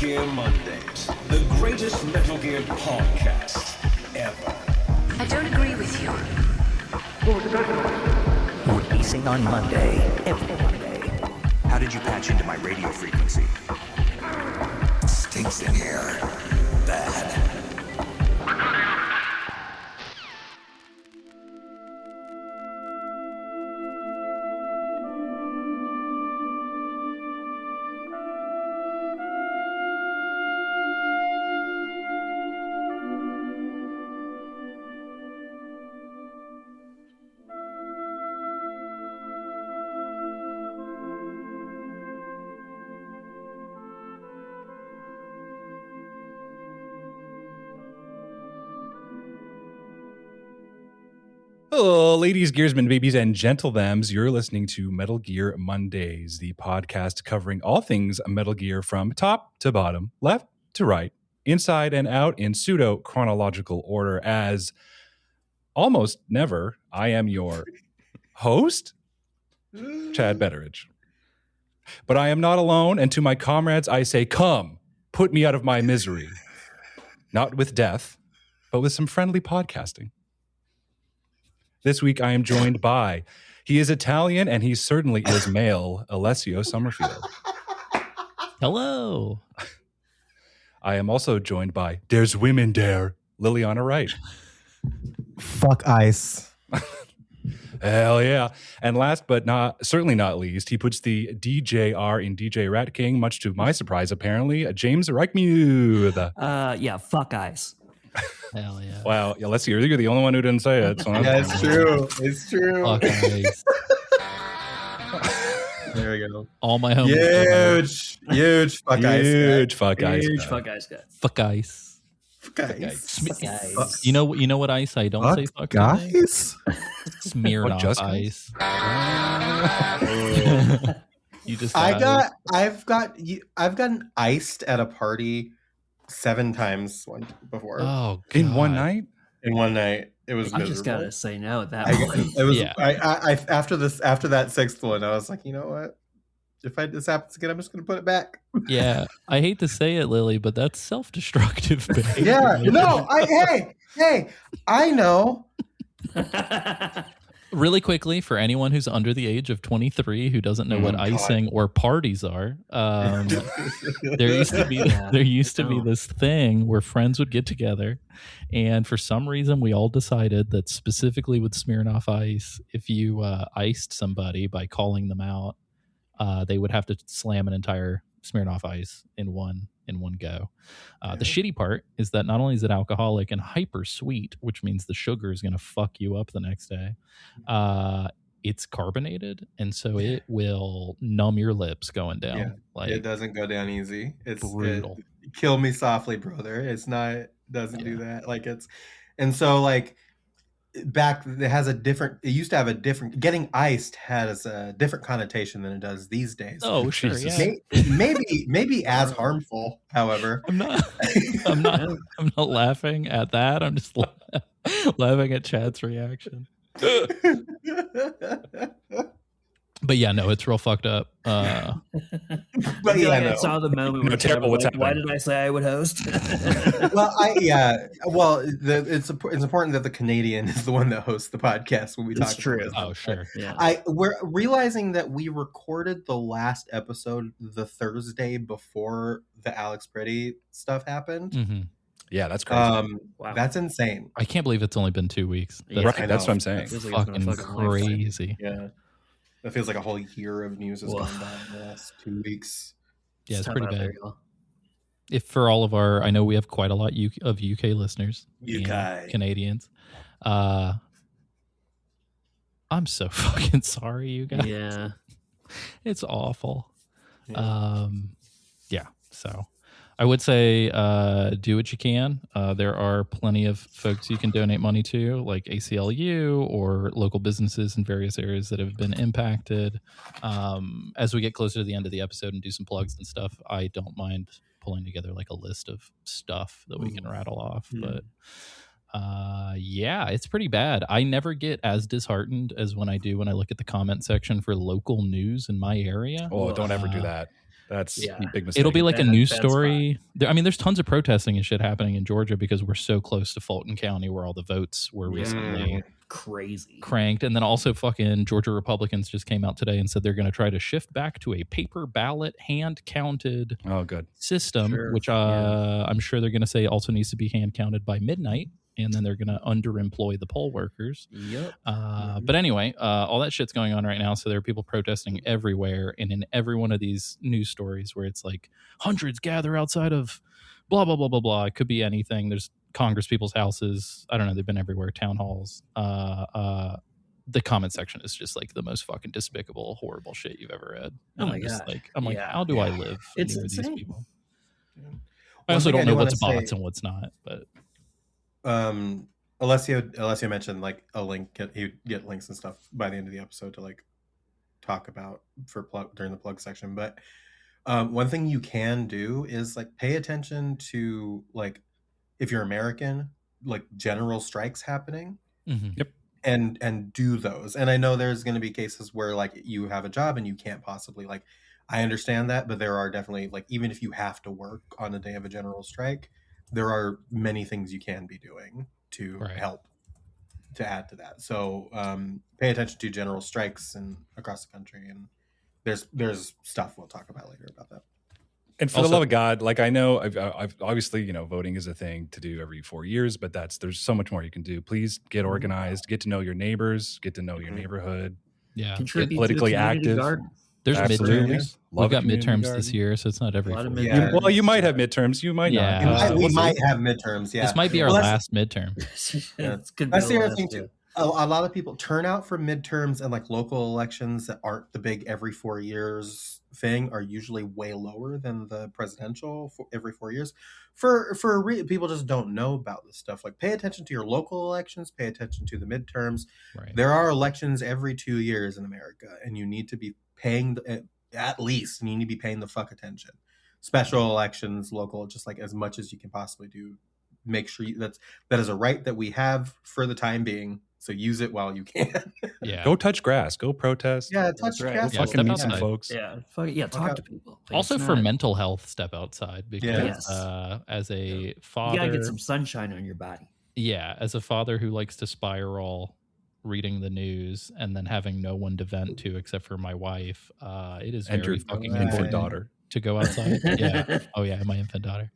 Gear Mondays, the greatest Metal Gear podcast ever. I don't agree with you. Releasing on Monday, every Monday. How did you patch into my radio frequency? Stinks in here. Bad. Hello, ladies, gearsmen, babies, and gentlethems. You're listening to Metal Gear Mondays, the podcast covering all things Metal Gear from top to bottom, left to right, inside and out in pseudo-chronological order. As almost never, I am your host, Chad Betteridge. But I am not alone, and to my comrades I say, come, put me out of my misery. Not with death, but with some friendly podcasting. This week, I am joined by, he is Italian and he certainly is male, Alessio Summerfield. Hello. I am also joined by, there's women there, Liliana Wright. Fuck ice. Hell yeah. And last but certainly not least, he puts the DJR in DJ Rat King, much to my surprise, apparently, James Reichmuth. Yeah, fuck ice. Hell yeah. Wow, yeah, let's see. You're the only one who didn't say it. So Yeah, it's true. It's true. Fuck ice. There we go. All my homies. Huge fuck ice. Huge fuck ice. Huge guy. fuck ice guy. Fuck ice. Fuck ice. Fuck ice. You know what ice I don't say fuck guys. Smeared What, off just ice. You just I've gotten iced at a party 7 times before Oh, God. In one night? in one night. It was I miserable. just gotta say no at that I, point. it was Yeah. I after that 6th one, I was like, you know what? If this happens again, I'm just gonna put it back. Yeah. I hate to say it, Lily, but that's self-destructive behavior. Yeah. No. Hey. I know. Really quickly, for anyone who's under the age of 23 who doesn't know what icing or parties are, there used to be this thing where friends would get together, and for some reason we all decided that specifically with Smirnoff Ice, if you iced somebody by calling them out, they would have to slam an entire Smirnoff Ice in one go. The shitty part is that not only is it alcoholic and hyper sweet, which means the sugar is going to fuck you up the next day, it's carbonated, and so it will numb your lips going down. Yeah, like it doesn't go down easy. It's brutal. Kill me softly, brother. It's not. Doesn't do that. Like it's, and so like back it has a different. It used to have a different. Getting iced has a different connotation than it does these days. Oh sure, Jesus. yeah. Maybe as harmful. However, I'm not laughing at that. I'm just laughing at Chad's reaction. But yeah, no, it's real fucked up. but I yeah, I saw the moment where terrible. Chad was What's like, why happening? did I say I would host? it's important that the Canadian is the one that hosts the podcast when we talk. It's true. About this. Oh sure. Yeah. We're realizing that we recorded the last episode the Thursday before the Alex Pretty stuff happened. Mm-hmm. Yeah, that's crazy. Wow. That's insane. I can't believe it's only been 2 weeks. Yeah, right, I that's know. what I'm saying. It feels like it's been Fucking a fucking lifetime. crazy. Yeah, that feels like a whole year of news has Woof. gone by in the last 2 weeks. Yeah, it's Step pretty out bad. there, y'all. If for all of our, I know we have quite a lot of UK listeners, UK. and Canadians. I'm so fucking sorry, you guys. Yeah. It's awful. Yeah. Yeah. So I would say do what you can. There are plenty of folks you can donate money to, like ACLU or local businesses in various areas that have been impacted. As we get closer to the end of the episode and do some plugs and stuff, I don't mind pulling together like a list of stuff that we can rattle off. But yeah, it's pretty bad. I never get as disheartened as when I do when I look at the comment section for local news in my area. Oh, don't ever do that. That's Yeah. a big mistake. It'll be like a Bad- news bad story. I mean, there's tons of protesting and shit happening in Georgia because we're so close to Fulton County where all the votes were recently crazy. cranked. And then also fucking Georgia Republicans just came out today and said they're going to try to shift back to a paper ballot, hand counted good system, Sure, which yeah. I'm sure they're going to say also needs to be hand counted by midnight. And then they're going to underemploy the poll workers. Yep. But anyway, all that shit's going on right now. So there are people protesting everywhere. And in every one of these news stories where it's like hundreds gather outside of blah, blah, blah, blah, blah. It could be anything. There's Congress people's houses. I don't know. They've been everywhere. Town halls. The comment section is just like the most fucking despicable, horrible shit you've ever read. Oh And my I'm just God. like, I'm like, Yeah. how do I live It's near these insane. people? I One also thing don't do know wanna what's bots say- and what's not, but Alessio mentioned like a link. He'd get links and stuff by the end of the episode to like talk about during the plug section. But one thing you can do is like pay attention to like if you're American, like general strikes happening. mhm. and do those. And I know there's going to be cases where like you have a job and you can't possibly like, I understand that, but there are definitely like, even if you have to work on a day of a general strike, there are many things you can be doing to Right. help to add to that. So pay attention to general strikes and across the country. And there's stuff we'll talk about later about that. And for Also- the love of God, like I know, I've obviously, voting is a thing to do every 4 years, but there's so much more you can do. Please get organized, get to know your neighbors, get to know your neighborhood. Yeah. Contribute politically to the community active. garden. There's Absolutely. midterms. Love We've a got community midterms garden. this year, so it's not every A lot of 4 midterms. years. Well, you might have midterms. You might Yeah. not. we We'll see. might have midterms. Yeah. This might be our Well, last midterm. It's good. That's the other thing too. A lot of people turn out for midterms and like local elections that aren't the big every 4 years thing are usually way lower than the presidential every 4 years. People just don't know about this stuff. Like pay attention to your local elections, pay attention to the midterms. Right. There are elections every 2 years in America, and you need to be paying at least. You need to be paying the fuck attention. Special elections, local, just like as much as you can possibly do. Make sure that is a right that we have for the time being. So use it while you can. Yeah. Go touch grass. Go protest. Yeah, That's touch right. grass. Yeah, Fucking step meet some outside. folks. Yeah. Talk to people. Like, Also it's for not- mental health, step outside because Yes. as a you father, gotta get some sunshine on your body. yeah, as a father who likes to spiral reading the news and then having no one to vent to except for my wife, it is And very your fucking infant important daughter. to go outside. Yeah. Oh yeah, my infant daughter.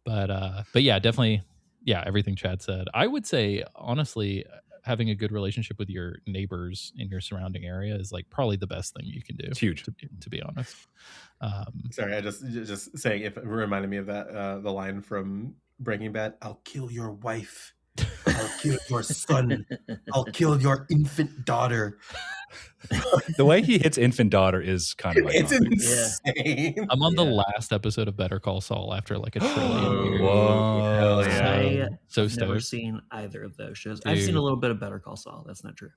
But yeah, definitely. Yeah, everything Chad said. I would say honestly, having a good relationship with your neighbors in your surrounding area is like probably the best thing you can do. It's huge. To be honest. Sorry, I just saying if it reminded me of that the line from Breaking Bad. I'll kill your wife. I'll kill your son. I'll kill your infant daughter. The way he hits infant daughter is kind of It's iconic. insane. I'm on the last episode of Better Call Saul after like a trillion years. Whoa. Hell yeah. So I've never stoked. seen either of those shows. I've seen Dude. a little bit of Better Call Saul. That's not true.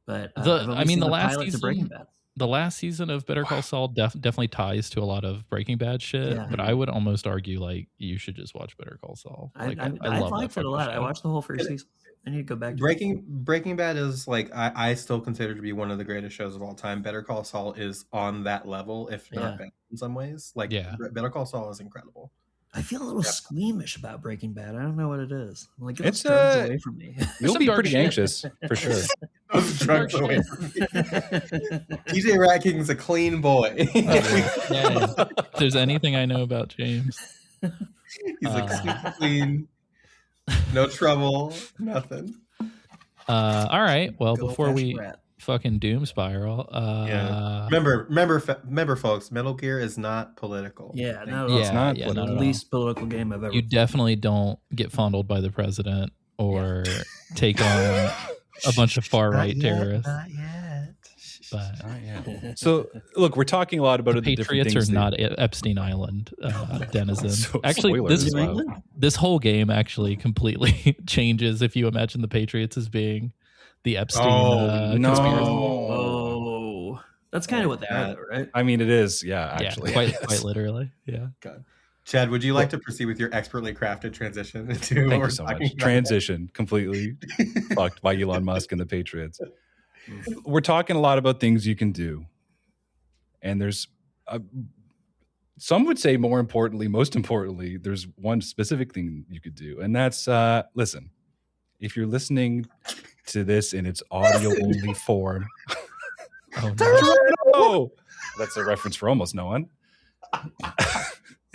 But The- I've only I mean, seen the last pilot to season- Breaking Bad. The last season of Better Call Saul definitely ties to a lot of Breaking Bad shit, Yeah. but I would almost argue like you should just watch Better Call Saul. I Like, liked it a fucking lot. I show. watched the whole first season. I need to go back to Breaking Bad is like I still consider to be one of the greatest shows of all time. Better Call Saul is on that level, if not Yeah. better in some ways. Like Yeah. Better Call Saul is incredible. I feel a little Yeah. squeamish about Breaking Bad. I don't know what it is. I'm like, It's, it's drugs away from me. You'll some be dark pretty shit. anxious for sure. Those drugs Dark away from me. TJ Rat King's a clean boy. Yeah. If there's anything I know about James, He's like super clean, no trouble, nothing. all right. Well, Good before we old-fashioned rat. fucking doom spiral, Remember, folks. Metal Gear is not political. Yeah, Thank not you. at all. It's not yeah, The not at all. least political game I've ever. You definitely don't get fondled by the president or take on a bunch of far right terrorists. Not yet. But So, look, we're talking a lot about the the different Patriots things are that- not Epstein Island denizens. So Actually, spoilers this as well. this whole game actually completely changes if you imagine the Patriots as being the Epstein no. conspiracy. Oh, that's kind of what they are, though, right? I mean, it is. Yeah, actually. Yeah, quite literally. Yeah. Chad, would you like to proceed with your expertly crafted transition into what Thank we're you so talking much. about? Transition completely fucked by Elon Musk and the Patriots. We're talking a lot about things you can do. And there's some would say most importantly, there's one specific thing you could do. And that's, listen, if you're listening to this in its audio only form. Oh, no. That's a reference for almost no one.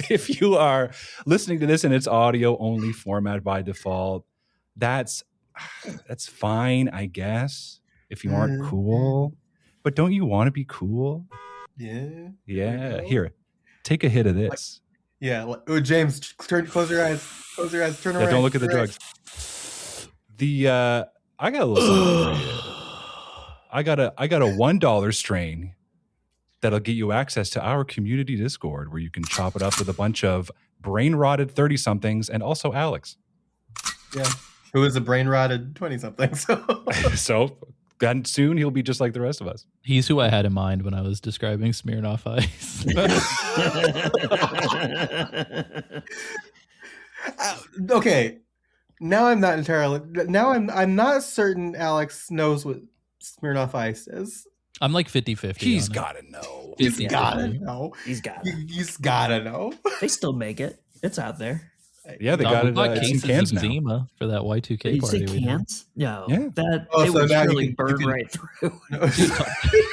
If you are listening to this in its audio only format by default, that's fine, I guess, if you aren't cool. But don't you want to be cool? Yeah. Here, take a hit of this. James, close your eyes. Turn around. Don't look at the drugs. I got a little something for you. I got a $1 strain that'll get you access to our community Discord, where you can chop it up with a bunch of brain rotted 30-somethings and also Alex. Yeah, who is a brain rotted 20-something. So then soon he'll be just like the rest of us. He's who I had in mind when I was describing Smirnoff Ice. Okay, now I'm not entirely. Now I'm not certain Alex knows what Smirnoff Ice is. I'm like 50-50. He's got to know. He's got to know. He's got it. He's got to know. They still make it. It's out there. Yeah, they got it. It's in cans now. Zima for that Y2K you party. say cans? No. Yeah. That Oh, they so would now surely you burn can- right through.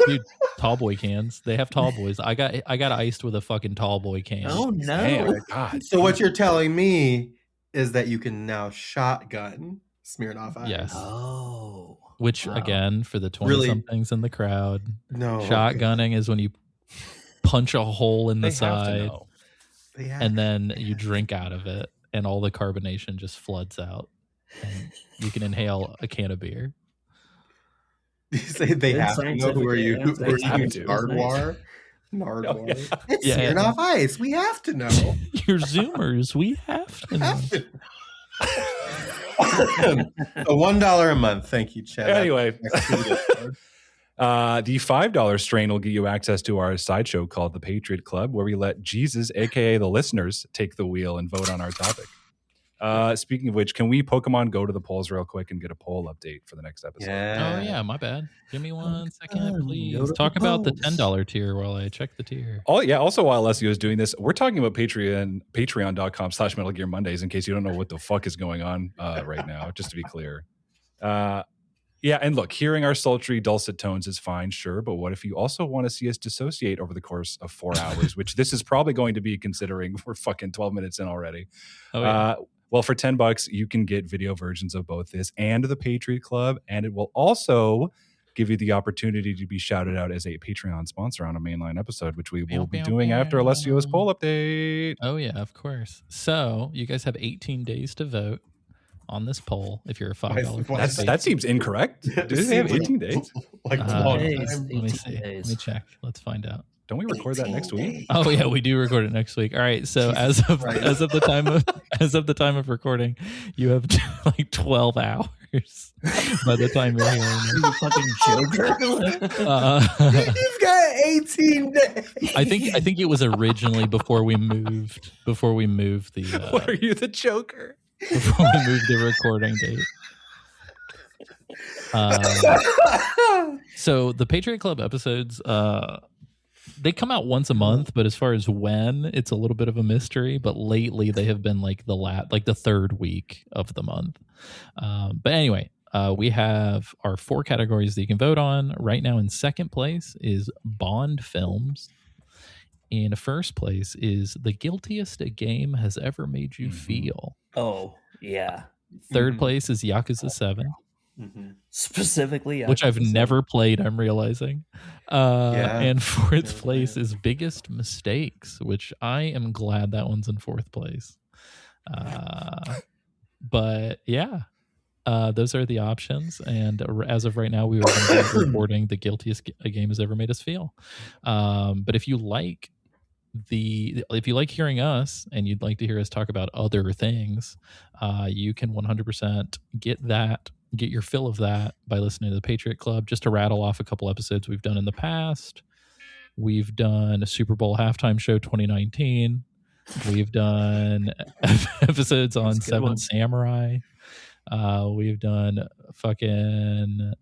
Dude, tall boy cans. They have tall boys. I got iced with a fucking tall boy can. Oh no. Damn, God. So what you're telling me is that you can now shotgun Smirnoff Ice. Yes. Oh. Which Wow. again, for the 20 Really? somethings in the crowd, No. shotgunning is when you punch a hole in the They have to side know. and then you drink out of it and all the carbonation just floods out. And you can inhale a can of beer. You say they Good have to know. Who are you? scientific Who are answer. you? Have to. Nardwar? Nardwar. It's Yeah. Smirnoff Ice. We have to know. You're Zoomers. We have to know. A $1 a month. Thank you, Chad. Anyway, the $5 strain will get you access to our sideshow called the Patriot Club, where we let Jesus, aka the listeners, take the wheel and vote on our topic. Speaking of which, can we Pokemon go to the polls real quick and get a poll update for the next episode? Oh yeah, my bad. Give me 1 second, Go please. to Talk the about the polls. $10 tier while I check the tier. Oh yeah. Also, while Alessio is doing this, we're talking about patreon.com/Metal Gear Mondays, in case you don't know what the fuck is going on right now, just to be clear. Yeah, and look, hearing our sultry, dulcet tones is fine, sure, but what if you also want to see us dissociate over the course of 4 hours, which this is probably going to be, considering we're fucking 12 minutes in already. Oh yeah. Well, for $10, you can get video versions of both this and the Patriot Club, and it will also give you the opportunity to be shouted out as a Patreon sponsor on a mainline episode, which we will be doing after Alessio's poll update. Oh yeah, of course. So you guys have 18 days to vote on this poll if you're a $5. That seems incorrect. Do they have 18 days? Like Uh, long days. time. Let me 18 see. days. Let me check. Let's find out. Don't we record that next week? Oh yeah, we do record it next week. All right. So as of the time of recording, you have like 12 hours by the time you're hearing You fucking joker. it. You've got 18 days. I think it was originally before we moved the What are you, the Joker? before we moved the recording date. So the Patriot Club episodes, they come out once a month, but as far as when, it's a little bit of a mystery. But lately, they have been like the third week of the month. But anyway, we have our 4 categories that you can vote on. Right now, in second place is Bond films. In first place is the guiltiest a game has ever made you feel. Oh, yeah. Third place is Yakuza 7. Specifically, Which I've never played, I'm realizing. And fourth Yeah. place is Biggest Mistakes, which I am glad that one's in fourth place. But yeah, those are the options. And as of right now, we are going to be recording the guiltiest a game has ever made us feel. But if you like hearing us and you'd like to hear us talk about other things, you can 100% get your fill of that by listening to the Patriot Club. Just to rattle off a couple episodes we've done in the past. We've done a Super Bowl halftime show 2019. We've done episodes on Seven Samurai. We've done fucking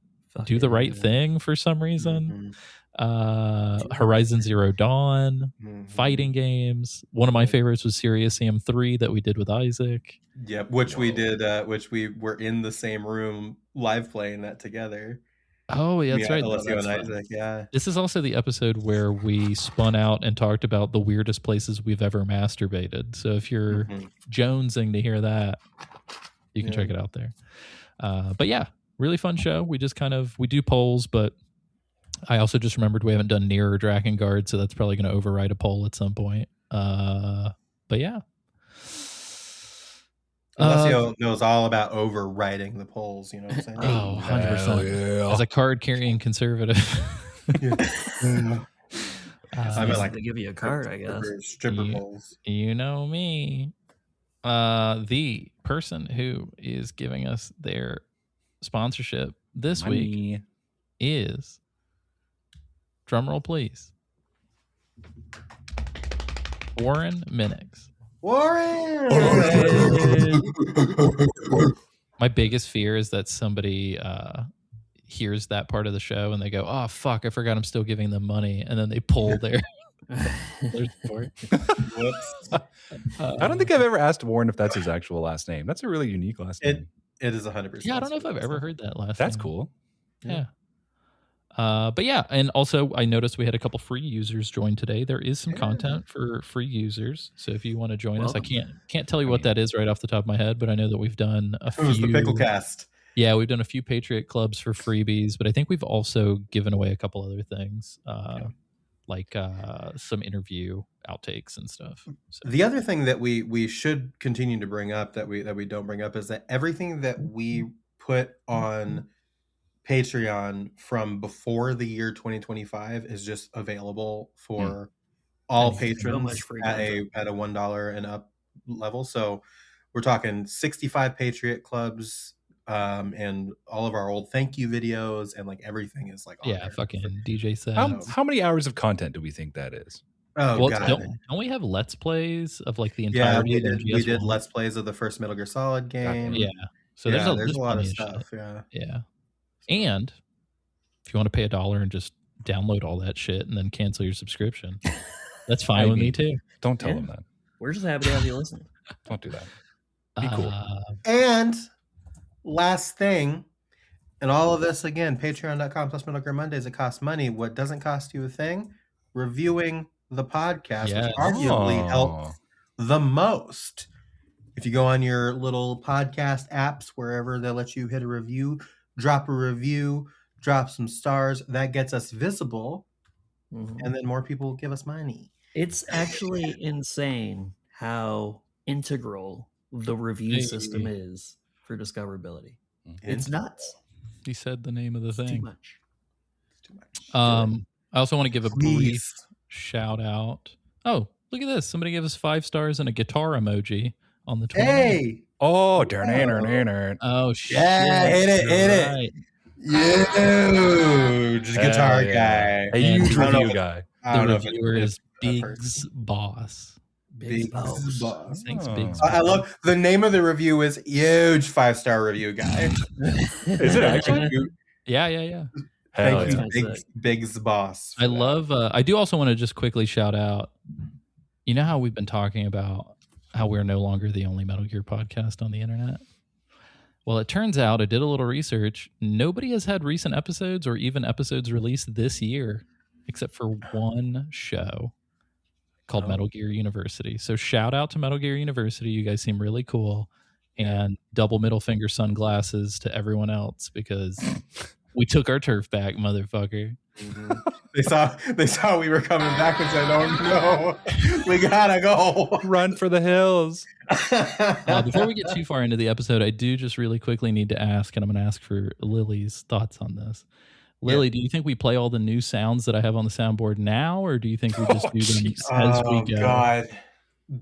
Do the Right Thing for some reason. Horizon Zero Dawn, fighting games. One of my favorites was Serious Sam 3 that we did with Isaac. Yep, which we did, which we were in the same room live playing that together. Oh, yeah, that's right. Alessio and Isaac, yeah. This is also the episode where we spun out and talked about the weirdest places we've ever masturbated. So if you're jonesing to hear that, you can check it out there. But yeah, really fun show. We just we do polls, but I also just remembered we haven't done Near or Drakengard, so that's probably going to override a poll at some point. But yeah. Alessio knows all about overwriting the polls, you know what I'm saying? Oh, 100%. Yeah. As a card-carrying conservative. I'm like to give you a card, I guess. Stripper polls. You know me. The person who is giving us their sponsorship this week is, drumroll please, Warren Minix. Warren! My biggest fear is that somebody hears that part of the show and they go, oh, fuck, I forgot I'm still giving them money. And then they pull their support. Whoops. I don't think I've ever asked Warren if that's his actual last name. That's a really unique last name. It is 100%. Yeah, I don't know if I've ever heard that last That's name. cool. Yeah. But yeah, and also I noticed we had a couple free users join today. There is some content for free users, so if you want to join us, I can't tell you what that is right off the top of my head, but I know that we've done a few. It was the Picklecast. Yeah, we've done a few Patriot Clubs for freebies, but I think we've also given away a couple other things, like some interview outtakes and stuff. So. The other thing that we should continue to bring up that we don't bring up is that everything that we put on Patreon from before the year 2025 is just available for all patrons at a $1 and up level. So we're talking 65 Patriot Clubs, and all of our old thank you videos, and like everything is like on there. Fucking DJ set. How many hours of content do we think that is? Oh, well, God. Don't we have Let's Plays of like the entire? Yeah, we did Let's Plays of the first Metal Gear Solid game. Yeah, so there's a lot of stuff. Yeah. And if you want to pay $1 and just download all that shit and then cancel your subscription, that's fine with me too. Don't tell them that. We're just happy to have you listen. Don't do that. Be cool. And last thing, and all of this again, patreon.com/Metal Gear Mondays. It costs money. What doesn't cost you a thing? Reviewing the podcast, which arguably helps the most. If you go on your little podcast apps, wherever they let you hit a review, drop a review, drop some stars, that gets us visible, and then more people will give us money. It's actually insane how integral the review system is for discoverability. It's nuts. He said the name of the thing. Too much. It's too much. I also want to give a brief shout out. Oh, look at this. Somebody gave us 5 stars and a guitar emoji on the 29th. Hey! Oh, darn. Oh, shit. Yeah, hit it. Huge guitar guy. A huge review guy. The reviewer is Biggs Boss. Biggs Boss. Thanks, Biggs. I love the name of the review is huge 5-star review guy. Is it actually? Yeah. Thank you, Biggs Boss. I love. I do also want to just quickly shout out. You know how we've been talking about how we're no longer the only Metal Gear podcast on the internet? Well, it turns out I did a little research. Nobody has had recent episodes or even episodes released this year except for one show called Metal Gear University. So shout out to Metal Gear University. You guys seem really cool. And double middle finger sunglasses to everyone else because we took our turf back, motherfucker. They saw we were coming back and said, "Oh no, we gotta go, run for the hills." Before we get too far into the episode, I do just really quickly need to ask, and I'm going to ask for Lily's thoughts on this. Lily, do you think we play all the new sounds that I have on the soundboard now, or do you think we just do them as we go? God.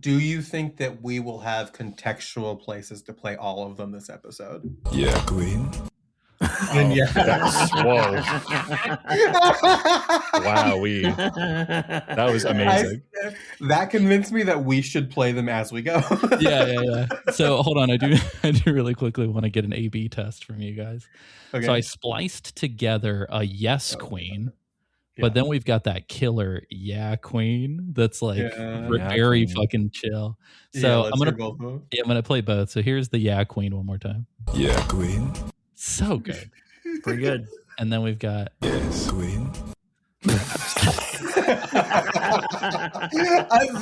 Do you think that we will have contextual places to play all of them this episode? Yeah, Queen. And Whoa. Wow, that was amazing. That convinced me that we should play them as we go. Yeah. So hold on, I do really quickly want to get an A/B test from you guys. Okay. So I spliced together a Yes Queen But then we've got that killer queen that's like very fucking chill. So I'm gonna play both. So here's the queen one more time. Yeah, queen. So good. Pretty good. And then we've got Yes, queen.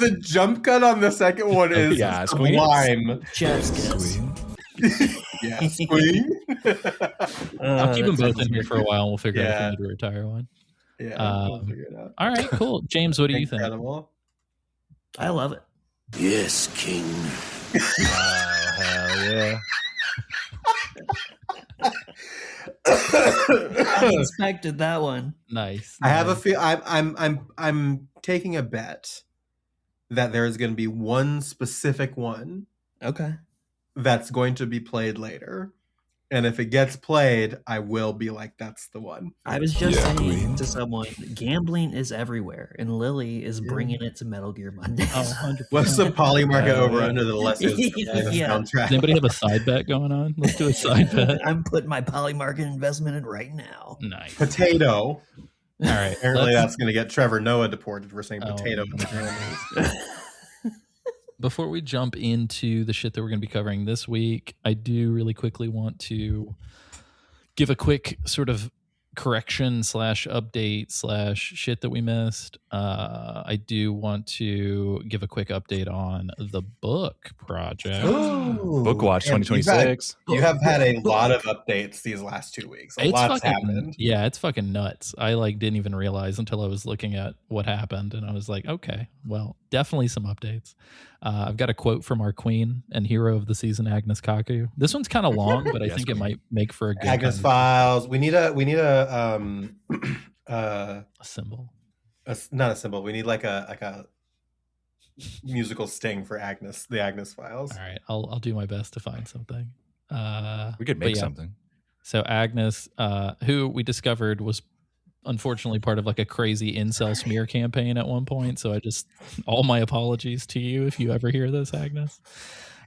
The jump cut on the second one is sublime. Chef's kiss. Yes, queen. I'll keep them both in here for a while and we'll figure out if we need to retire one. Yeah, we'll figure it out. All right, cool. James, what do you think? I love it. Yes, king. Oh, hell yeah. I expected that one. Nice. I have a feel. I'm taking a bet that there is going to be one specific one. Okay. That's going to be played later, and if it gets played, I will be like, "That's the one." I was just saying to someone, gambling is everywhere, and Lily is bringing it to Metal Gear Monday. Oh, what's the poly market over under the lessons soundtrack? Does anybody have a side bet going on? Let's do a side bet. I'm putting my poly market investment in right now. Nice. Potato. All right. Apparently, that's going to get Trevor Noah deported for saying potato in the Grammys. Before we jump into the shit that we're going to be covering this week, I do really quickly want to give a quick sort of correction / update / shit that we missed. I do want to give a quick update on the book project. Book Watch 2026. You have had a lot of updates these last 2 weeks. A lot's happened. Yeah, it's fucking nuts. I didn't even realize until I was looking at what happened, and I was like, okay, well, definitely some updates. I've got a quote from our queen and hero of the season, Agnes Kaku. This one's kind of long, but I think it might make for a good Agnes Files. We need a symbol. Not a symbol. We need like a musical sting for Agnes, the Agnes Files. All right, I'll do my best to find something. We could make something. So Agnes, who we discovered was unfortunately part of like a crazy incel smear campaign at one point. So all my apologies to you if you ever hear this, Agnes.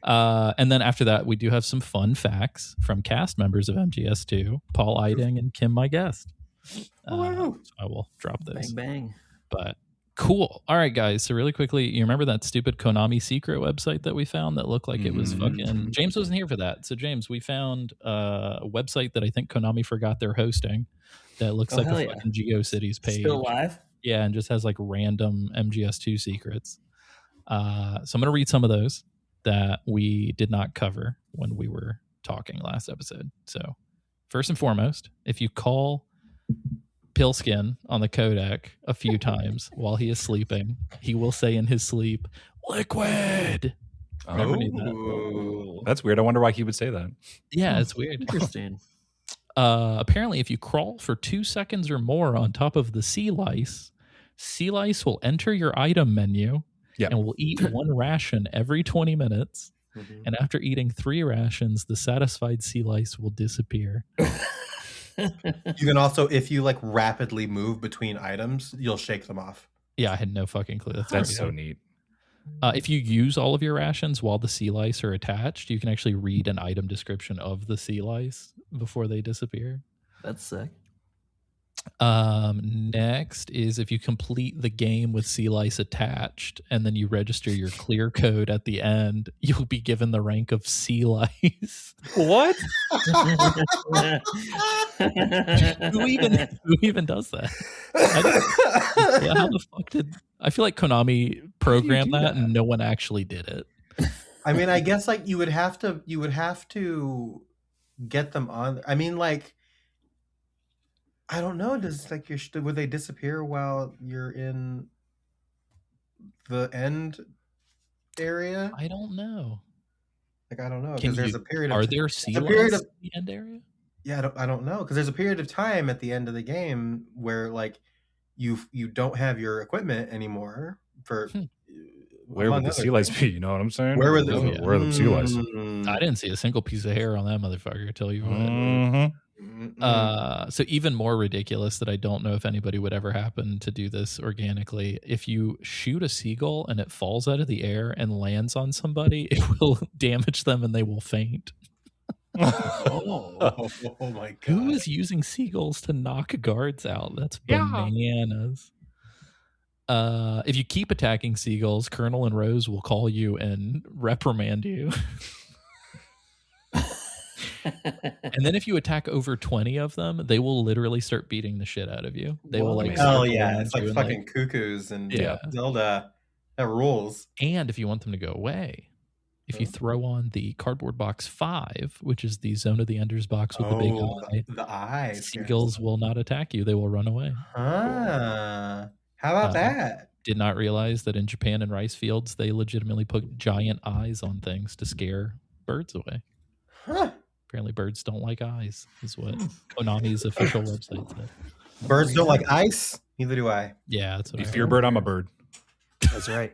And then after that, we do have some fun facts from cast members of MGS2, Paul Eiding and Kim, my guest. So I will drop this. Bang, bang. But cool. All right, guys. So really quickly, you remember that stupid Konami secret website that we found that looked like it was fucking... James wasn't here for that. So James, we found a website that I think Konami forgot they're hosting that looks like a fucking GeoCities page. Still live? Yeah, and just has like random MGS2 secrets. So I'm going to read some of those that we did not cover when we were talking last episode. So first and foremost, if you call Pillskin on the codec a few times while he is sleeping, he will say in his sleep, "Liquid." Never knew that. That's weird. I wonder why he would say that. Yeah, it's weird. Interesting. Apparently, if you crawl for 2 seconds or more on top of the sea lice will enter your item menu and will eat one ration every 20 minutes. Mm-hmm. And after eating 3 rations, the satisfied sea lice will disappear. You can also, if you like rapidly move between items, you'll shake them off. Yeah, I had no fucking clue. That's so neat. If you use all of your rations while the sea lice are attached, you can actually read an item description of the sea lice before they disappear. That's sick. Next is if you complete the game with sea lice attached and then you register your clear code at the end, you'll be given the rank of sea lice. What? Who even does that? How the fuck did I feel like Konami programmed that and no one actually did it? I mean, I guess like you would have to get them on. I mean, like, I don't know. Does like would they disappear while you're in the end area? I don't know. Like, I don't know because there's a period. Are there sea lice in the end area? Yeah, I don't know because there's a period of time at the end of the game where like you don't have your equipment anymore for. Where would the sea lice be? You know what I'm saying? Where were the sea lice? I didn't see a single piece of hair on that motherfucker. Tell you what. So even more ridiculous that I don't know if anybody would ever happen to do this organically. If you shoot a seagull and it falls out of the air and lands on somebody, it will damage them and they will faint. Oh my god! Who is using seagulls to knock guards out? That's bananas. If you keep attacking seagulls, Colonel and Rose will call you and reprimand you. And then if you attack over 20 of them, they will literally start beating the shit out of you. They will like, hell yeah, it's like fucking cuckoos and Zelda. That rules. And if you want them to go away, if you throw on the cardboard box 5, which is the Zone of the Enders box with the big eye, the eyes, seagulls will not attack you. They will run away. How about that? Did not realize that in Japan and rice fields, they legitimately put giant eyes on things to scare birds away. Huh. Apparently birds don't like eyes, is what Konami's official website said. Birds don't like ice? Neither do I. Yeah, that's what If you're a bird, I'm a bird. That's right.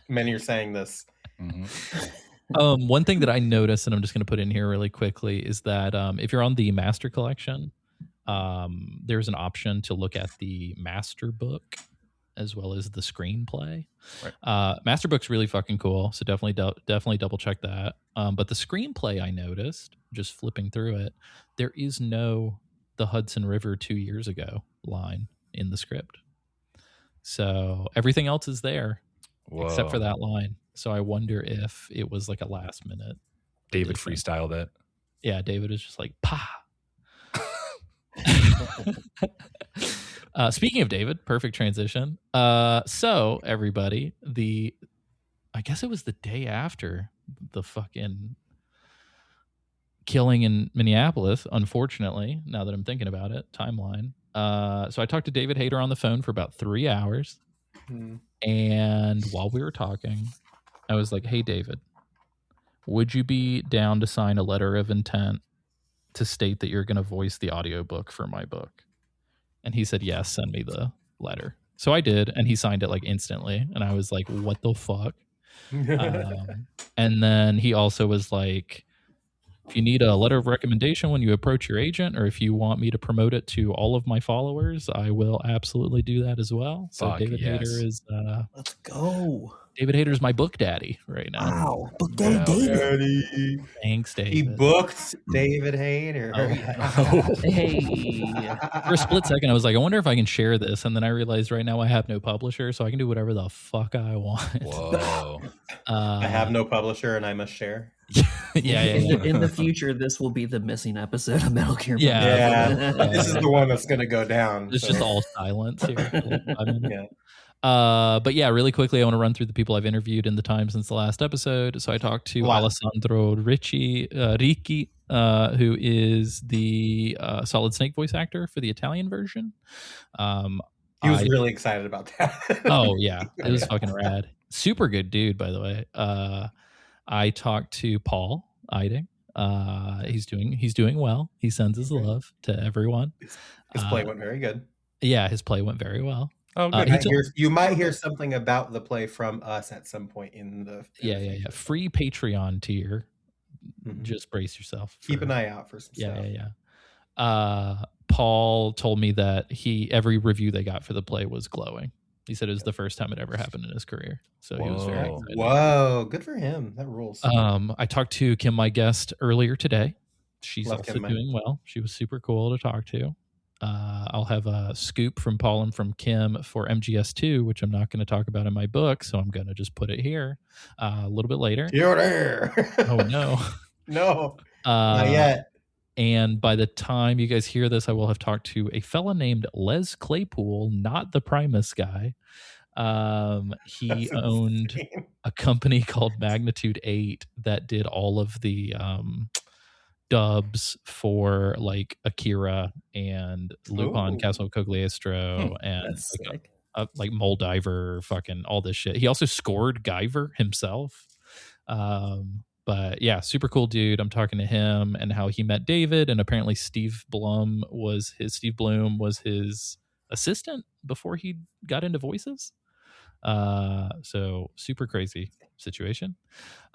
Many are saying this. Mm-hmm. One thing that I noticed, and I'm just going to put in here really quickly, is that if you're on the Master Collection, there's an option to look at the Master Book as well as the screenplay. Right. Master Book's really fucking cool, so definitely double check that. But the screenplay, I noticed, just flipping through it, there is no "the Hudson River 2 years ago" line in the script. So everything else is there. Whoa. Except for that line. So I wonder if it was like a last minute. David freestyled it. Yeah, David is just like, pa. Speaking of David, perfect transition. So everybody, I guess it was the day after the fucking killing in Minneapolis, unfortunately, now that I'm thinking about it, timeline. So I talked to David Hayter on the phone for about 3 hours. And while we were talking, I was like, hey, David, would you be down to sign a letter of intent to state that you're going to voice the audiobook for my book? And he said, yes, send me the letter. So I did, and he signed it like instantly. And I was like, what the fuck? And then he also was like, if you need a letter of recommendation when you approach your agent, or if you want me to promote it to all of my followers, I will absolutely do that as well. So Fuck, David Hayter is let's go. David Hayter's my book daddy right now. Wow, book daddy David. Thanks, David. He booked David Hayter. Hey. For a split second, I was like, I wonder if I can share this, and then I realized right now I have no publisher, so I can do whatever the fuck I want. Whoa. I have no publisher, and I must share. In the future, this will be the missing episode of Metal Gear. This is the one that's going to go down. It's just all silence here. But yeah, really quickly, I want to run through the people I've interviewed in the time since the last episode. So I talked to Alessandro Ricci, who is the Solid Snake voice actor for the Italian version. He was really excited about that. Oh yeah, it was fucking rad. Super good dude, by the way. I talked to Paul Eiding. He's doing well. He sends his love to everyone. His play went very good. Yeah, his play went very well. Oh, good. You might hear something about the play from us at some point in the yeah. Free Patreon tier. Mm-hmm. Just brace yourself. Keep an eye out for some stuff. Yeah. Paul told me that every review they got for the play was glowing. He said it was the first time it ever happened in his career. So he was very excited. Whoa, good for him. That rules. I talked to Kim, my guest, earlier today. She's also Kim, doing well. She was super cool to talk to. I'll have a scoop from Paul and from Kim for MGS2, which I'm not going to talk about in my book, so I'm going to just put it here a little bit later. You're there. Oh, no. No, not yet. And by the time you guys hear this, I will have talked to a fella named Les Claypool, not the Primus guy. He owned a company called Magnitude 8 that did all of the dubs for like Akira and Lupin, Castle of Cagliostro, and like Moldiver, fucking all this shit. He also scored Guyver himself. But yeah, super cool dude. I'm talking to him and how he met David, and apparently Steve Blum was his assistant before he got into voices. So super crazy situation.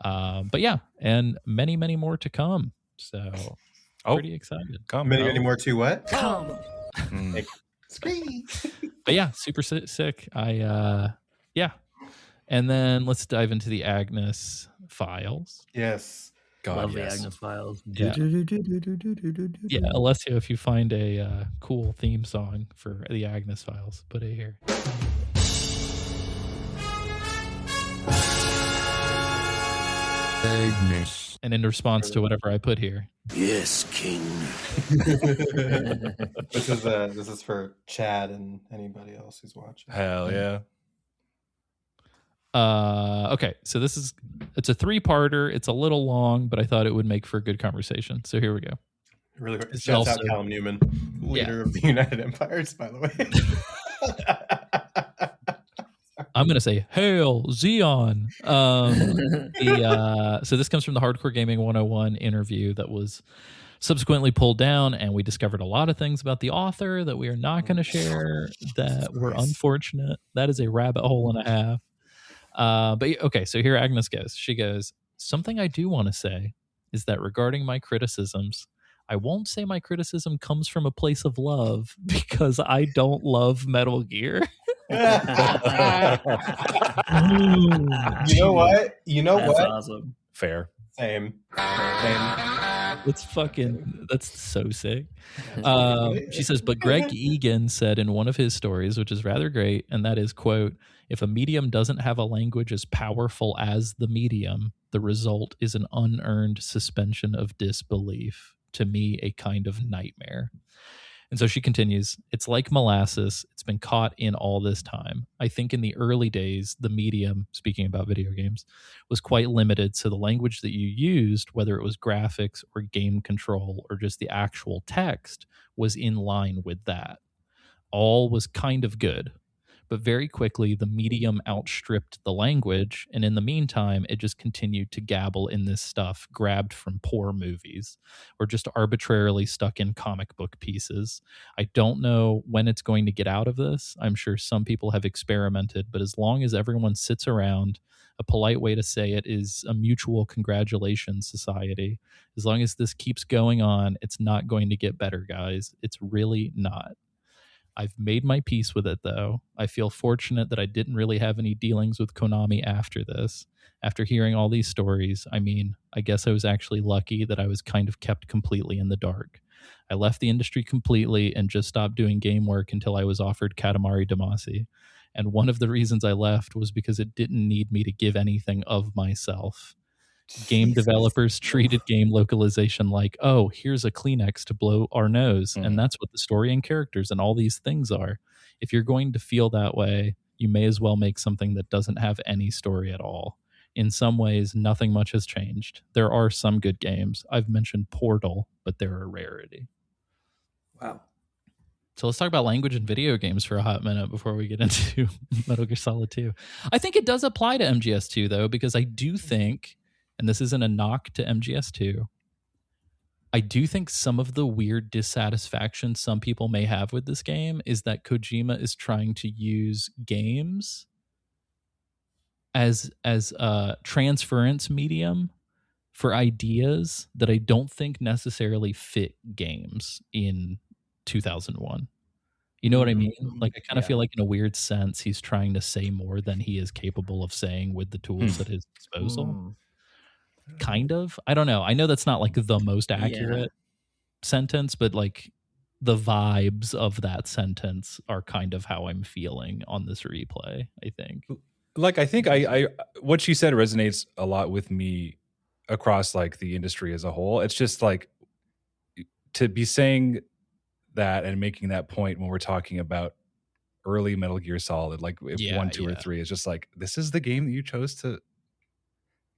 But yeah, and many, many more to come. So pretty excited. Many more to what? Come. But yeah, super sick. Yeah. And then let's dive into the Agnes files. Yes. God, Love yes. the Agnes Files. Yeah. Yeah, Alessio, if you find a cool theme song for the Agnes Files, put it here. Agnes. And in response to whatever I put here. Yes, King. This is for Chad and anybody else who's watching. Hell yeah. Okay, so it's a 3-parter. It's a little long, but I thought it would make for a good conversation. So here we go. Really, It's shouts out also- Callum Newman, leader of the United Empires, by the way. I'm going to say, Hail, Xeon. So this comes from the Hardcore Gaming 101 interview that was subsequently pulled down, and we discovered a lot of things about the author that we are not going to share that were unfortunate. That is a rabbit hole and a half. But okay, so here Agnes goes. She goes, something I do want to say is that regarding my criticisms, I won't say my criticism comes from a place of love because I don't love Metal Gear. You know what? That's awesome. Fair. Same. That's so sick. She says, but Greg Egan said in one of his stories, which is rather great, and that is, quote, if a medium doesn't have a language as powerful as the medium, the result is an unearned suspension of disbelief. To me, a kind of nightmare. And so she continues, it's like molasses. It's been caught in all this time. I think in the early days, the medium, speaking about video games, was quite limited. So the language that you used, whether it was graphics or game control or just the actual text, was in line with that. All was kind of good. But very quickly, the medium outstripped the language. And in the meantime, it just continued to gabble in this stuff grabbed from poor movies or just arbitrarily stuck in comic book pieces. I don't know when it's going to get out of this. I'm sure some people have experimented, but as long as everyone sits around, a polite way to say it is a mutual congratulations society. As long as this keeps going on, it's not going to get better, guys. It's really not. I've made my peace with it, though. I feel fortunate that I didn't really have any dealings with Konami after this. After hearing all these stories, I mean, I guess I was actually lucky that I was kind of kept completely in the dark. I left the industry completely and just stopped doing game work until I was offered Katamari Damacy. And one of the reasons I left was because it didn't need me to give anything of myself. Game developers treated game localization like, oh, here's a Kleenex to blow our nose. And that's what the story and characters and all these things are. If you're going to feel that way, you may as well make something that doesn't have any story at all. In some ways, nothing much has changed. There are some good games. I've mentioned Portal, but they're a rarity. Wow. So let's talk about language in video games for a hot minute before we get into Metal Gear Solid 2. I think it does apply to MGS2, though, because I do think, and this isn't a knock to MGS2, I do think some of the weird dissatisfaction some people may have with this game is that Kojima is trying to use games as a transference medium for ideas that I don't think necessarily fit games in 2001. You know what I mean? Like, I kind of feel like in a weird sense, he's trying to say more than he is capable of saying with the tools at his disposal. Kind of. I don't know. I know that's not like the most accurate sentence, but like the vibes of that sentence are kind of how I'm feeling on this replay, I think. Like, I think I what she said resonates a lot with me across like the industry as a whole. It's just like to be saying that and making that point when we're talking about early Metal Gear Solid, like if 1, 2, or 3 is just like, this is the game that you chose to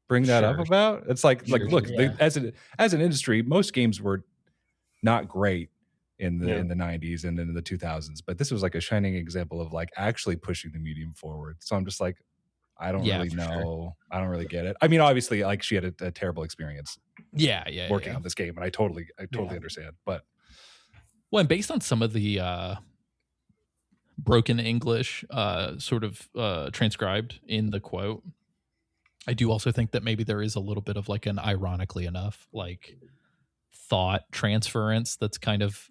bring that up about. It's like look, as an industry, most games were not great in the 90s and in the 2000s, but this was like a shining example of like actually pushing the medium forward. So I'm just like, I don't really know. Sure. I don't really get it. I mean, obviously, like she had a terrible experience. Working on this game, and I totally understand. But well, and based on some of the broken English sort of transcribed in the quote, I do also think that maybe there is a little bit of like an ironically enough like thought transference that's kind of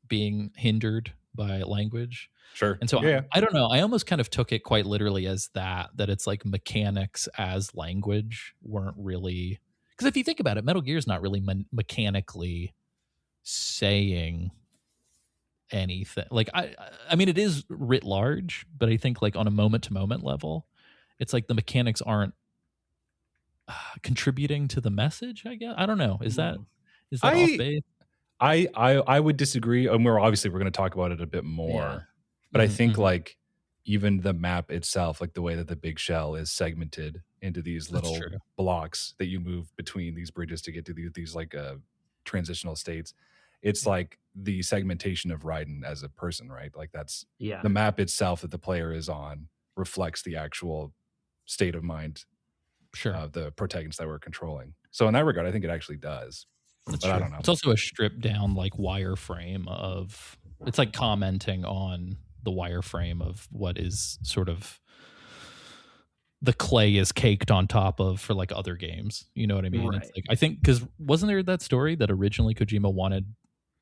being hindered by language. Sure. And so I don't know. I almost kind of took it quite literally as that it's like mechanics as language weren't really, Because if you think about it, Metal Gear is not really mechanically saying anything. Like I mean, it is writ large, but I think like on a moment to moment level, it's like the mechanics aren't contributing to the message. I guess I don't know. Is that off base? I would disagree. And we're going to talk about it a bit more, but I think like even the map itself, like the way that the big shell is segmented into these little blocks that you move between these bridges to get to these like transitional states. It's like the segmentation of Raiden as a person, right? Like that's the map itself that the player is on reflects the actual state of mind of the protagonist that we're controlling. So in that regard, I think it actually does. But I don't know. It's also a stripped down like wireframe of, it's like commenting on the wireframe of what is sort of the clay is caked on top of for like other games. You know what I mean? Right. It's like, I think, because wasn't there that story that originally Kojima wanted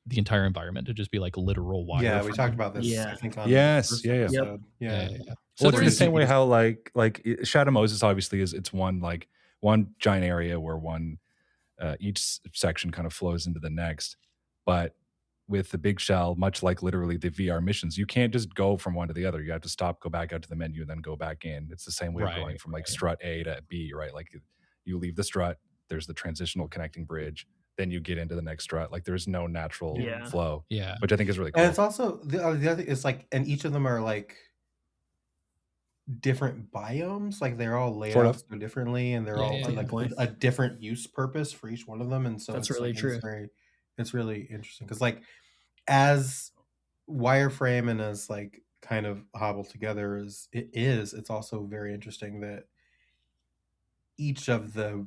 the entire environment to just be like literal wire? Yeah, we talked about this. I think on yeah. So Well, so it's in the same way how like Shadow Moses obviously is, it's one giant area where each section kind of flows into the next. But with the big shell, much like literally the VR missions, you can't just go from one to the other. You have to stop, go back out to the menu, and then go back in. It's the same way of going from like strut A to B, right? Like you leave the strut, there's the transitional connecting bridge, then you get into the next strut. Like there's no natural flow. Yeah. Which I think is really cool. And it's also the other thing is like, and each of them are like different biomes. Like they're all laid out so differently, and they're all like a different use purpose for each one of them. And so that's it's really like, true. It's really interesting because like as wireframe and as like kind of hobbled together as it's also very interesting that each of the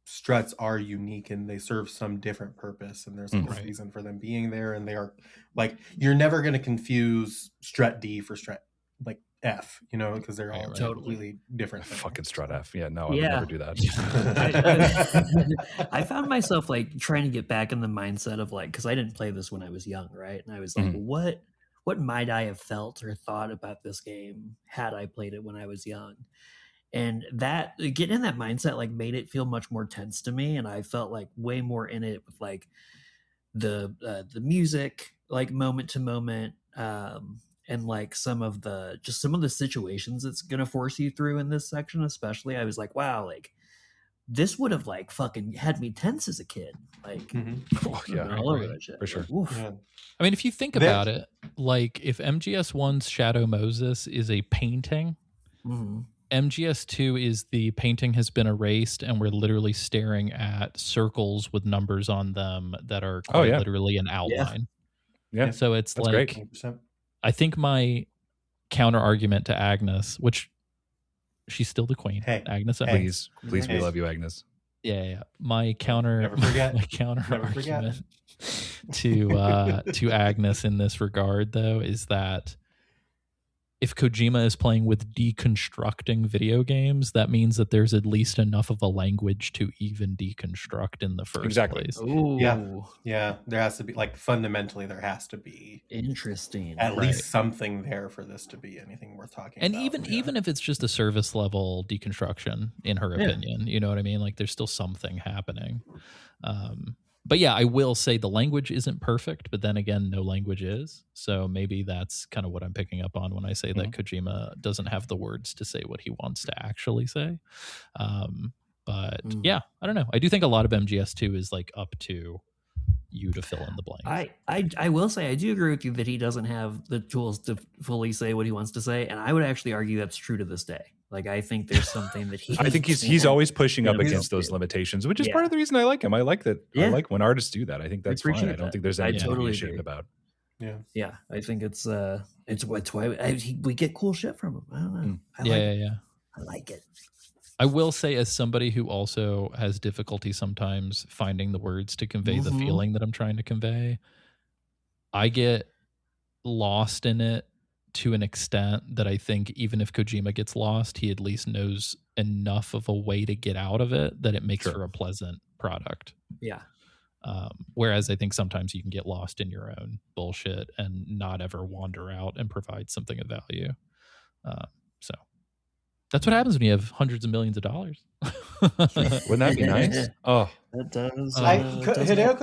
struts are unique and they serve some different purpose, and there's a reason for them being there, and they are like, you're never going to confuse strut D for strut like F, you know, because they're all completely different things. Fucking strut F. Yeah, no, I would never do that. I found myself like trying to get back in the mindset of like, because I didn't play this when I was young, right? And I was like, what might I have felt or thought about this game had I played it when I was young? And that getting in that mindset like made it feel much more tense to me, and I felt like way more in it with like the music, like moment to moment, and like some of the situations it's gonna force you through in this section. Especially, I was like, wow, like this would have like fucking had me tense as a kid, like all over that shit, for sure. Like, I mean, if you think about it, like if MGS1's Shadow Moses is a painting, MGS2 is the painting has been erased and we're literally staring at circles with numbers on them that are quite literally an outline. Yeah. So it's that's like, great. I think my counter argument to Agnes, which she's still the queen. Agnes, please, we love you, Agnes. Yeah. My counter argument to Agnes in this regard, though, is that if Kojima is playing with deconstructing video games, that means that there's at least enough of a language to even deconstruct in the first place. Ooh. Yeah. There has to be, like, fundamentally, there has to be interesting at least something there for this to be anything worth talking about. And even if it's just a service level deconstruction, in her opinion, you know what I mean? Like, there's still something happening. But yeah, I will say the language isn't perfect, but then again, no language is. So maybe that's kind of what I'm picking up on when I say that Kojima doesn't have the words to say what he wants to actually say. But yeah, I don't know. I do think a lot of MGS2 is like up to you to fill in the blanks. I will say, I do agree with you that he doesn't have the tools to fully say what he wants to say. And I would actually argue that's true to this day. Like, I think there's something that I think he's always pushing up against those limitations, which is part of the reason I like him. I like that. I like when artists do that. I think that's fine. I don't think there's anything to be ashamed about. Yeah. I think it's why we get cool shit from him. I don't know. I like it. I will say, as somebody who also has difficulty sometimes finding the words to convey the feeling that I'm trying to convey, I get lost in it to an extent that I think even if Kojima gets lost, he at least knows enough of a way to get out of it that it makes for a pleasant product. Yeah. Whereas I think sometimes you can get lost in your own bullshit and not ever wander out and provide something of value. So That's what happens when you have hundreds of millions of dollars. Wouldn't that be nice? Oh, That does. Hideo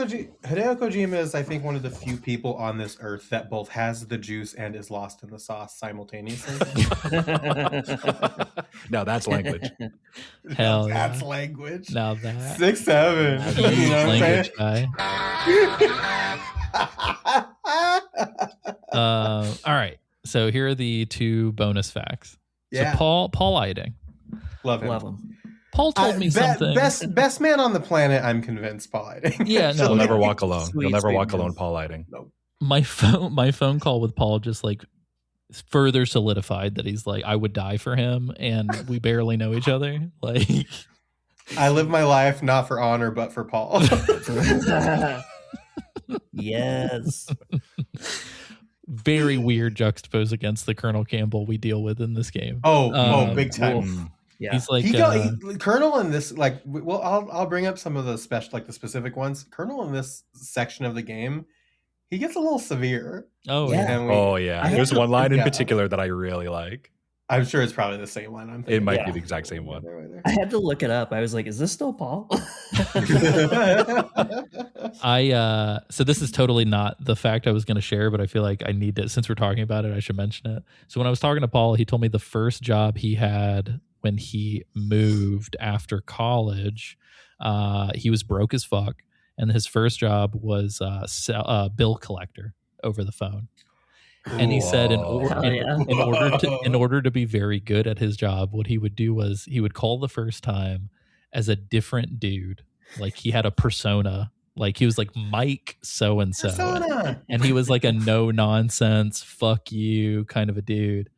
Kojima is, I think, one of the few people on this earth that both has the juice and is lost in the sauce simultaneously. now that's language. Hell That's yeah. language. Now that 6'7". You know what I'm language saying? guy. All right. So here are the 2 bonus facts. Yeah. So Paul Eiding. Love him. Love him. Paul told me something. Best man on the planet, I'm convinced, Paul Eiding. Yeah, no, You'll never walk alone. Sweet, You'll never sweet walk man. alone, Paul Lighting. Nope. My phone call with Paul just like further solidified that he's like, I would die for him, and we barely know each other. Like, I live my life not for honor, but for Paul. Yes. very weird juxtapose against the Colonel Campbell we deal with in this game. Big time. Yeah. He's like, Colonel in this, like, well, I'll bring up some of the the specific ones. Colonel in this section of the game, he gets a little severe. oh Yeah. yeah. Oh yeah, I there's have one line in yeah. particular that I really like. I'm sure it's probably the same one. It might Yeah. be the exact same one. I had to look it up. I was like, is this still Paul? So this is totally not the fact I was going to share, but I feel like I need to, since we're talking about it, I should mention it. So when I was talking to Paul, he told me the first job he had when he moved after college, he was broke as fuck, and his first job was bill collector over the phone. And he said in order to be very good at his job, what he would do was he would call the first time as a different dude. Like he had a persona. Like he was like Mike so and so. And he was like a no nonsense, fuck you kind of a dude.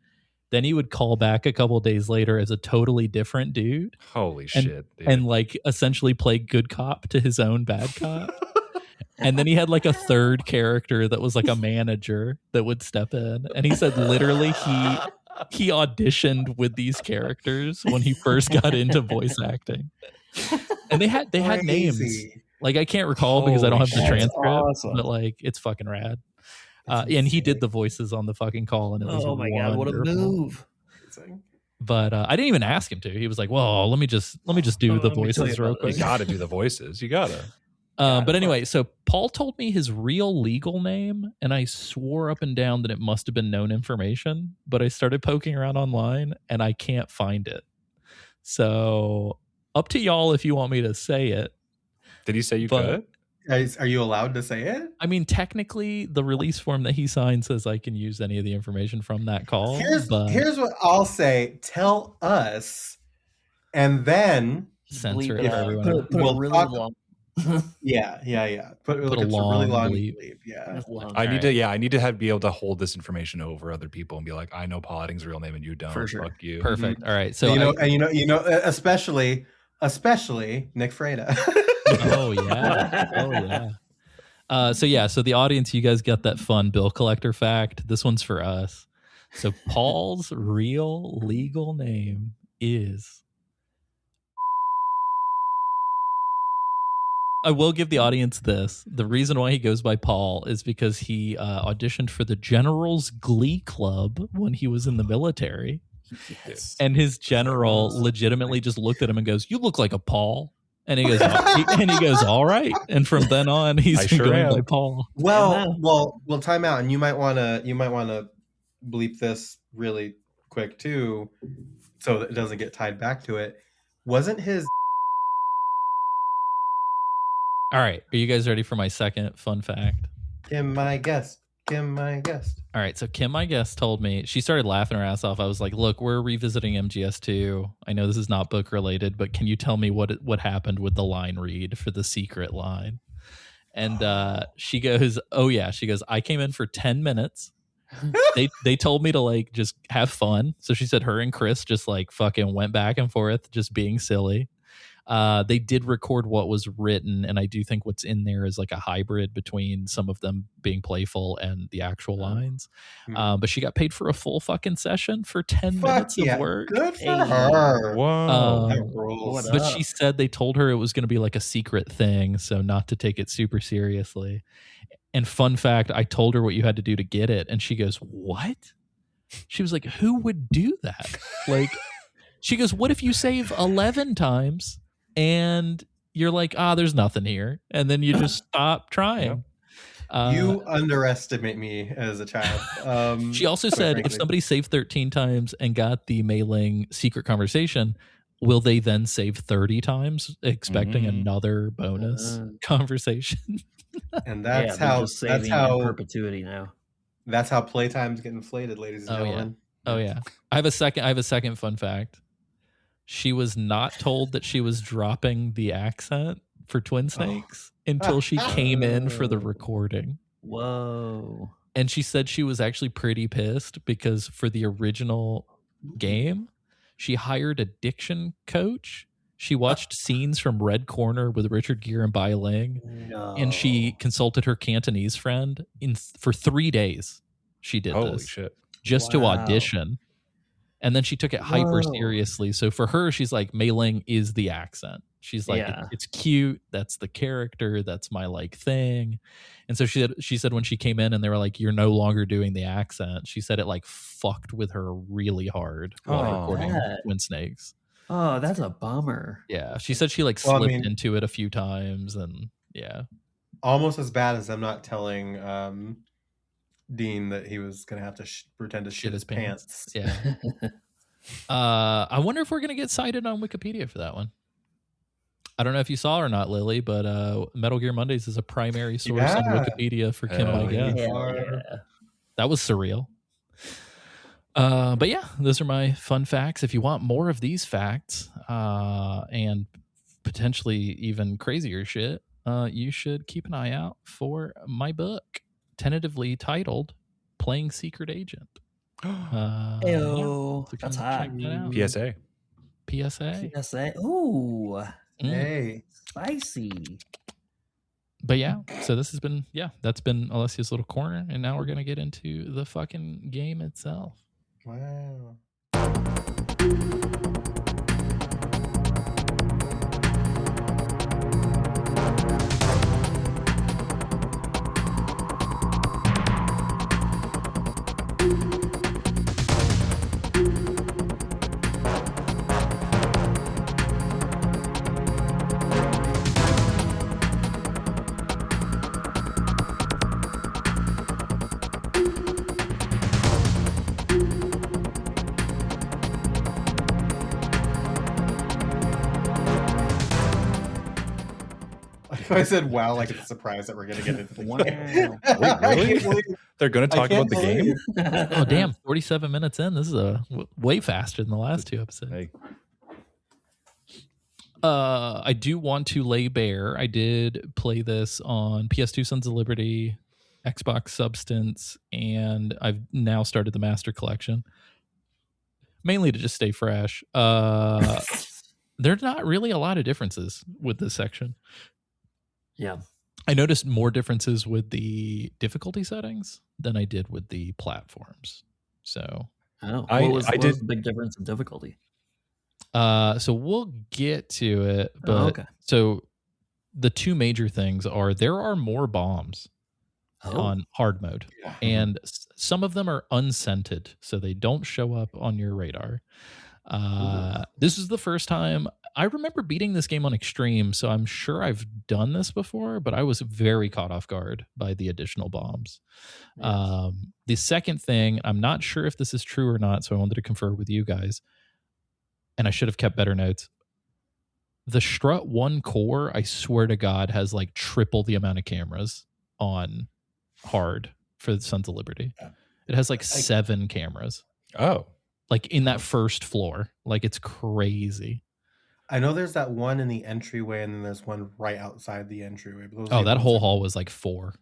Then he would call back a couple days later as a totally different dude. Holy shit. Dude. And like essentially play good cop to his own bad cop. And then he had like a third character that was like a manager that would step in. And he said literally he auditioned with these characters when he first got into voice acting. And they had names. Like I can't recall because I don't have the Holy shit. transcript, Awesome. but like it's fucking rad. And he did the voices on the fucking call, and it was Oh my god, what a wonderful. move! But I didn't even ask him to. He was like, "Well, let me just do the let me tell you voices real about quick." You gotta do the voices. You gotta. But anyway, so Paul told me his real legal name, and I swore up and down that it must have been known information. But I started poking around online, and I can't find it. So up to y'all if you want me to say it. Did he say you But- could? Are you allowed to say it? I mean, technically, the release form that he signed says I can use any of the information from that call. Here's but what I'll say. Tell us, and then censor Bleep it for everyone. Put We'll a really talk- long. yeah. Put a like, it's a really long long bleep. bleep. Yeah. That's long. I need Alright. to. I need to be able to hold this information over other people and be like, I know Paul Eiding's real name and you don't. For sure. Fuck you. Perfect. All right. So And you know, especially Nick Freda. oh yeah. So the audience, you guys got that fun bill collector fact. This one's for us. So Paul's real legal name is. I will give the audience this. The reason why he goes by Paul is because he auditioned for the General's Glee Club when he was in the military. Yes. And his general legitimately just looked at him and goes, "You look like a Paul." And he goes, "All right." And from then on, he's I been sure going am. by Paul. Well, time out, and you might want to bleep this really quick too, so that it doesn't get tied back to it. Wasn't his? All right. Are you guys ready for my second fun fact? Kim, my guest. All right. So Kim, my guest, told me, she started laughing her ass off. I was like, "Look, we're revisiting MGS2. I know this is not book related, but can you tell me what happened with the line read for the secret line?" And she goes, "Oh yeah." She goes, "I came in for 10 minutes. They told me to like just have fun." So she said her and Chris just like fucking went back and forth, just being silly. They did record what was written, and I do think what's in there is like a hybrid between some of them being playful and the actual lines. But she got paid for a full fucking session for 10 minutes of work. Good for Hey. her. Whoa. That rules. But she said they told her it was going to be like a secret thing, so not to take it super seriously. And fun fact, I told her what you had to do to get it, and she goes, "What?" She was like, "Who would do that?" Like, She goes, what if you save 11 times and you're like, there's nothing here. And then you just stop trying. You underestimate me as a child. She also said, if somebody saved 13 times and got the mailing secret conversation, will they then save 30 times expecting another bonus conversation? And that's how in perpetuity now. That's how playtime's getting inflated, ladies and gentlemen. Oh yeah. I have a second fun fact. She was not told that she was dropping the accent for Twin Snakes until she came in for the recording. Whoa. And she said she was actually pretty pissed because for the original game, she hired a diction coach. She watched scenes from Red Corner with Richard Gere and Bai Ling, and she consulted her Cantonese friend for 3 days. She did this shit. just to audition. And then she took it hyper seriously. So for her, she's like, Mei Ling is the accent. She's like, it's cute. That's the character. That's my like thing. And so she said when she came in and they were like, you're no longer doing the accent. She said it like fucked with her really hard while recording Twin Snakes. Oh, that's a bummer. Yeah. She said she like slipped into it a few times and almost as bad as I'm not telling Dean that he was going to have to pretend to shit his pants. Yeah. I wonder if we're going to get cited on Wikipedia for that one. I don't know if you saw or not, Lily, but Metal Gear Mondays is a primary source on Wikipedia for Kim I Guess. That was surreal. But yeah, those are my fun facts. If you want more of these facts and potentially even crazier shit, you should keep an eye out for my book, tentatively titled Playing Secret Agent. So that's hot. PSA. PSA. Ooh. Hey. Spicy. But yeah, so this has been, that's been Alessia's little corner. And now we're going to get into the fucking game itself. Wow. I said, wow, like it's a surprise that we're going to get into the game. Wait, really? They're going to talk about the game? Oh, damn. 47 minutes in. This is way faster than the last two episodes. Hey. I do want to lay bare. I did play this on PS2 Sons of Liberty, Xbox Substance, and I've now started the Master Collection. Mainly to just stay fresh. There's not really a lot of differences with this section. Yeah. I noticed more differences with the difficulty settings than I did with the platforms. So what was the big difference in difficulty? So we'll get to it, but so the two major things are there are more bombs on hard mode, and some of them are unscented, so they don't show up on your radar. This is the first time I remember beating this game on extreme, so I'm sure I've done this before, but I was very caught off guard by the additional bombs. Yes. The second thing, I'm not sure if this is true or not, so I wanted to confer with you guys, and I should have kept better notes. The Strut 1 core, I swear to God, has like triple the amount of cameras on hard for the Sons of Liberty. It has like 7 cameras. Oh. Like in that first floor. Like it's crazy. I know there's that one in the entryway, and then there's one right outside the entryway. But that whole hall was like 4.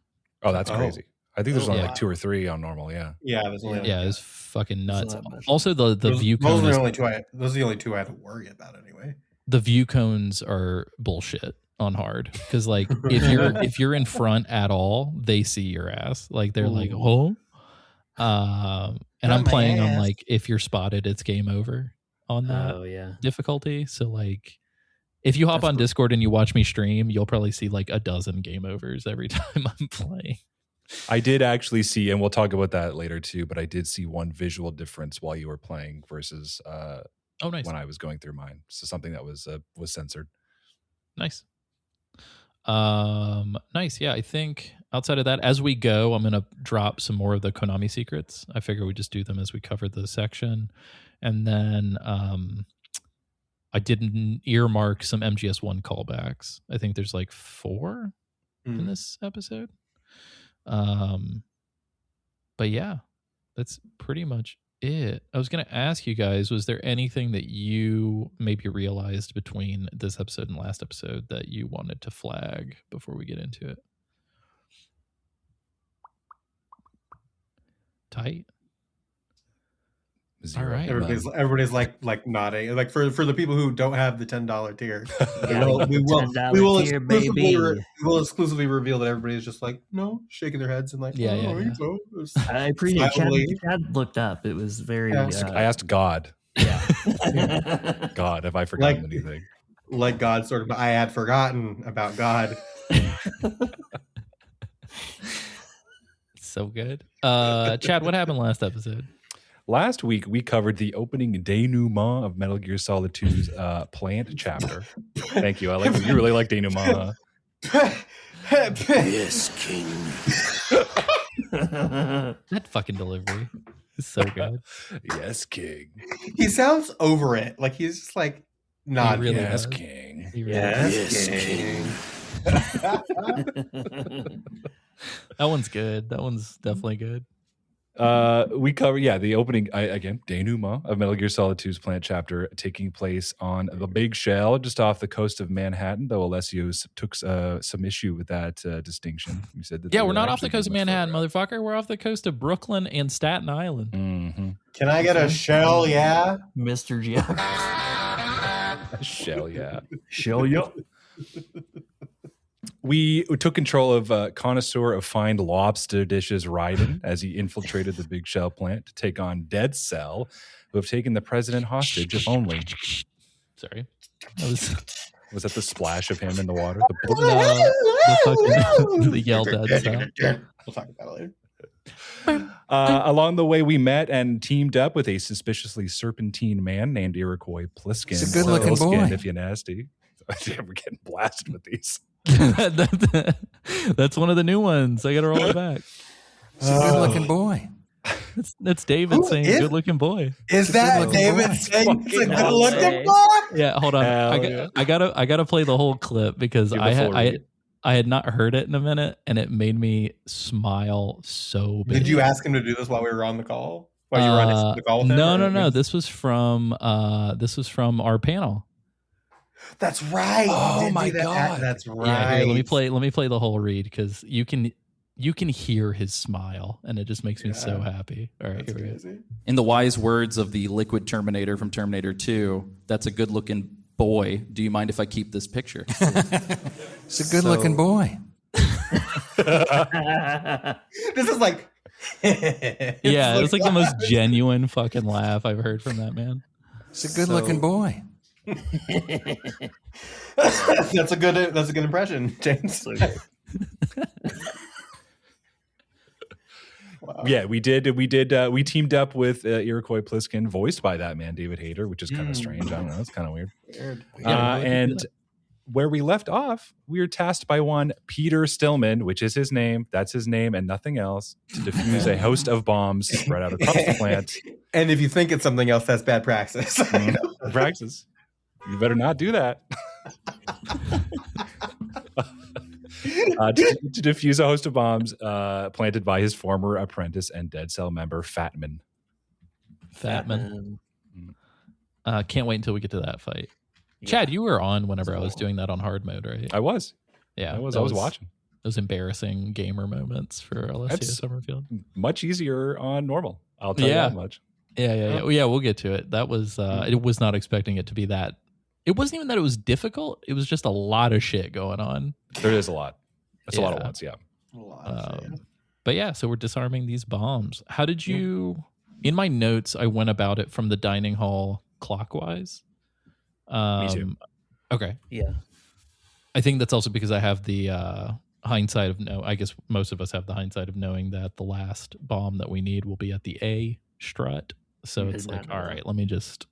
Oh, that's crazy. I think there's only like 2 or 3 on normal. Yeah. Yeah. There's only it's fucking nuts. Also, the view cones. Those are the only two I had to worry about anyway. The view cones are bullshit on hard because like if you're in front at all, they see your ass. Like they're like, oh. And I'm playing on like if you're spotted, it's game over on that difficulty. So like if you hop on Discord and you watch me stream, you'll probably see like a dozen game overs every time I'm playing. I did actually see, and we'll talk about that later too, but I did see one visual difference while you were playing versus Oh, nice. When I was going through mine. So something that was censored. Nice. Nice. Yeah, I think outside of that, as we go, I'm gonna drop some more of the Konami secrets. I figure we just do them as we cover the section, and then I didn't earmark some MGS1 callbacks. I think there's like 4 in this episode. But yeah, that's pretty much it. I was going to ask you guys, was there anything that you maybe realized between this episode and last episode that you wanted to flag before we get into it? Tight. Zero. All right. Everybody's like nodding. Like for the people who don't have the $10 tier, we will exclusively reveal that everybody's just like shaking their heads and like I appreciate Chad looked up. It was very. I asked God. Yeah. God, have I forgotten anything? Like God, sort of. I had forgotten about God. So good. Chad, what happened last episode? Last week, we covered the opening denouement of Metal Gear Solid 2's plant chapter. Thank you. You really like denouement, huh? Yes, King. That fucking delivery is so good. Yes, King. He sounds over it. Like he's just like, not really yes, does. King. Yes, King. That one's good. That one's definitely good. We cover the opening denouement of Metal Gear Solid 2's plant chapter taking place on the Big Shell just off the coast of Manhattan, though Alessio took some issue with that distinction. You said that we're not off the coast of Manhattan, motherfucker. We're off the coast of Brooklyn and Staten Island. Mm-hmm. Can I get a shell? Yeah, Mr. Geography. Shell, yeah. Shell, yeah. We took control of connoisseur of fine lobster dishes Raiden as he infiltrated the Big Shell plant to take on Dead Cell, who have taken the president hostage, if only. Sorry. Was that the splash of him in the water? The yell Dead Cell. We'll talk about it later. Along the way, we met and teamed up with a suspiciously serpentine man named Iroquois Pliskin. He's a good-looking boy. If you're nasty. We're getting blasted with these. That's one of the new ones. I gotta roll it back. It's a good-looking boy. That's David saying good-looking boy. Is that David saying it's a good-looking boy? Yeah, hold on. I gotta play the whole clip because I had not heard it in a minute and it made me smile so big. Did you ask him to do this while we were on the call? While you were on the call with him? No. This was from our panel. That's right. Oh my God. That's right. Yeah, here, let me play the whole read because you can hear his smile and it just makes me so happy. All right, here we go. In the wise words of the liquid Terminator from Terminator 2, that's a good-looking boy. Do you mind if I keep this picture? It's a good-looking boy. This is like yeah, it was like the most genuine fucking laugh I've heard from that man. It's a good-looking boy. That's a good impression, James. Wow. Yeah, we we teamed up with Iroquois Pliskin, voiced by that man David Hayter, which is kind of strange. I don't know, it's kind of weird. And where we left off, we were tasked by one Peter Stillman, which is his name. That's his name and nothing else, to defuse a host of bombs spread out across the plant. And if you think it's something else, that's bad praxis. Praxis. You better not do that. To defuse a host of bombs planted by his former apprentice and Dead Cell member, Fatman. Fatman. Can't wait until we get to that fight. Yeah. Chad, you were on whenever I was doing that on hard mode, right? I was. Yeah, I was watching. Those embarrassing gamer moments for Alessio Summerfield. Much easier on normal. I'll tell you that much. Yeah. We'll get to it. That was it was not expecting it to be that. It wasn't even that it was difficult. It was just a lot of shit going on. There is a lot. That's a lot of ones, yeah. A lot of shit. But yeah, so we're disarming these bombs. How did you... In my notes, I went about it from the dining hall clockwise. Me too. Okay. Yeah. I think that's also because I have the hindsight of... I guess most of us have the hindsight of knowing that the last bomb that we need will be at the A strut. So it's like, all right, let me just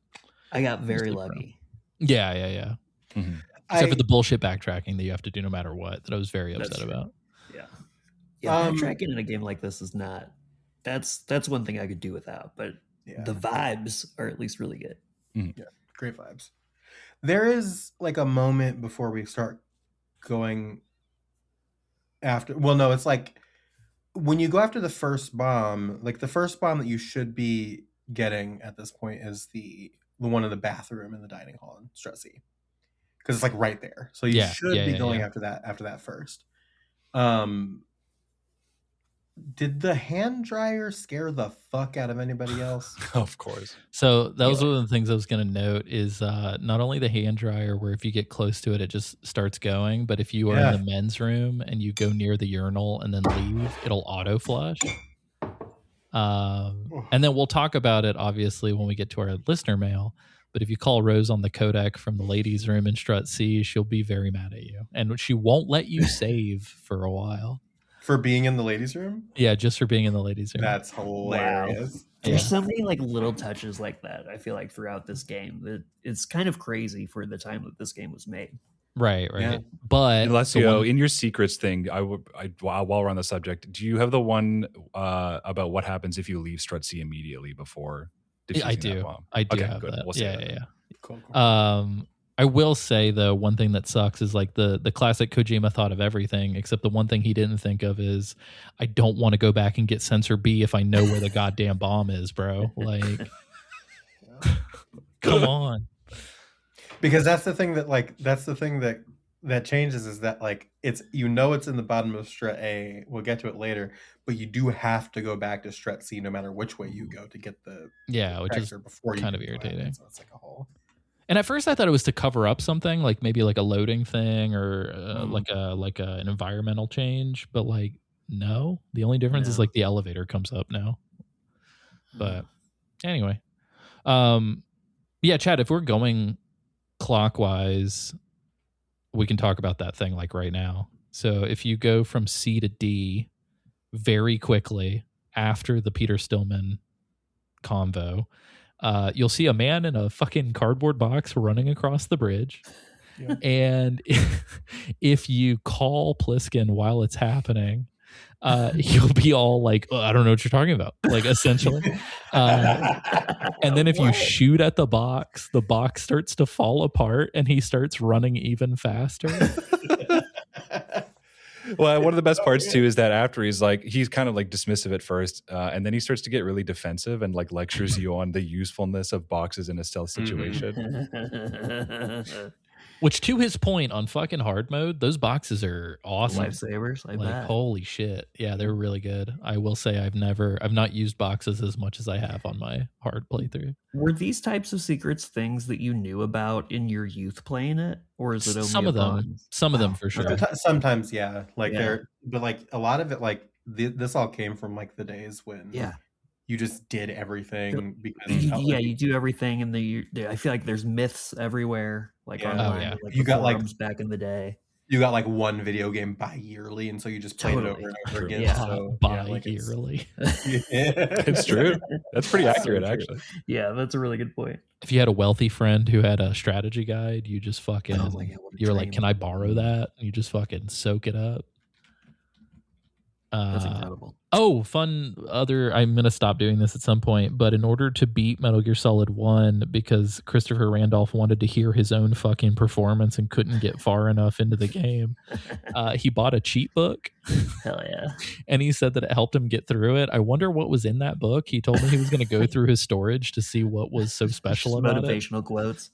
I got very lucky. Yeah. Mm-hmm. Except for the bullshit backtracking that you have to do no matter what, that I was very upset about. Yeah. Backtracking in a game like this is not. That's one thing I could do without, but the vibes are at least really good. Yeah, great vibes. There is like a moment before we start going after. Well, no, it's like when you go after the first bomb. Like the first bomb that you should be getting at this point is the one in the bathroom in the dining hall in Strut C, because it's like right there. So you should be going after that first. Did the hand dryer scare the fuck out of anybody else? Of course. So that was one of the things I was going to note is not only the hand dryer, where if you get close to it, it just starts going. But if you are in the men's room and you go near the urinal and then leave, it'll auto flush. And then we'll talk about it, obviously, when we get to our listener mail. But if you call Rose on the codec from the ladies' room in Strut C, she'll be very mad at you. And she won't let you save for a while. For being in the ladies' room? Yeah, just for being in the ladies' room. That's hilarious. Wow. There's so many like little touches like that, I feel like, throughout this game. That it's kind of crazy for the time that this game was made. Right. Yeah. But Alessio, in your secrets thing, while we're on the subject, do you have the one about what happens if you leave Strut C immediately before defusing I do. that bomb? I do Okay, have good. that. We'll save that. Cool. I will say, though, one thing that sucks is like the classic Kojima thought of everything, except the one thing he didn't think of is I don't want to go back and get sensor B if I know where the goddamn bomb is, bro. Like, come on. Because that's the thing that changes is that like it's it's in the bottom of Strut A. We'll get to it later, but you do have to go back to Strut C no matter which way you go to get the which is before kind you of irritating. So it's like a whole. And at first I thought it was to cover up something, like maybe like a loading thing or an environmental change, but like no. The only difference is like the elevator comes up now. But anyway, Chad, if we're going clockwise, we can talk about that thing like right now. So if you go from C to D very quickly after the Peter Stillman convo, you'll see a man in a fucking cardboard box running across the bridge. Yeah. And if you call Pliskin while it's happening, you'll be all like, I don't know what you're talking about, like essentially. And then if you shoot at the box starts to fall apart and he starts running even faster. Well, one of the best parts too is that after he's kind of like dismissive at first, and then he starts to get really defensive and like lectures you on the usefulness of boxes in a stealth situation. Which, to his point, on fucking hard mode, those boxes are awesome. Lifesavers, I bet. Holy shit. Yeah, they're really good. I will say I've not used boxes as much as I have on my hard playthrough. Were these types of secrets things that you knew about in your youth playing it? Or is it only some of them? Some of them for sure. Sometimes, yeah. Like but like a lot of it, like this all came from like the days when you just did everything because you do everything, and I feel like there's myths everywhere, like online. Like you got like back in the day. You got like one video game bi-yearly, and so you just played it over and over again. Yeah, so, bi-yearly. It's true. That's pretty accurate, actually. Yeah, that's a really good point. If you had a wealthy friend who had a strategy guide, you just fucking, you were like, can I borrow that? And you just fucking soak it up. That's incredible. I'm going to stop doing this at some point, but in order to beat Metal Gear Solid 1, because Christopher Randolph wanted to hear his own fucking performance and couldn't get far enough into the game, he bought a cheat book. Hell yeah. And he said that it helped him get through it. I wonder what was in that book. He told me he was going to go through his storage to see what was so special about motivational quotes.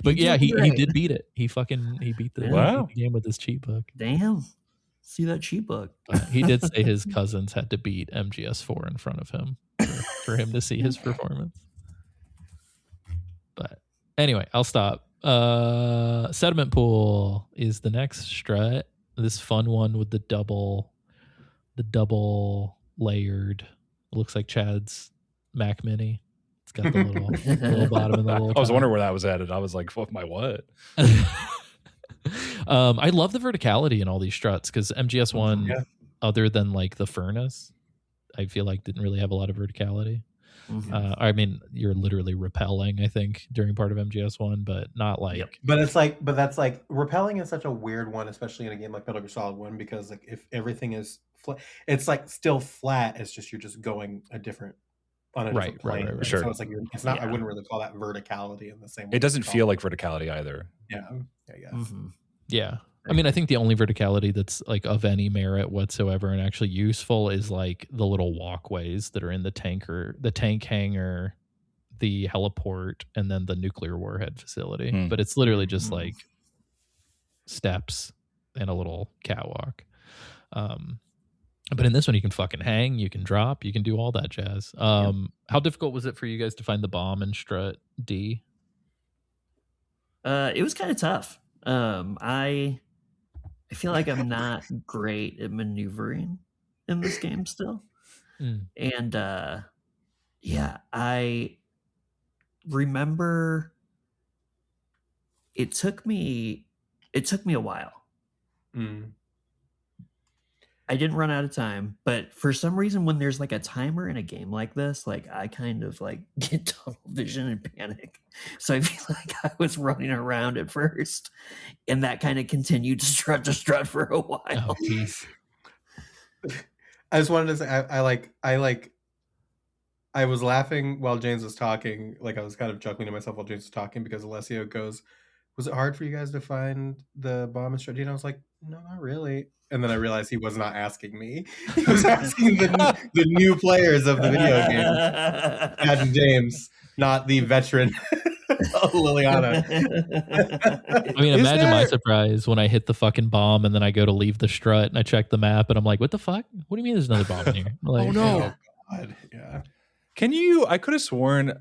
But yeah, he did beat it. He beat the game with his cheat book. Damn. See that cheat book. He did say his cousins had to beat MGS4 in front of him for him to see his performance. But anyway, I'll stop. Sediment Pool is the next strut. This fun one with the double layered. Looks like Chad's Mac Mini. It's got the little bottom and the little top. I was wondering where that was added. I was like, what? My what? I love the verticality in all these struts because MGS1, other than like the furnace, I feel like didn't really have a lot of verticality. I mean, you're literally repelling, I think, during part of MGS1, but not like. But that's like repelling is such a weird one, especially in a game like Metal Gear Solid 1, because like if everything is flat, it's like still flat. It's just you're just going a different on a different plane. Right. Sure. So it's like it's not. I wouldn't really call that verticality in the same way. It doesn't feel like verticality either. Yeah. Yeah. I mean, I think the only verticality that's like of any merit whatsoever and actually useful is like the little walkways that are in the tank hangar, the heliport, and then the nuclear warhead facility. But it's literally just like steps and a little catwalk. But in this one, you can fucking hang, you can drop, you can do all that jazz. How difficult was it for you guys to find the bomb in Strut D? It was kind of tough. I feel like I'm not great at maneuvering in this game still. And I remember it took me a while. I didn't run out of time, but for some reason when there's like a timer in a game like this, like I kind of like get tunnel vision and panic. So I feel like I was running around at first and that kind of continued to strut for a while. Oh, geez. I just wanted to say I was laughing while James was talking. Like I was kind of chuckling to myself while James was talking because Alessio goes, "Was it hard for you guys to find the bomb in Strut D?" And I was like, "No, not really." And then I realized he was not asking me. He was asking the new players of the video game. Chad and James, not the veteran Liliana. I mean, imagine my surprise when I hit the fucking bomb and then I go to leave the strut and I check the map and I'm like, what the fuck? What do you mean there's another bomb in here? Like, oh, no. Oh, God. Yeah. I could have sworn...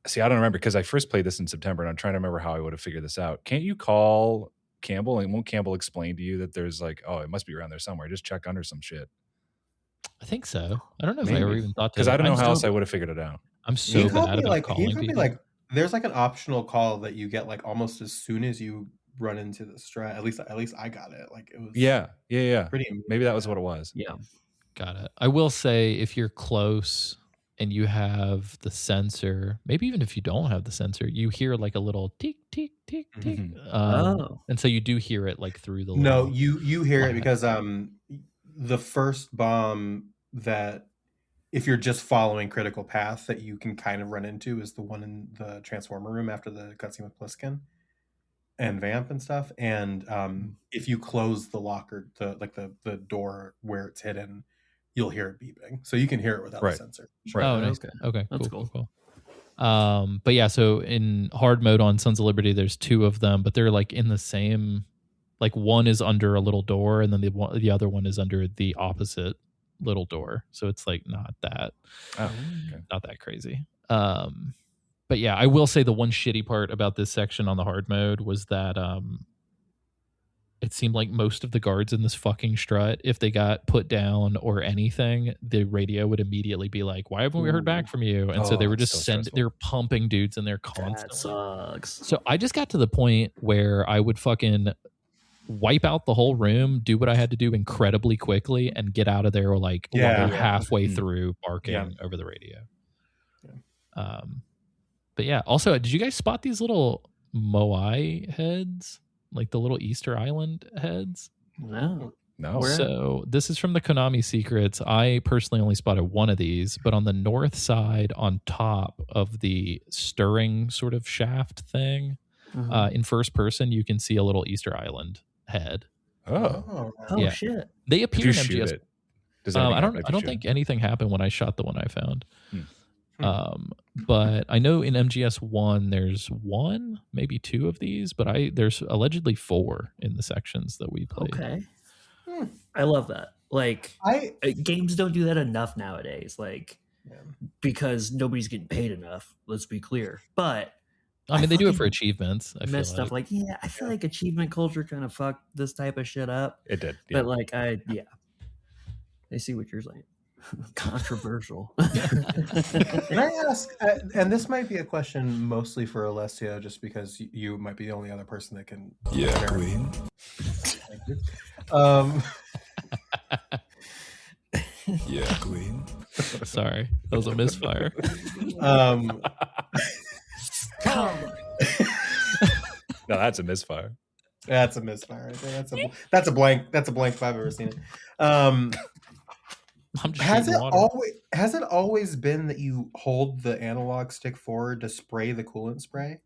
See, I don't remember because I first played this in September and I'm trying to remember how I would have figured this out. Can't you call Campbell and won't Campbell explain to you that there's like, oh, it must be around there somewhere. Just check under some shit. I think so. I don't know if I ever even thought to. Because I don't know how else I would have figured it out. I'm so bad about calling people. Like, there's like an optional call that you get like almost as soon as you run into the strat. At least I got it. Like it was yeah. Pretty maybe that was what it was. Yeah. Got it. I will say if you're close and you have the sensor, maybe even if you don't have the sensor, you hear like a little tick, tick, tick, tick. And so you do hear it like through the you hear it because the first bomb that if you're just following critical path that you can kind of run into is the one in the transformer room after the cutscene with Pliskin and Vamp and stuff. And if you close the locker, the door where it's hidden, you'll hear it beeping. So you can hear it without the sensor. Right. Oh, nice. Okay. That's cool. But yeah, so in hard mode on Sons of Liberty, there's two of them, but they're like in the same, like one is under a little door and then the other one is under the opposite little door. So it's like not that crazy. But yeah, I will say the one shitty part about this section on the hard mode was that it seemed like most of the guards in this fucking strut, if they got put down or anything, the radio would immediately be like, why haven't we heard back from you? And so they were just they're pumping dudes in there constantly. That sucks. So I just got to the point where I would fucking wipe out the whole room, do what I had to do incredibly quickly, and get out of there like halfway through barking over the radio. Yeah. But yeah, also, did you guys spot these little Moai heads? Like the little Easter Island heads? No. So this is from the Konami Secrets. I personally only spotted one of these, but on the north side on top of the stirring sort of shaft thing, in first person, you can see a little Easter Island head. Oh shit. They appear in MGS. Shoot it? I don't think anything happened when I shot the one I found. But I know in MGS1 there's one, maybe two of these, but there's allegedly 4 in the sections that we played. Okay. I love that. Like games don't do that enough nowadays, like because nobody's getting paid enough, let's be clear. But I mean, they do it for achievements. I feel stuff like I feel like achievement culture kind of fucked this type of shit up. It did. But like I see what you're saying. Controversial. Can I ask, and this might be a question mostly for Alessio, just because you might be the only other person that can. Yeah, Queen. Thank you. Yeah, Queen. Sorry, that was a misfire. No, that's a misfire. That's a misfire right there. That's a blank if I've ever seen it. I'm just has shooting water. has it always been that you hold the analog stick forward to spray the coolant spray?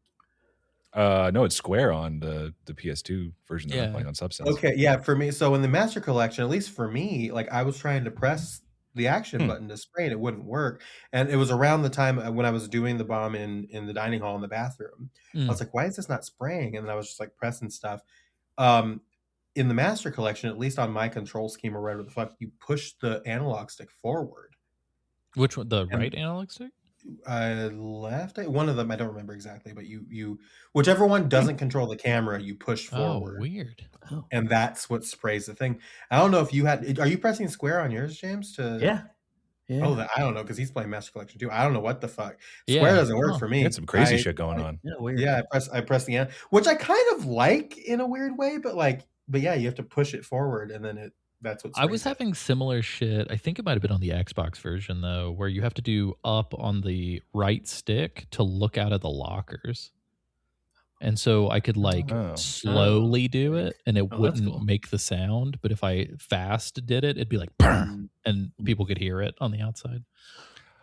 No, it's square on the PS2 version that I'm Yeah. playing on Substance. Okay, yeah, for me, so in the Master Collection, at least for me, like I was trying to press the action button to spray and it wouldn't work. And it was around the time when I was doing the bomb in the dining hall in the bathroom. I was like, why is this not spraying? And then I was just like pressing stuff. In the Master Collection, at least on my control scheme or whatever the fuck, you push the analog stick forward. Which one? The right analog stick? Left, one of them, I don't remember exactly, but you whichever one doesn't control the camera, you push forward. Oh, weird. And that's what sprays the thing. I don't know if are you pressing square on yours, James? Yeah. Oh, I don't know, because he's playing Master Collection too. I don't know what the fuck. Square doesn't work for me. You had some crazy shit going on. Yeah, weird. Yeah, I press the end, which I kind of like in a weird way, but yeah, you have to push it forward, and then that's what I was having similar shit. I think it might have been on the Xbox version though, where you have to do up on the right stick to look out of the lockers. And so I could slowly do it and it wouldn't make the sound. But if I fast did it, it'd be like, and people could hear it on the outside.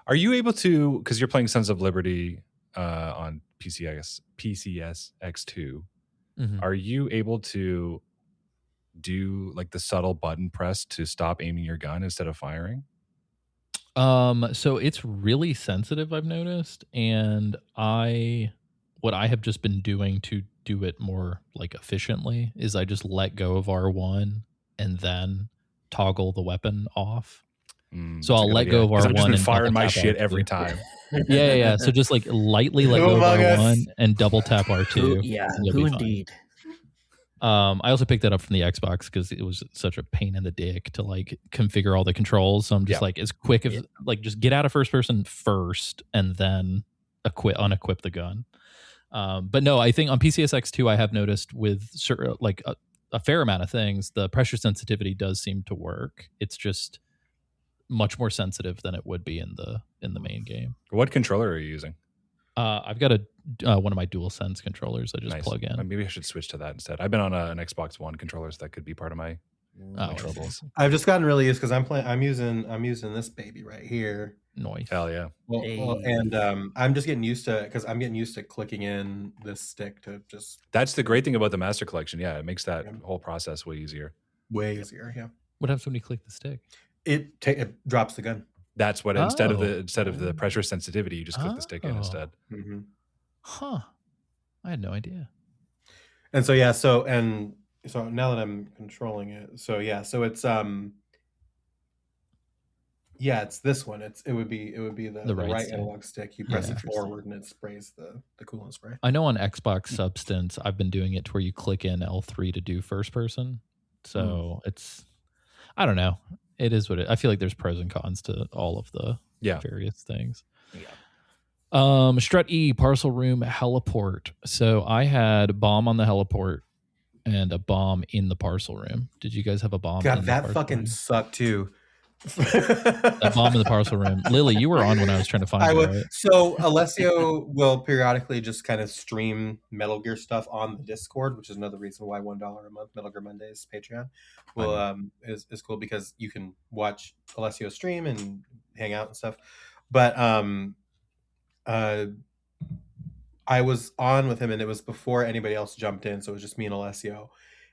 Are you able to, because you're playing Sons of Liberty on PCS X2, are you able to do like the subtle button press to stop aiming your gun instead of firing? So it's really sensitive, I've noticed, and what I have just been doing to do it more like efficiently is I just let go of R1 and then toggle the weapon off. So I'll let go of R1 I'm just been and firing my tap shit R2. every time. Yeah. So just like lightly let go of R1 and double tap R2. Who indeed. I also picked that up from the Xbox because it was such a pain in the dick to like configure all the controls. So I'm just like as quick as like just get out of first person first and then unequip the gun. But no, I think on PCS X2 I have noticed with like a fair amount of things, the pressure sensitivity does seem to work. It's just much more sensitive than it would be in the main game. What controller are you using? I've got one of my DualSense controllers. I just plug in. Maybe I should switch to that instead. I've been on an Xbox One controller, so that could be part of my troubles. I've just gotten really used because I'm using this baby right here. Noise. Hell yeah. Well, and I'm just getting used to clicking in this stick to just. That's the great thing about the Master Collection. Yeah, it makes that whole process way easier. Way easier. Yeah. What happens when you click the stick? It drops the gun. That's what instead of the pressure sensitivity, you just click the stick in instead. Mm-hmm. Huh. I had no idea. And so so now that I'm controlling it, so it's it's this one. It would be the right analog stick. You press it forward and it sprays the coolant spray. I know on Xbox Substance I've been doing it to where you click in L3 to do first person. So it's, I don't know. It is what it. I feel like there's pros and cons to all of the various things. Yeah. Strut E, parcel room, heliport. So I had a bomb on the heliport and a bomb in the parcel room. Did you guys have a bomb? God, that fucking sucked too. That bomb in the parcel room. Lily, you were on when I was trying to find it, right? So Alessio will periodically just kind of stream Metal Gear stuff on the Discord, which is another reason why $1 a month Metal Gear Mondays Patreon is cool, because you can watch Alessio stream and hang out and stuff. But I was on with him and it was before anybody else jumped in, so it was just me and Alessio.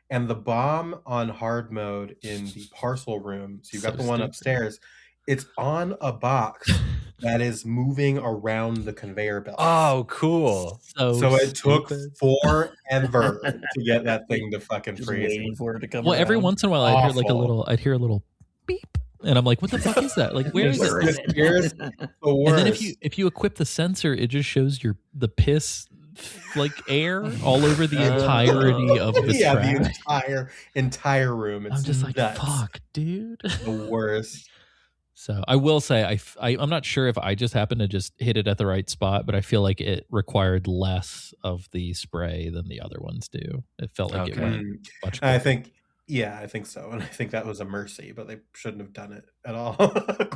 And the bomb on hard mode in the parcel room, so you've got the one upstairs, it's on a box that is moving around the conveyor belt. Oh, cool. So it took forever to get that thing to fucking freeze. Waiting for it to come. Well, around. every once in a while I'd hear a little beep. And I'm like, what the fuck is that? Like, where is it? Here's the worst. And then if you equip the sensor, it just shows the piss like air all over the entirety of the trash. The entire room. It's I'm just nuts. like, fuck, dude. The worst. So I will say, I'm not sure if I just happened to just hit it at the right spot, but I feel like it required less of the spray than the other ones do. It felt like it went much quicker. I think Yeah, I think so, and I think that was a mercy, but they shouldn't have done it at all.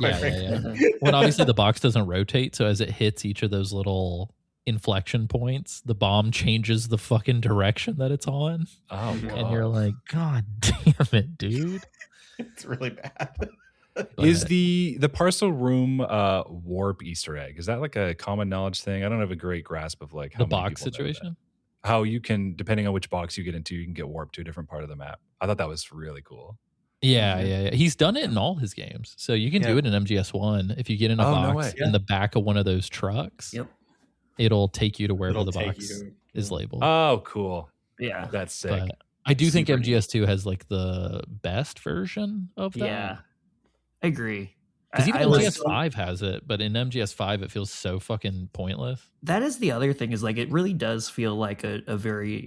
Yeah. Well, obviously the box doesn't rotate, so as it hits each of those little inflection points, the bomb changes the fucking direction that it's on. Oh, and you're like, God damn it, dude. It's really bad. Is the parcel room warp Easter egg? Is that like a common knowledge thing? I don't have a great grasp of like how the many box people know that. situation? How you can, depending on which box you get into, you can get warped to a different part of the map. I thought that was really cool. Yeah. He's done it in all his games. So you can do it in MGS1. If you get in a box in the back of one of those trucks, it'll take you to wherever the box is labeled. Oh, cool. Yeah. That's sick. But I do think MGS2 has like the best version of that. Yeah. I agree. Because even MGS5 has it, but in MGS5 it feels so fucking pointless. That is the other thing, is like it really does feel like a very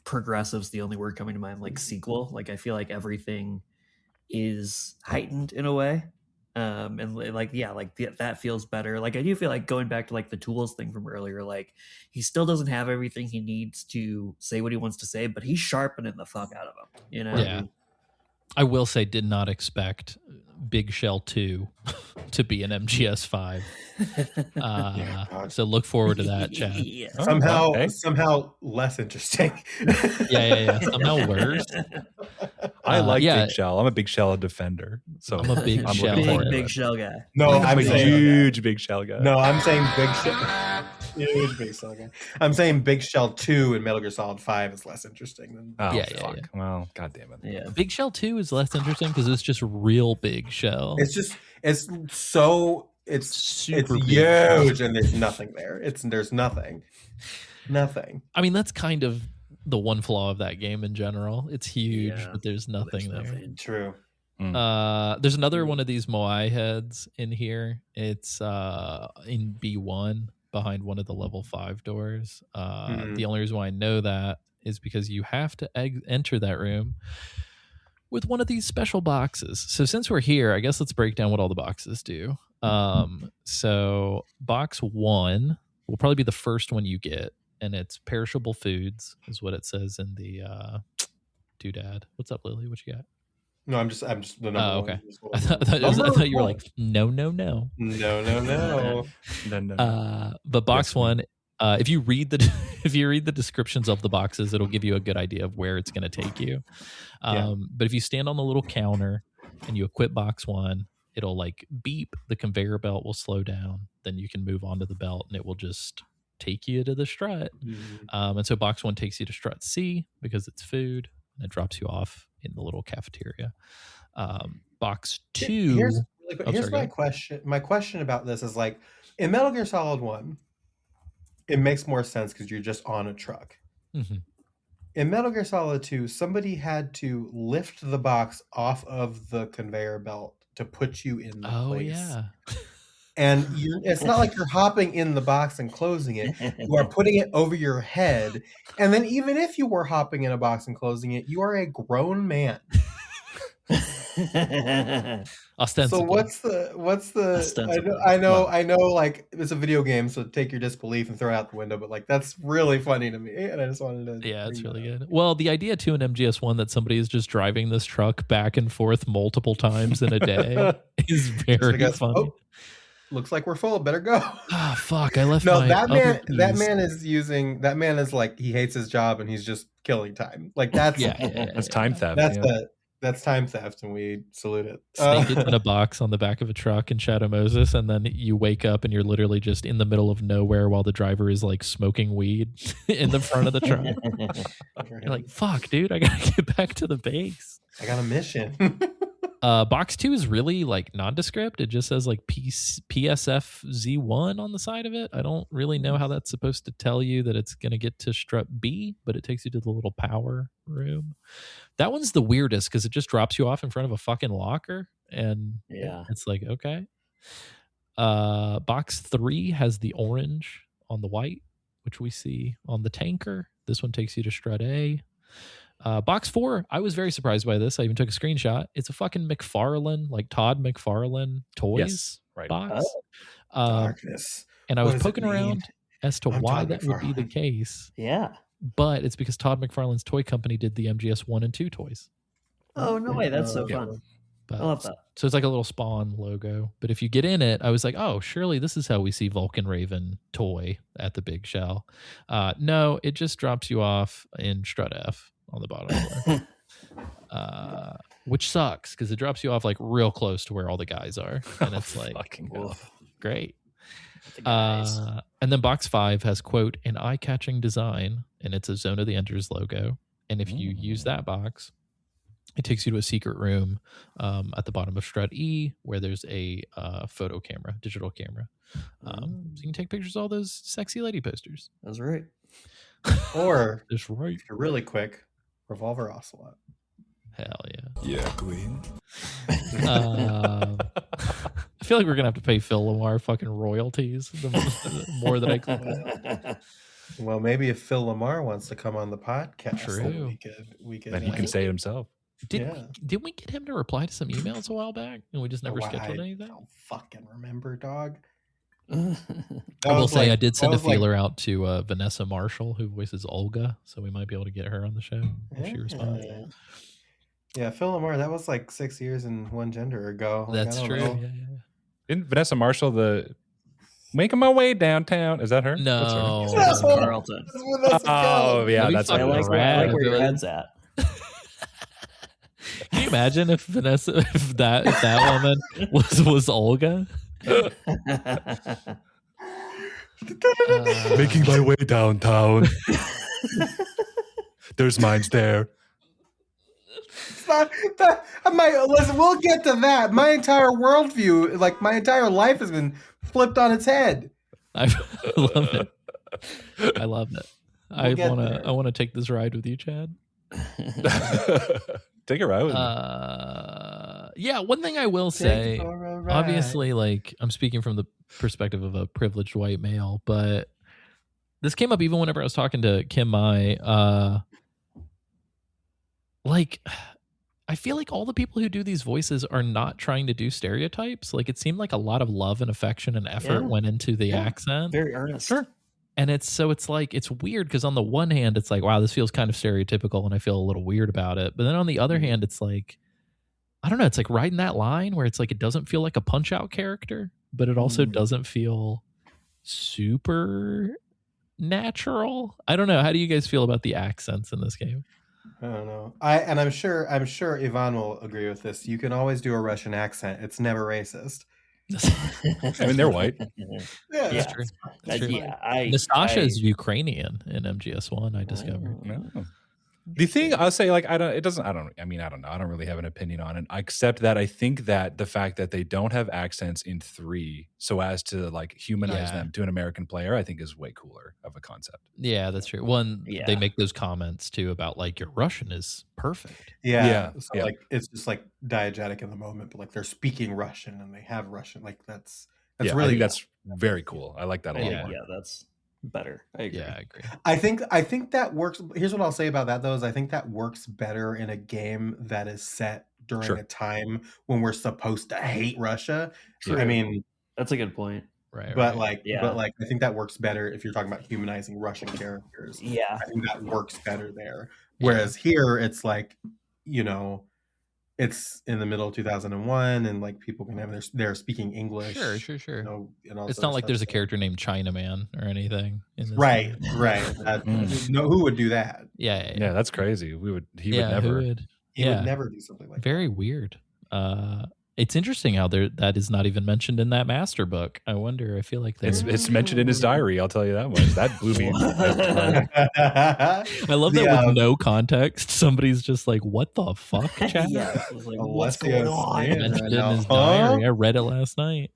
progressive's the only word coming to mind, like sequel. Like I feel like everything is heightened in a way. And like that feels better. Like I do feel like going back to like the tools thing from earlier, like he still doesn't have everything he needs to say what he wants to say, but he's sharpening the fuck out of them. You know? Yeah. I will say, did not expect Big Shell 2 to be an MGS5. So look forward to that, Chad. Somehow less interesting. Yeah. Somehow worse. I like Big Shell. I'm a Big Shell defender. So I'm a Big Shell big Shell guy. No, I'm a huge Big Shell guy. No, I'm saying Big Shell. Huge Big Shell guy. I'm saying Big Shell 2 and Metal Gear Solid 5 is less interesting than. Oh, fuck. Well, god damn it. Yeah, Big Shell 2 is less interesting because it's just real Big Shell. It's super huge and there's nothing there. There's nothing. I mean, that's kind of the one flaw of that game in general. It's huge, but there's nothing there. True. There's another one of these Moai heads in here. It's in B1 behind one of the level 5 doors. The only reason why I know that is because you have to enter that room with one of these special boxes. So since we're here, I guess let's break down what all the boxes do. So box 1 will probably be the first one you get, and it's perishable foods is what it says in the doodad. What's up, Lily? What you got? No, I'm just the number one. Okay. I thought you were like, no. No. But box 1, if you read the descriptions of the boxes, it'll give you a good idea of where it's going to take you. But if you stand on the little counter and you equip box 1, it'll like beep. The conveyor belt will slow down. Then you can move on to the belt, and it will just take you to the strut. And so box 1 takes you to strut C because it's food, and it drops you off in the little cafeteria. Box 2. Here's my question. My question about this is like in Metal Gear Solid 1, it makes more sense because you're just on a truck. In Metal Gear Solid 2, somebody had to lift the box off of the conveyor belt to put you in the place. Yeah. And it's not like you're hopping in the box and closing it. You are putting it over your head. And then even if you were hopping in a box and closing it, you are a grown man. Ostensibly. So what's the I know like it's a video game, so take your disbelief and throw it out the window, but like that's really funny to me, and I just wanted to it's really good. Well, the idea too in MGS1 that somebody is just driving this truck back and forth multiple times in a day is very funny. Oh, looks like we're full, better go. Ah, fuck, I left that man is like he hates his job and he's just killing time. Like that's that's time theft. That's time theft, and we salute it. Snake it in a box on the back of a truck in Shadow Moses, and then you wake up and you're literally just in the middle of nowhere while the driver is like smoking weed in the front of the truck. You're like, fuck, dude, I gotta get back to the base. I got a mission. Box 2 is really like nondescript. It just says like PSF Z1 on the side of it. I don't really know how that's supposed to tell you that it's going to get to strut B, but it takes you to the little power room. That one's the weirdest because it just drops you off in front of a fucking locker. And it's like, okay. Box 3 has the orange on the white, which we see on the tanker. This one takes you to strut A. Box 4, I was very surprised by this. I even took a screenshot. It's a fucking McFarlane, like Todd McFarlane toys box. Darkness. And I was poking around as to why that would be the case. Yeah. but it's because Todd McFarlane's toy company did the MGS 1 and 2 toys. Oh, no way. That's so fun. But, I love that. So it's like a little Spawn logo. But if you get in it, I was like, oh, surely this is how we see Vulcan Raven toy at the big shell. No, it just drops you off in Strut F on the bottom floor. Which sucks because it drops you off like real close to where all the guys are. And it's like, great. And then box 5 has, quote, an eye-catching design, and it's a Zone of the Enders logo. And if you use that box, it takes you to a secret room at the bottom of Strut E where there's a photo camera, digital camera. So you can take pictures of all those sexy lady posters. That's right. Or, That's right. if you're really quick, Revolver Ocelot. Hell yeah. Yeah, Queen. I feel like we're going to have to pay Phil Lamar fucking royalties the more that I click. Well, maybe if Phil Lamar wants to come on the podcast, True. then we could. Then he can say it himself. Didn't we get him to reply to some emails a while back and we just never scheduled anything? I don't fucking remember, dog. I will say I did send a feeler out to Vanessa Marshall, who voices Olga, so we might be able to get her on the show if she responds. Yeah, Phil Lamar, that was like 6 years and one gender ago. That's true. Yeah. Isn't Vanessa Marshall the Making My Way Downtown? Is that her? No. What's her name? Carlton. Oh, yeah, that's I like where your head's at. Can you imagine if that woman was Olga? Making my way downtown. There's mines there. Listen, we'll get to that. My entire worldview, like my entire life, has been flipped on its head. I love it. I love it. I want to take this ride with you, Chad. Take a ride with me. Yeah, one thing I will say, obviously, like I'm speaking from the perspective of a privileged white male, but this came up even whenever I was talking to Kim Mai. Like, I feel like all the people who do these voices are not trying to do stereotypes. Like, it seemed like a lot of love and affection and effort went into the accent. Very earnest. Sure. And it's like, it's weird because on the one hand, it's like, wow, this feels kind of stereotypical and I feel a little weird about it. But then on the other hand, it's like, I don't know, it's like riding that line where it's like, it doesn't feel like a punch out character, but it also doesn't feel super natural. I don't know. How do you guys feel about the accents in this game? I don't know. I'm sure Ivan will agree with this. You can always do a Russian accent. It's never racist. I mean, they're white. Yeah, That's true. That's true. Yeah, Nastasha is Ukrainian in MGS1, I discovered. No. The thing I'll say, like, I don't know. I don't really have an opinion on it, except that I think that the fact that they don't have accents in 3 so as to like humanize them to an American player, I think is way cooler of a concept. Yeah, that's true. They make those comments too about like your Russian is perfect. Like it's just like diegetic in the moment, but like they're speaking Russian and they have Russian. Like that's really, I think that's very cool. I like that a lot more. Yeah, that's better. I agree. Yeah, I agree. I think that works. Here's what I'll say about that though, is I think that works better in a game that is set during a time when we're supposed to hate Russia. True. I mean, that's a good point. Right. But I think that works better if you're talking about humanizing Russian characters. Yeah. I think that works better there. Whereas here it's like, you know, it's in the middle of 2001 and like people can have they're speaking English. Sure. You know, and all it's not like there's a character named Chinaman or anything. In this right. No, who would do that? Yeah, that's crazy. He would never. He would never do something like Very weird. It's interesting how that is not even mentioned in that master book. I wonder. I feel like it's mentioned in his diary. I'll tell you that much. That blew me. I love that with no context, somebody's just like, "What the fuck, Chad? Like, what's going on?" Mentioned it in his diary. I read it last night.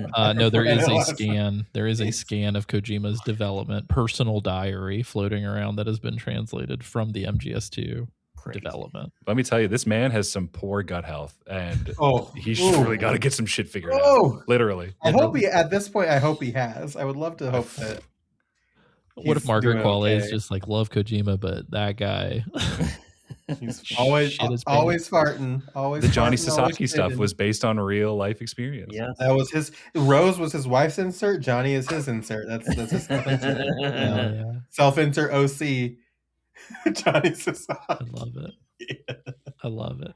No, there is a scan. There is a scan of Kojima's development personal diary floating around that has been translated from the MGS2 development. Let me tell you, this man has some poor gut health, and he's really got to get some shit figured out. Literally. I hope at this point, I hope he has. I would love to hope that. What if Margaret Qualley is just like, love Kojima, but that guy? He's always Shit is always farting. Always The Johnny farting, always Sasaki stuff shitting. was based on real life experience. Yeah. That was his. Rose was his wife's insert. Johnny is his insert. That's his self-insert. Yeah. Self-insert OC. Johnny Sasaki. I love it. I love it.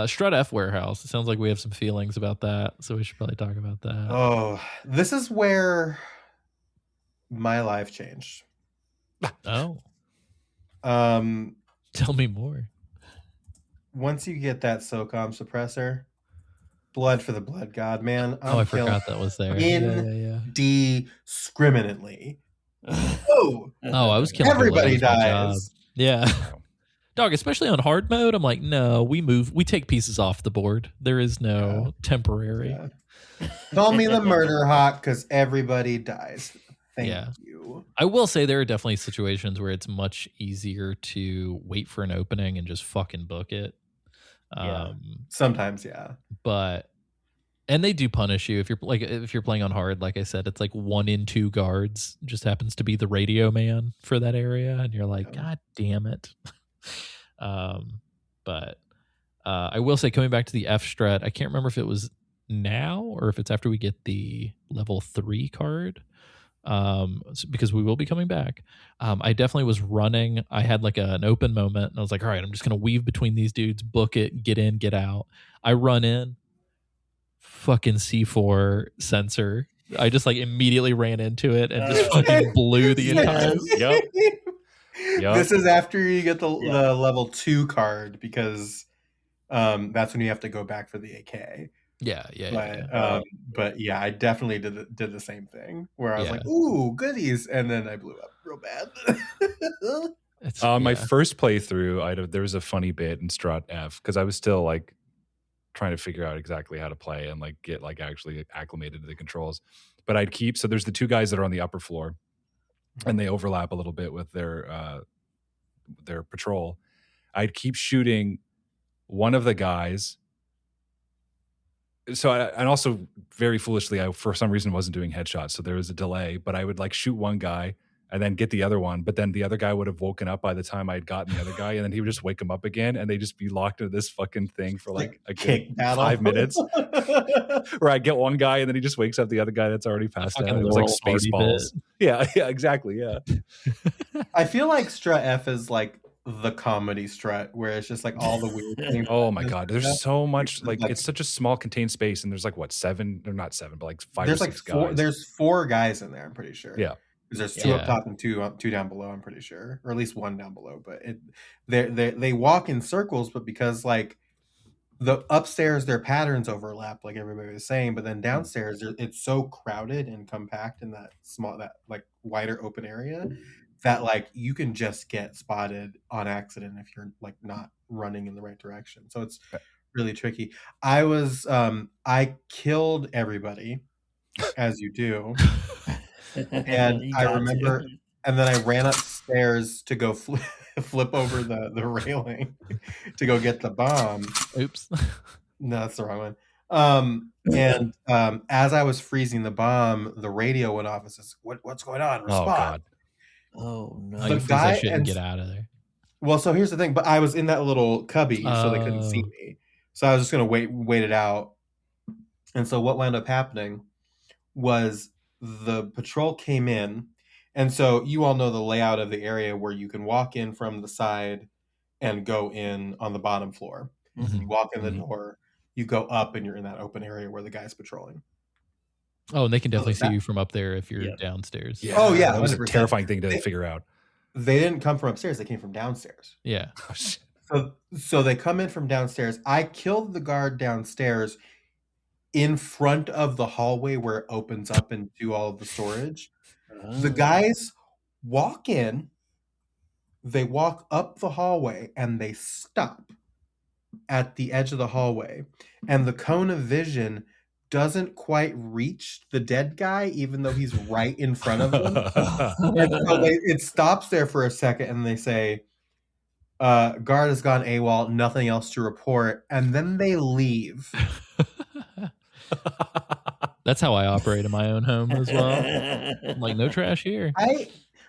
Strut F Warehouse. It sounds like we have some feelings about that, so we should probably talk about that. Oh, this is where my life changed. Oh, Um, tell me more. once you get that SOCOM suppressor, blood for the blood god, man. I forgot that was there. Yeah. Indiscriminately. Oh, I was killing everybody people. That was my job. dies. Yeah. Dog, especially on hard mode, I'm like, no, we take pieces off the board. There is no temporary. Yeah. Call me the murder hawk because everybody dies. Thank Yeah. you. I will say there are definitely situations where it's much easier to wait for an opening and just fucking book it. Sometimes, yeah. And they do punish you if you're playing on hard. Like I said, it's like 1 in 2 guards just happens to be the radio man for that area, and you're like, God damn it. But I will say, coming back to the F strat, I can't remember if it was now or if it's after we get the level 3 card. Because we will be coming back. I definitely was running. I had like an open moment, and I was like, all right, I'm just gonna weave between these dudes, book it, get in, get out. I run in, fucking C4 sensor. I just like immediately ran into it and just fucking blew the entire. Yep. This is after you get the level 2 card because that's when you have to go back for the AK. But yeah, I definitely did the same thing where I was like, ooh, goodies, and then I blew up real bad. My first playthrough, there was a funny bit in Strut F because I was still like trying to figure out exactly how to play and like get like actually acclimated to the controls. But so there's the 2 guys that are on the upper floor, and they overlap a little bit with their patrol. I'd keep shooting one of the guys. So and also very foolishly, I for some reason wasn't doing headshots, so there was a delay. But I would like shoot one guy and then get the other one, but then the other guy would have woken up by the time I had gotten the other guy, and then he would just wake him up again, and they'd just be locked into this fucking thing for like a good 5 minutes. Where I get one guy, and then he just wakes up the other guy that's already passed out. It was like Spaceballs. Yeah, exactly. Yeah. I feel like Strut F is like the comedy strut where it's just like all the weird things. Oh my god, there's so much like it's such a small contained space, and there's like what 7 or not 7 but like 5 or 6 guys. There's 4 guys in there, I'm pretty sure. Yeah, because there's 2 up top and 2 down below, I'm pretty sure, or at least 1 down below. But they walk in circles, but because like the upstairs their patterns overlap, like everybody was saying, but then downstairs it's so crowded and compact in that like wider open area that like you can just get spotted on accident if you're like not running in the right direction. So it's really tricky. I killed everybody, as you do. And I remember, and then I ran upstairs to go flip over the railing to go get the bomb. Oops. No, that's the wrong one. And as I was freezing the bomb, the radio went off and says, what's going on? Respond. Oh god. Oh no! The guy shouldn't get out of there. Well, so here's the thing. But I was in that little cubby, so they couldn't see me. So I was just gonna wait it out. And so what wound up happening was the patrol came in, and so you all know the layout of the area where you can walk in from the side and go in on the bottom floor. Mm-hmm. You walk in the door, you go up, and you're in that open area where the guy's patrolling. Oh, and they can definitely see you from up there if you're downstairs. Yeah. Oh yeah, that was 100%. A terrifying thing to figure out. They didn't come from upstairs; they came from downstairs. Yeah. So they come in from downstairs. I killed the guard downstairs in front of the hallway where it opens up into all of the storage. The guys walk in, they walk up the hallway, and they stop at the edge of the hallway. And the cone of vision doesn't quite reach the dead guy, even though he's right in front of them. And so it stops there for a second, and they say, guard has gone AWOL, nothing else to report. And then they leave. That's how I operate in my own home as well. I'm like, no trash here.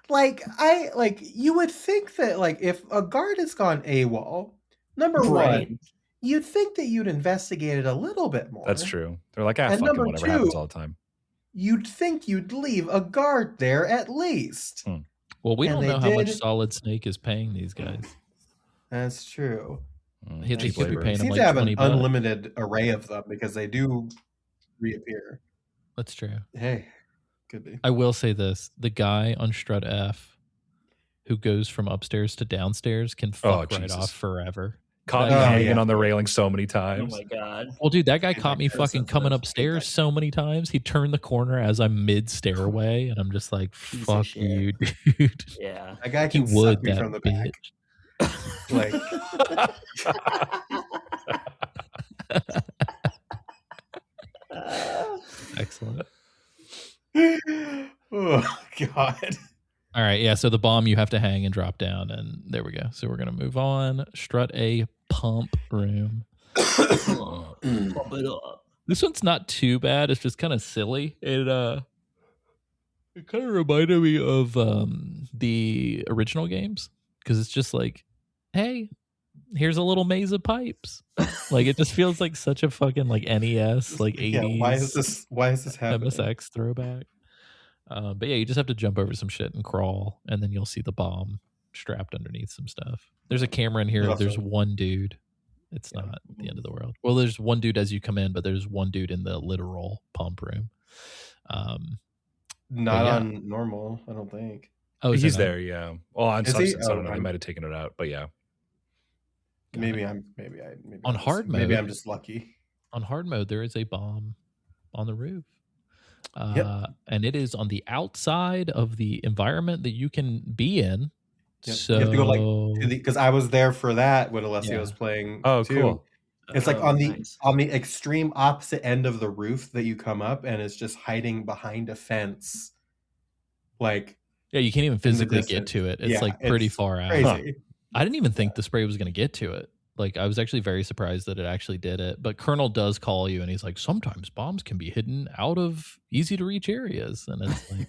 you would think that like if a guard has gone AWOL, number Right. one, you'd think that you'd investigate it a little bit more. That's true. They're like, And fucking number whatever two, happens all the time. You'd think you'd leave a guard there at least. Well, we And don't they know how much did. Solid Snake is paying these guys. That's true. He That's could be true. paying He them seems like to have 20 an bucks. unlimited array of them because they do reappear. That's true. Hey, could be. I will say this: the guy on Strut F who goes from upstairs to downstairs can fuck right Jesus. off forever. Caught That me guy- hanging on the railing so many Oh times. my god. Well, dude, that guy caught me that goes fucking up coming first. upstairs so many times. He turned the corner as I'm mid stairway, and I'm just like, Piece of "Fuck shit. you, dude." Yeah. That guy He can would suck me that from the back. bitch. Excellent. Oh God. All right, yeah. So the bomb you have to hang and drop down, and there we go. So we're gonna move on. Strut A pump room. Pump it up. This one's not too bad. It's just kind of silly. It kind of reminded me of the original games because it's just like, hey, here's a little maze of pipes. Like it just feels like such a fucking like NES like 80s. Yeah, why is this happening? MSX throwback. But yeah, you just have to jump over some shit and crawl, and then you'll see the bomb strapped underneath some stuff. There's a camera in here. Awesome. There's one dude. It's not the end of the world. Well, there's one dude as you come in, but there's one dude in the literal pump room. Not yeah. on normal, I don't think. Oh, is He's it not? there, yeah. Well, on Is he? Substance, I don't know. He I'm- might have taken it out, but yeah. Maybe On I'm hard just, maybe mode. I'm just lucky. On hard mode, there is a bomb on the roof. Yep. And it is on the outside of the environment that you can be in. Yep. So You have to go like because I was there for that when Alessio Yeah. was playing. Oh, too. cool. It's like Oh, on the nice. extreme opposite end of the roof that you come up, and it's just hiding behind a fence. Like yeah, you can't even physically get distance. to it. It's Yeah, like pretty it's far out. crazy. I didn't even think the spray was going to get to it. Like I was actually very surprised that it actually did it. But Colonel does call you, and he's like, sometimes bombs can be hidden out of easy to reach areas, and it's like,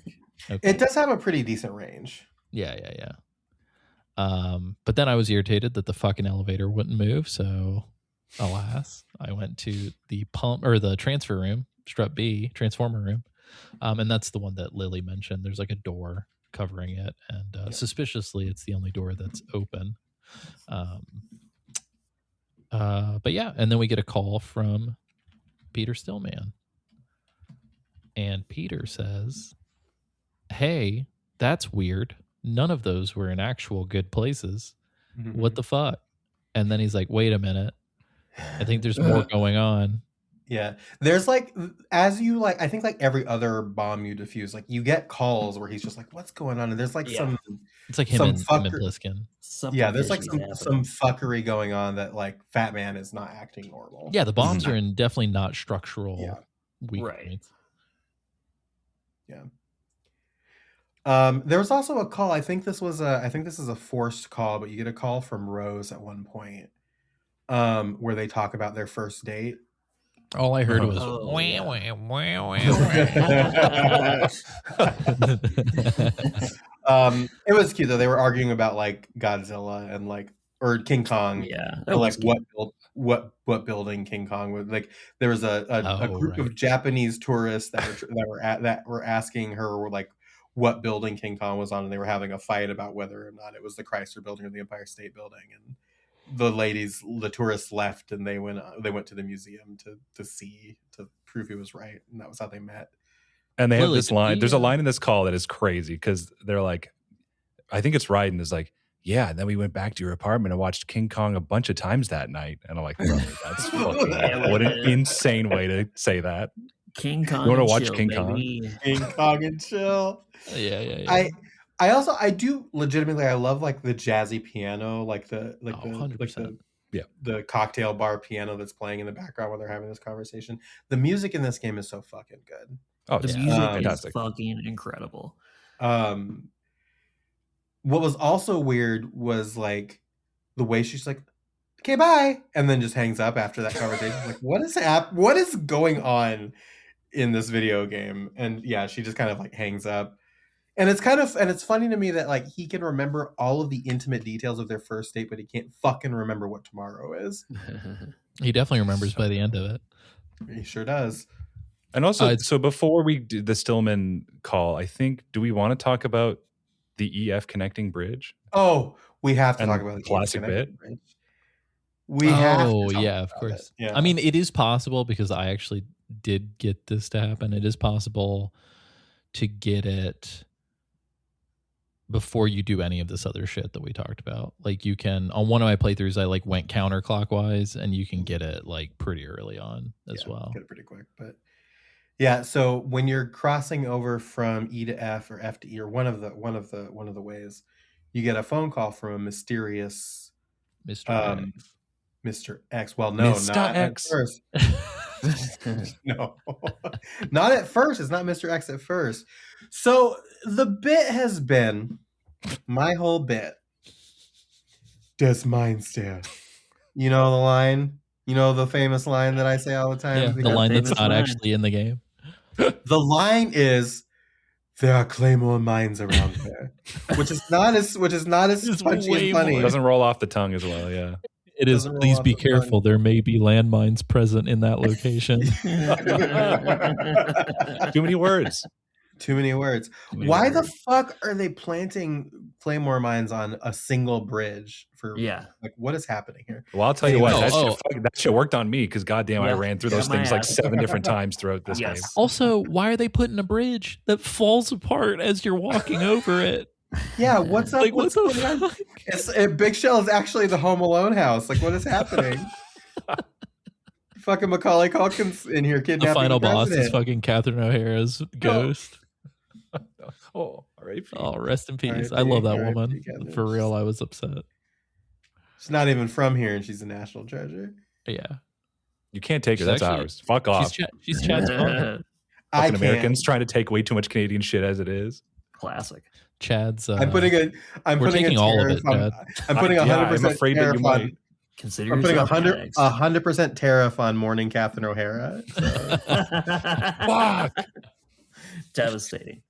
okay. It does have a pretty decent range. Yeah. But then I was irritated that the fucking elevator wouldn't move. So, alas, I went to the pump or the transfer room, Strut B, transformer room, and that's the one that Lily mentioned. There's like a door covering it, and suspiciously, it's the only door that's open. But yeah, and then we get a call from Peter Stillman, and Peter says, "Hey, that's weird. None of those were in actual good places. What the fuck?" And then he's like, "Wait a minute. I think there's more going on." Yeah, there's like as you like, I think like every other bomb you defuse, like you get calls where he's just like, "What's going on?" And there's like Yeah. It's like him Some and Bliskin. Something yeah, there's like fishy's some happening. fuckery going on that like Fatman is not acting normal. Yeah, the bombs are in definitely not structural Yeah. weak Right. points. There was also a call. I think this is a forced call, but you get a call from Rose at one point, where they talk about their first date. All I heard was Oh, wah, yeah. wah, wah, wah, wah. It was cute though. They were arguing about like Godzilla and like or King Kong. Yeah. Or, like what building King Kong would like. There was a Oh, group right. of Japanese tourists that were asking her like what building King Kong was on, and they were having a fight about whether or not it was the Chrysler Building or the Empire State Building. And the tourists left, and they went to the museum to prove he was right, and that was how they met. And they have Lily, this did line. we, There's a line in this call that is crazy because they're like, I think it's Ryden is like, yeah. And then we went back to your apartment and watched King Kong a bunch of times that night. And I'm like, bro, that's fucking, what an insane way to say that. King Kong. You wanna and watch chill, King Kong? baby. King Kong and chill. Yeah. I do legitimately. I love like the jazzy piano, like the 100%. the cocktail bar piano that's playing in the background while they're having this conversation. The music in this game is so fucking good. Oh, The it's music is fantastic. fucking incredible. What was also weird was like the way she's like, "Okay, bye," and then just hangs up after that conversation. Like, what is going on in this video game? And yeah, she just kind of like hangs up. And it's funny to me that like he can remember all of the intimate details of their first date, but he can't fucking remember what tomorrow is. He definitely remembers by the end of it. He sure does. And also, so before we do the Stillman call, I think, do we want to talk about the EF connecting bridge? Oh, we have to And talk about the classic bit. Bridge. We have to talk yeah, of about course. it. Yeah. I mean, it is possible because I actually did get this to happen. It is possible to get it before you do any of this other shit that we talked about. Like you can, on one of my playthroughs, I like went counterclockwise and you can get it like pretty early on as well. Get it pretty quick. But yeah, so when you're crossing over from E to F or F to E or one of the ways, you get a phone call from a mysterious Mr. Mr. X. Well, no, Mr. not X. at first. No, not at first. It's not Mr. X at first. So the bit has been my whole bit. Does mine stand? You know the line? You know the famous line that I say all the time? Yeah, the line that's not actually in the game. The line is, there are Claymore mines around there. Which is not as punchy and funny. It doesn't roll off the tongue as well, yeah. It is, please be careful. There may be landmines present in that location. Too many words. Too many words. Why the fuck are they planting Claymore mines on a single bridge? Like, what is happening here? Well, I'll tell you what, that shit worked on me because goddamn, I ran through those things like 7 different times throughout this game. Also, why are they putting a bridge that falls apart as you're walking over it? Yeah, what's up? Like, what's going on? Big Shell is actually the Home Alone house. Like, what is happening? Fucking Macaulay Culkin's in here kidnapping the final boss president. is fucking Catherine O'Hara's ghost. Oh, R.I.P. Oh, rest in peace. R.I.P. I love that R.I.P. woman. Catherine. For real, I was upset. She's not even from here, and she's a national treasure. Yeah. You can't take her. That's ours. Fuck off. She's Chad's mom. Fucking Americans trying to take way too much Canadian shit as it is. Classic. Chad's. I'm putting all of it, Chad. I'm putting 100% I'm afraid that you might. Consider I'm putting yourself 100% tariff on mourning Catherine O'Hara. So. Fuck. Devastating.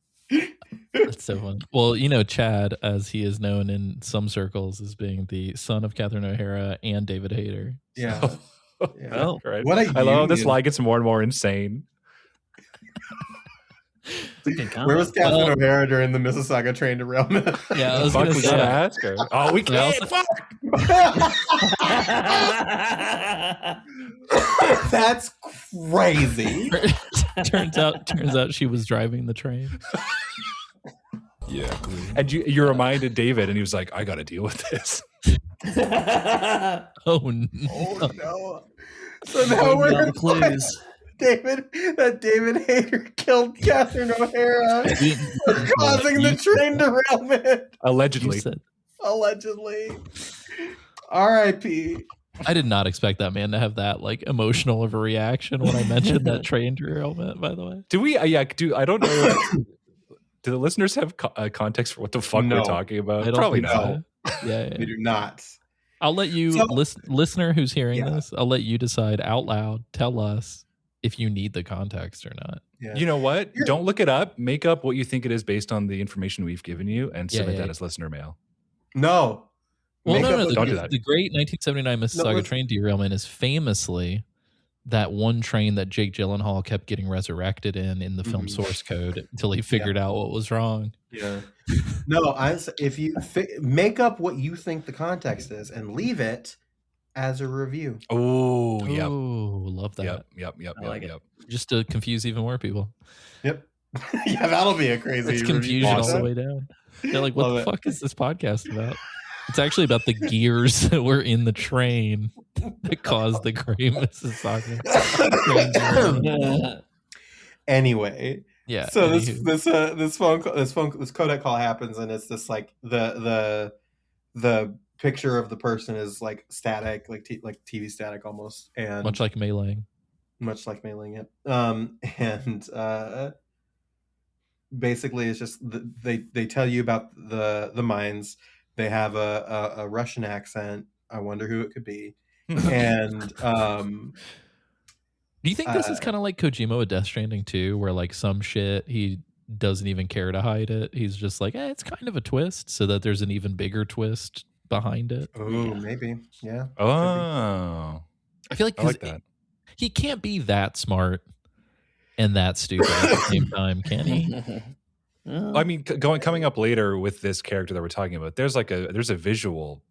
That's so fun. Well, you know, Chad, as he is known in some circles as being the son of Catherine O'Hara and David Hayter. Yeah. Yeah. Right. What I love this lie gets more and more insane. Where was Catherine O'Hara during the Mississauga train derailment? Yeah, I was Fuck, gonna we say. gotta ask her. Oh, we can't. Fuck. That's crazy. turns out she was driving the train. Yeah. And you reminded David, and he was like, I got to deal with this. Oh, no. Oh, no. So now we're going to clues. David Hayter killed Catherine O'Hara for causing the train derailment. Allegedly. Allegedly. R.I.P. I did not expect that man to have that like emotional of a reaction when I mentioned that train derailment, by the way. Do we? I don't know. Do the listeners have context for what the fuck we're talking about? I don't Probably think not. so. Yeah. They do not. I'll let you, listener who's hearing this, I'll let you decide out loud. Tell us if you need the context or not. Yeah. You know what? Don't look it up. Make up what you think it is based on the information we've given you and submit that as listener mail. No. Well, Don't do that. The great 1979 Mississauga train derailment is famously that one train that Jake Gyllenhaal kept getting resurrected in the film source code until he figured out what was wrong. Yeah. No, if you make up what you think the context is and leave it as a review. Oh, yeah. Oh, love that. Yep. I like it. Just to confuse even more people. Yep. Yeah, that'll be a crazy It's confusion all the way down. They're like, what the fuck is this podcast about? It's actually about the gears that were in the train that caused the Great Mississauga. Anyway, yeah. So this codec call happens, and it's this like the picture of the person is like static, like TV static almost, and much like mailing. Yep. And basically, it's just they tell you about the mines. They have a Russian accent. I wonder who it could be. And do you think this is kind of like Kojima with Death Stranding 2, where like some shit he doesn't even care to hide it. He's just like, it's kind of a twist, so that there's an even bigger twist behind it. Oh, maybe. Yeah. Oh, I feel like, I like that. He can't be that smart and that stupid at the same time, can he? I mean, coming up later with this character that we're talking about, there's a visual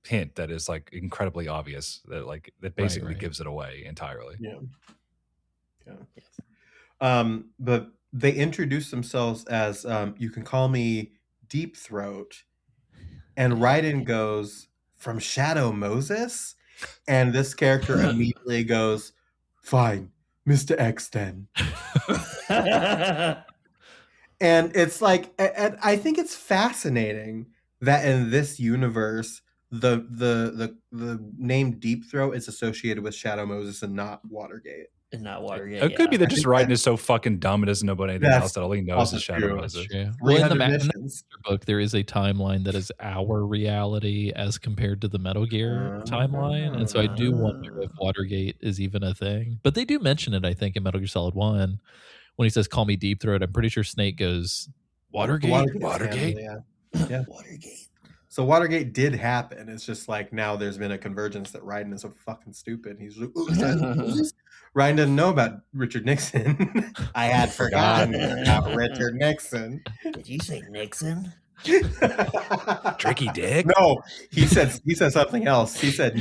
hint that is like incredibly obvious that basically gives it away entirely. Yeah. But they introduce themselves as you can call me Deep Throat, and Raiden goes from Shadow Moses, and this character immediately goes, "Fine, Mr. X then." And it's like, and I think it's fascinating that in this universe, the name Deep Throat is associated with Shadow Moses and not Watergate. And not Watergate. It could be that just Raiden is so fucking dumb and doesn't know about anything else that all he knows is Shadow Moses. Well, in the Master book, there is a timeline that is our reality as compared to the Metal Gear timeline, and so I do wonder if Watergate is even a thing. But they do mention it, I think, in Metal Gear Solid 1 when he says, "Call me Deep Throat." I'm pretty sure Snake goes, "Watergate, Watergate." Yeah. Watergate. So Watergate did happen. It's just like now there's been a convergence that Raiden is so fucking stupid. He's like, Raiden doesn't know about Richard Nixon. I had forgotten about Richard Nixon. Did you say Nixon? Tricky dick? No, he said something else. He said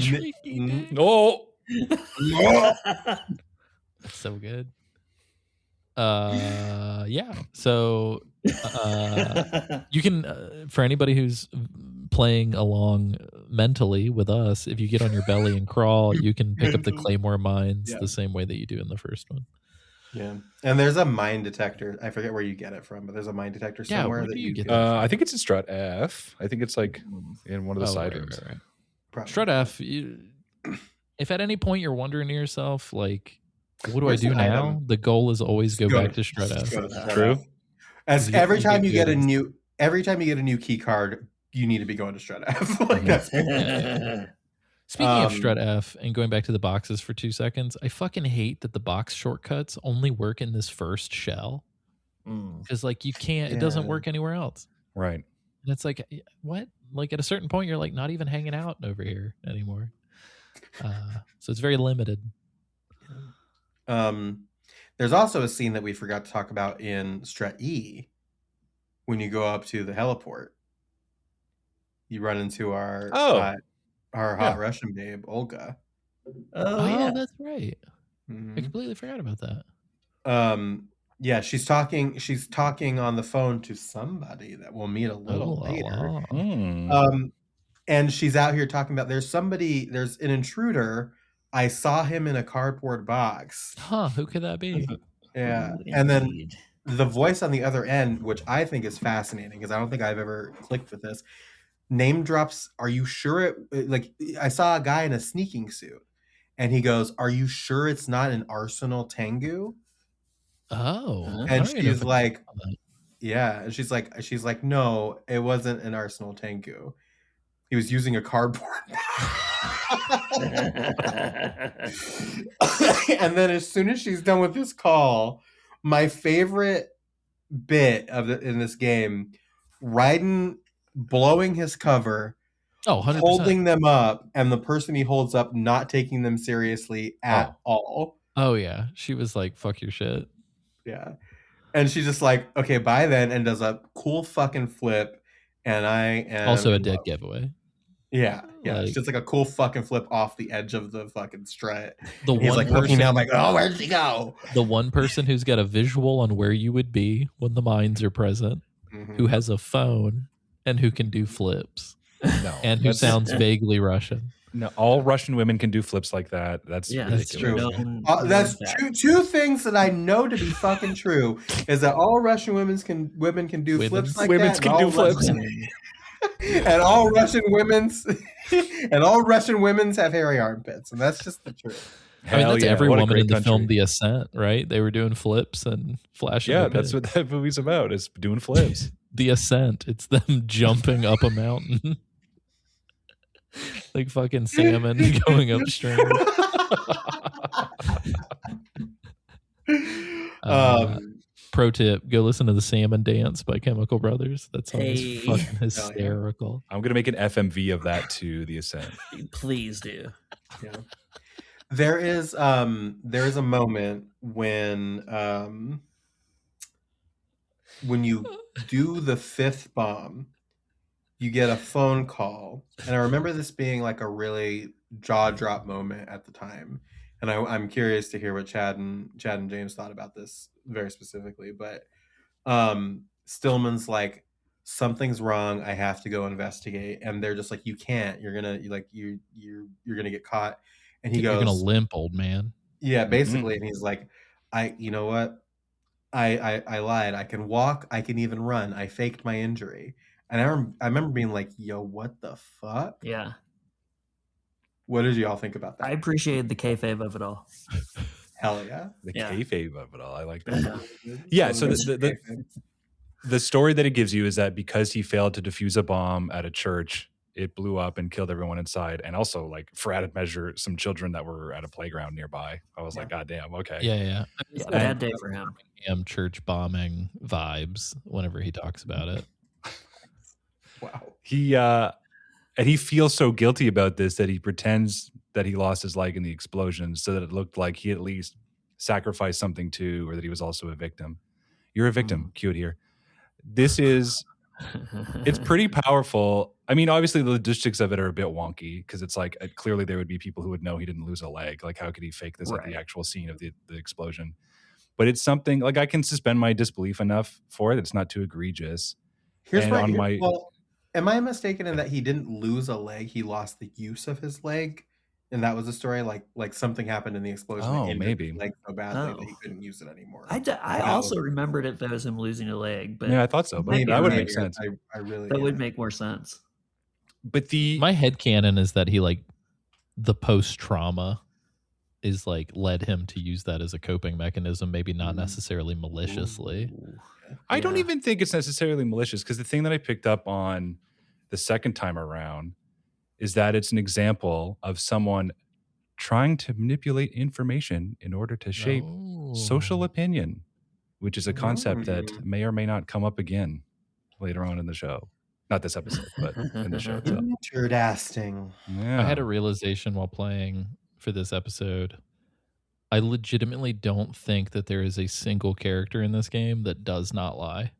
no. That's so good. Yeah. So you can for anybody who's playing along mentally with us, if you get on your belly and crawl, you can pick up the Claymore mines the same way that you do in the first one. Yeah, and there's a mine detector. I forget where you get it from, but there's a mine detector somewhere that you get. I think it's in Strut F. I think it's like in one of the side rooms. Right. Strut F. If at any point you're wondering to yourself, like, what do I do now? The goal is always go back to Strut F. True. As every time you get a new key card, you need to be going to Strut F. Like that's Speaking of Strut F and going back to the boxes for 2 seconds, I fucking hate that the box shortcuts only work in this first shell. Because like you can't, it doesn't work anywhere else. Right. And it's like, what? Like at a certain point, you're like not even hanging out over here anymore. So it's very limited. There's also a scene that we forgot to talk about in Strut E when you go up to the heliport. You run into our hot Russian babe, Olga. Oh, that's right. I completely forgot about that. Yeah, she's talking on the phone to somebody that we'll meet a little later. And she's out here talking about there's an intruder. I saw him in a cardboard box. Huh, who could that be? Yeah. And then the voice on the other end, which I think is fascinating because I don't think I've ever clicked with this, name drops, are you sure like I saw a guy in a sneaking suit and he goes, "Are you sure it's not an Arsenal Tengu?" Oh. And she's like, yeah. And she's like, "No, it wasn't an Arsenal Tengu. He was using a cardboard." And then as soon as she's done with this call, my favorite bit in this game, Raiden blowing his cover, 100%. holding them up, and the person he holds up not taking them seriously at all. Oh yeah, she was like, "Fuck your shit." Yeah, and she's just like, "Okay, bye then," and does a cool fucking flip. And I am also a dead giveaway. Yeah, it's just like a cool fucking flip off the edge of the fucking strut. The he's one like person, looking down, like, "Oh, where'd she go?" The one person who's got a visual on where you would be when the mines are present, who has a phone and who can do flips, and who sounds vaguely Russian. No, all Russian women can do flips like that. That's ridiculous. That's two things that I know to be fucking true is that all Russian women can do flips like that. Can do flips. And all Russian women's have hairy armpits, and that's just the truth. I mean, that's every woman in the film The Ascent, right? They were doing flips and flashing. Yeah, that's what that movie's about. Is doing flips. The Ascent. It's them jumping up a mountain. Like fucking salmon going upstream. pro tip: go listen to the Salmon Dance by Chemical Brothers. That song Hey. is fucking hysterical. I'm gonna make an FMV of that to the Ascent. Please do. Yeah. There is a moment when you do the 5th bomb, you get a phone call, and I remember this being like a really jaw drop moment at the time. And I'm curious to hear what Chad and James thought about this very specifically. But Stillman's like, something's wrong. I have to go investigate. And they're just like, you can't. You're gonna you're gonna get caught. And he goes, "You're gonna limp, old man." Yeah, basically. And he's like, you know what? I lied. I can walk. I can even run. I faked my injury. And I remember being like, yo, what the fuck? Yeah. What did y'all think about that? I appreciated the kayfabe of it all. Hell yeah. The Yeah. kayfabe of it all. I like that. Yeah, so the story that it gives you is that because he failed to defuse a bomb at a church, it blew up and killed everyone inside. And also, like, for added measure, some children that were at a playground nearby. I was like, God damn, okay. Yeah. It's a bad day for him. Church bombing vibes whenever he talks about it. Wow. He feels so guilty about this that he pretends that he lost his leg in the explosion so that it looked like he at least sacrificed something too, or that he was also a victim. You're a victim, cute here. This is, it's pretty powerful. I mean, obviously the logistics of it are a bit wonky because it's like, clearly there would be people who would know he didn't lose a leg. Like, how could he fake this at the actual scene of the explosion? But it's something, like, I can suspend my disbelief enough for it. It's not too egregious. Am I mistaken in that he didn't lose a leg? He lost the use of his leg, and that was the story. Like something happened in the explosion. Oh, maybe. His leg so badly that he couldn't use it anymore. I also remembered it as him losing a leg, but yeah, I thought so. But that would make sense. I really that would make more sense. But my headcanon is that he, like, the post trauma is like led him to use that as a coping mechanism, maybe not necessarily maliciously. I don't even think it's necessarily malicious, because the thing that I picked up on the second time around is that it's an example of someone trying to manipulate information in order to shape social opinion, which is a concept that may or may not come up again later on in the show. Not this episode, but in the show itself. Interesting. Yeah. I had a realization while playing for this episode. I legitimately don't think that there is a single character in this game that does not lie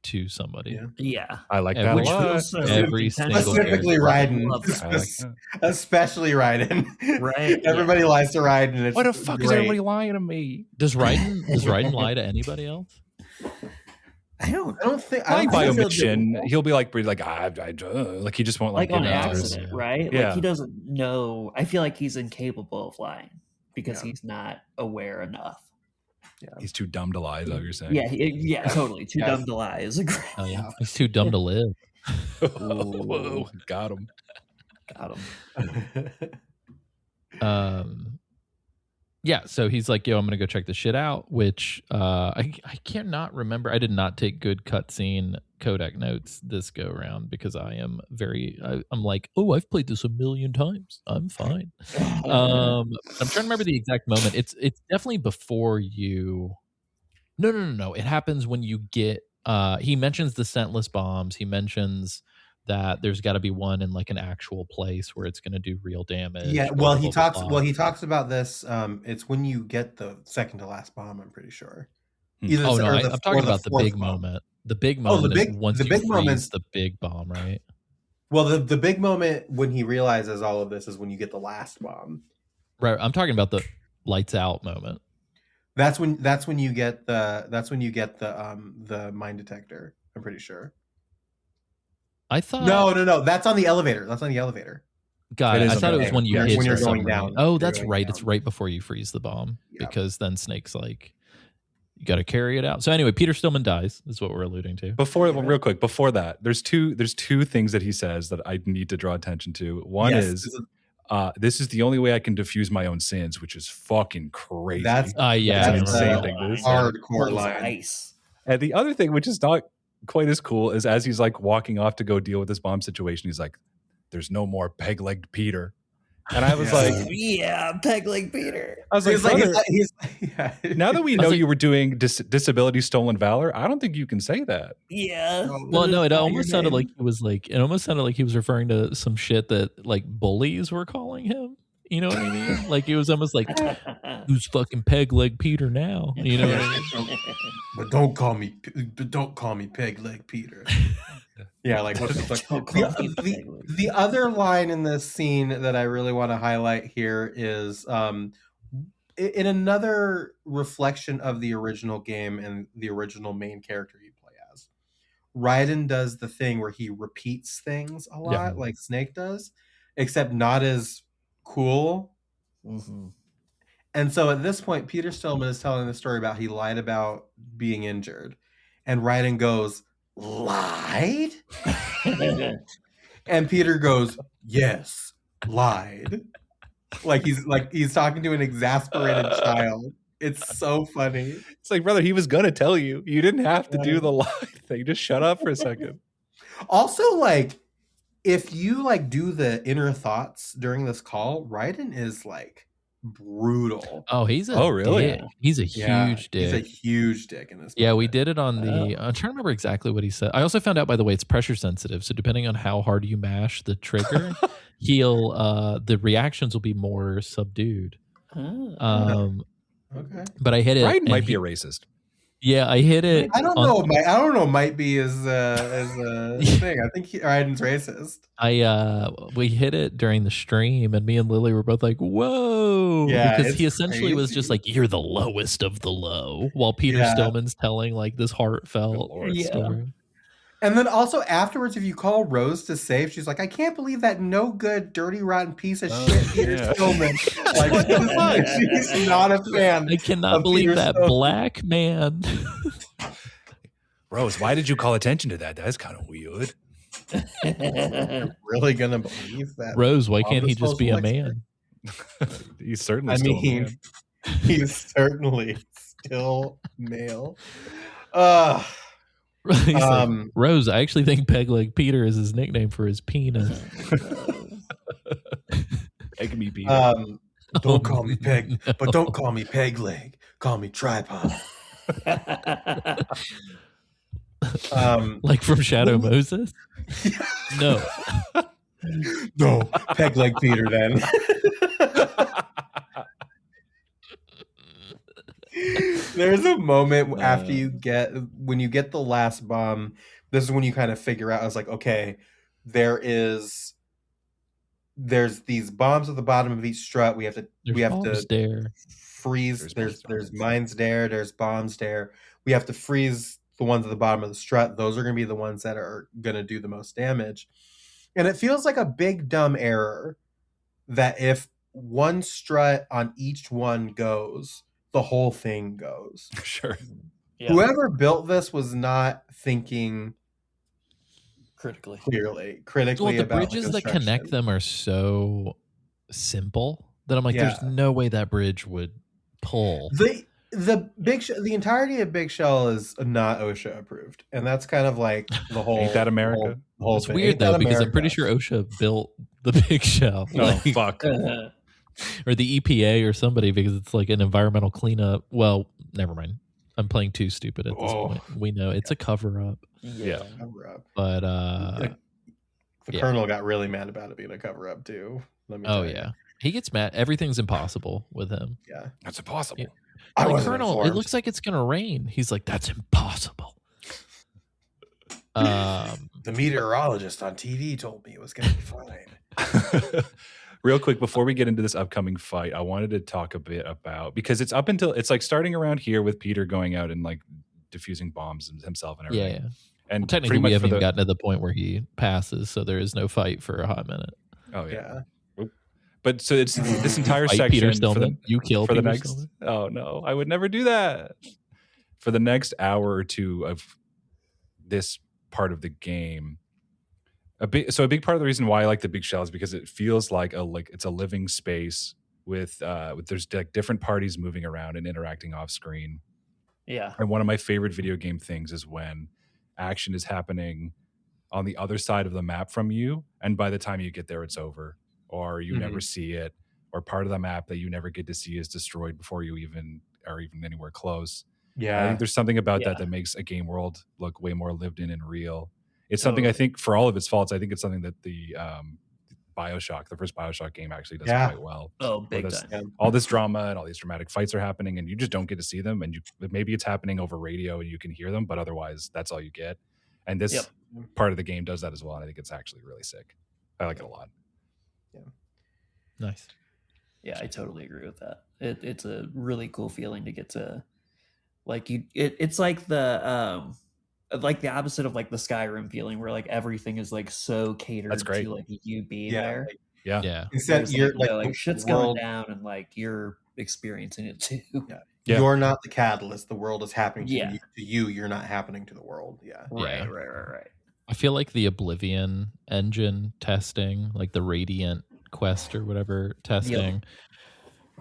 to somebody. Yeah. I like that a lot. Every single Specifically character. Raiden. Especially Raiden. Right. Everybody lies to Raiden. And it's What the fuck is everybody lying to me? Does Raiden lie to anybody else? I don't think Lying by omission. He'll be like like he just won't like give on answers. accident, right? Yeah. Like he doesn't know. I feel like he's incapable of lying because he's not aware enough. Yeah. He's too dumb to lie, is that what you're saying? Yeah, totally. Too dumb to lie is a great. Oh yeah, he's too dumb to live. Whoa, got him. Yeah, so he's like, yo, I'm gonna go check this shit out, which I cannot remember. I did not take good cutscene codec notes this go around because I'm like, oh, I've played this 1,000,000 times. I'm fine. I'm trying to remember the exact moment. It's definitely before you. No. It happens when you get. He mentions the scentless bombs. He mentions that there's got to be one in like an actual place where it's going to do real damage. Yeah, well, he talks about this. It's when you get the second to last bomb, I'm pretty sure. I'm talking about the big moment. The big moment is once you freeze the big bomb, right? Well, the big moment when he realizes all of this is when you get the last bomb. Right. I'm talking about the lights out moment. That's when you get the mine detector, I'm pretty sure. I thought no. That's on the elevator. God, I thought it was when you hit when you're the going submarine. down. Oh, that's right. It's right before you freeze the bomb because then Snake's like, you got to carry it out. So anyway, Peter Stillman dies. Is what we're alluding to. Real quick, before that, there's two things that he says that I need to draw attention to. One is this is the only way I can diffuse my own sins, which is fucking crazy. That's an insane thing. Hardcore line. And the other thing, which is not quite as cool, is as he's like walking off to go deal with this bomb situation, he's like, there's no more peg-legged Peter. And I was like, yeah, Peg Leg Peter. I was like, brother, yeah. now that we know you were doing disability stolen valor, I don't think you can say that. Yeah. Well, no, it almost sounded like he was like, it almost sounded like he was referring to some shit that like bullies were calling him. You know what I mean? Like it was almost like, who's fucking Peg Leg Peter now? You know what I mean? But don't call me Peg Leg Peter. Yeah, like what the fuck? The other line in this scene that I really want to highlight here is in another reflection of the original game and the original main character you play as. Raiden does the thing where he repeats things a lot, like Snake does, except not as cool. Mm-hmm. And so at this point, Peter Stillman is telling the story about he lied about being injured. And Raiden goes, lied? And Peter goes, yes, lied. Like he's talking to an exasperated child. It's so funny. It's like, brother, he was gonna tell you. You didn't have to do the lie thing. Just shut up for a second. Also, like, if you like do the inner thoughts during this call, Raiden is like brutal. Oh, he's a really? dick. He's a huge dick. He's a huge dick in this. Yeah, we did it on the. I'm trying to remember exactly what he said. I also found out, by the way, it's pressure sensitive. So depending on how hard you mash the trigger, the reactions will be more subdued. Okay. But I hit it. Raiden might be a racist. Yeah, I hit it. I don't know. I don't know. Might be as a thing. I think Raiden's racist. We hit it during the stream, and me and Lily were both like, "Whoa!" Yeah, because he essentially was just like, "You're the lowest of the low," while Peter Stillman's telling like this heartfelt story. And then also afterwards, if you call Rose to save, she's like, "I can't believe that no good, dirty, rotten piece of shit, Peter Stillman." Like, she's not a fan. I cannot believe Peter that Stillman. Black man. Rose, why did you call attention to that? That's kind of weird. You're really gonna believe that? Rose, why can't he just be a man? He's certainly still a man. He's certainly still male. He's like, Rose, I actually think Peg Leg Peter is his nickname for his penis. Peg me Peter. Don't call me Peg, but don't call me Peg Leg. Call me Tripod. Like from Shadow Moses? No. No, Peg Leg Peter then. There's a moment after when you get the last bomb, this is when you kind of figure out, I was like, okay, there's these bombs at the bottom of each strut. We have to freeze. There's mines there, there's bombs there. We have to freeze the ones at the bottom of the strut. Those are going to be the ones that are going to do the most damage. And it feels like a big dumb error that if one strut on each one goes, the whole thing goes. Sure. Yeah. Whoever built this was not thinking critically well, the about bridges that connect them are so simple that I'm like, there's no way that bridge would pull. The entirety of Big Shell is not OSHA approved, and that's kind of like the whole. Ain't that America? The whole it's thing. Weird though, because I'm pretty sure OSHA built the Big Shell. Oh fuck. Or the EPA or somebody, because it's like an environmental cleanup. Well, never mind. I'm playing too stupid at this point. We know it's a cover up. Yeah. Cover up. But the Colonel got really mad about it being a cover up too. Let me tell you. He gets mad. Everything's impossible with him. Yeah. That's impossible. Yeah. Like, Colonel, it looks like it's gonna rain. He's like, that's impossible. The meteorologist on TV told me it was gonna be fine. Real quick, before we get into this upcoming fight, I wanted to talk a bit about, because it's up until, it's like starting around here with Peter going out and like diffusing bombs himself and everything. Yeah. And well, technically we haven't even gotten to the point where he passes, so there is no fight for a hot minute. Oh yeah. But so it's this entire section. Peter Stillman. You kill for Peter the next. Stillman? Oh no, I would never do that. For the next hour or two of this part of the game, a big part of the reason why I like the Big Shell is because it feels like it's a living space with there's like different parties moving around and interacting off screen. Yeah. And one of my favorite video game things is when action is happening on the other side of the map from you, and by the time you get there, it's over. or you never see it, or part of the map that you never get to see is destroyed before you even are even anywhere close. I think there's something about that makes a game world look way more lived in and real. It's something I think, for all of its faults, I think it's something that the the first Bioshock game actually does quite well. Oh, big time. All this drama and all these dramatic fights are happening, and you just don't get to see them. And maybe it's happening over radio and you can hear them, but otherwise that's all you get. And this part of the game does that as well. And I think it's actually really sick. I like it a lot. Yeah. Nice. Yeah, I totally agree with that. It's a really cool feeling to get to, like, it's like the opposite of like the Skyrim feeling, where like everything is like so catered to like you being there. Yeah. Instead, you're like shit's going down and like you're experiencing it too. Yeah. You're not the catalyst. The world is happening to you. You're not happening to the world. Yeah. Right. I feel like the Oblivion engine testing, like the Radiant Quest or whatever testing,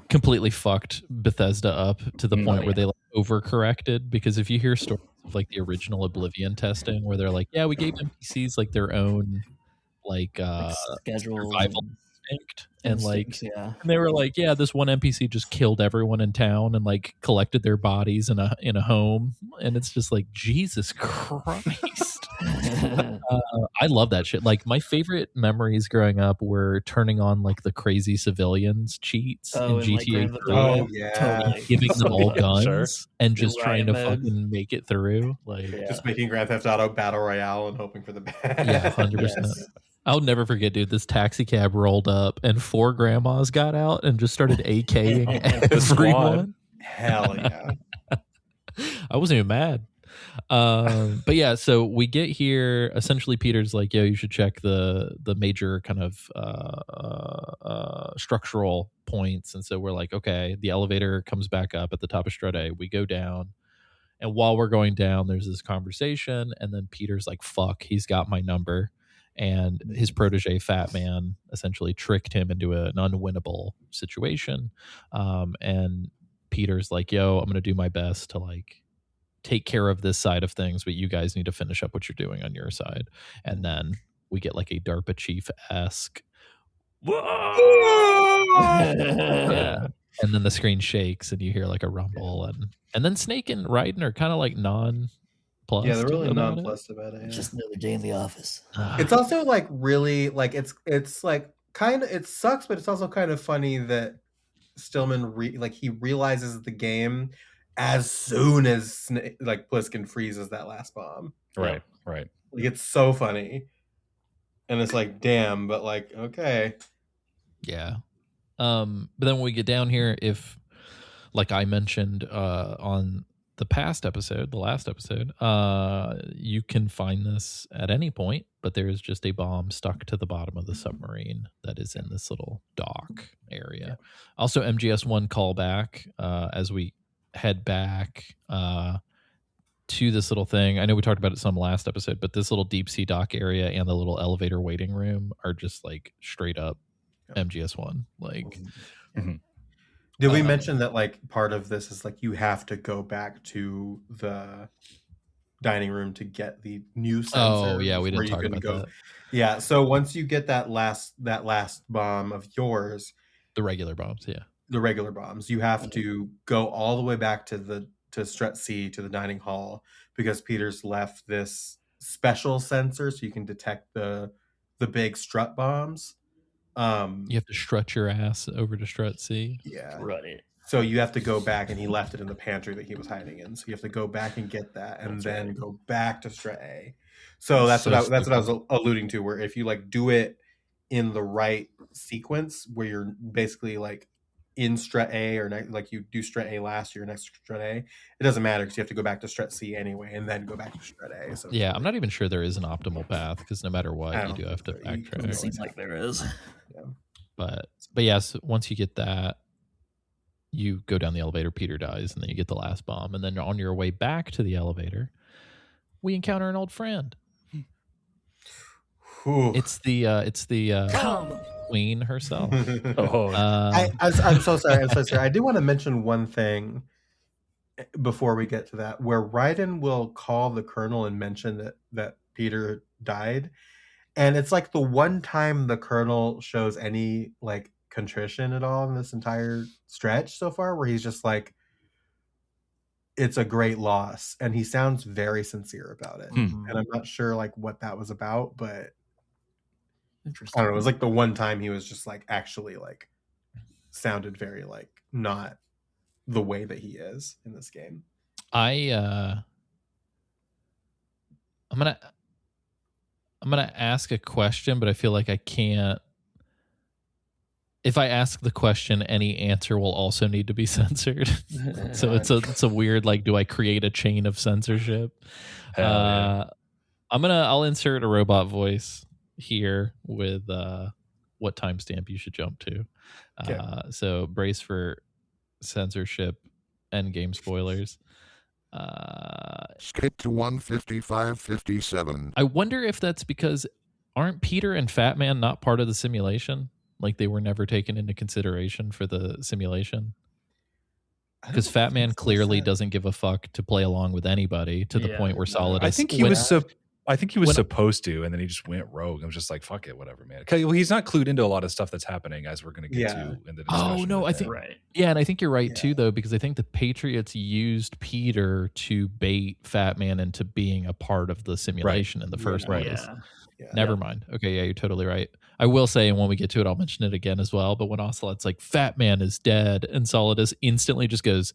completely fucked Bethesda up to the point where they like overcorrected. Because if you hear stories of like the original Oblivion testing, where they're like, yeah, we gave NPCs like their own like schedule, survival instinct, and like and they were like, yeah, this one NPC just killed everyone in town and like collected their bodies in a home, and it's just like, Jesus Christ. I love that shit. Like, my favorite memories growing up were turning on like the crazy civilians cheats in GTA 3, totally. giving them all guns and just trying to fucking make it through, like just making Grand Theft Auto Battle Royale and hoping for the best. Yeah, 100%. I'll never forget, dude. This taxi cab rolled up and 4 grandmas got out and just started AKing everyone. Hell yeah. I wasn't even mad. But yeah, so we get here. Essentially, Peter's like, yo, you should check the major kind of structural points. And so we're like, okay, the elevator comes back up at the top of Strut A. We go down. And while we're going down, there's this conversation. And then Peter's like, fuck, he's got my number. And his protege, Fatman, essentially tricked him into an unwinnable situation. And Peter's like, yo, I'm going to do my best to like take care of this side of things, but you guys need to finish up what you're doing on your side. And then we get like a DARPA chief-esque. Yeah. And then the screen shakes and you hear like a rumble, and then Snake and Raiden are kind of like nonplussed. Yeah, they're really nonplussed about it. Just another day in the office. It's also like really like it's like kind of, it sucks, but it's also kind of funny that Stillman he realizes the game as soon as like Pliskin freezes that last bomb. Right. Like, it's so funny, and it's like, damn, but like, okay. Yeah. But then when we get down here, if like I mentioned on the last episode, you can find this at any point, but there is just a bomb stuck to the bottom of the submarine that is in this little dock area. Also, MGS1 callback as we head back to this little thing. I know we talked about it some last episode, but this little deep sea dock area and the little elevator waiting room are just like straight up MGS1. Like, did we mention that like part of this is like you have to go back to the dining room to get the new sensor? Oh yeah, we didn't talk about that. Yeah, so once you get that last bomb of yours, the regular bombs, you have to go all the way back to Strut C, to the dining hall, because Peter's left this special sensor so you can detect the big strut bombs. You have to strut your ass over to Strut C. Yeah. Right. So you have to go back, and he left it in the pantry that he was hiding in. So you have to go back and get that, and then go back to Strut A. So that's what I was alluding to, where if you like do it in the right sequence, where you're basically like in Strut A, or like you do Strut A last, you're next to Strut A, it doesn't matter because you have to go back to Strut C anyway, and then go back to Strut A. So yeah, I'm not even sure there is an optimal path, because no matter what, you do have to backtrack. It seems like there is. Yeah. But yes, once you get that, you go down the elevator, Peter dies, and then you get the last bomb. And then on your way back to the elevator, we encounter an old friend. It's the queen herself. I'm so sorry. I do want to mention one thing before we get to that, where Raiden will call the colonel and mention that Peter died. And it's like the one time the Colonel shows any like contrition at all in this entire stretch so far, where he's just like, it's a great loss, and he sounds very sincere about it. And I'm not sure like what that was about, but Interesting. I don't know. It was like the one time he was just like actually like sounded very like not the way that he is in this game. I'm gonna ask a question, but I feel like I can't. If I ask the question, any answer will also need to be censored. So it's a weird, like, do I create a chain of censorship? Yeah. I'll insert a robot voice here with what timestamp you should jump to. Okay. So brace for censorship and game spoilers. Skip to 155:57. I wonder if that's because aren't Peter and Fatman not part of the simulation? Like they were never taken into consideration for the simulation? Because Fatman clearly doesn't give a fuck to play along with anybody to the point where Solidus. I think he was supposed to, and then he just went rogue. I was just like, "Fuck it, whatever, man." Well, he's not clued into a lot of stuff that's happening, as we're going to get to in the discussion. Oh no, I think yeah, and I think you're right too, though, because I think the Patriots used Peter to bait Fatman into being a part of the simulation in the first place. Never mind. Okay, yeah, you're totally right. I will say, and when we get to it, I'll mention it again as well. But when Ocelot's like, "Fatman is dead," and Solidus instantly just goes,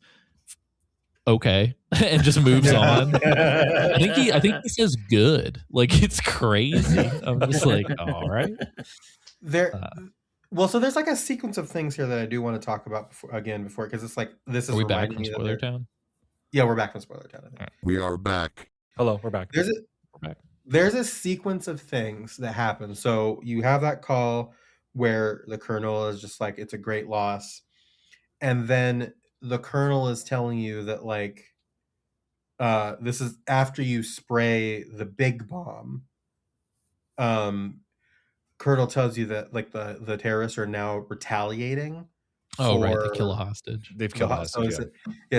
"Okay," and just moves on. I think he says good. Like it's crazy. I'm just like, all right. So there's like a sequence of things here that I do want to talk about before because it's like this is. Are we back from Spoiler Town? Yeah, we're back from Spoiler Town. I think. We are back. Hello, we're back. We're back. There's a sequence of things that happen. So you have that call where the Colonel is just like, it's a great loss. And then the Colonel is telling you that like, this is after you spray the big bomb. Colonel tells you that like the terrorists are now retaliating. Oh, right. They kill a hostage. They've killed a hostage.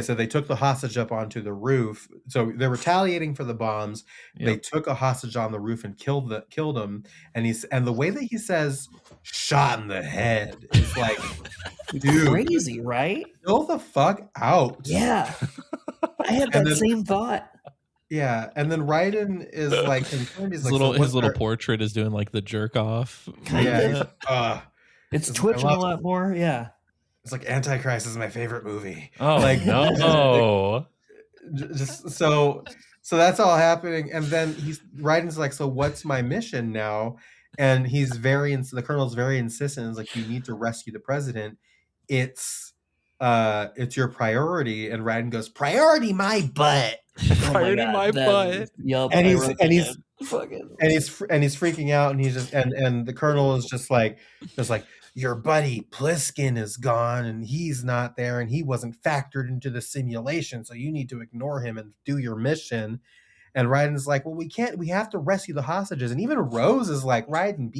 So they took the hostage up onto the roof. So they're retaliating for the bombs. Yep. They took a hostage on the roof and killed him. And the way that he says "shot in the head" is like, dude, crazy, right? Chill the fuck out. Yeah, I had that same thought. Yeah, and then Raiden is like concerned. He's like, his little portrait is doing like the jerk off. It's twitching a lot more. Yeah. It's like Antichrist is my favorite movie. Oh, like no. Just so that's all happening, and then Raiden's like, so what's my mission now? And the Colonel's very insistent. It's like, you need to rescue the president. It's your priority. And Raiden goes, priority my butt. Priority my butt. Yep. And he's freaking out, and he's just and the Colonel is just like your buddy Pliskin is gone and he's not there and he wasn't factored into the simulation, so you need to ignore him and do your mission. And Raiden's like, well, we have to rescue the hostages. And even Rose is like, Raiden,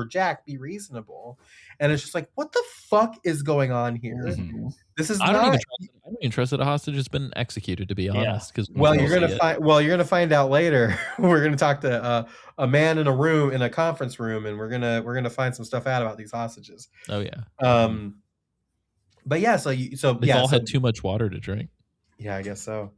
Jack, be reasonable. And it's just like, what the fuck is going on here? Mm-hmm. This is I don't even trust that a hostage has been executed, to be honest. Because you're gonna find out later. We're gonna talk to a man in a conference room, and we're gonna find some stuff out about these hostages. Oh yeah. But yeah, they've all had too much water to drink. Yeah, I guess so.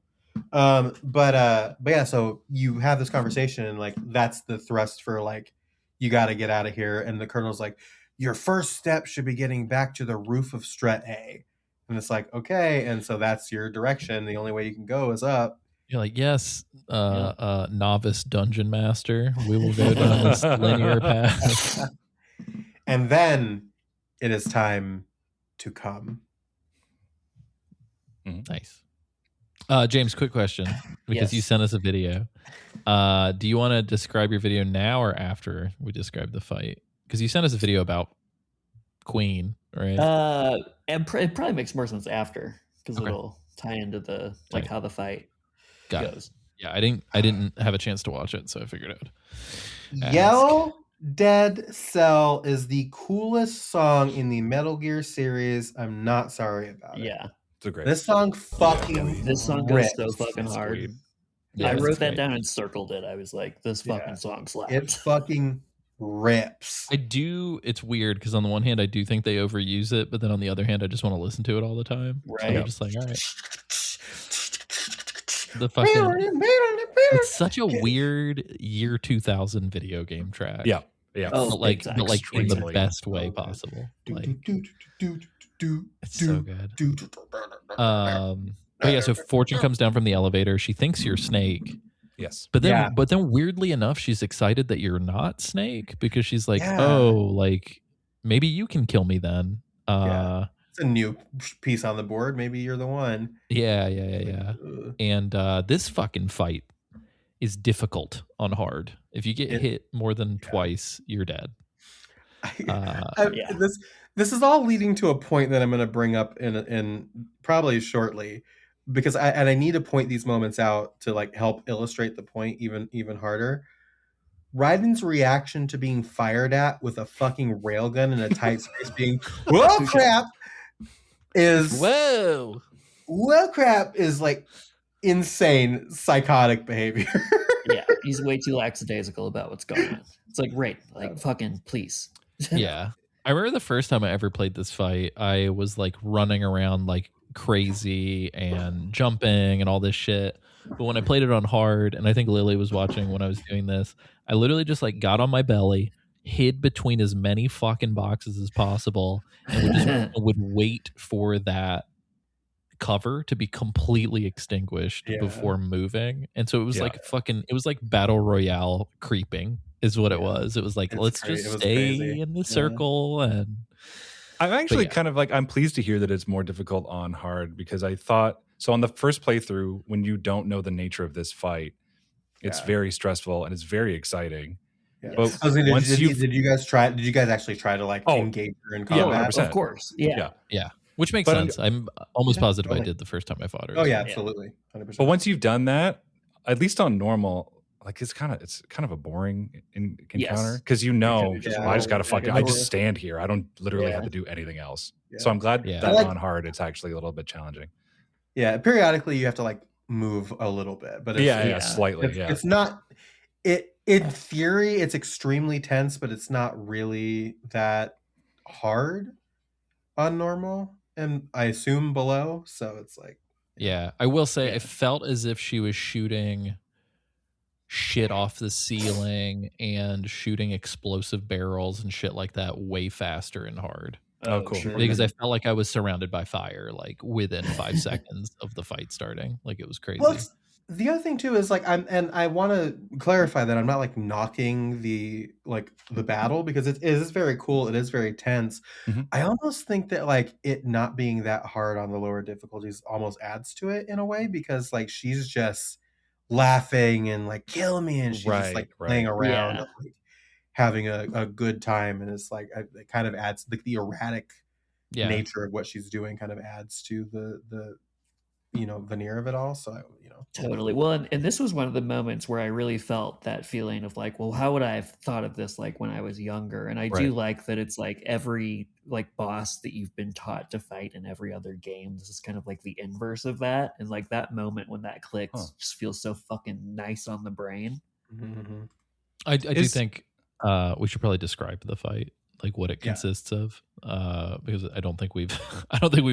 But yeah, so you have this conversation, and like that's the thrust for like, you got to get out of here. And the Colonel's like, your first step should be getting back to the roof of Stret A. And it's like, okay, and so that's your direction. The only way you can go is up. You're like, yes, novice dungeon master. We will go down this linear path. And then it is time to come. Nice. James, quick question, because you sent us a video. Do you want to describe your video now or after we describe the fight? Because you sent us a video about Queen, right? It probably makes more sense after, because it'll tie into the how the fight goes. Yeah, I didn't have a chance to watch it, so I figured out. Yell Dead Cell is the coolest song in the Metal Gear series. I'm not sorry about it. Yeah. This song goes so fucking hard. Yeah, I wrote that down and circled it. I was like, this fucking song slaps. It fucking rips. I do. It's weird because on the one hand, I do think they overuse it, but then on the other hand, I just want to listen to it all the time. Right. So I'm just like, all right. The fucking. It's such a weird year 2000 video game track. Yeah. But like in the Extremely. best way possible. Like, it's so good. But yeah, so Fortune comes down from the elevator. She thinks you're Snake. Yes. But then weirdly enough, she's excited that you're not Snake because she's like, Yeah. oh, like maybe you can kill me then. It's a new piece on the board. Maybe you're the one. Yeah. And this fucking fight is difficult on hard. If you get hit more than twice, you're dead. This is all leading to a point that I'm going to bring up in probably shortly, because I need to point these moments out to like help illustrate the point even harder. Raiden's reaction to being fired at with a fucking railgun in a tight space, being whoa crap, is like insane psychotic behavior. Yeah, he's way too lackadaisical about what's going on. It's like, right, like fucking please. Yeah. I remember the first time I ever played this fight, I was like running around like crazy and jumping and all this shit. But when I played it on hard, and I think Lily was watching when I was doing this, I literally just like got on my belly, hid between as many fucking boxes as possible, and would wait for that cover to be completely extinguished before moving. And so it was like fucking, it was like battle royale creeping is what it was. It was like, let's just stay in the circle. And I'm actually kind of like, I'm pleased to hear that it's more difficult on hard, because I thought, so on the first playthrough, when you don't know the nature of this fight, it's very stressful and it's very exciting. Yeah. But I was gonna, did you guys actually try to like engage her in combat? Of course. Yeah. Which makes sense. I'm almost positive I did the first time I fought her. Oh yeah, absolutely. 100%. But once you've done that, at least on normal, like it's kind of a boring encounter, because I just gotta I just stand here. I don't literally have to do anything else. So I'm glad that on hard it's actually a little bit challenging. Yeah, periodically you have to like move a little bit, but it's, slightly. It's not. In theory, it's extremely tense, but it's not really that hard on normal, and I assume below. So it's like, I will say it felt as if she was shooting shit off the ceiling and shooting explosive barrels and shit like that way faster and hard. Oh, cool. Sure. Because I felt like I was surrounded by fire like within 5 seconds of the fight starting. Like it was crazy. Well, the other thing too is like I want to clarify that I'm not like knocking the battle, because it is very cool. It is very tense. Mm-hmm. I almost think that like it not being that hard on the lower difficulties almost adds to it in a way, because like she's just laughing and like kill me, and she's just like playing around, and, like, having a good time, and it's like it kind of adds like the erratic nature of what she's doing kind of adds to the veneer of it all. So totally. Well, and this was one of the moments where I really felt that feeling of like, well, how would I have thought of this like when I was younger? And I do like that it's like every like boss that you've been taught to fight in every other game, this is kind of like the inverse of that. And like that moment when that clicks just feels so fucking nice on the brain. Mm-hmm. I do think we should probably describe the fight, like what it consists of, because I don't think we've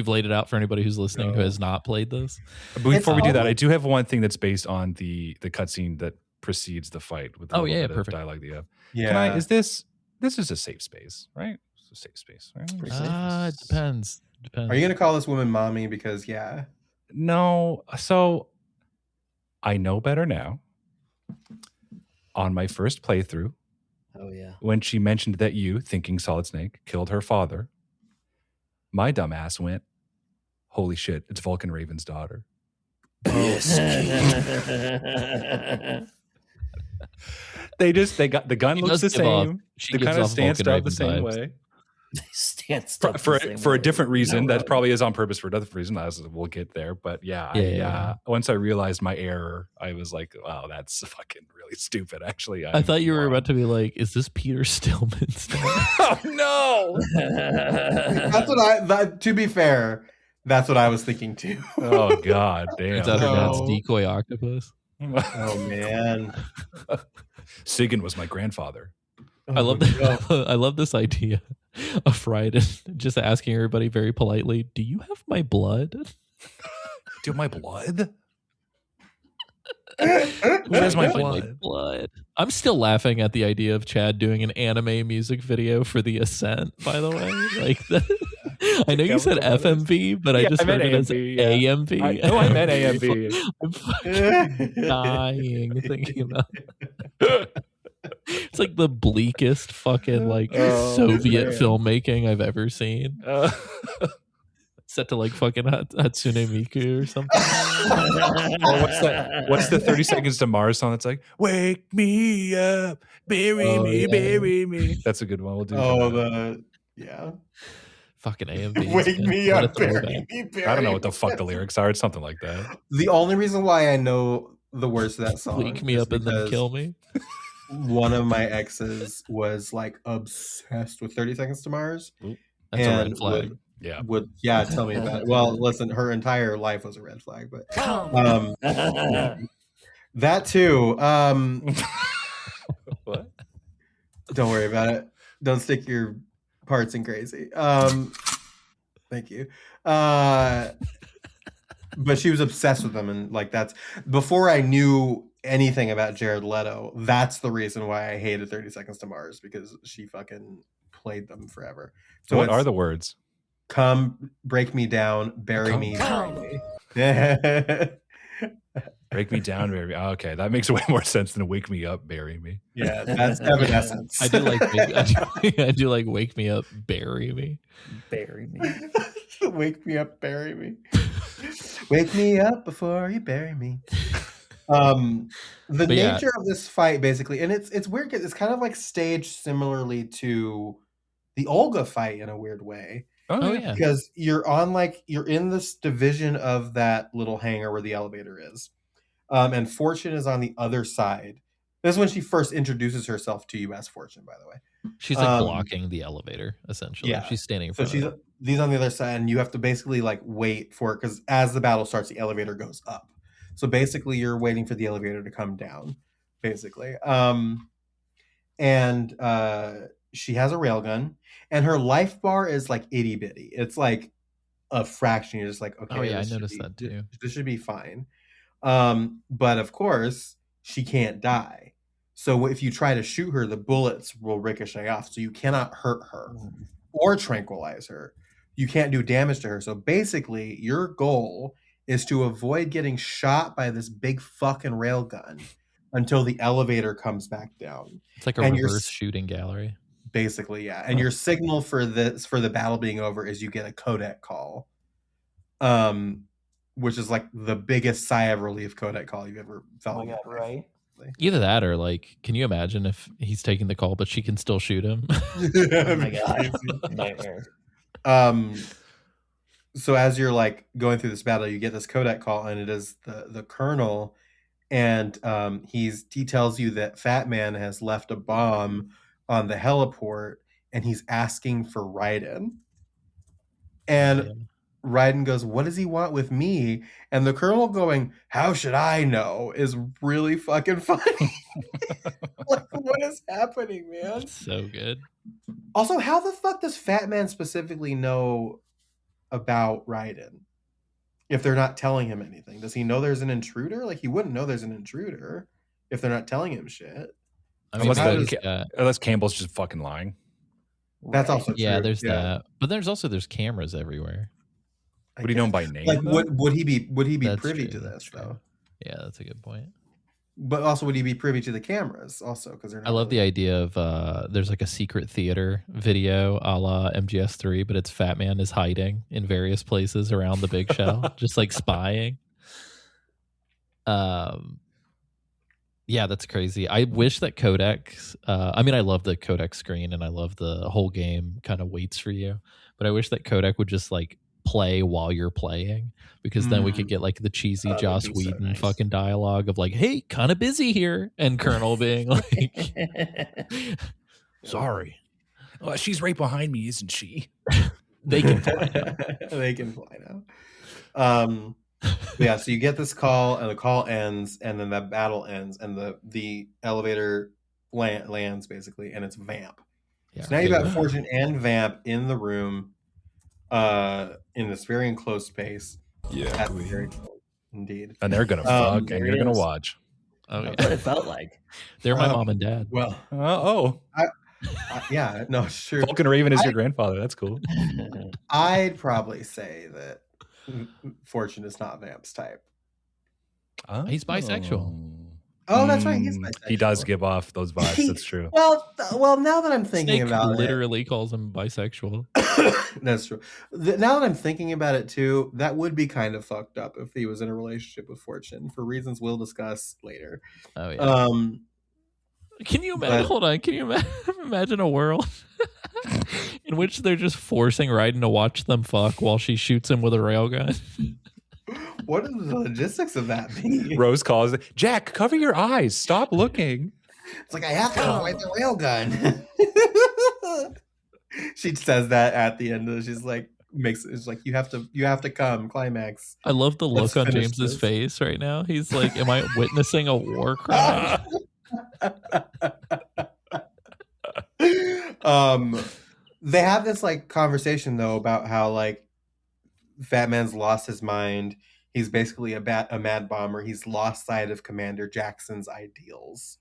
laid it out for anybody who's listening who has not played this. But before we do that, I do have one thing that's based on the cutscene that precedes the fight with the perfect dialogue that you have. Yeah, this is a safe space, right? It's a safe space, right? It depends. Are you gonna call this woman mommy? Because no. So I know better now. On my first playthrough, when she mentioned that you, thinking Solid Snake, killed her father, my dumb ass went, holy shit, it's Vulcan Raven's daughter. They got the gun looks the same. She kind of stands out the same way. For a different reason. That probably is on purpose for another reason. We'll get there. But once I realized my error, I was like, wow, that's fucking really stupid. Actually, I thought you were about to be like, is this Peter Stillman's name? Oh no! That's what to be fair, that's what I was thinking too. Oh god, damn! Is that her dad's decoy octopus? Oh man, Sigyn was my grandfather. I love that. I love this idea of Frieden just asking everybody very politely, "Do you have my blood? Do you have my blood? Who has my blood? I'm still laughing at the idea of Chad doing an anime music video for the Ascent. By the way, like I know you said FMV, but I just heard it as AMV. I meant AMV. I'm fucking dying thinking about it. It's like the bleakest fucking Soviet filmmaking I've ever seen. Set to like fucking Hatsune Miku or something. What's the 30 Seconds to Mars song that's like, wake me up, bury me. That's a good one. We'll do fucking AMV. Wake me up, bury me. I don't know what the fuck the lyrics are. It's something like that. The only reason why I know the words of that song, wake me up and then kill me. One of my exes was like obsessed with 30 Seconds to Mars. That's a red flag. Tell me about it. Well, listen, her entire life was a red flag, but that too. What? Don't worry about it. Don't stick your parts in crazy. Thank you. But she was obsessed with them, and like that's before I knew anything about Jared Leto. That's the reason why I hated 30 Seconds to Mars, because she fucking played them forever. So what are the words? Come, break me down, bury me. Break me down, bury me. Okay, that makes way more sense than wake me up, bury me. Yeah, that's Evanescence. I do like wake me up, bury me. Bury me. Wake me up, bury me. Wake me up before you bury me. The nature of this fight, basically, and it's weird because it's kind of like staged similarly to the Olga fight in a weird way. Oh yeah, because you're in this division of that little hangar where the elevator is, and Fortune is on the other side. This is when she first introduces herself to you as Fortune, by the way. She's like blocking the elevator essentially. Yeah, she's standing in front of it. These on the other side, and you have to basically like wait for it because as the battle starts, the elevator goes up. So basically, you're waiting for the elevator to come down, basically. And she has a railgun, and her life bar is like itty bitty. It's like a fraction. You're just like, okay. Oh yeah, I noticed that too. This should be fine. But of course, she can't die. So if you try to shoot her, the bullets will ricochet off. So you cannot hurt her or tranquilize her. You can't do damage to her. So basically, your goal is to avoid getting shot by this big fucking railgun until the elevator comes back down. It's like a reverse shooting gallery. Basically, yeah. And your signal for the battle being over is you get a codec call. Which is like the biggest sigh of relief codec call you've ever felt. Oh my God, right? Either that or like, can you imagine if he's taking the call but she can still shoot him? Oh my God. Nightmare. So as you're like going through this battle, you get this codec call, and it is the colonel, and he tells you that Fatman has left a bomb on the heliport, and he's asking for Raiden. And Raiden goes, "What does he want with me?" And the colonel going, "How should I know?" is really fucking funny. Like, what is happening, man? That's so good. Also, how the fuck does Fatman specifically know about Raiden if they're not telling him anything? Does he know there's an intruder? Like, he wouldn't know there's an intruder if they're not telling him shit. I mean, unless Campbell's just fucking lying. That's also true. Yeah, there's that. But there's cameras everywhere. Would he know him by name? Like, would he be That's privy true, to this though? Yeah, that's a good point. But also, would he be privy to the cameras also? Because I love the idea of there's like a secret theater video a la MGS3, but it's Fatman is hiding in various places around the big shell, just like spying. Yeah, that's crazy. I wish that codecs. I mean, I love the codec screen, and I love the whole game kind of waits for you. But I wish that codec would just like play while you're playing, because then we could get like the cheesy Joss Whedon fucking dialogue of like, "Hey, kind of busy here," and Colonel being like, "Sorry, well, she's right behind me, isn't she?" They can fly now. They can fly now. Yeah, so you get this call, and the call ends, and then that battle ends, and the elevator lands basically, and it's Vamp. Yeah, So now you've got Fortune and Vamp in the room, in this very enclosed space. Yeah, very cool. Indeed. And they're gonna fuck, and you're gonna watch. Oh, That's what it felt like. They're my mom and dad. Well, yeah, no, sure. Vulcan Raven is your grandfather. That's cool. I'd probably say that Fortune is not Vamp's type. He's bisexual. Oh, that's right. He's bisexual. He does give off those vibes. That's true. Well, now that I'm thinking Snake about literally calls him bisexual. That's true. Now that I'm thinking about it too, that would be kind of fucked up if he was in a relationship with Fortune for reasons we'll discuss later. Oh yeah. Can you imagine? Hold on. Can you imagine a world in which they're just forcing Raiden to watch them fuck while she shoots him with a railgun? What are the logistics of that mean? Rose calls it, Jack, cover your eyes. Stop looking. It's like, I have to avoid the railgun. She says that at the end. She's like, it's like, you have to come, climax. I love the look on James's face right now. He's like, am I witnessing a war crime? They have this like conversation though about how like Fatman's lost his mind. He's basically a mad bomber. He's lost sight of Commander Jackson's ideals,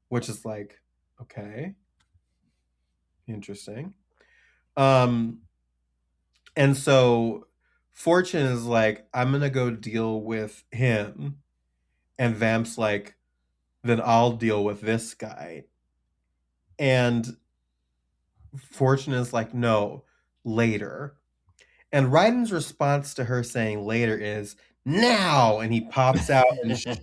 which is like, okay, interesting. And so Fortune is like, I'm gonna go deal with him, and Vamp's like, then I'll deal with this guy. And Fortune is like, no, later. And Raiden's response to her saying later is now, and he pops out and shoots.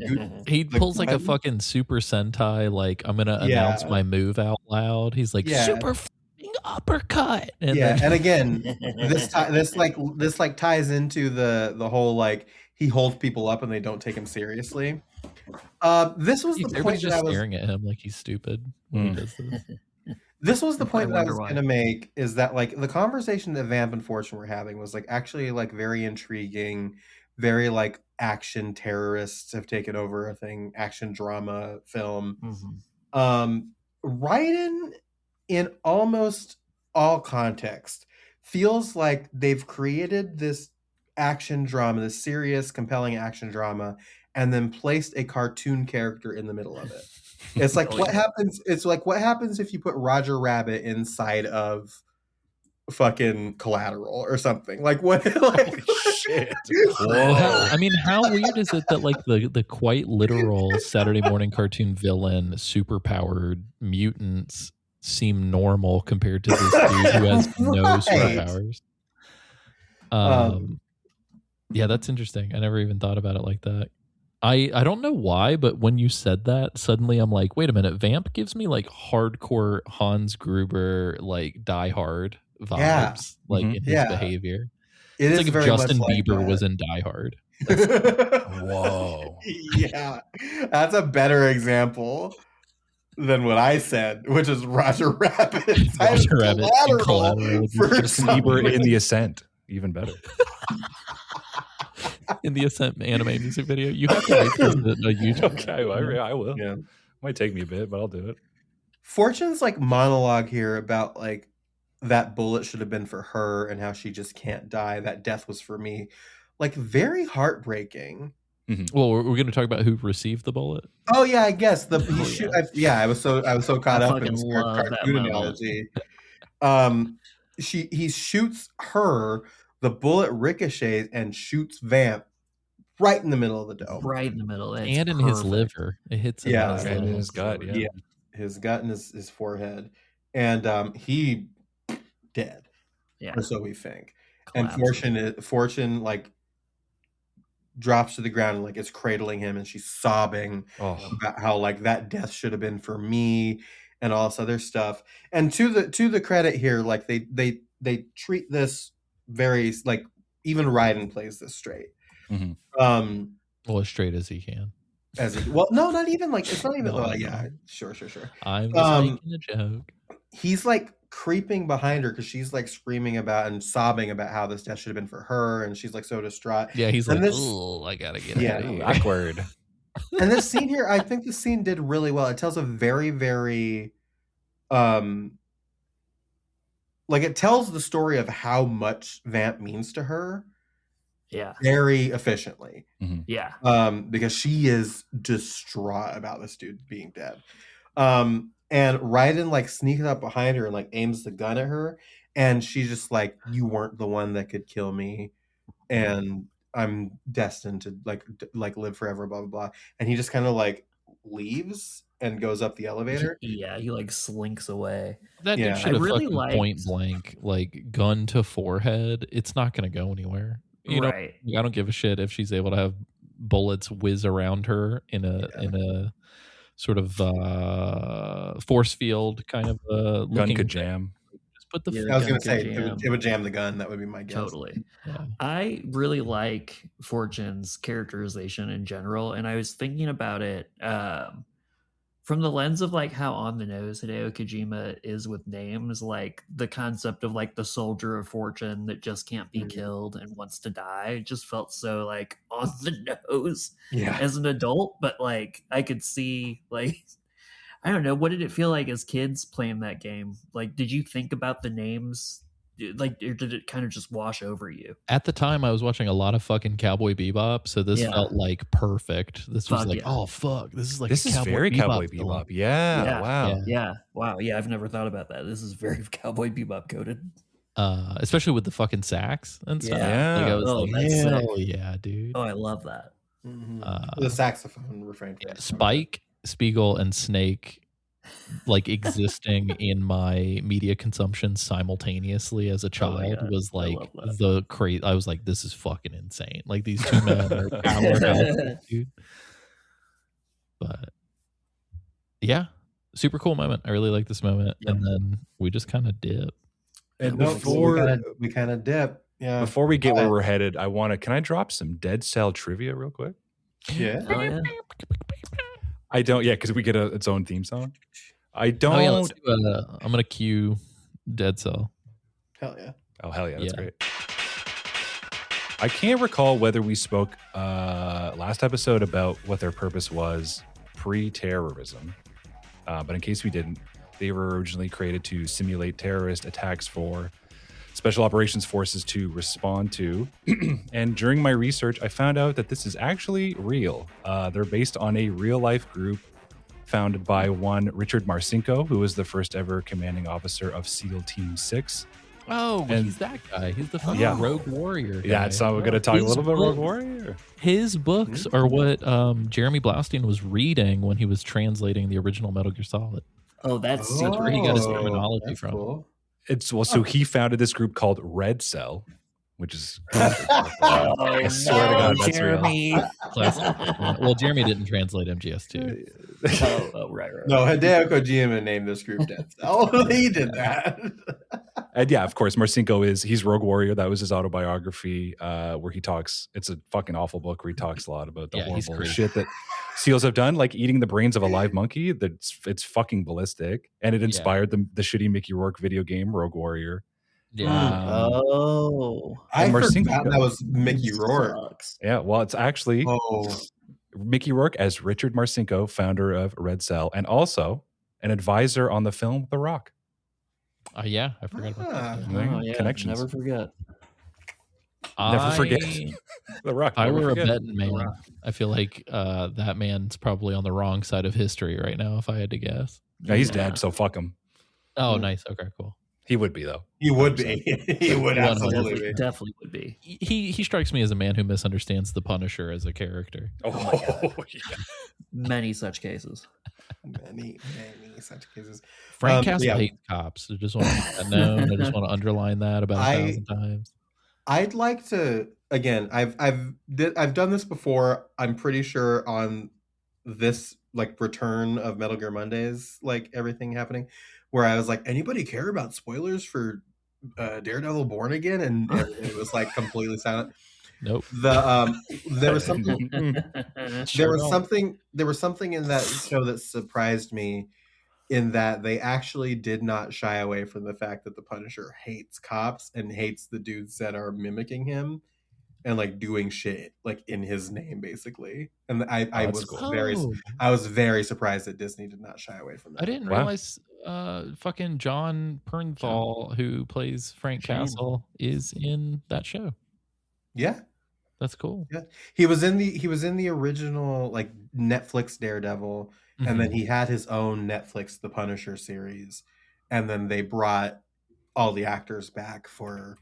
He pulls like a fucking Super Sentai, like, I'm gonna announce my move out loud. He's like, super fucking uppercut. And and again, this ties into the whole like he holds people up and they don't take him seriously. This was the point just staring at him like he's stupid when he does this. This was the point that I was going to make, is that like the conversation that Vamp and Fortune were having was like actually like very intriguing, very like action terrorists have taken over a thing, action drama film. Raiden, in almost all context, feels like they've created this action drama, this serious, compelling action drama, and then placed a cartoon character in the middle of it. It's like what happens. It's like what happens if you put Roger Rabbit inside of fucking Collateral or something. Like what? Like, shit. I mean, how weird is it that like the quite literal Saturday morning cartoon villain, superpowered mutants seem normal compared to this dude who has no superpowers? Yeah, that's interesting. I never even thought about it like that. I don't know why, but when you said that, suddenly I'm like, wait a minute, Vamp gives me like hardcore Hans Gruber, like Die Hard vibes, like in his behavior. It's like if Justin Bieber was in Die Hard. Whoa. Yeah, that's a better example than what I said, which is Roger Rabbit. Roger Rabbit and Collateral. Justin Bieber in The Ascent, even better. In the Ascent anime music video, you have to wait for a YouTube. Okay, I will. Yeah, might take me a bit, but I'll do it. Fortune's like monologue here about like that bullet should have been for her and how she just can't die. That death was for me. Like very heartbreaking. Well, we're going to talk about who received the bullet. Oh yeah, I guess I was so caught up in this cartoon analogy. He shoots her. The bullet ricochets and shoots Vamp right in the middle of the dome. Right in the middle. And in his liver. It hits him in his gut. Yeah. His gut and his forehead. And he dead. Yeah. Or so we think. Collapsed. And Fortune like drops to the ground and like is cradling him, and she's sobbing about how like that death should have been for me and all this other stuff. And to the credit here, like they treat this very like even Raiden plays this straight. Well, as straight as he can. No, not even like it's not even sure. I'm just making a joke. He's like creeping behind her because she's like screaming about and sobbing about how this death should have been for her, and she's like so distraught. Yeah, he's like, oh, I gotta get out of here. Awkward. And this scene here, I think the scene did really well. It tells a very, very like it tells the story of how much Vamp means to her. Yeah. Very efficiently. Yeah. Because she is distraught about this dude being dead. And Raiden like sneaks up behind her and like aims the gun at her, and she's just like, "You weren't the one that could kill me, and I'm destined to like live forever." Blah blah blah. And he just kind of like leaves and goes up the elevator. Yeah, he like slinks away. That dude should have fucking point blank, like gun to forehead. It's not going to go anywhere. You know, I don't give a shit if she's able to have bullets whiz around her in a sort of force field kind of gun could jam. Just put the. I was going to say it would jam the gun. That would be my guess. Totally. Yeah. I really like Fortune's characterization in general, and I was thinking about it from the lens of like how on the nose Hideo Kojima is with names, like the concept of like the soldier of fortune that just can't be killed and wants to die. It just felt so like on the nose as an adult, but like I could see like, I don't know, what did it feel like as kids playing that game? Like, did you think about the names? Like, or did it kind of just wash over you? At the time, I was watching a lot of fucking Cowboy Bebop, so this felt like perfect. This was like, oh fuck, this is like this is very Cowboy Bebop. Yeah, wow. Yeah, wow. Yeah, I've never thought about that. This is very Cowboy Bebop coded. Especially with the fucking sax and stuff. Yeah, like I was like, that's hell sick. yeah, dude. Oh, I love that. The saxophone refrain. Spike, Spiegel, and Snake like existing in my media consumption simultaneously as a child was like the crazy. I was like, this is fucking insane. Like these two men are powerhouses, dude. But yeah, super cool moment. I really like this moment. And then we just kind of dip. And before we kind of dip, before we get where we're headed, can I drop some Dead Cell trivia real quick? Yeah. Oh, yeah. I don't. Yeah, because we get its own theme song. I don't. Oh, yeah, let's do I'm gonna cue Dead Cell. Hell yeah! Oh hell yeah! That's great. I can't recall whether we spoke last episode about what their purpose was pre-terrorism, but in case we didn't, they were originally created to simulate terrorist attacks for special operations forces to respond to. And during my research, I found out that this is actually real. They're based on a real-life group founded by one Richard Marcinko, who was the first ever commanding officer of SEAL Team 6. Oh, and he's that guy. He's the fucking Rogue Warrior guy. Yeah, so we're going to talk a little bit about Rogue Warrior. His books are what Jeremy Blaustein was reading when he was translating the original Metal Gear Solid. Oh, that's where he got his terminology from. Cool. So he founded this group called Red Cell, which is I swear to God, that's Jeremy. real. Well, Jeremy didn't translate MGS2. Right. No, Hideo Kojima named this group Dead Cell. He did that. And yeah, of course, Marcinko he's Rogue Warrior. That was his autobiography, where he talks. It's a fucking awful book where he talks a lot about the horrible shit that SEALs have done, like eating the brains of a live monkey. It's fucking ballistic, and it inspired the shitty Mickey Rourke video game Rogue Warrior. Yeah. I forgot that was Mickey Rourke. Sucks. Yeah, well, it's actually Mickey Rourke as Richard Marcinko, founder of Red Cell, and also an advisor on the film The Rock. Yeah, I forgot about that. Oh, yeah. Connections. Never forget. Never forget The Rock. If I were a betting man, I feel like that man's probably on the wrong side of history right now, if I had to guess. Yeah, he's dead, so fuck him. Oh, nice. Okay, cool. He would be, though. He would be. He would absolutely be. Definitely would be. He strikes me as a man who misunderstands the Punisher as a character. Oh, yeah. Many such cases. Many such cases. Frank Castle hates cops. I just want to know. I just want to underline that about 1,000 times. I'd like to again. I've done this before. I'm pretty sure on this like return of Metal Gear Mondays, like everything happening, where I was like, anybody care about spoilers for Daredevil Born Again? And it was like completely silent. Nope. There was something. There was something in that show that surprised me, in that they actually did not shy away from the fact that the Punisher hates cops and hates the dudes that are mimicking him. and like doing shit like in his name basically. And I that's was cool. very surprised that Disney did not shy away from that. I didn't realize fucking John Pernthal, who plays Frank Castle, is in that show. Yeah. That's cool. Yeah. He was in the original like Netflix Daredevil, and then he had his own Netflix The Punisher series, and then they brought all the actors back for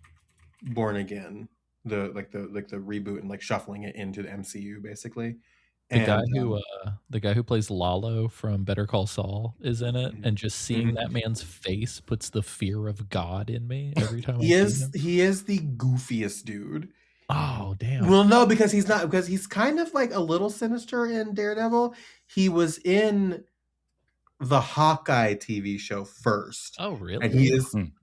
Born Again, the reboot, and like shuffling it into the MCU basically. The guy who plays Lalo from Better Call Saul is in it, and just seeing that man's face puts the fear of God in me every time. He is the goofiest dude. Oh damn. Well, no, because he's kind of like a little sinister in Daredevil. He was in the Hawkeye TV show first. Oh really?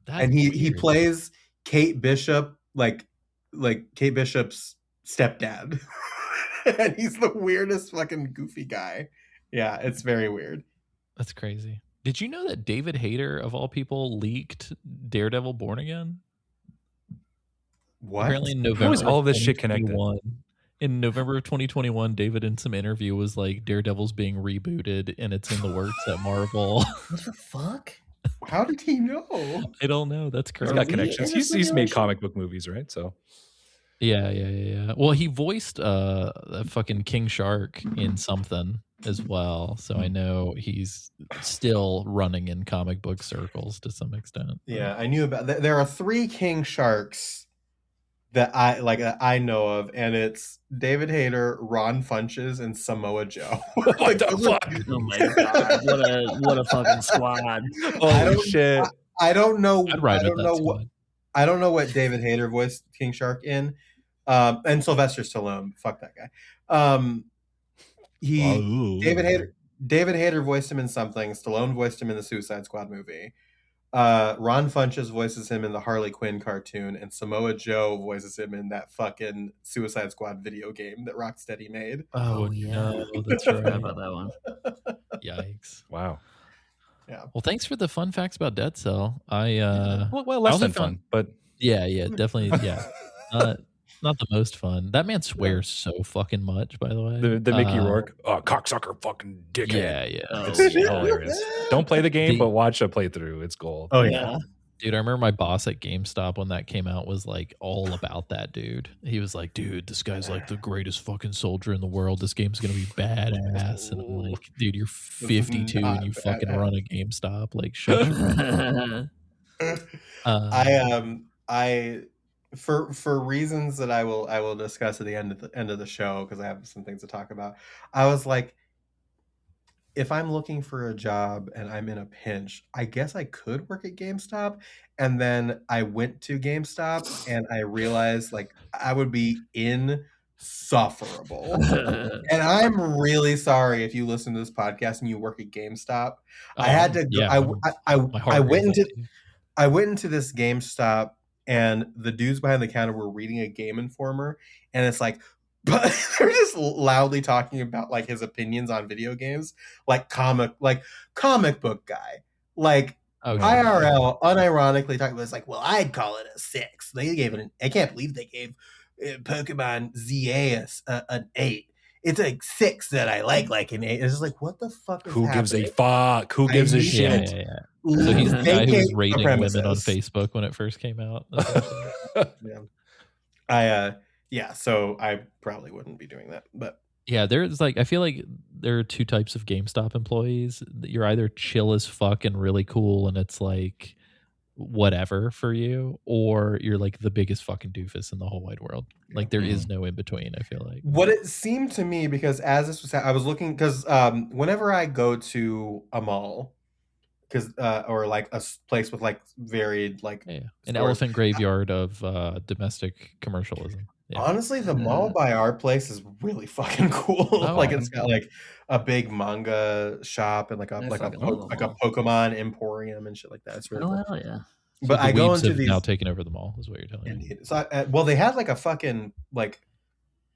And he plays Kate Bishop, like Kate Bishop's stepdad. And he's the weirdest fucking goofy guy. Yeah, it's very weird. That's crazy. Did you know that David Hayter, of all people, leaked Daredevil Born Again? What? Apparently in November. How is all this shit connected? In November of 2021, David in some interview was like, Daredevil's being rebooted and it's in the works at Marvel. What the fuck? How did he know? I don't know. That's crazy. He's got connections. He's made comic book movies, right? So Yeah. Well, he voiced fucking King Shark in something as well, so I know he's still running in comic book circles to some extent. Yeah, I knew about. There are 3 King Sharks that I know of, and it's David Hayter, Ron Funches, and Samoa Joe. What the fuck? Oh my god! What a fucking squad! Holy shit! I don't know. I'd ride with that squad. I don't know what David Hayter voiced King Shark in. And Sylvester Stallone, fuck that guy. David Hayter voiced him in something. Stallone voiced him in the Suicide Squad movie. Ron Funches voices him in the Harley Quinn cartoon, and Samoa Joe voices him in that fucking Suicide Squad video game that Rocksteady made. Oh yeah, that's right. About that one. Yikes! Wow. Yeah. Well, thanks for the fun facts about Dead Cell. Well, less than fun, but yeah, definitely, yeah. Not the most fun. That man swears so fucking much, by the way. The Mickey Rourke, cocksucker, fucking dickhead. Yeah. It's hilarious. Don't play the game, but watch a playthrough. It's gold. Oh yeah. Dude, I remember my boss at GameStop when that came out was like all about that dude. He was like, dude, this guy's like the greatest fucking soldier in the world. This game's going to be badass. And I'm like, dude, you're 52 and you fucking run a GameStop. Like, shut your mouth. For reasons that I will discuss at the end of the show, because I have some things to talk about. I was like, if I'm looking for a job and I'm in a pinch, I guess I could work at GameStop. And then I went to GameStop and I realized like I would be insufferable. And I'm really sorry if you listen to this podcast and you work at GameStop. I had to go, I went into this GameStop, and the dudes behind the counter were reading a Game Informer, and it's like, but they're just loudly talking about like his opinions on video games, like comic book guy, like IRL, unironically talking about. It's like, well, I'd call it a 6. They gave it I can't believe they gave Pokemon ZA an 8. It's a 6 that I like an 8. It's just like, what the fuck is happening? Gives a fuck? Who gives a shit? Yeah. So he's the guy who was rating women on Facebook when it first came out. So I probably wouldn't be doing that. But yeah, there's like, I feel like there are 2 types of GameStop employees. You're either chill as fuck and really cool, and it's like whatever for you, or you're like the biggest fucking doofus in the whole wide world. Like there is no in between, I feel like. What it seemed to me, because as this was, I was looking, because whenever I go to a mall, because or like a place with like varied like an elephant graveyard of domestic commercialism. Yeah. Honestly, the mall by our place is really fucking cool. Like it's got like a big manga shop and like a Pokemon emporium and shit like that. It's really cool. Hell yeah. But so I go into these now taking over the mall is what you're telling me. So well, they had like a fucking like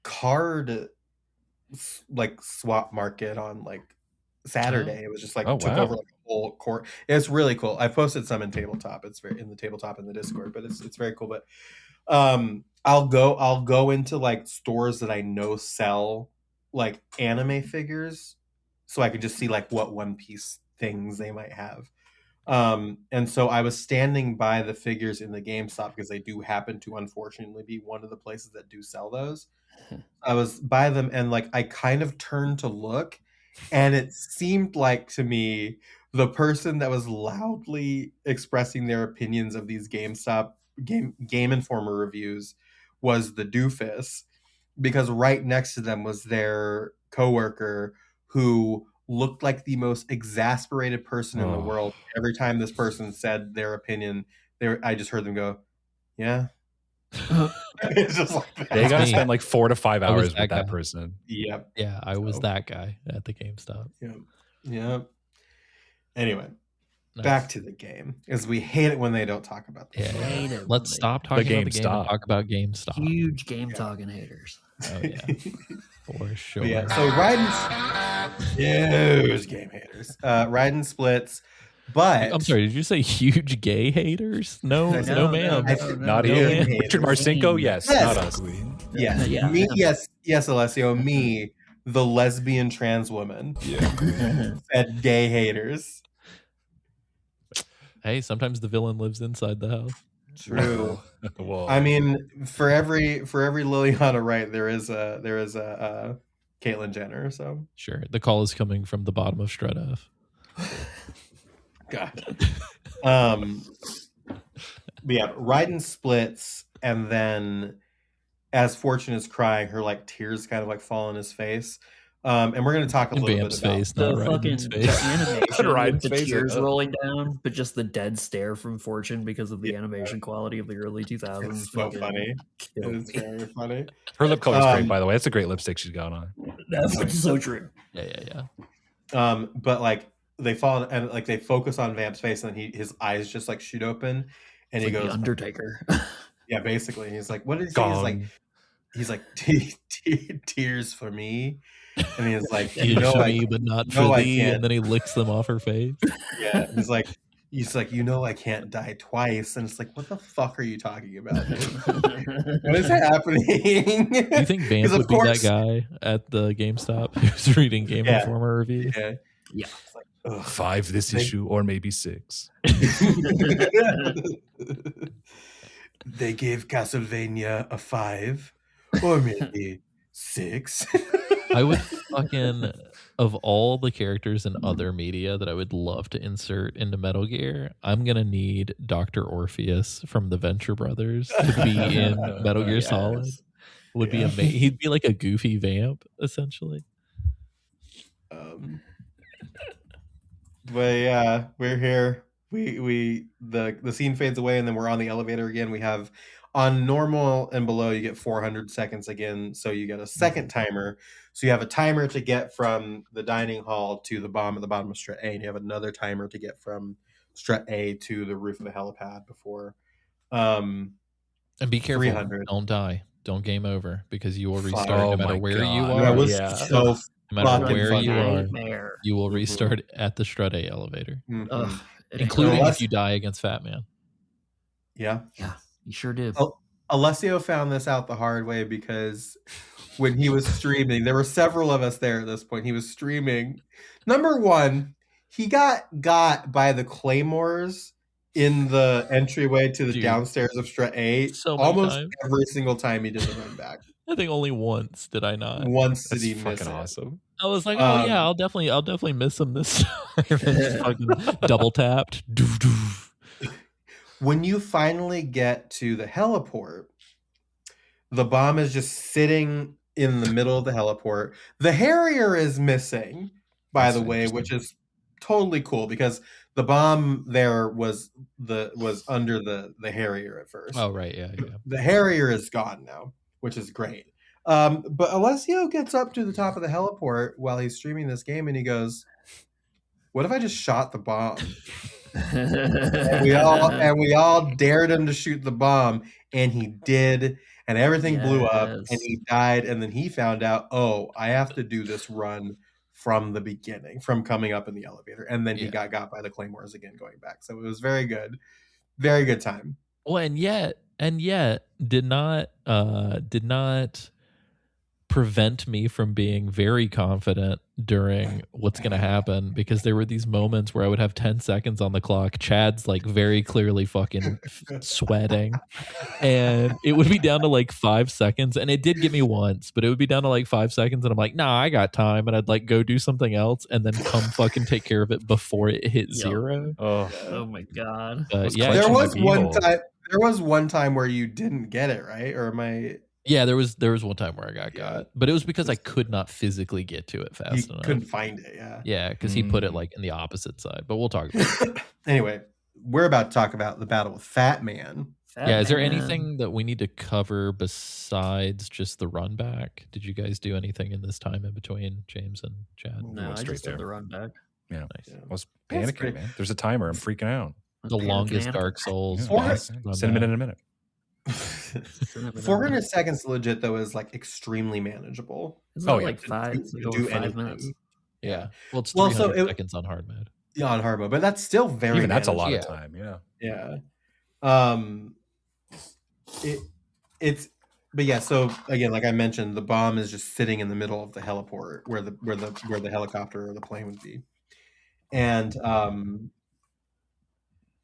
card like swap market on like Saturday. It was just like took over like a whole court. It's really cool. I posted some in tabletop. It's very in the tabletop in the Discord, but it's very cool. But I'll go into like stores that I know sell like anime figures, so I could just see like what One Piece things they might have. And so I was standing by the figures in the GameStop because they do happen to unfortunately be one of the places that do sell those. I was by them and like I kind of turned to look, and it seemed like to me the person that was loudly expressing their opinions of these GameStop Game Informer reviews was the doofus, because right next to them was their coworker who looked like the most exasperated person in the world. Every time this person said their opinion, I just heard them go, "Yeah." It's just like that. They got to spend like 4 to 5 hours with that guy. person. Yep. Yeah, I was that guy at the GameStop. Yep. Anyway, Nice. back to the game, as we hate it when they don't talk about this. Hate it when Let's they- stop talking about the game GameStop. and talk about GameStop. Huge game talking haters. Oh yeah, for sure. But yeah, so Raiden, huge game haters. Raiden splits, but I'm sorry. Did you say huge gay haters? No, no, ma'am. Not no here. game Richard haters. Marcinko, yes, Yes. not us. Yes, Yeah. me, yes, Alessio, me, the lesbian trans woman, said gay haters. Hey, sometimes the villain lives inside the house. True. Whoa. I mean, for every Liliana Wright, there is a Caitlyn Jenner. So Sure, the call is coming from the bottom of Strut F. God. But yeah, Raiden splits, and then as Fortune is crying, her like tears kind of like fall on his face. And we're going to talk a In little Vamp's bit about face, The not fucking Raiden's the face. animation Raiden's with the face, tears yeah. rolling down, but just the dead stare from Fortune because of the animation quality of the early 2000s. It's so fucking funny. killed It's me. very funny. Her lip color's great, by the way. That's a great lipstick she's got on. That's so true. Yeah. But like they fall and like they focus on Vamp's face, and then his eyes just like shoot open, and he Like goes, the Undertaker. yeah, basically. He's like, what did he say? He's like tears for me, and he's like, Tears for me, but not no, for I thee. can't. And then he licks them off her face. Yeah, he's like, I can't die twice, and it's like, what the fuck are you talking about, dude? What is happening? Do you think Vamp 'Cause of would be that course- guy at the GameStop who's reading Game Yeah. Informer reviews? Yeah. Yeah. It's like, ugh. 5 this issue, or maybe 6. They gave Castlevania a 5, or maybe 6. I would fucking, of all the characters in other media that I would love to insert into Metal Gear, I'm going to need Dr. Orpheus from the Venture Brothers to be in Metal Gear Yes. Solid. Would be amazing. He'd be like a goofy vamp, essentially. But yeah, we're here. The scene fades away, and then we're on the elevator again. We have on normal and below, you get 400 seconds again, so you get a second timer. So you have a timer to get from the dining hall to the bomb at the bottom of strut A, and you have another timer to get from strut A to the roof of the helipad before. And be careful. 300. Don't die. Don't game over, because you will Fuck. restart Oh no matter my where God. you That are. was Yeah. so No matter fucking where you funny. are, Nightmare. you will restart at the Strut A elevator, Mhm. Ugh, it ain't including right. if you die against Fatman. Yeah. Yeah, you sure did. Oh, Alessio found this out the hard way, because when he was streaming, there were several of us there at this point. He was streaming. Number one, he got by the claymores in the entryway to the Dude, downstairs of strut A so many almost times. every single time he did the run back. I think only once did I not. Once did That's he miss fucking it. awesome. I was like, oh yeah, Um, I'll definitely miss him this time. And just fucking double tapped. Doof, doof. When you finally get to the heliport, the bomb is just sitting in the middle of the heliport. The Harrier is missing, by That's the way, interesting. which is totally cool, because the bomb there was under the Harrier at first. Oh right, yeah. The Harrier is gone now, which is great. But Alessio gets up to the top of the heliport while he's streaming this game, and he goes, "What if I just shot the bomb?" And we all dared him to shoot the bomb, and he did, and everything blew up, and Yes. he died, and then he found out, oh, I have to do this run from the beginning, from coming up in the elevator, and then he Yeah. got by the claymores again going back. So it was very good time. Well, and yet did not prevent me from being very confident during what's going to happen, because there were these moments where I would have 10 seconds on the clock. Chad's like very clearly fucking sweating, and it would be down to like 5 seconds. And it did get me once, but it would be down to like 5 seconds. And I'm like, nah, I got time. And I'd like go do something else and then come fucking take care of it before it hit zero. Oh my God. Yeah, there was one time where you didn't get it, right? Or am I? Yeah, there was one time where I got, but it was because I could not physically get to it fast enough. Couldn't find it, Yeah, because he put it like in the opposite side. But we'll talk about it. Anyway, we're about to talk about the battle with Fatman. Is there anything that we need to cover besides just the run back? Did you guys do anything in this time in between, James and Chad? No, I just did the run back. Yeah, nice. I was panicking, man. There's a timer. I'm freaking out. The longest Dark Souls. Cinnamon in a minute. 400 seconds legit though is like extremely manageable. It's like 5 minutes. Yeah. Well, it's 300 seconds on hard mode. Yeah, on hard mode, but that's still very. Even that's a lot of time. Yeah. But yeah. So again, like I mentioned, the bomb is just sitting in the middle of the heliport where the helicopter or the plane would be, and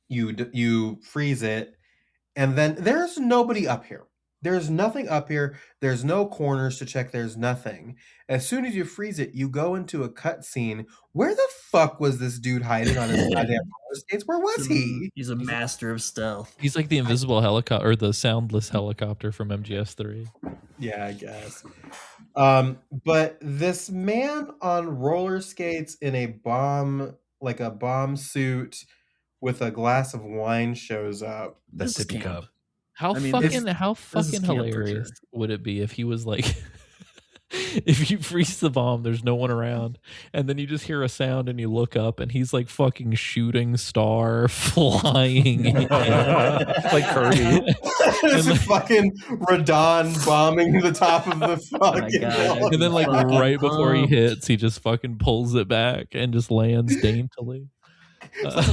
you freeze it. And then there's nobody up here. There's nothing up here. There's no corners to check. There's nothing. As soon as you freeze it, you go into a cutscene. Where the fuck was this dude hiding on his goddamn roller skates? Where was he? He's a master of stealth. He's like the invisible helicopter or the soundless helicopter from MGS3. Yeah, I guess. But this man on roller skates in a bomb suit with a glass of wine shows up. The sippy cup. How fucking hilarious would it be if he was like, if you freeze the bomb, there's no one around, and then you just hear a sound and you look up and he's like fucking shooting star flying like Kirby. It's fucking Radon bombing the top of the fucking and then like right before he hits, he just fucking pulls it back and just lands daintily.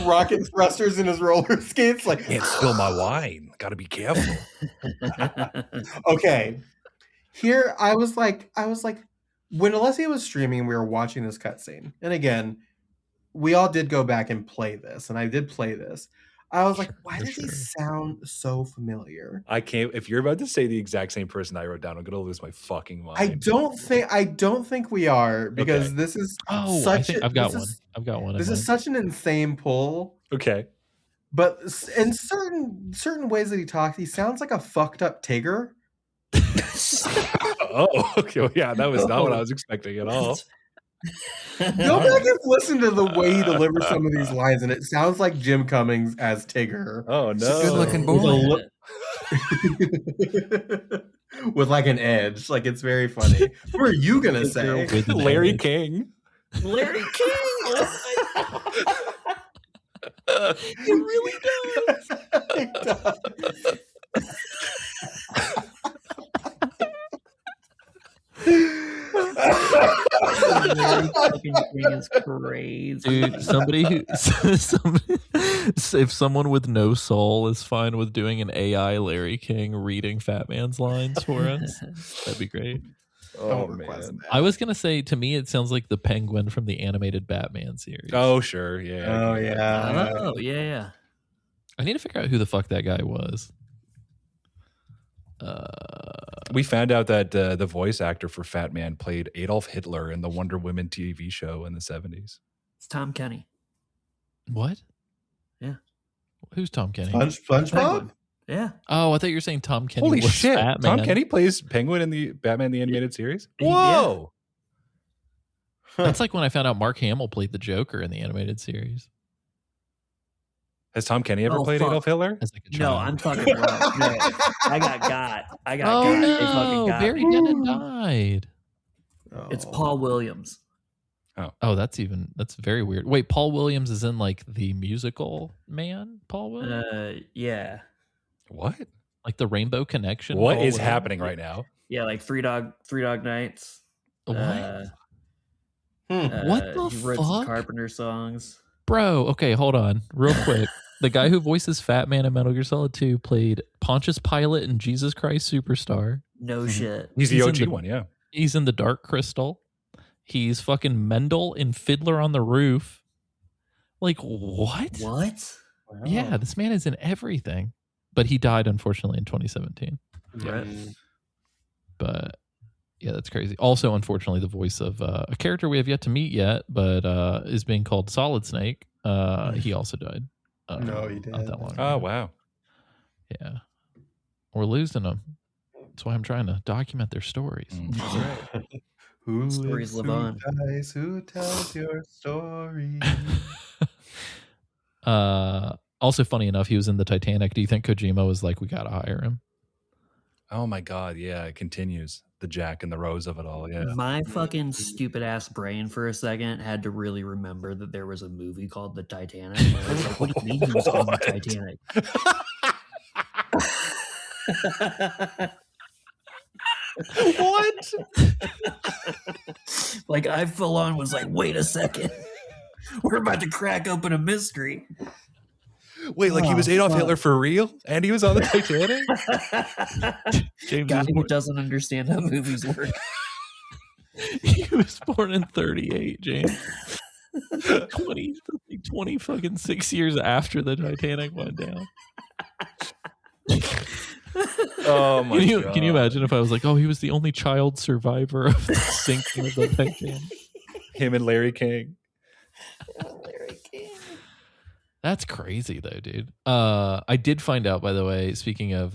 Rocket thrusters in his roller skates, like can't spill my wine. Got to be careful. Okay, here I was like, when Alessia was streaming, we were watching this cutscene, and again, we all did go back and play this, and I did play this. I was like, why does he sound so familiar? I can't. If you're about to say the exact same person I wrote down, I'm gonna lose my fucking mind. I don't think we are, because this is I've got one. This is such an insane pull. Okay. But in certain ways that he talks, he sounds like a fucked up Tigger. Oh, okay. Well, yeah, that was not what I was expecting at all. Go back and listen to the way he delivers some of these lines, and it sounds like Jim Cummings as Tigger. Oh no, good-looking boy with like an edge. Like, it's very funny. Who are you gonna say? Larry King. Larry King. It really does. It does. Is crazy. Dude, if someone with no soul is fine with doing an AI Larry King reading Fatman's lines for us, that'd be great. Oh man, I was gonna say, to me it sounds like the Penguin from the animated Batman series. Oh sure, yeah. Oh yeah. Oh yeah. I need to figure out who the fuck that guy was. We found out that the voice actor for Fatman played Adolf Hitler in the Wonder Woman TV show in the 70s. It's Tom Kenny. What? Yeah. Who's Tom Kenny? SpongeBob? Yeah. Oh, I thought you were saying Tom Kenny. Holy was shit! Batman. Tom Kenny plays Penguin in the Batman the Animated Series. Whoa! That's like when I found out Mark Hamill played the Joker in the animated series. Has Tom Kenny ever played Adolf Hitler? As like a No, child. I'm fucking wrong. No, I got got. Oh They no! fucking got Barry me. Dennen died. It's Paul Williams. Oh, that's very weird. Wait, Paul Williams is in like the musical Man? Paul Williams? Yeah. What? Like the Rainbow Connection? What Paul is Williams? happening right now? Yeah, like Three Dog Nights. What? What the he wrote some fuck? Carpenter songs. Bro, okay, hold on. Real quick. The guy who voices Fatman in Metal Gear Solid 2 played Pontius Pilate in Jesus Christ Superstar. No shit. He's the OG in one, yeah. He's in The Dark Crystal. He's fucking Mendel in Fiddler on the Roof. Like, what? What? Wow. Yeah, this man is in everything. But he died, unfortunately, in 2017. Right. But yeah, that's crazy. Also, unfortunately, the voice of a character we have yet to meet yet, but is being called Solid Snake. He also died. No, he did. Not that long ago. Oh, wow. Yeah. We're losing them. That's why I'm trying to document their stories. That's right. Who Stories lives, live who on. dies, who tells your story? Also, funny enough, he was in the Titanic. Do you think Kojima was like, we got to hire him? Oh my God, yeah, it continues. The Jack and the Rose of it all, yeah. My fucking stupid ass brain for a second had to really remember that there was a movie called The Titanic. And I was like, what do you mean he was called The Titanic? What? Like, I full on was like, wait a second. We're about to crack open a mystery. Wait, like he was Adolf Hitler for real? And he was on the Titanic? James Guy was who born, doesn't understand how movies work. he was born in 38, James. 20 fucking 6 years after the Titanic went down. Oh my God. Can you imagine if I was like, oh, he was the only child survivor of the sinking of the Titanic? Him and Larry King. That's crazy though, dude. I did find out, by the way, speaking of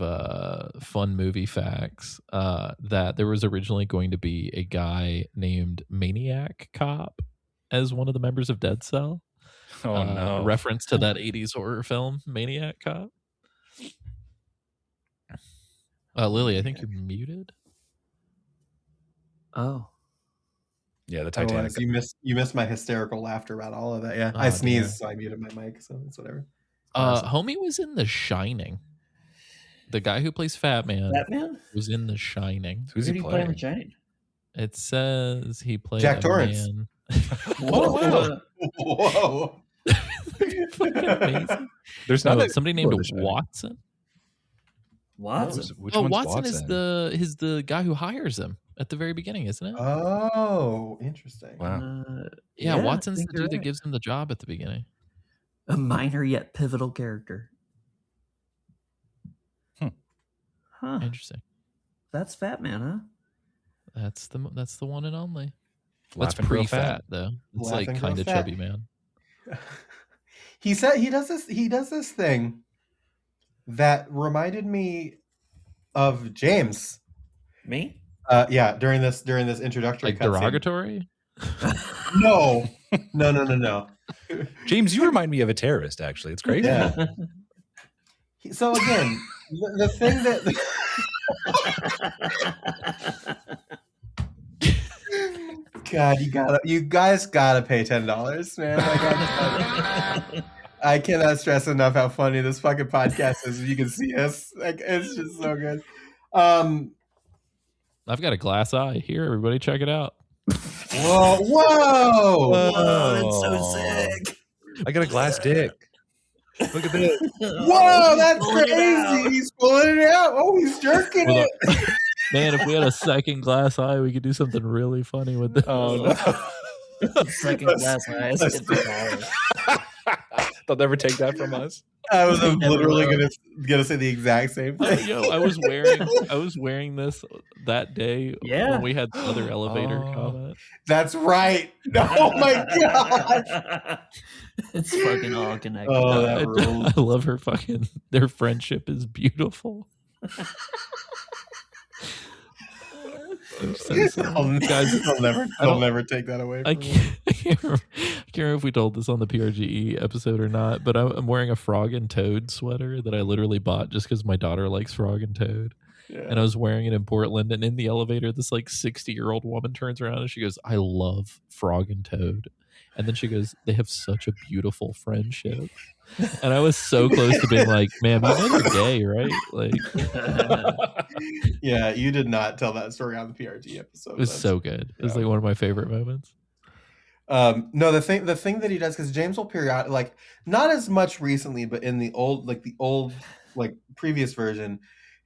fun movie facts, that there was originally going to be a guy named Maniac Cop as one of the members of Dead Cell. Oh no. A reference to that 80s horror film, Maniac Cop. Lily, I think you're muted. Oh. Yeah, the Titanic. You missed my hysterical laughter about all of that. Yeah, Oh, I sneezed, so I muted my mic. So it's whatever. Homie was in The Shining. The guy who plays Fatman Batman? was in The Shining. Who's Who he did he play in playing? The Shining? It says he played Jack a Torrance. man. Whoa! Whoa! Fucking amazing. There's not somebody named The Shining. Watson. Watson. Which Oh, one's Watson is the guy who hires him at the very beginning, isn't it? Oh, interesting. Wow. Yeah, I Watson's think the you're dude that right. gives him the job at the beginning. A minor yet pivotal character. Huh. Interesting. That's Fatman, huh? That's the one and only. Laughing That's real pre-fat though. It's Laughing like real kind of fat. chubby, man. He said he does this thing that reminded me of James. Me? Yeah, during this introductory Like cutscene. derogatory. No. James, you remind me of a terrorist, actually. It's crazy. Yeah. So again, the thing that God, you guys gotta pay $10, man. I cannot stress enough how funny this fucking podcast is. You can see us, like it's just so good. I've got a glass eye here. Everybody, check it out. Whoa! That's so sick. I got a glass dick. Look at this. Whoa, that's pulling it out. crazy! He's pulling it out. Oh, he's jerking With it. Man, if we had a second glass eye, we could do something really funny with this. Oh no. Second class eyes. let's- Get the dollar. They'll never take that from us. I was Never literally will. gonna say the exact same thing. Yo, I was wearing this that day Yeah. when we had the other elevator Oh. comment. That's right. Oh my god. It's fucking all connected. Oh, that rules. I love her fucking. Their friendship is beautiful. I'm so sorry. Guys, they'll never take that away I from me. can't remember if we told this on the PRGE episode or not, but I'm wearing a Frog and Toad sweater that I literally bought just because my daughter likes Frog and Toad. Yeah. And I was wearing it in Portland, and in the elevator, this like 60-year-old woman turns around and she goes, "I love Frog and Toad." And then she goes, "They have such a beautiful friendship." And I was so close to being like, "Man, you know you're gay, right?" Like, Yeah, you did not tell that story on the PRG episode. it was so good. It was like one of my favorite moments. No, the thing that he does, because James will periodic, like not as much recently, but in the old previous version,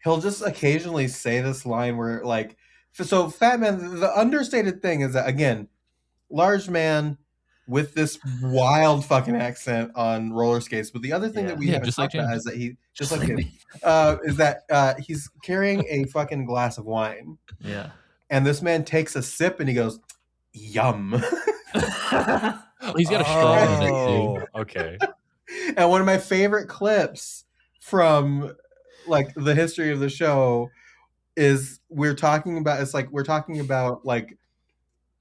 he'll just occasionally say this line where like, so Fatman, the understated thing is that again, large man with this wild fucking accent on roller skates. But the other thing that we haven't talked about is that he just like him, is that he's carrying a fucking glass of wine. Yeah. And this man takes a sip and he goes, "Yum." He's got a straw in it too. Okay. And one of my favorite clips from like the history of the show is we're talking about like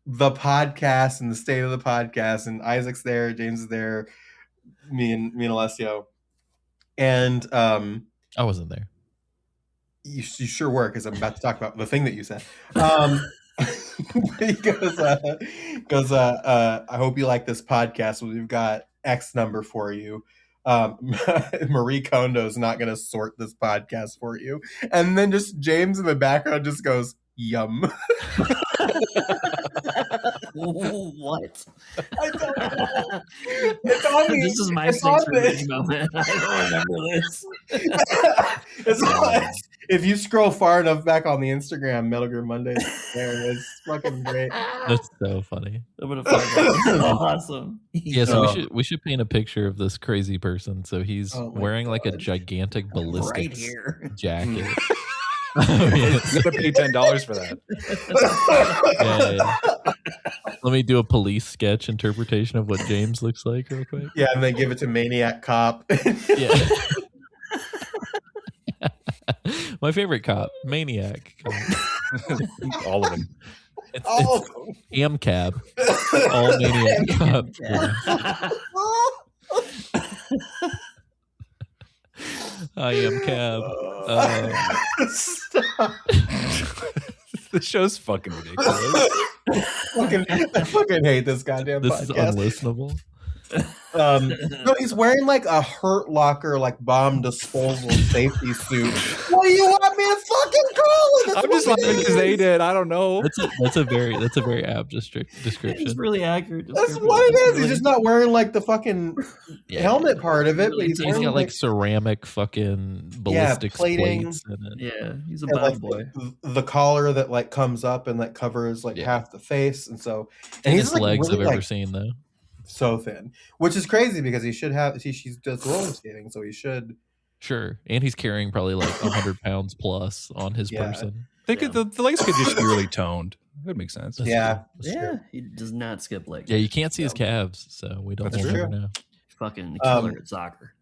the podcast and the state of the podcast, and Isaac's there, James is there, me and Alessio, and I wasn't there. You sure were, because I'm about to talk about the thing that you said. He goes, I hope you like this podcast. We've got X number for you. Marie Kondo's not going to sort this podcast for you. And then just James in the background just goes, "Yum." What? I don't know. It's on me. This is my six moment. I don't remember this. If you scroll far enough back on the Instagram, Metal Gear Monday is there. It's fucking great. That's so funny. I'm gonna find that. Awesome. Yeah, so we should paint a picture of this crazy person. So he's wearing like a gigantic ballistics jacket. Oh, yeah. You gotta pay $10 for that. Yeah. Let me do a police sketch interpretation of what James looks like real quick. Yeah, and then give it to Maniac Cop. Yeah. My favorite cop, Maniac Cop. All of them. It's AmCab. All Maniac Cop. I am Cab. The show's fucking ridiculous. I fucking hate this goddamn podcast. This is unlistenable. No, he's wearing like a Hurt Locker, like bomb disposal safety suit. What do you want me to fucking call it? I'm just laughing because they did. I don't know. That's a very apt description. It's really accurate. That's what it is. He's just not wearing like the fucking helmet part of it, but he's got like ceramic fucking ballistic plates in it. Yeah, he's a bad boy. The collar that like comes up and like covers like half the face, and so he's like legs really, I've ever seen though. So thin, which is crazy because he should have. She does roller skating, so he should. Sure, and he's carrying probably like 100 pounds plus on his person. The legs could just be really toned. That makes sense. That's true. He does not skip legs. Yeah, you can't see his calves, so we don't never know. Fucking killer at soccer.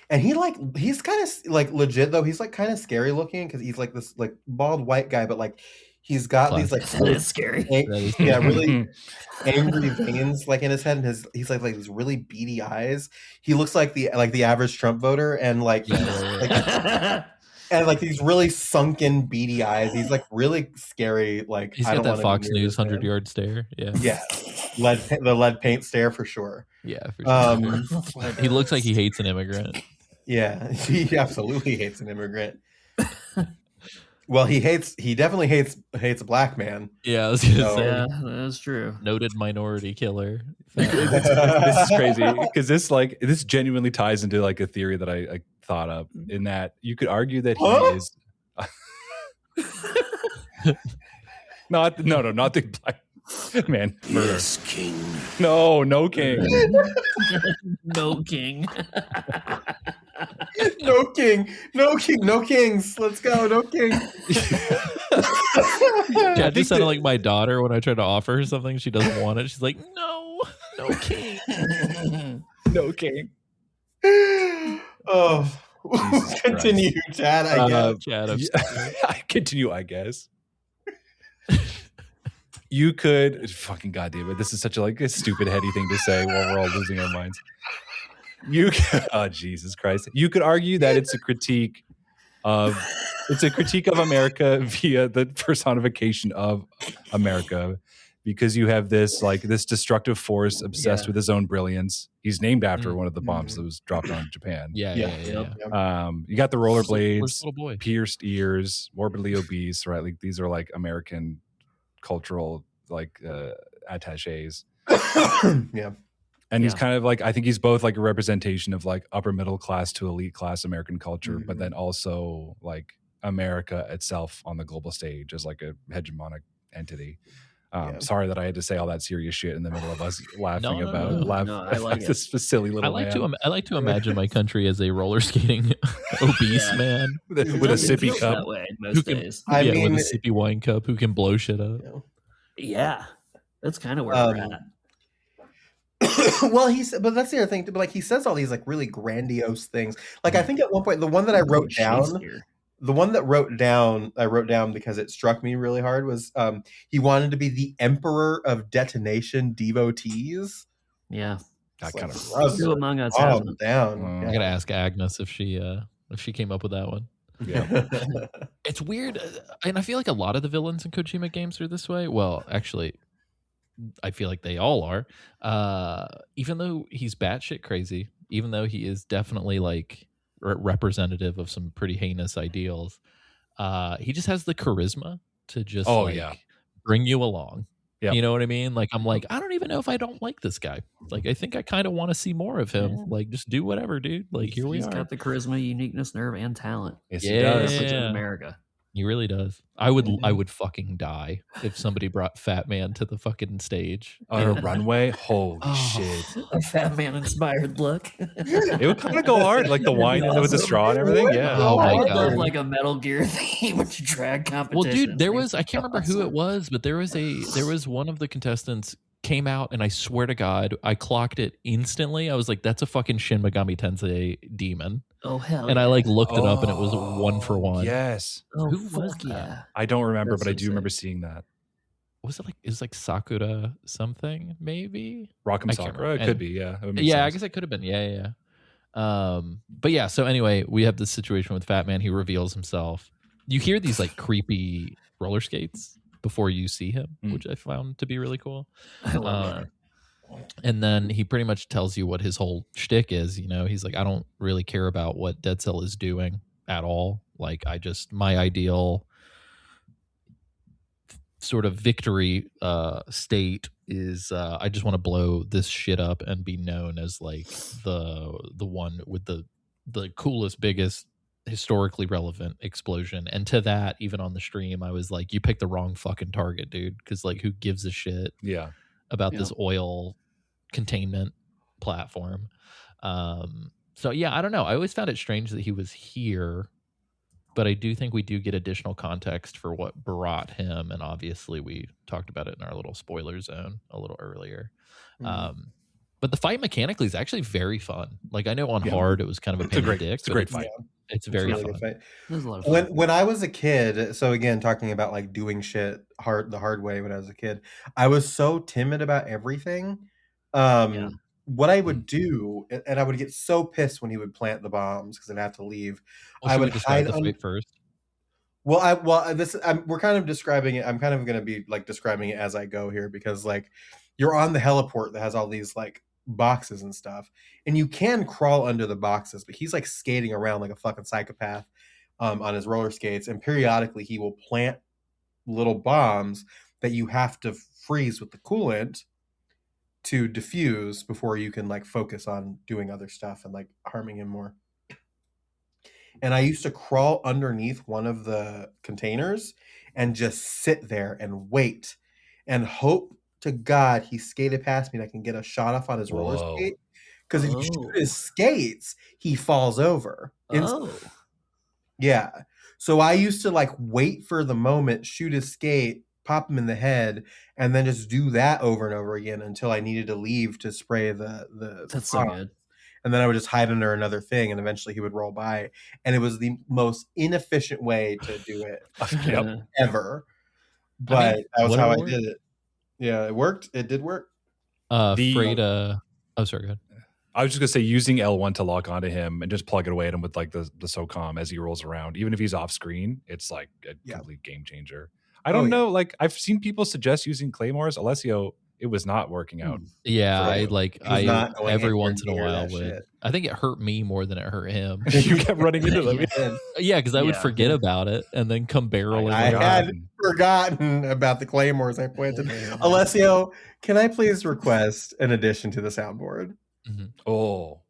And he's kind of like legit though. He's like kind of scary looking because he's like this like bald white guy, but like he's got these like that is scary. Really angry veins like in his head, and he's like these really beady eyes. He looks like the average Trump voter, and and like these really sunken beady eyes. He's like really scary. Like he's got that Fox News 100-yard stare. Yeah, the lead paint stare for sure. Yeah, for sure. He looks like he hates an immigrant. Yeah, he absolutely hates an immigrant. Well, he definitely hates a black man. Yeah, I was gonna say that's true. Noted minority killer. This is crazy because this genuinely ties into like a theory that I thought of, in that you could argue that he is not the black man. Yes, king. No king. No king. No kings. Let's go. No king. Yeah, just sounded like my daughter when I try to offer her something she doesn't want it. She's like, no king. No king. Oh, continue, Chad. I guess. Chad, I continue. I guess. You could fucking goddamn it. This is such a stupid heady thing to say while we're all losing our minds. Oh Jesus Christ! You could argue that it's a critique of America via the personification of America, because you have this destructive force obsessed with his own brilliance. He's named after one of the bombs that was dropped on Japan. Yeah. You got the rollerblades, pierced ears, morbidly obese. Right, like these are like American cultural attaches. Yeah. And he's kind of like, I think he's both like a representation of like upper middle class to elite class American culture, but then also like America itself on the global stage as like a hegemonic entity. Sorry that I had to say all that serious shit in the middle of us laughing I like this silly little I like to imagine my country as a roller skating obese man with a sippy cup. That way most days. With a sippy wine cup who can blow shit up. Yeah, that's kind of where we're at. Well, but that's the other thing. But like he says all these like really grandiose things. Like I think at one point the one that I wrote down, I wrote down because it struck me really hard was he wanted to be the emperor of detonation devotees. Yeah, that kind of who among us down. I gotta ask Agnes if she came up with that one. Yeah, it's weird, and I feel like a lot of the villains in Kojima games are this way. Well, actually, I feel like they all are. Even though he's batshit crazy, even though he is definitely like representative of some pretty heinous ideals, he just has the charisma to just bring you along. Yep. You know what I mean? Like I'm like, I don't even know if I don't like this guy. Like I think I kind of want to see more of him. Like just do whatever, dude. Like here we are. He's got the charisma, uniqueness, nerve, and talent. Yes, he does. In America. He really does. I would fucking die if somebody brought Fatman to the fucking stage on a runway. Holy shit! A Fatman inspired look. It would kind of go hard, like the wine and with the straw and everything. Yeah. Oh my I god! love like a Metal Gear theme with drag competition. Well, dude, there was I can't remember who it was, but there was one of the contestants came out, and I swear to God, I clocked it instantly. I was like, "That's a fucking Shin Megami Tensei demon." Oh hell! And I like looked it up, and it was 1-for-1. Yes. Oh, who was that? Yeah. I don't remember, but I do remember seeing that. Was it like like Sakura something? Maybe Rock'em Sakura. It could be. Yeah. Yeah, I guess it could have been. Yeah. But yeah. So anyway, we have this situation with Fatman. He reveals himself. You hear these like creepy roller skates before you see him, which I found to be really cool. I love that. And then he pretty much tells you what his whole shtick is. You know, he's like, I don't really care about what Dead Cell is doing at all. Like, my ideal sort of victory state is I just want to blow this shit up and be known as like the one with the coolest, biggest, historically relevant explosion. And to that, even on the stream, I was like, you picked the wrong fucking target, dude, because like who gives a shit about this oil containment platform. So yeah, I don't know, I always found it strange that he was here, but I do think we do get additional context for what brought him, and obviously we talked about it in our little spoiler zone a little earlier. But the fight mechanically is actually very fun. Like I know on hard it was kind of a pain in the dick. It's a great fight. It's very fun. Fight. There's a lot of fun. When I was a kid, so again talking about like doing shit the hard way when I was a kid, I was so timid about everything. What I would do, and I would get so pissed when he would plant the bombs because I'd have to leave. I would hide the fight first. We're kind of describing it. I'm kind of going to be like describing it as I go here because like you're on the heliport that has all these like boxes and stuff, and you can crawl under the boxes, but he's like skating around like a fucking psychopath on his roller skates, and periodically he will plant little bombs that you have to freeze with the coolant to diffuse before you can like focus on doing other stuff and like harming him more. And I used to crawl underneath one of the containers and just sit there and wait and hope to God he skated past me and I can get a shot off on his roller skate. Because if you shoot his skates, he falls over. Yeah. So I used to like wait for the moment, shoot his skate, pop him in the head, and then just do that over and over again until I needed to leave to spray the That's so good. And then I would just hide under another thing, and eventually he would roll by. And it was the most inefficient way to do it ever. But that was how I did it. Yeah, it worked. It did work. Oh, sorry, go ahead. I was just gonna say using L1 to lock onto him and just plug it away at him with like the SOCOM as he rolls around. Even if he's off screen, it's like a complete game changer. I don't know. Like I've seen people suggest using claymores. Alessio it was not working out. Yeah, I not going every anywhere once in a near while that would. shit. I think it hurt me more than it hurt him. You kept running into them. Yeah, because I would forget about it and then come barreling. I around. had forgotten about the claymores I planted. Alessio, can I please request an addition to the soundboard? Oh,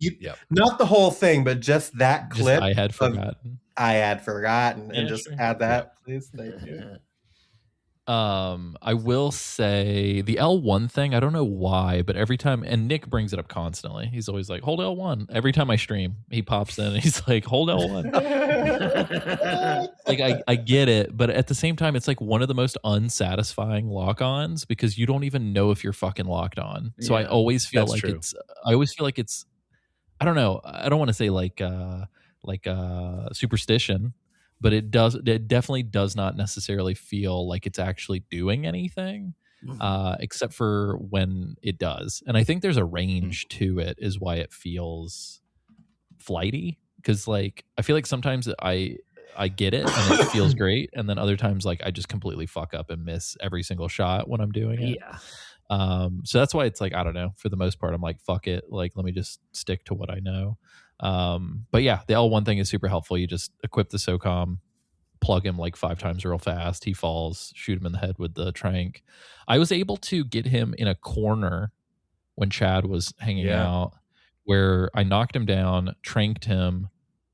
not the whole thing, but just that clip. I had forgotten. And just add that, please. Thank you. I will say the L1 thing, I don't know why, but every time, and Nick brings it up constantly. He's always like, hold L1. Every time I stream, he pops in and he's like, hold L1. Like, I get it, but at the same time, it's like one of the most unsatisfying lock-ons because you don't even know if you're fucking locked on. So I always feel like it's, I don't know. I don't want to say like superstition, but it definitely does not necessarily feel like it's actually doing anything, except for when it does. And I think there's a range to it is why it feels flighty. Because like I feel like sometimes I get it and it feels great, and then other times like I just completely fuck up and miss every single shot when I'm doing it. Yeah. So that's why it's like, I don't know, for the most part I'm like, fuck it, like let me just stick to what I know. But yeah, the L1 thing is super helpful. You just equip the SOCOM, plug him like 5 times real fast, he falls, shoot him in the head with the trank. I was able to get him in a corner when Chad was hanging out, where I knocked him down, tranked him,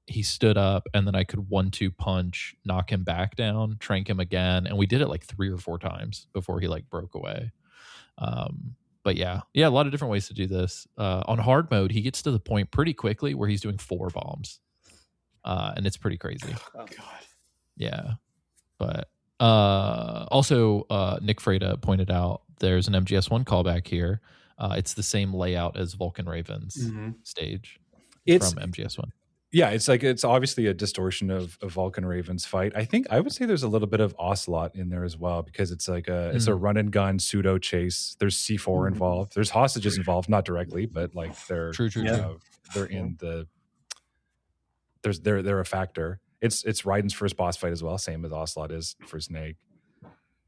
he stood up, and then I could 1-2 punch, knock him back down, trank him again, and we did it like 3 or 4 times before he like broke away. But yeah, a lot of different ways to do this. On hard mode, he gets to the point pretty quickly where he's doing 4 bombs, and it's pretty crazy. Oh God. Yeah, but also Nick Freda pointed out there's an MGS1 callback here. It's the same layout as Vulcan Raven's stage from MGS1. Yeah, it's like it's obviously a distortion of Vulcan Raven's fight. I think I would say there's a little bit of Ocelot in there as well because it's like it's a run and gun pseudo chase. There's C4 involved. There's hostages involved, not directly, but like they're they're in the they're a factor. It's Raiden's first boss fight as well, same as Ocelot is for Snake.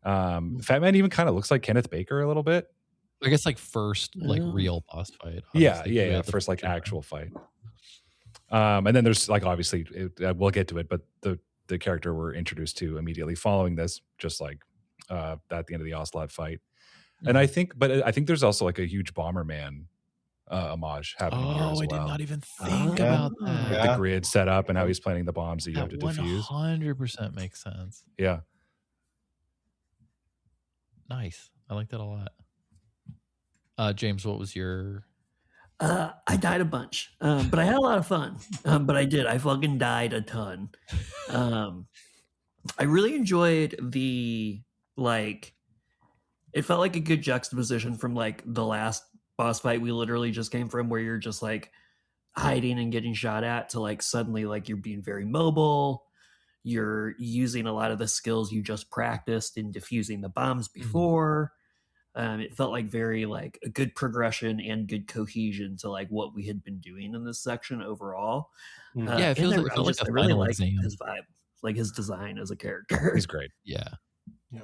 Fatman even kind of looks like Kenneth Baker a little bit. I guess like first like real boss fight. Yeah. First like actual fight. And then there's like obviously we'll get to it, but the character we're introduced to immediately following this, just like at the end of the Ocelot fight. And I think there's also like a huge Bomberman homage happening here as well. I did not even think about that. With the grid set up and how he's planning the bombs that you have to defuse. 100% makes sense. Yeah. Nice. I like that a lot. James, what was your... I died a bunch, but I had a lot of fun. But I fucking died a ton. I really enjoyed the, like, it felt like a good juxtaposition from like the last boss fight we literally just came from, where you're just like hiding and getting shot at, to like suddenly like you're being very mobile. You're using a lot of the skills you just practiced in defusing the bombs before. It felt like very like a good progression and good cohesion to like what we had been doing in this section overall. Yeah, it felt like a really final like exam. his vibe, like his design as a character. He's great. Yeah.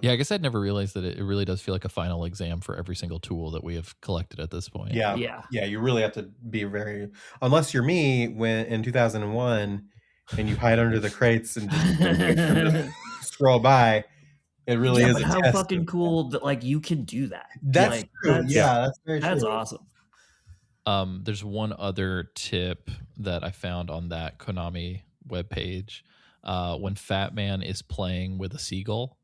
I guess I'd never realized that it really does feel like a final exam for every single tool that we have collected at this point. Yeah. You really have to be very, unless you're me when in 2001 and you hide under the crates and just scroll by. It really is. But how fucking cool that like you can do that. That's like, true. That's very true. That's awesome. There's one other tip that I found on that Konami webpage. When Fatman is playing with a seagull,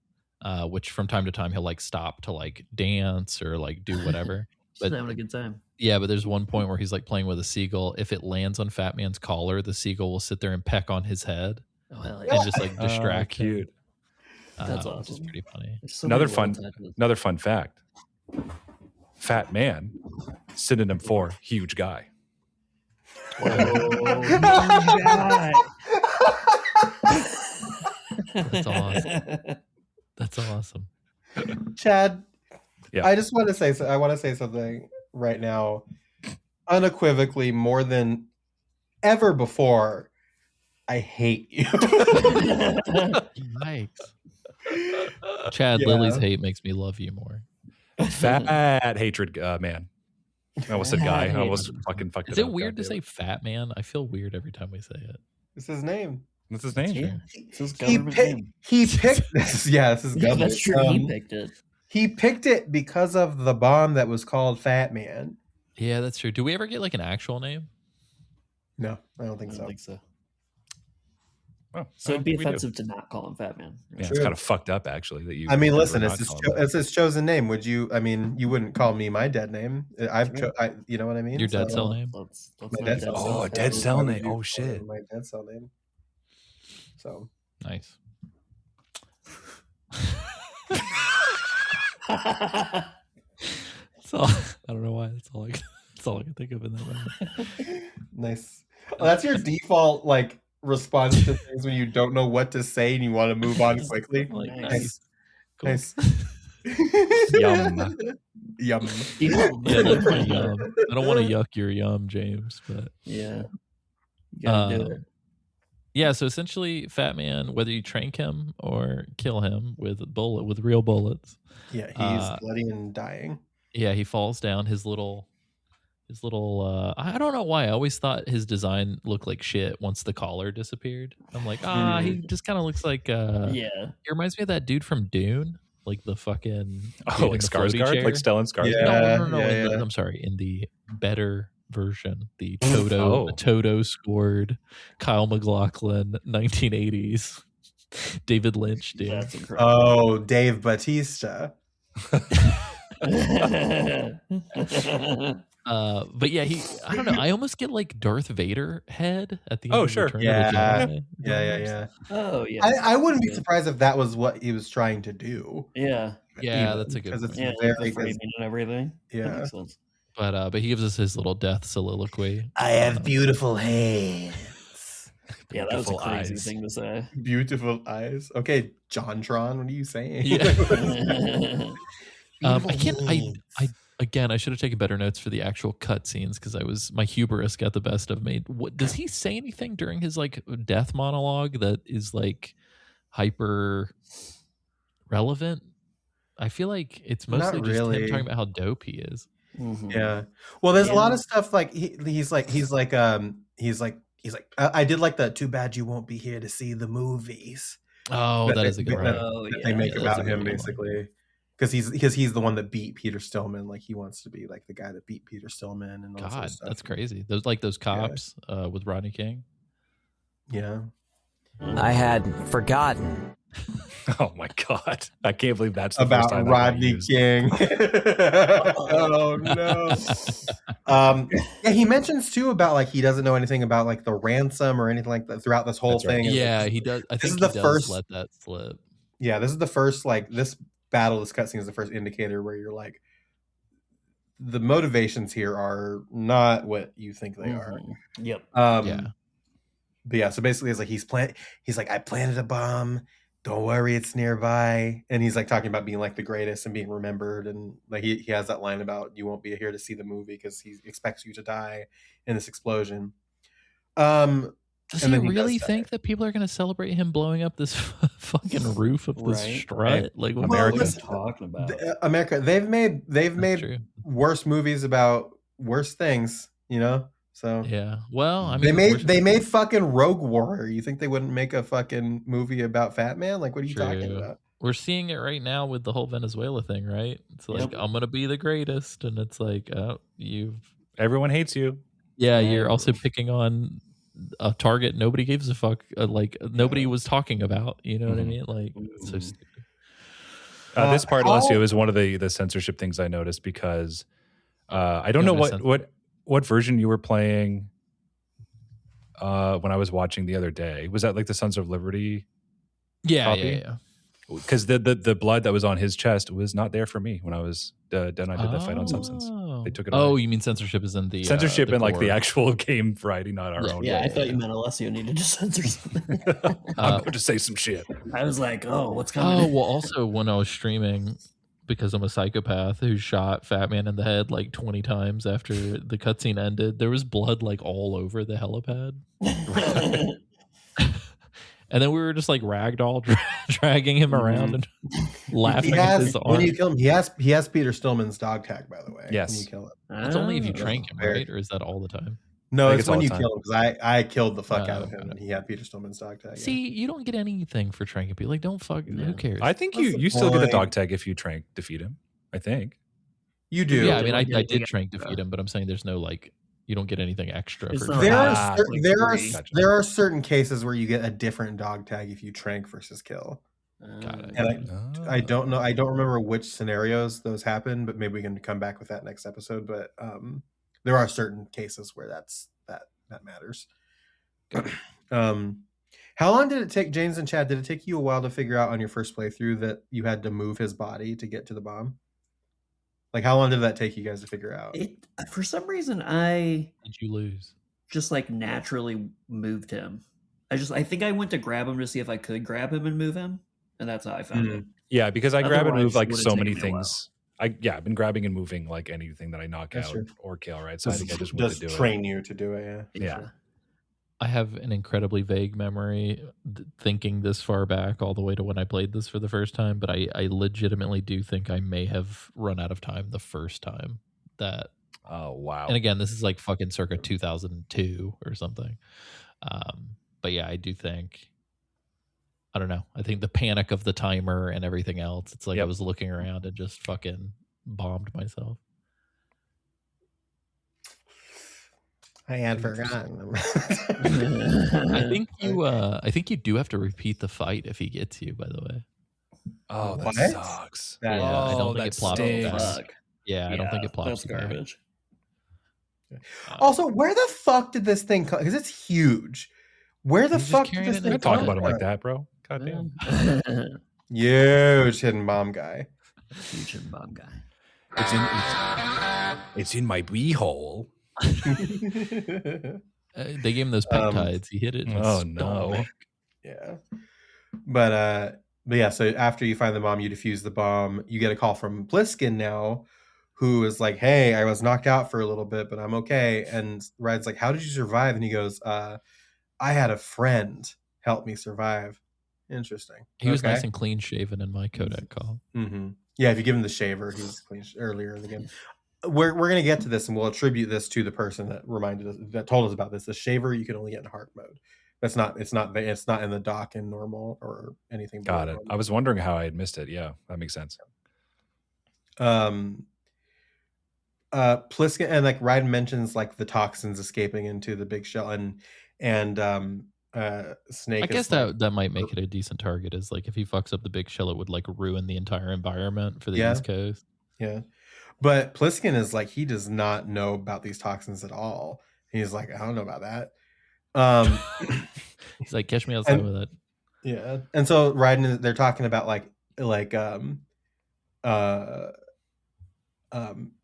which from time to time he'll like stop to like dance or like do whatever. But having a good time. Yeah, but there's one point where he's like playing with a seagull. If it lands on Fatman's collar, the seagull will sit there and peck on his head. Oh, hell yeah. And just like distract him. Cute. That's awesome. Which is pretty funny. Another fun fact. Fat man, synonym for huge guy. That's awesome. That's awesome. Chad, I just want to say I want to say something right now, unequivocally more than ever before. I hate you. Yikes. Chad, Lily's hate makes me love you more. Fat hatred man. I almost said guy. I almost fucking fucked it up. Is it weird to say fat man? I feel weird every time we say it. It's his name. That's his name. Yeah, it's his government name. He picked this. Yeah, this is government. That's true. He picked it. He picked it because of the bomb that was called Fat Man. Yeah, that's true. Do we ever get like an actual name? No, I don't think I so. don't think so. Oh, So it'd be we do. offensive to not call him Fat Man. Yeah, it's kind of fucked up actually that you. I mean, never listen, not it's his, call him that. it's his chosen name. Would you? I mean, you wouldn't call me my dead name. You know what I mean? Your dead cell name? Let's My not dead dead cell. cell. Oh, dead cell Why would name. you Oh call shit. it my dead cell name. So Nice. So I don't know why. That's all I can think of in that moment. nice. Oh, that's your default like response to things when you don't know what to say and you want to move on quickly. Like, Nice. Cool. Nice. Yum. Yum. Yeah, that's my yum. I don't want to yuck your yum, James, but Yeah. You gotta do it. yeah. So essentially, Fat Man, whether you trank him or kill him with real bullets, Yeah, he's bloody and dying. yeah, he falls down. His little. I don't know why. I always thought his design looked like shit once the collar disappeared. I'm like, he just kind of looks like. Yeah. He reminds me of that dude from Dune, like the fucking. Oh, dude in like the floaty Skarsgård, chair. like Stellan Skarsgård. Yeah. No. yeah. I'm sorry. In the better version, the Oh. Toto scored Kyle MacLachlan 1980s David Lynch dude. That's incredible. Oh, Dave Bautista. But yeah, I don't know. I almost get like Darth Vader head at the end. Oh, of sure. Return of Yeah. the Jedi. Yeah. Oh yeah. I wouldn't be surprised if that was what he was trying to do. Yeah. Yeah, that's a good Because point. it's Yeah. very Like the framing and everything. That yeah. makes sense. But he gives us his little death soliloquy. I have beautiful hands. Yeah, that was a Beautiful crazy eyes. thing to say. Beautiful eyes. Okay, JonTron, what are you saying? Yeah. I Beautiful can't. I hands. again, I should have taken better notes for the actual cutscenes because my hubris got the best of me. What does he say anything during his like death monologue that is like hyper relevant? I feel like it's mostly Not just him really. talking about how dope he is. Mhm. Yeah. Well, there's a lot Yeah. of stuff like he's like I did like the too bad you won't be here to see the movies. Oh, that is a good that, one. Oh, that yeah. they make Yeah, that's about a him good one. basically. Because he's the one that beat Peter Stillman. Like he wants to be like the guy that beat Peter Stillman and all that sort God, of stuff. that's crazy. Those cops with Rodney King. Yeah. I had forgotten. Oh my god! I can't believe that's the first About time that got Rodney used. King. Oh no. Yeah, he mentions too about like he doesn't know anything about like the ransom or anything like that throughout this whole That's right. thing. And, Yeah, like, he does. I this think is he the does first- let that slip. yeah, this is the first like this battle, this cutscene is the first indicator where you're like the motivations here are not what you think they are. Mhm. Yep. Yeah. But yeah, so basically it's like he's like, I planted a bomb. Don't worry, it's nearby. And he's like talking about being like the greatest and being remembered. And like he has that line about you won't be here to see the movie because he expects you to die in this explosion. Does And he then he really does think that people are going to celebrate him blowing up this fucking roof of this Right. strut? Like, what Well, What are you listen, talking about? America, they've made True. worse movies about worse things, you know? So Yeah. Well, I mean, they made fucking Rogue Warrior. You think they wouldn't make a fucking movie about Fat Man? Like what are you talking True. about? We're seeing it right now with the whole Venezuela thing, right? It's like I'm gonna be the greatest, and it's like, Everyone hates you. yeah, you're also picking on a target nobody gives a fuck. Like nobody was talking about. You know what I mean? Like it's so stupid. This part, Alessio, is one of the censorship things I noticed because I don't know what version you were playing when I was watching the other day. Was that like the Sons of Liberty? Yeah. Because the blood that was on his chest was not there for me when I was done. I did the fight on Substance. They took it away. Oh, you mean censorship is in the censorship in like the core. actual game variety, not our own. Yeah, I thought you meant Alessio needed to censor something. I'm going to say some shit. I was like, oh, what's Oh, coming? well, also when I was streaming, because I'm a psychopath who shot Fat Man in the head like 20 times after the cutscene ended, there was blood like all over the helipad. And then we were just like ragdoll dragging him around and laughing at his arm. When you kill him, he has Peter Stillman's dog tag, by the way. Yes. When you kill him. That's only if you trank him, right? Or is that all the time? No, it's when you kill him, because I killed the fuck out of him and he had Peter Stillman's dog tag. See, you don't get anything for tranking people. Like, don't fuck. Who cares? I think you still get the dog tag if you defeat him. I think. You do. Yeah, I mean, I did trank defeat him, but I'm saying there's no like, you don't get anything extra. For There are certain cases where you get a different dog tag if you trank versus kill. Got it. And I don't know. I don't remember which scenarios those happen, but maybe we can come back with that next episode. But there are certain cases where that matters. How long did it take, James and Chad? Did it take you a while to figure out on your first playthrough that you had to move his body to get to the bomb? Like, how long did that take you guys to figure out? For some reason, did you lose? Just like naturally moved him. I think I went to grab him to see if I could grab him and move him, and that's how I found him. Yeah, because I grab and move like so many things. I've been grabbing and moving like anything that I knock out or kill, right? So I think I just want to do it. Train you to do it, yeah. I have an incredibly vague memory thinking this far back all the way to when I played this for the first time, but I legitimately do think I may have run out of time the first time that. Oh, wow. And again, this is like fucking circa 2002 or something. But yeah, I do think, I don't know. I think the panic of the timer and everything else, it's like I was looking around and just fucking bombed myself. I had forgotten. I think you do have to repeat the fight if he gets you, by the way. Oh, that sucks. I don't think it plops you back. Yeah, I don't think it plops that's you back. garbage. Also, where the fuck did this thing come? Because it's huge. Where the fuck did this thing come? Talk about him like that, bro. Goddamn. Huge hidden bomb guy. Huge hidden bomb guy. It's in my beehole. They gave him those peptides. He hit it. Oh no. Yeah. But yeah, so after you find the bomb, you defuse the bomb. You get a call from Pliskin now, who is like, "Hey, I was knocked out for a little bit, but I'm okay." And Ryan's like, "How did you survive?" And he goes, "I had a friend help me survive." Interesting. He was nice and clean shaven in my codec call. Mm-hmm. Yeah, if you give him the shaver, he was clean earlier in the game. We're gonna get to this, and we'll attribute this to the person that reminded us, that told us about this. The shaver you can only get in hard mode. It's not in the dock in normal or anything. Got it. I was wondering how I had missed it. Yeah, that makes sense. Pliskin and like Ryden mentions like the toxins escaping into the big shell and Snake. I guess that might make it a decent target. Is like if he fucks up the big shell, it would like ruin the entire environment for the East Coast. Yeah. But Pliskin is like, he does not know about these toxins at all. He's like, I don't know about that. He's like, catch me outside with it. Yeah. And so Ryden, they're talking about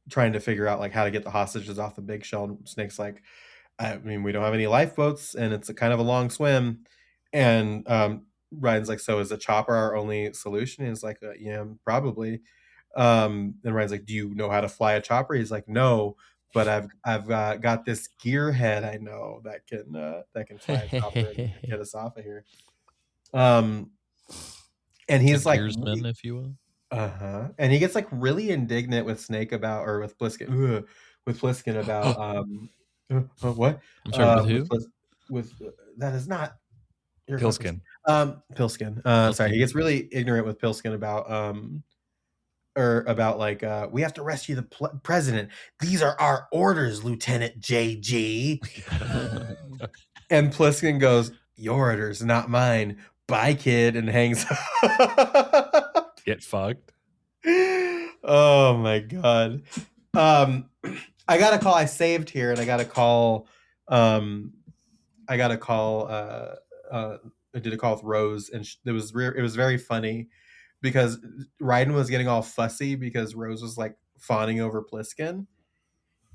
trying to figure out like how to get the hostages off the big shell. And Snake's like, I mean, we don't have any lifeboats and it's a kind of a long swim. And Ryden's like, so is a chopper our only solution? And he's like, yeah, probably. And Ryan's like, do you know how to fly a chopper? He's like, no, but I've got this gearhead I know that can fly a chopper and get us off of here. And he's like, gearsman, if you will. And he gets like really indignant with Snake about, or with Pliskin about what? I'm sorry, with who? With that is not Pilskin. Pilskin. Sorry, he gets really ignorant with Pilskin about we have to rescue the president. These are our orders, Lieutenant JG. And Pliskin goes, your orders, not mine. Bye, kid, and hangs up. Get fucked. Oh my god. I got a call. I saved here, and I got a call. I did a call with Rose, and it was very funny. Because Ryden was getting all fussy because Rose was like fawning over Pliskin,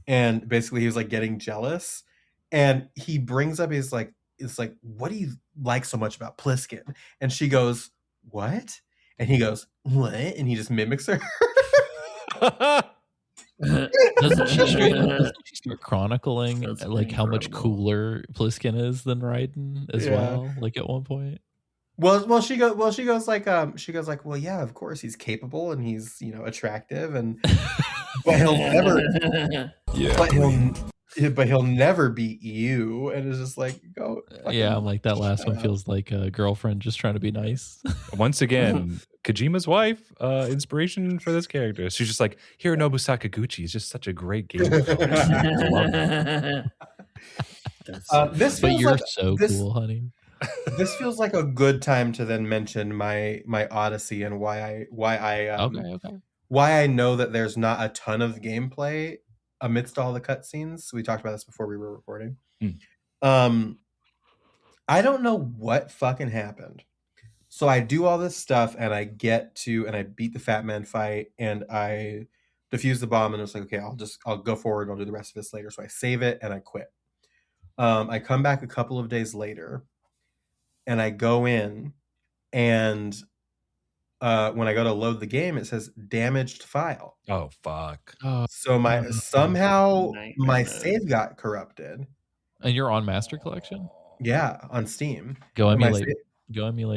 and basically he was like getting jealous. And he brings up, it's like, what do you like so much about Pliskin? And she goes, what? And he goes, what? And he just mimics her. Doesn't she start chronicling like how much cooler Pliskin is than Ryden as well? Like at one point. Well, she goes like, well, yeah, of course he's capable and he's, attractive and, but he'll never, but he'll never beat you. And it's just like, go. Yeah, I'm like that last one feels like a girlfriend just trying to be nice. Once again, Kojima's wife, inspiration for this character. She's just like, Hironobu Sakaguchi is just such a great game. This But feels you're like, so this, cool, honey. This feels like a good time to then mention my Odyssey and why I know that there's not a ton of gameplay amidst all the cutscenes. We talked about this before we were recording. I don't know what fucking happened. So I do all this stuff and I beat the Fatman fight and I defuse the bomb and it's like, okay, I'll go forward. I'll do the rest of this later. So I save it and I quit. I come back a couple of days later and I go in and when I go to load the game, it says damaged file. Oh, fuck. So my save got corrupted. And you're on Master Collection? Yeah, on Steam. Go emulate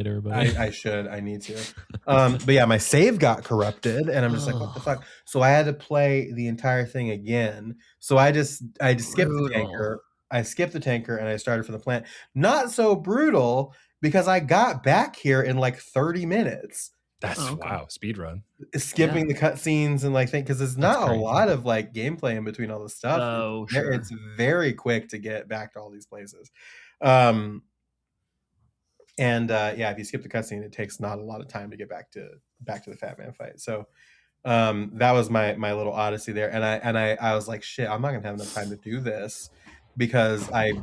everybody. I should. I need to. But yeah, my save got corrupted, and I'm just like, what the fuck? So I had to play the entire thing again. So I just skipped the tanker. I skipped the tanker, and I started from the plant. Not so brutal because I got back here in like 30 minutes. That's wow, speed run. Skipping the cutscenes and because there's not a lot of like gameplay in between all the stuff. Oh, sure. It's very quick to get back to all these places. If you skip the cutscene, it takes not a lot of time to get back to the Fatman fight. So that was my little odyssey there, and I was like, shit, I'm not gonna have enough time to do this because I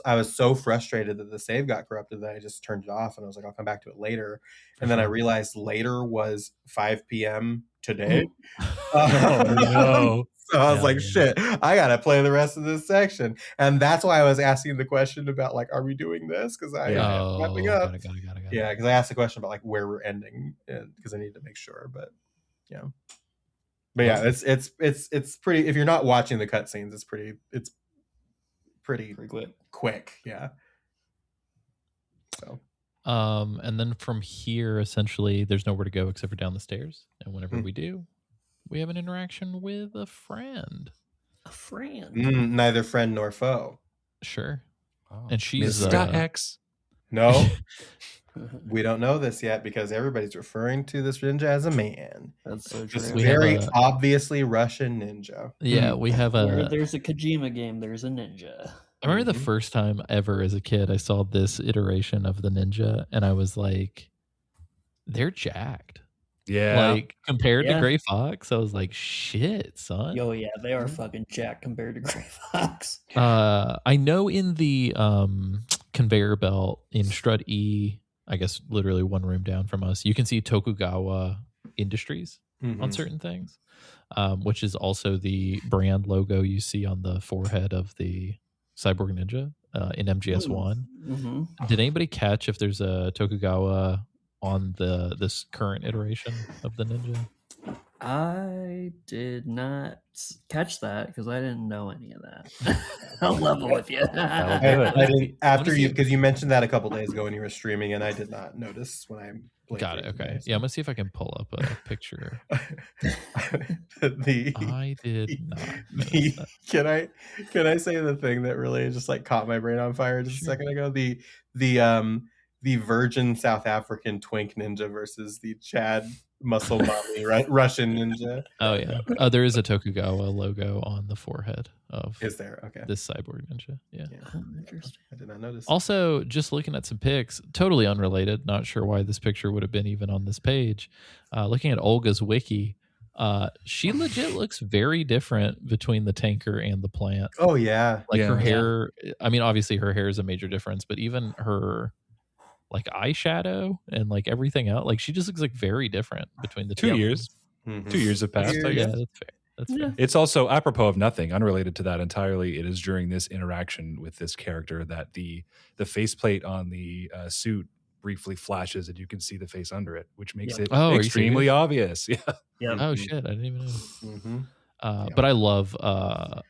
was so frustrated that the save got corrupted that I just turned it off and I was like, I'll come back to it later. And then I realized later was 5 p.m. today. No. So I was like, shit, I gotta play the rest of this section. And that's why I was asking the question about like, are we doing this? Because I'm wrapping up. Got it. Yeah, because I asked the question about like where we're ending because I need to make sure. But yeah. But yeah, it's pretty, if you're not watching the cutscenes, it's pretty quick. Yeah. So and then from here, essentially, there's nowhere to go except for down the stairs. And whenever we do, we have an interaction with a friend. Neither friend nor foe. Sure. And she's Mr. X. No. We don't know this yet because everybody's referring to this ninja as a man. That's so true. This very obviously Russian ninja. Yeah, we have Where there's a Kojima game, there's a ninja. I remember the first time ever as a kid I saw this iteration of the ninja and I was like, they're jacked. Yeah. Like compared to Gray Fox, I was like, shit, son. Oh yeah, they are fucking jacked compared to Gray Fox. I know in the conveyor belt in Strut E, I guess literally one room down from us, you can see Tokugawa Industries on certain things, which is also the brand logo you see on the forehead of the Cyborg Ninja in MGS1. Did anybody catch if there's a Tokugawa on this current iteration of the ninja? I did not catch that because I didn't know any of that. I'll level with you. I didn't after you because you mentioned that a couple days ago when you were streaming, and I did not notice when I played. Got it. Okay. Yeah, I'm gonna see if I can pull up a picture. I did not. Can I say the thing that really just like caught my brain on fire just a second ago? The virgin South African twink ninja versus the Chad muscle mommy Russian ninja. Oh yeah. There is a Tokugawa logo on the forehead of. Is there? Okay. This cyborg ninja. Yeah. Interesting. I did not notice. Also, just looking at some pics, totally unrelated. Not sure why this picture would have been even on this page. Looking at Olga's wiki, she legit looks very different between the tanker and the plant. Oh yeah. Like her hair. I mean, obviously her hair is a major difference, but even her like eyeshadow and like everything else, like she just looks like very different between the 2 two. years. 2 years have passed. I guess. Yeah, that's fair. It's also apropos of nothing, unrelated to that entirely. It is during this interaction with this character that the faceplate on the suit briefly flashes and you can see the face under it, which makes it extremely obvious. Yeah. Oh shit, I didn't even But I love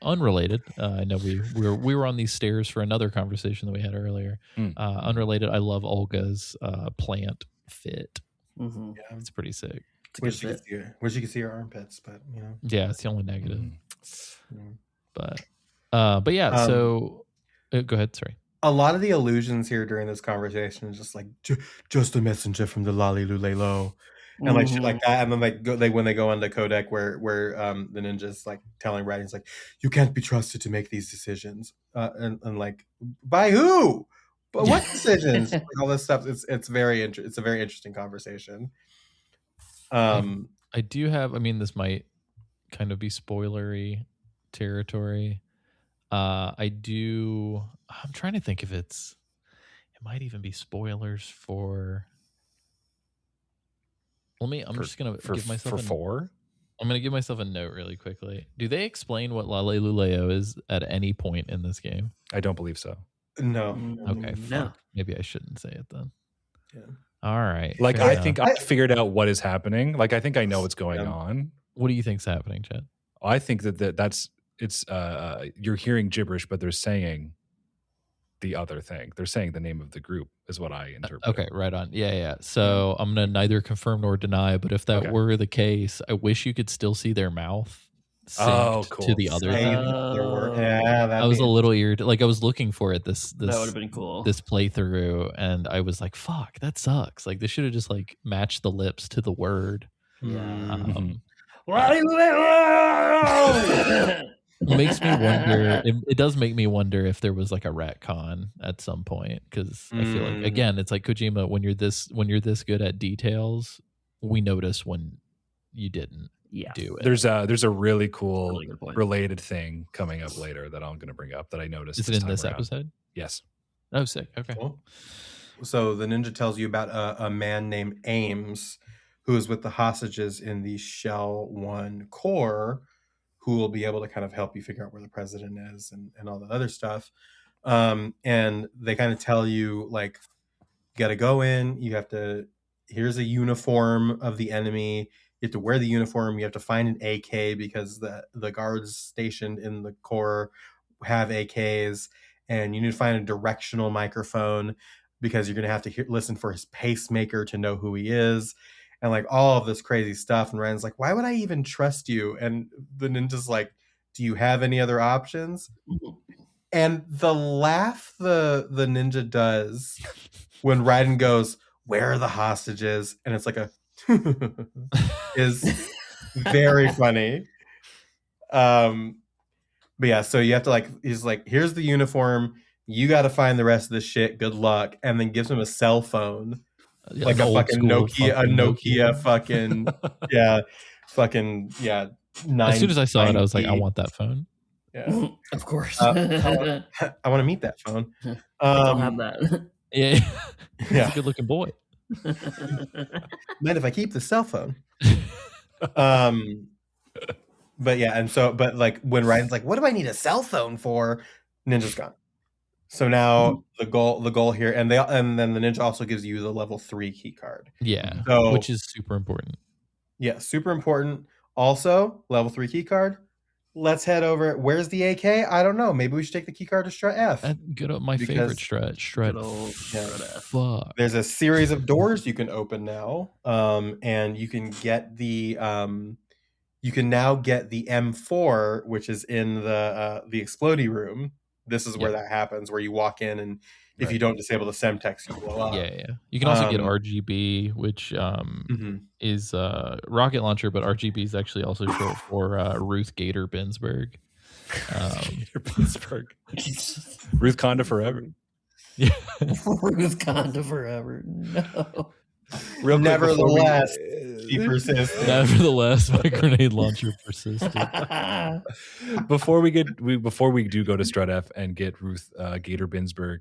unrelated. I know we were on these stairs for another conversation that we had earlier. Unrelated. I love Olga's plant fit. Mm-hmm. Yeah. It's pretty sick. Wish you could see her armpits, but you know. Yeah, it's the only negative. But yeah. So go ahead. Sorry. A lot of the allusions here during this conversation is just like just a messenger from the Lolly Lulelo. And like shit like that, and then when they go on the codec where the ninja's like telling Red, he's like, "You can't be trusted to make these decisions," and like, by who? But what decisions? Like, all this stuff. It's a very interesting conversation. I do have. I mean, this might kind of be spoilery territory. I'm trying to think if it might even be spoilers for. I'm just gonna give myself I'm gonna give myself a note really quickly. Do they explain what Lale Luleo is at any point in this game? I don't believe so. No. Okay. No. Maybe I shouldn't say it then. Yeah. All right. Like, I think I figured out what is happening. Like, I think I know what's going on. What do you think's happening, Chad? I think that's you're hearing gibberish, but they're saying the other thing. They're saying the name of the group is what I interpret. Okay, right on. Yeah. So I'm gonna neither confirm nor deny, but if that were the case, I wish you could still see their mouth synced to the other thing. I was a little irritated. Like, I was looking for it that would have been cool. This playthrough, and I was like, "Fuck, that sucks!" Like, they should have just like matched the lips to the word. Yeah. It makes me wonder. It does make me wonder if there was like a retcon at some point, because I feel like, again, it's like Kojima. When you're this good at details, we notice when you didn't do it. There's a really cool related thing coming up later that I'm going to bring up that I noticed. Is it in this episode? Yes. Oh, sick. Okay. Cool. So the ninja tells you about a man named Ames who is with the hostages in the Shell 1 core, who will be able to kind of help you figure out where the president is and all the other stuff. And they kind of tell you, like, you got to go in, here's a uniform of the enemy. You have to wear the uniform. You have to find an AK because the guards stationed in the core have AKs, and you need to find a directional microphone because you're going to have to listen for his pacemaker to know who he is. And like all of this crazy stuff. And Ryan's like, why would I even trust you? And the ninja's like, do you have any other options? And the laugh the ninja does when Raiden goes, where are the hostages? And it's like a is very funny. But yeah, so you have to he's like, here's the uniform. You got to find the rest of the shit. Good luck. And then gives him a cell phone. Like a fucking Nokia fucking As soon as I saw it, I was like, I want that phone. Yeah, of course. I want to meet that phone. I'll have that. Yeah, he's a good looking boy. Mind if I keep the cell phone? But yeah, but like when Ryan's like, what do I need a cell phone for? Ninja's gone. So now the goal here, and then the ninja also gives you the level 3 key card. Yeah, so, which is super important. Yeah, super important. Also, level 3 key card. Let's head over. Where's the AK? I don't know. Maybe we should take the key card to Strut F. Good up my favorite Strut. Strut F. Fuck. There's a series of doors you can open now, and you can get the you can now get the M4, which is in the explodey room. This is where that happens, where you walk in, and if you don't disable the Semtex, you blow up. Yeah. You can also get RGB, which is rocket launcher, but RGB is actually also short for Ruth Gator Binsberg. Ruth Conda forever. Yeah. Ruth Conda forever. No. Nevertheless, she persisted. Nevertheless, my grenade launcher persisted. Before we do go to Strut F and get Ruth Gator Binsberg,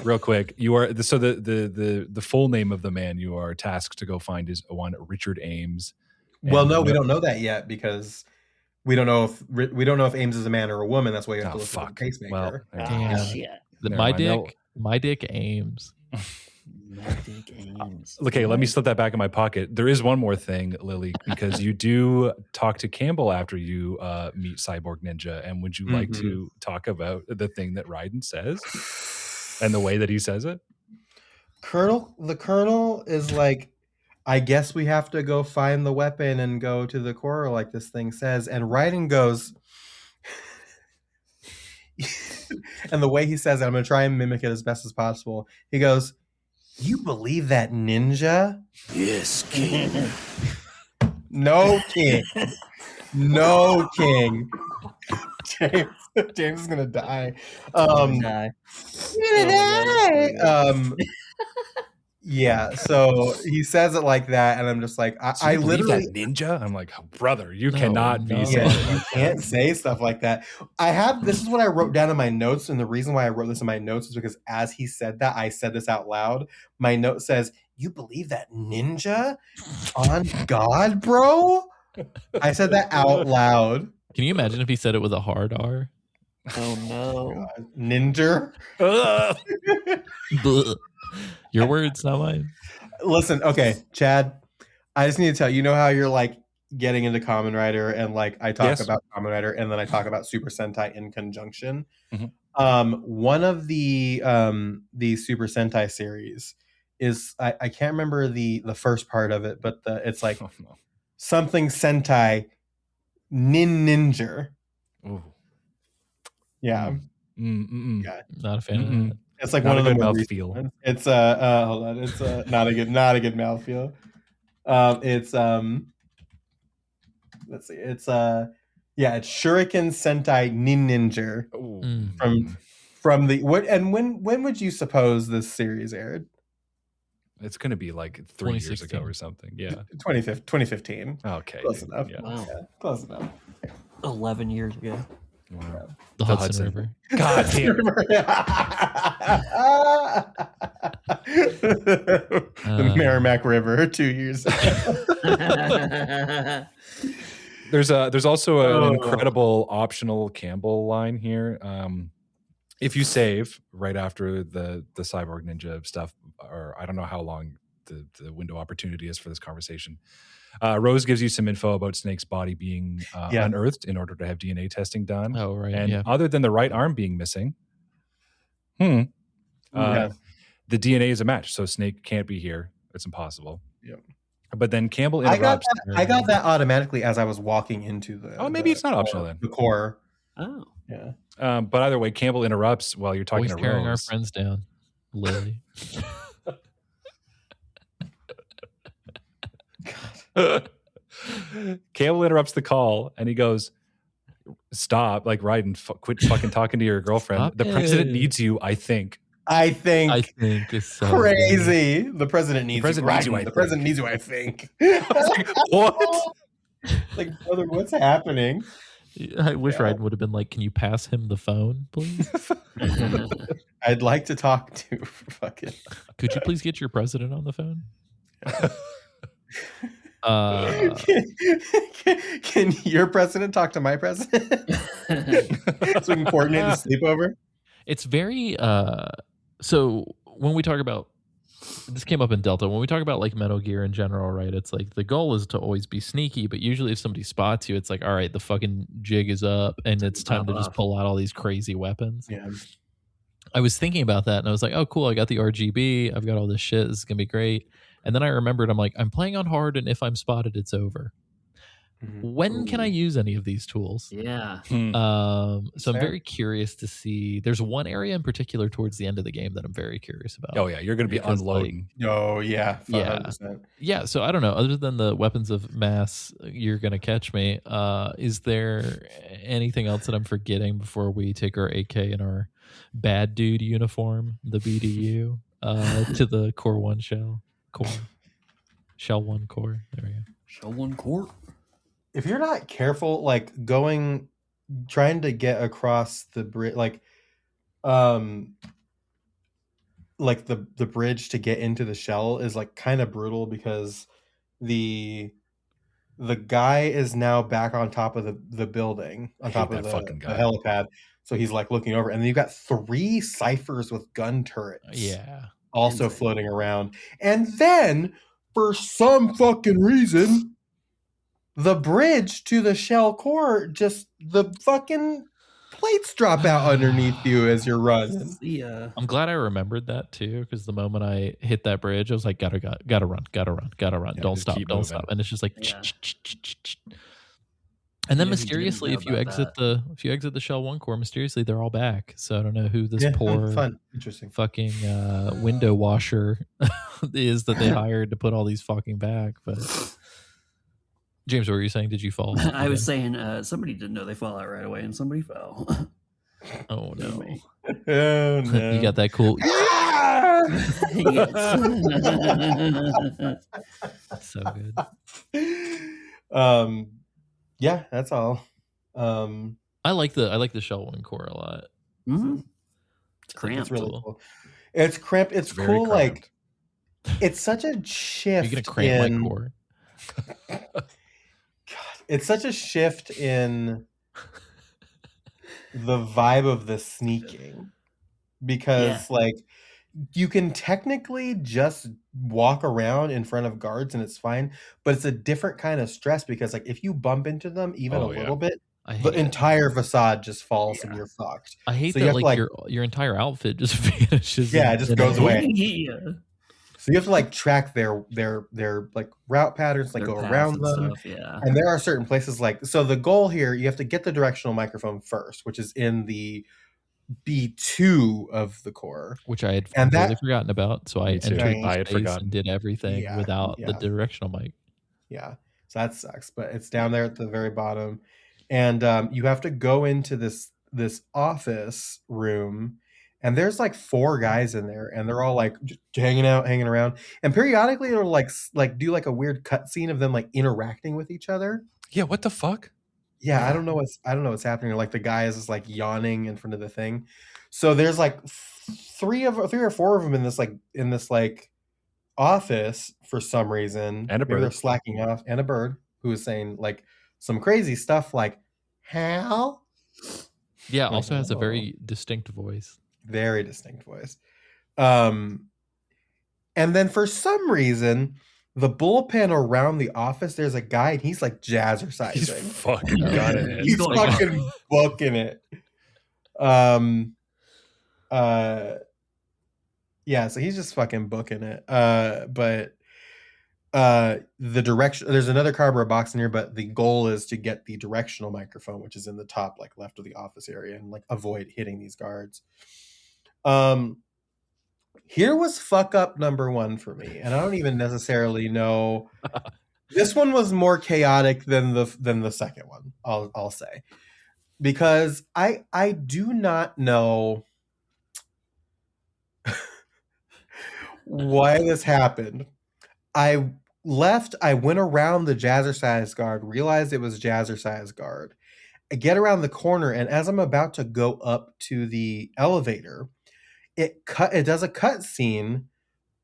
real quick, you are the full name of the man you are tasked to go find is one Richard Ames. Well, no, we don't know that yet because we don't know if Ames is a man or a woman. That's why you have to look for the pacemaker. Well, damn. Shit. My dick Ames. Ames. Okay, let me slip that back in my pocket. There is one more thing, Lily, because you do talk to Campbell after you meet Cyborg Ninja. And would you like to talk about the thing that Raiden says and the way that he says it? The Colonel is like, I guess we have to go find the weapon and go to the core like this thing says. And Raiden goes, and the way he says it, I'm going to try and mimic it as best as possible. He goes, "You believe that ninja?" Yes, King. No, King. No, King. James is going to die. Yeah, so he says it like that, and I'm just like, I literally that ninja. I'm like, brother, you cannot be saying saying you can't say stuff like that. This is what I wrote down in my notes, and the reason why I wrote this in my notes is because as he said that, I said this out loud. My note says, "You believe that ninja? On God, bro?" I said that out loud. Can you imagine if he said it with a hard R? Oh no, ninja. Your words, not mine. Listen, okay, Chad, I just need to tell you, know how you're like getting into Kamen Rider and like I talk about Kamen Rider and then I talk about Super Sentai in conjunction. One of the Super Sentai series is I can't remember the first part of it, but it's like something Sentai Ninja. Ooh. Yeah. Yeah. Not a fan of that. It's like not one of the more mouthfeel. ones. It's hold on. It's not a good mouthfeel. It's let's see. It's it's Shuriken Sentai Ninja from the what and when would you suppose this series aired? It's going to be like 3 years ago or something. Yeah. 2015. Okay. Close enough. Yeah. Wow. Yeah, close enough. 11 years ago. Wow. The Hudson River. God damn. The Merrimack River 2 years ago. There's also an incredible optional Campbell line here. If you save right after the Cyborg Ninja stuff, or I don't know how long the window opportunity is for this conversation, Rose gives you some info about Snake's body being unearthed in order to have DNA testing done. Oh, right. And other than the right arm being missing, the DNA is a match. So Snake can't be here. It's impossible. Yep. But then Campbell interrupts. I got that automatically as I was walking into the. Oh, maybe it's not optional then. The core. Oh. Yeah. But either way, Campbell interrupts while you're talking Always to tearing our Rose. friends down, Lily. Campbell interrupts the call and he goes, "Stop! Like, Raiden, quit fucking talking to your girlfriend. Stop the president it. needs you. I think." I think it's so crazy. The president needs you. Raiden, The president needs you. I think. What? Like, brother, what's happening? I wish Raiden would have been like, "Can you pass him the phone, please?" I'd like to talk to fucking. Could you please get your president on the phone? Can your president talk to my president? So we can coordinate the sleepover. It's very so when we talk about this came up in Delta, when we talk about like Metal Gear in general, right? It's like the goal is to always be sneaky, but usually if somebody spots you, it's like, all right, the fucking jig is up and it's time to just pull out all these crazy weapons. Yeah. I was thinking about that and I was like, oh cool, I got the RGB, I've got all this shit, this is gonna be great. And then I remembered, I'm like, I'm playing on hard, and if I'm spotted, it's over. When can I use any of these tools? Yeah. So I'm very curious to see. There's one area in particular towards the end of the game that I'm very curious about. Oh yeah, you're going to be unloading. Oh yeah, 100%. Yeah. So I don't know. Other than the weapons of mass, you're going to catch me. Is there anything else that I'm forgetting before we take our AK and our bad dude uniform, the BDU, to the core one shell? Shell one core. There we go. Shell one core. If you're not careful, like trying to get across the bridge, like the bridge to get into the shell is like kind of brutal because the guy is now back on top of the building, on top of the helipad. So he's like looking over, and then you've got 3 ciphers with gun turrets. Yeah. also floating around. And then, for some fucking reason, the bridge to the shell core, just the fucking plates drop out underneath you as you're running. Yeah. I'm glad I remembered that too, because the moment I hit that bridge, I was like, gotta run. Don't stop. And it's just like, and then mysteriously, if you exit the shell 1 core, mysteriously they're all back. So I don't know who this poor fucking window washer is that they hired to put all these fucking back. But James, what were you saying? Did you fall? I was saying somebody didn't know they fall out right away, and somebody fell. Oh no! Oh, no. You got that cool. So good. Yeah, that's all. I like the shell 1 core a lot. Mm-hmm. It's cramped. It's really cool. It's cramped. It's cool. Cramped. Like it's such a shift. You're gonna cramp my core. God, it's such a shift in the vibe of the sneaking, because like you can technically just walk around in front of guards and it's fine, but it's a different kind of stress, because like if you bump into them even a little bit, the entire facade just falls and you're fucked. I hate that like your entire outfit just vanishes. Yeah, it just goes away. Yeah. So you have to like track their like route patterns, like go around them. Stuff, And there are certain places like, so the goal here, you have to get the directional microphone first, which is in the B2 of the core, which I had completely forgotten about. So I entered I had forgotten and did everything without the directional mic. Yeah, so that sucks. But it's down there at the very bottom, and you have to go into this office room, and there's like 4 guys in there, and they're all like just hanging around, and periodically it'll like do like a weird cutscene of them like interacting with each other. Yeah, what the fuck? Yeah, I don't know what's happening. Like the guy is just like yawning in front of the thing. So there's like 3 or 4 of them in this office for some reason. And a bird. Maybe they're slacking off, and a bird who is saying like some crazy stuff like "Hal." Yeah, also has a very distinct voice. Very distinct voice. And then for some reason, the bullpen around the office, there's a guy and he's like jazzercising. He's fucking got it. He's fucking booking it. Yeah, so he's just fucking booking it. But the direction, there's another cardboard box in here, but the goal is to get the directional microphone, which is in the top like left of the office area, and like avoid hitting these guards. Here was fuck up number 1 for me, and I don't even necessarily know. This one was more chaotic than the second one, I'll say, because I do not know why this happened. I went around the jazzercise guard, realized it was jazzercise guard. I get around the corner, and as I'm about to go up to the elevator, it does a cut scene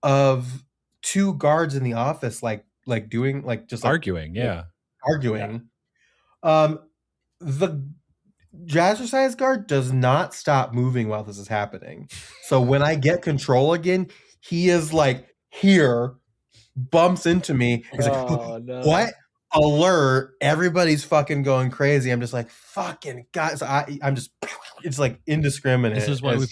of 2 guards in the office like doing like just like, arguing. The jazzercise guard does not stop moving while this is happening. So when I get control again, he is like here, bumps into me. He's like, no. What? Alert, everybody's fucking going crazy. I'm just like, fucking God. So I'm just, it's like indiscriminate. This is why we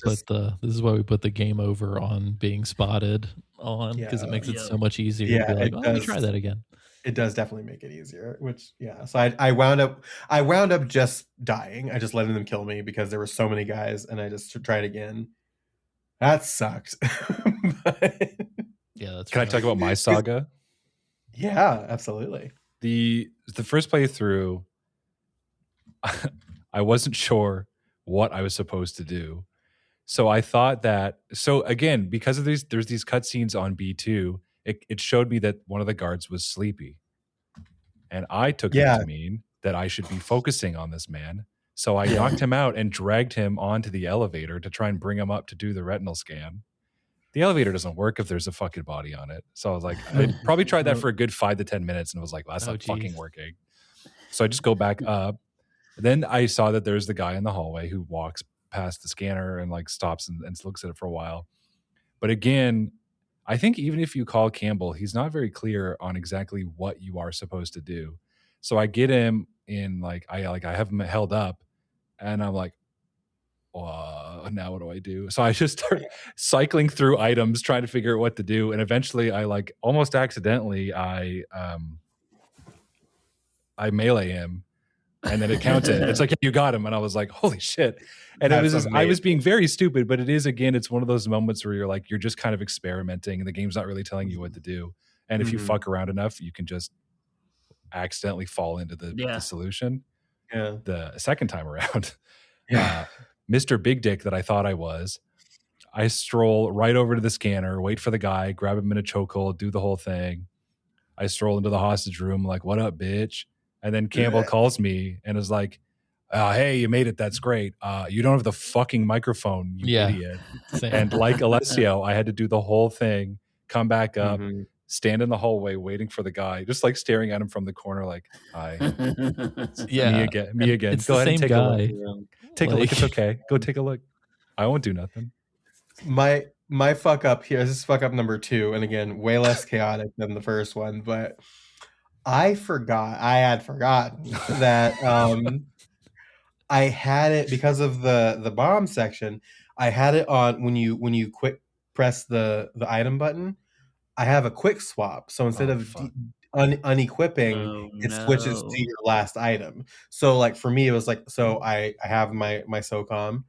put the game over on being spotted on, because it makes it so much easier to be like, let me try that again. It does definitely make it easier, which so I wound up just dying. I just letting them kill me because there were so many guys, and I just tried again. That sucked. Yeah, that's Can I talk about my saga? Yeah, absolutely. The first playthrough, I wasn't sure what I was supposed to do. So I thought that, so again, because of there's these cutscenes on B2, it showed me that one of the guards was sleepy. And I took it to mean that I should be focusing on this man. So I knocked him out and dragged him onto the elevator to try and bring him up to do the retinal scan. The elevator doesn't work if there's a fucking body on it. So I was like, I probably tried that for a good 5 to 10 minutes and was like, that's not fucking working. So I just go back up. Then I saw that there's the guy in the hallway who walks past the scanner and like stops and looks at it for a while. But again, I think even if you call Campbell, he's not very clear on exactly what you are supposed to do. So I get him in I have him held up, and I'm like, now what do I do? So I just start cycling through items, trying to figure out what to do, and eventually I almost accidentally I melee him, and then it counts it. It's like, yeah, you got him, and I was like, holy shit! And That's it was amazing. I was being very stupid, but it is it's one of those moments where you're just kind of experimenting, and the game's not really telling you what to do. And if you fuck around enough, you can just accidentally fall into the solution. Yeah. The second time around, Mr. Big Dick that I thought I was, I stroll right over to the scanner, wait for the guy, grab him in a chokehold, do the whole thing. I stroll into the hostage room, like, what up, bitch? And then Campbell calls me and is like, hey, you made it. That's great. You don't have the fucking microphone, you idiot. And like Alessio, I had to do the whole thing, come back up, stand in the hallway waiting for the guy, just staring at him from the corner, like, hi. Me again. It's Go the ahead and same take guy. a look. Take a look. It's okay. Go take a look. I won't do nothing. My fuck up here, this is fuck up number 2, and again, way less chaotic than the first one, but I had forgotten that I had it because of the bomb section. I had it on when you quick press the item button. I have a quick swap, so instead of unequipping, it switches to your last item. So for me, it was so I have my SOCOM,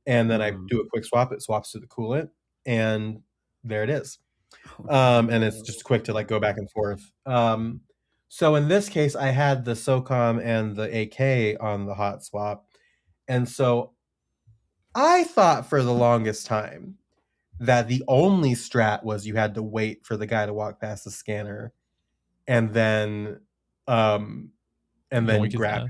and then I do a quick swap. It swaps to the coolant, and there it is. And it's just quick to go back and forth. So in this case, I had the SOCOM and the AK on the hot swap, and so I thought for the longest time that the only strat was you had to wait for the guy to walk past the scanner and then grab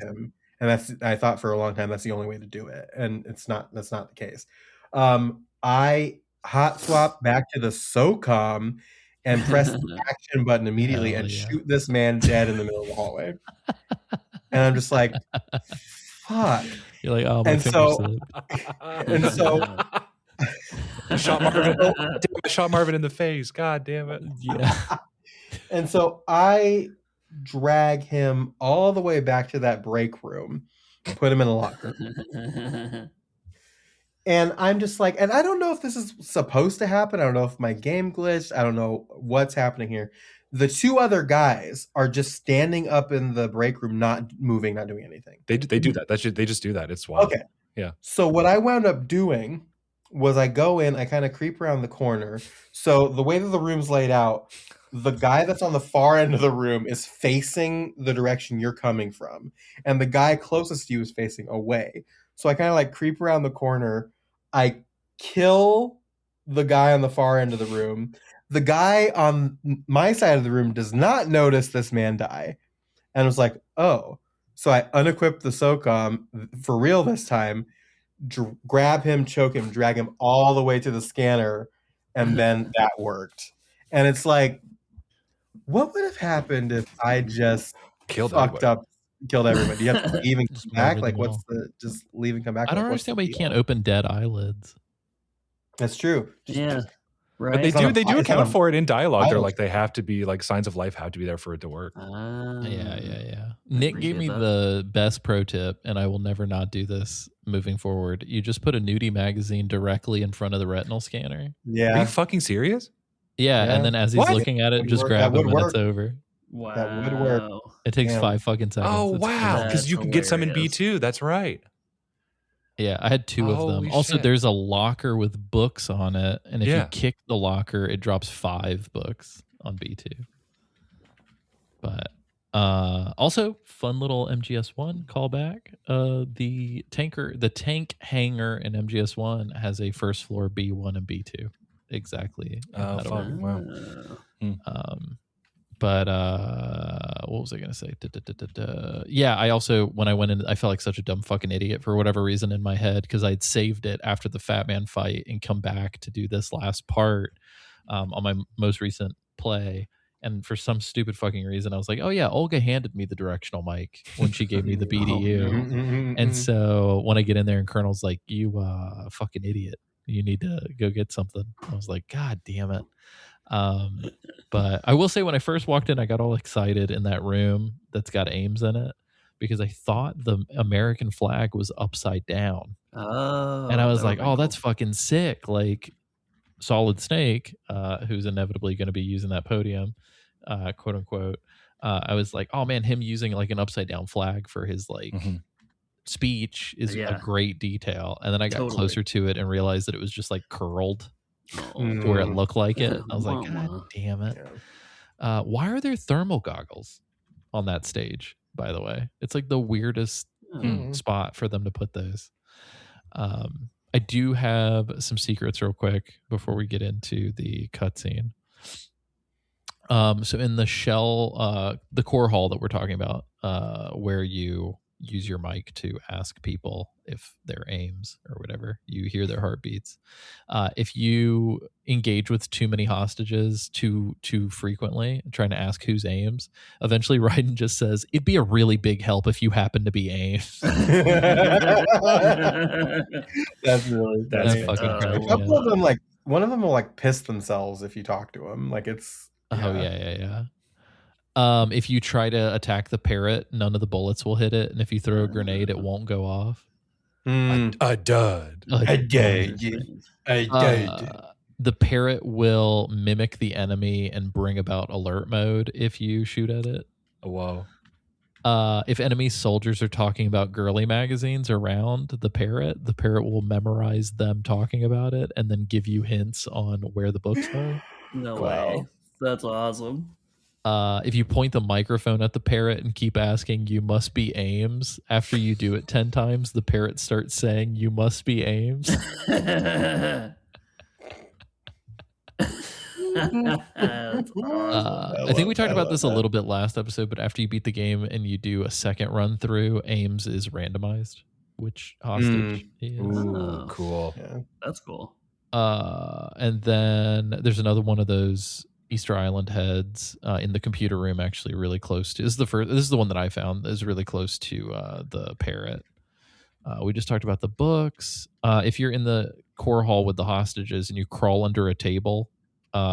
him. And I thought for a long time that's the only way to do it. And that's not the case. I hot swap back to the SOCOM and press the action button immediately and shoot this man dead in the middle of the hallway. And I'm just like, fuck. You're like, oh, my finger slipped. And so I shot Marvin in the face. God damn it. Yeah. And so I drag him all the way back to that break room, put him in a locker. And I'm just like, and I don't know if this is supposed to happen. I don't know if my game glitched. I don't know what's happening here. The 2 other guys are just standing up in the break room, not moving, not doing anything. They do that. They just do that. It's wild. Okay. Yeah. So what I wound up doing was I go in, I kind of creep around the corner. So the way that the room's laid out, the guy that's on the far end of the room is facing the direction you're coming from. And the guy closest to you is facing away. So I kind of creep around the corner. I kill the guy on the far end of the room. The guy on my side of the room does not notice this man die. And was like, oh. So I unequip the SOCOM for real this time, grab him, choke him, drag him all the way to the scanner, and then that worked. And it's like, what would have happened if I just killed everybody? You have to leave and come back? What's just leave and come back? I don't understand why you can't open dead eyelids. That's true. Yeah. Right. But they do account for it in dialogue. They're they have to be signs of life have to be there for it to work. Yeah. Nick gave me the best pro tip, and I will never not do this moving forward. You just put a nudie magazine directly in front of the retinal scanner. Yeah. Are you fucking serious? Yeah, and then as he's looking at it, just grab him and it's over. Wow. That would work. It takes 5 fucking seconds. Oh, wow. Because you can get some in hilarious. B2. That's right. Yeah, I had 2 of them. Holy Also, shit. there's a locker with books on it, and if Yeah. you kick the locker, it drops 5 books on B2. But also, fun little MGS1 callback. The tank hangar in MGS1 has a first floor B1 and B2. Exactly. Oh, fuck. Wow. But what was I gonna say? Yeah, I also when I went in, I felt like such a dumb fucking idiot for whatever reason in my head because I'd saved it after the Fatman fight and come back to do this last part on my most recent play. And for some stupid fucking reason, I was like, oh yeah, Olga handed me the directional mic when she gave me the BDU. And so when I get in there and Colonel's like, you fucking idiot. You need to go get something. I was like, God damn it. But I will say, when I first walked in, I got all excited in that room that's got Ames in it because I thought the American flag was upside down. Oh, and I was that like, would've been oh, that's fucking sick. Like, Solid Snake, who's inevitably going to be using that podium, quote unquote. I was like, oh man, him using like an upside down flag for his like speech is a great detail. And then I got closer to it and realized that it was just like curled to where it looked like it. I was like, God damn it. Why are there thermal goggles on that stage, by the way? It's like the weirdest spot for them to put those. I do have some secrets real quick before we get into the cutscene. So in the shell, the core hall that we're talking about, where you use your mic to ask people if they're Ames or whatever, you hear their heartbeats. If you engage with too many hostages too frequently, trying to ask who's Ames, eventually Raiden just says, it'd be a really big help if you happen to be Ames. That's really That's funny. fucking A couple of them, like one of them will like piss themselves if you talk to them. Like it's yeah. If you try to attack the parrot, none of the bullets will hit it, and if you throw a grenade, it won't go off. A dud. A dud. The parrot will mimic the enemy and bring about alert mode if you shoot at it. Whoa. If enemy soldiers are talking about girly magazines around the parrot will memorize them talking about it and then give you hints on where the books are. No way. That's awesome. If you point the microphone at the parrot and keep asking, you must be Ames, after you do it 10 times, the parrot starts saying, you must be Ames. That's awesome. I think we talked about this a little bit last episode, but after you beat the game and you do a second run through, Ames is randomized, which hostage he is. Ooh, cool. Yeah. That's cool. And then there's another one of those Easter Island heads in the computer room, actually really close to. This is the one that I found is really close to the parrot. We just talked about the books. If you're in the core hall with the hostages and you crawl under a table,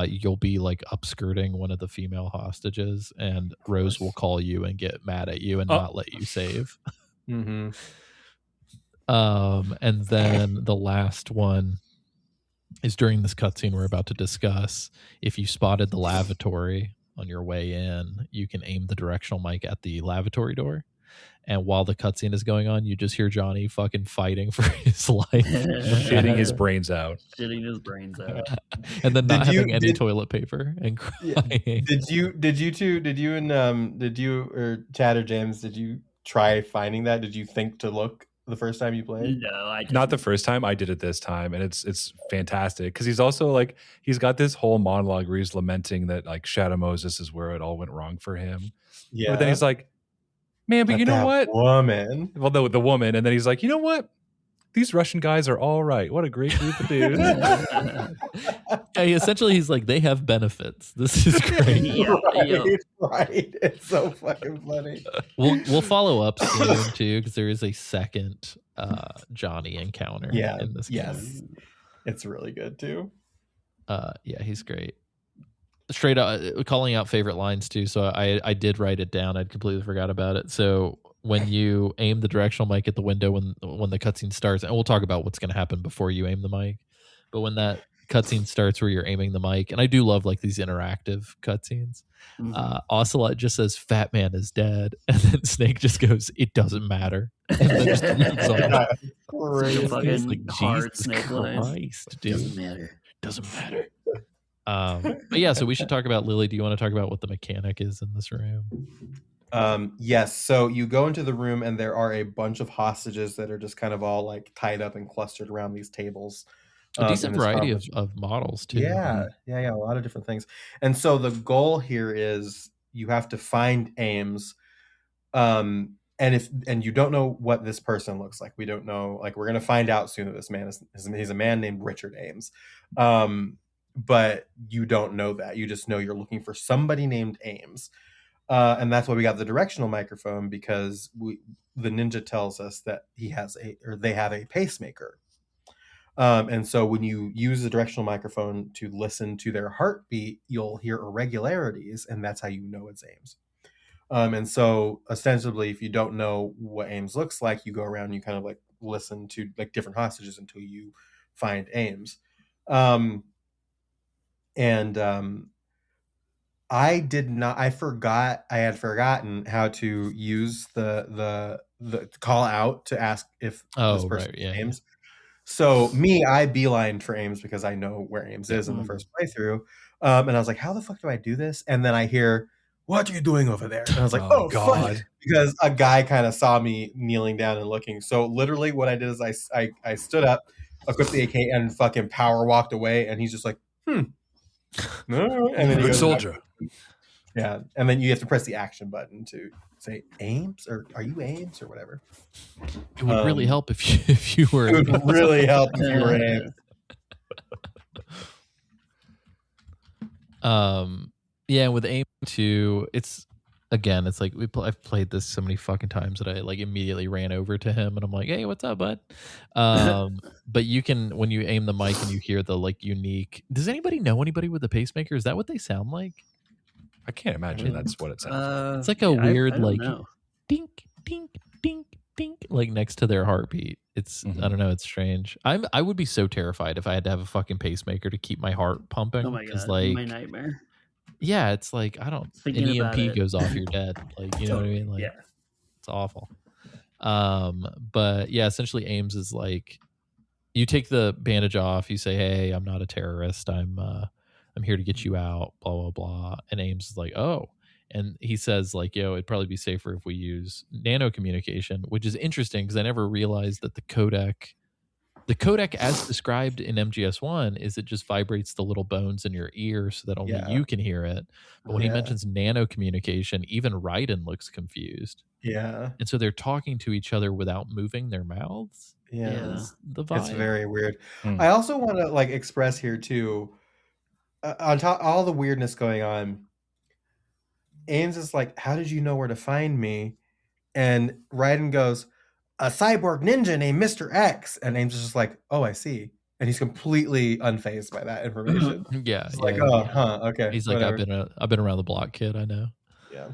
you'll be like upskirting one of the female hostages, and Rose will call you and get mad at you and not let you save. Mm-hmm. And then the last one is during this cutscene we're about to discuss. If you spotted the lavatory on your way in, you can aim the directional mic at the lavatory door. And while the cutscene is going on, you just hear Johnny fucking fighting for his life. Shitting his brains out. And then not having any toilet paper and crying. Did you or Chad or James, did you try finding that? Did you think to look the first time you played? No, I didn't. Not the first time. I did it this time, and it's fantastic because he's also like he's got this whole monologue where he's lamenting that like Shadow Moses is where it all went wrong for him. Yeah, but then he's like, man, but you know what? Woman. Well, the woman, and then he's like, you know what? These Russian guys are all right. What a great group of dudes. Essentially, he's like, they have benefits. This is great. Right. It's so fucking funny. We'll follow up soon too, because there is a second Johnny encounter. In this game. It's really good too. Yeah, he's great. Straight up calling out favorite lines too. So I did write it down. I'd completely forgot about it. So when you aim the directional mic at the window when the cutscene starts, and we'll talk about what's going to happen before you aim the mic, but when that cutscene starts where you're aiming the mic, and I do love like these interactive cutscenes. Ocelot just says Fatman is dead, and then Snake just goes, it doesn't matter, and then just moves on. It's like, Jesus Christ, dude. Doesn't matter. But yeah, so we should talk about Lily. Do you want to talk about what the mechanic is in this room? Yes. So you go into the room and there are a bunch of hostages that are just kind of all like tied up and clustered around these tables. A decent variety of models too. Yeah. A lot of different things. And so the goal here is you have to find Ames. And you don't know what this person looks like. We don't know, like we're going to find out soon that this man he's a man named Richard Ames. But you don't know that. You just know you're looking for somebody named Ames. And that's why we got the directional microphone, because the ninja tells us that they have a pacemaker. And so when you use the directional microphone to listen to their heartbeat, you'll hear irregularities, and that's how you know it's Ames. And so ostensibly, if you don't know what Ames looks like, you go around and you kind of like listen to like different hostages until you find Ames. I had forgotten how to use the call out to ask if this person is Ames. So I beelined for Ames because I know where Ames is in the first playthrough. And I was like, how the fuck do I do this? And then I hear, what are you doing over there? And I was like, oh God. Fuck. Because a guy kind of saw me kneeling down and looking. So literally what I did is I stood up, equipped the AK, and fucking power walked away. And he's just like, no. And then he goes, soldier. Yeah. And then you have to press the action button to say Ames, or are you Ames, or whatever. It would really help if you were. It would really help if you were Ames. Yeah, with Aim 2, it's like I've played this so many fucking times that I like immediately ran over to him and I'm like, hey, what's up, bud? But you can, when you aim the mic and you hear the like unique. Does anybody know anybody with a pacemaker? Is that what they sound like? I can't imagine that's what it sounds like. It's like a weird like dink, dink, dink, dink, like next to their heartbeat. It's I don't know, it's strange. I would be so terrified if I had to have a fucking pacemaker to keep my heart pumping. Oh my God, like, my nightmare. Yeah, it's like an EMP goes off, you're dead. Like, you know what I mean? Like, yeah, it's awful. But yeah, essentially Ames is like, you take the bandage off, you say, hey, I'm not a terrorist, I'm here to get you out, blah blah blah. And Ames is like, oh. And he says, like, yo, it'd probably be safer if we use nano communication, which is interesting because I never realized that the codec as described in MGS1 is it just vibrates the little bones in your ear so that only you can hear it. But when he mentions nano communication, even Raiden looks confused. Yeah. And so they're talking to each other without moving their mouths. Yeah. The vibe. It's very weird. I also want to like express here too, on top all the weirdness going on, Ames is like, how did you know where to find me? And Raiden goes, a cyborg ninja named Mr. X. And Ames is just like, oh, I see. And he's completely unfazed by that information. Okay. He's like, I've been around the block, kid. I know. Yeah.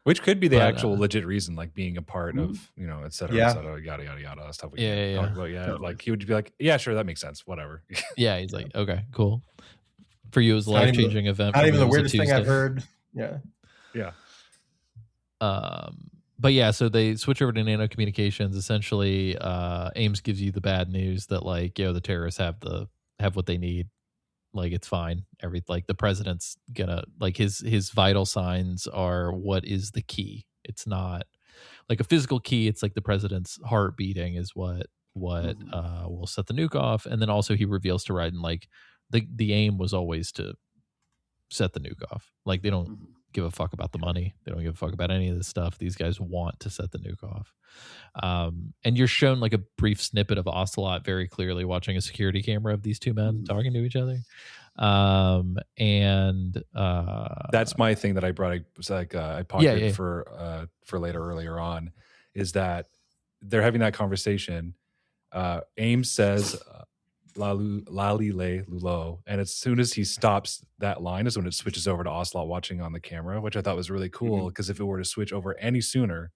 Which could be the actual legit reason, like being a part of, you know, et cetera, yada, yada, yada, stuff. Like he would be like, yeah, sure, that makes sense. Whatever. Yeah. He's like, okay, cool. For you, it was a life-changing event. Not even the weirdest thing I've heard. Yeah. Yeah. But yeah, so they switch over to nano communications. Essentially, Ames gives you the bad news that like, yo, the terrorists have what they need. Like, it's fine. The president's gonna, like, his vital signs are what is the key. It's not like a physical key. It's like the president's heart beating is what will set the nuke off. And then also he reveals to Raiden like the aim was always to set the nuke off. Like, they don't give a fuck about the money. They don't give a fuck about any of this stuff. These guys want to set the nuke off. And you're shown like a brief snippet of Ocelot very clearly watching a security camera of these two men talking to each other. That's my thing that I brought. It's like I pocketed for later earlier on, is that they're having that conversation. Ames says Lali Le Lulo, and as soon as he stops that line is when it switches over to Ocelot watching on the camera, which I thought was really cool, because if it were to switch over any sooner,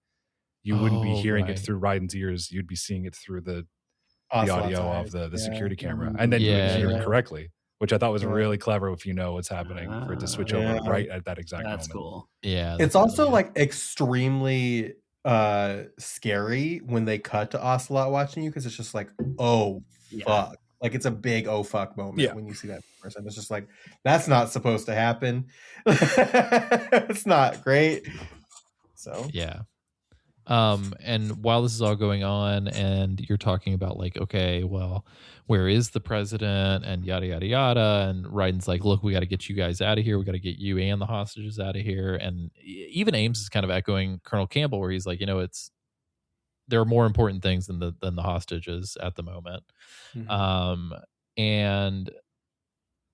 you wouldn't be hearing it through Raiden's ears. You'd be seeing it through the audio of the security camera, and then you would hear it correctly, which I thought was really clever if you know what's happening, for it to switch over right at that exact moment. That's cool. Yeah. It's also like extremely scary when they cut to Ocelot watching you, because it's just like, oh fuck. Like, it's a big oh fuck moment when you see that person. It's just like, that's not supposed to happen. It's not great. So yeah. And while this is all going on and you're talking about like, okay, well, where is the president and yada yada yada, and Raiden's like, look, we got to get you guys out of here. We got to get you and the hostages out of here. And even Ames is kind of echoing Colonel Campbell, where he's like, you know, there are more important things than the hostages at the moment. And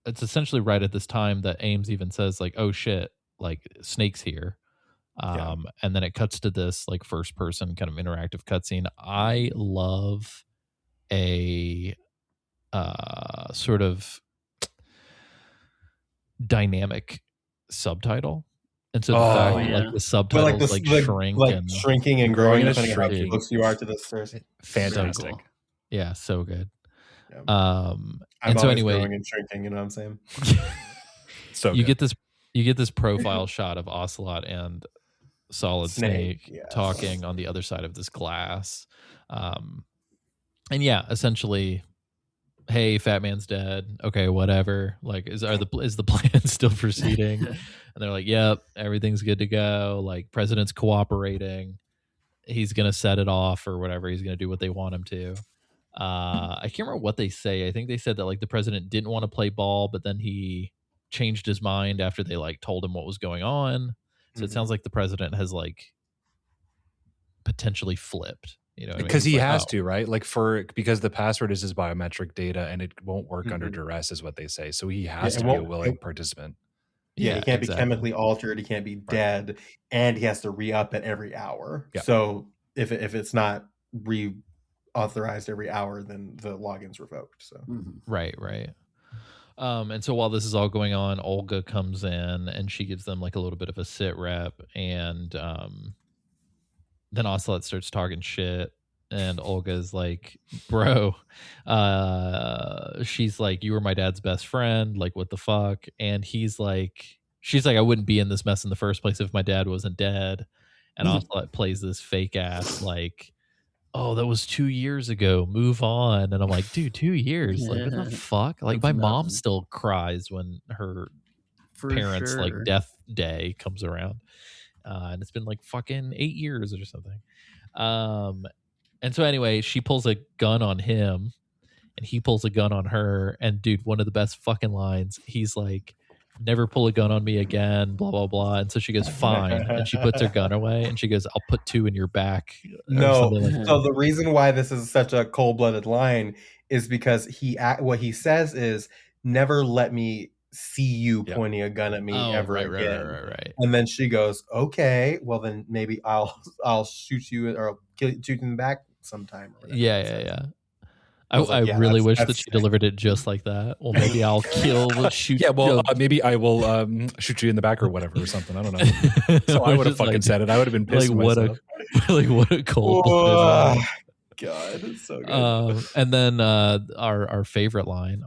it's essentially right at this time that Ames even says like, oh shit, like Snake's here. And then it cuts to this like first person kind of interactive cutscene. I love a sort of dynamic subtitle. And so the fact like the subtitles shrink and shrinking and growing depending on how close you are to the source. Fantastic. So cool. Yeah, so good. Yeah. I'm and so anyway, growing and shrinking, you know what I'm saying? So you get this profile shot of Ocelot and Solid Snake yes. talking on the other side of this glass. And yeah, essentially, hey, Fatman's dead. Okay, whatever. Like, is the plan still proceeding? And they're like, yep, everything's good to go. Like, president's cooperating. He's gonna set it off or whatever. He's gonna do what they want him to. I can't remember what they say. I think they said that like the president didn't want to play ball, but then he changed his mind after they like told him what was going on. So it sounds like the president has like potentially flipped. You know, because he has to, right? Like because the password is his biometric data and it won't work under duress, is what they say. So he has to be a willing participant. Yeah, he can't be chemically altered. He can't be dead, and he has to re-up it every hour. Yeah. So if it's not reauthorized every hour, then the login's revoked. So right. And so while this is all going on, Olga comes in and she gives them like a little bit of a sit rep, and then Ocelot starts talking shit. And Olga's like, bro, she's like, you were my dad's best friend. Like, what the fuck? And she's like, I wouldn't be in this mess in the first place if my dad wasn't dead. And Ocelot plays this fake ass, like, oh, that was 2 years ago. Move on. And I'm like, dude, 2 years? Like, what the fuck? Like, my mom still cries when her parents' like death day comes around. And it's been like fucking 8 years or something. And so anyway, she pulls a gun on him and he pulls a gun on her. And dude, one of the best fucking lines, he's like, never pull a gun on me again, blah, blah, blah. And so she goes, fine. And she puts her gun away and she goes, I'll put 2 in your back. No. Like so the reason why this is such a cold-blooded line is because what he says is, never let me see you pointing a gun at me ever again. Right. And then she goes, okay, well then maybe I'll shoot you or I'll shoot you in the back sometime. Yeah. I really wish that she delivered it just like that. Well, maybe I'll shoot. Yeah, well, maybe I will shoot you in the back or whatever or something. I don't know. So I would have fucking said it. I would have been pissed. Like what a cold. God, it's so good. And then our favorite line,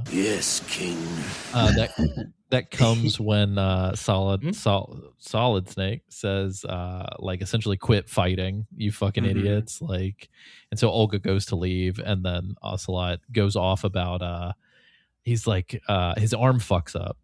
yes, King. That comes when Solid Snake says like essentially quit fighting, you fucking idiots. Like, and so Olga goes to leave, and then Ocelot goes off about he's like his arm fucks up.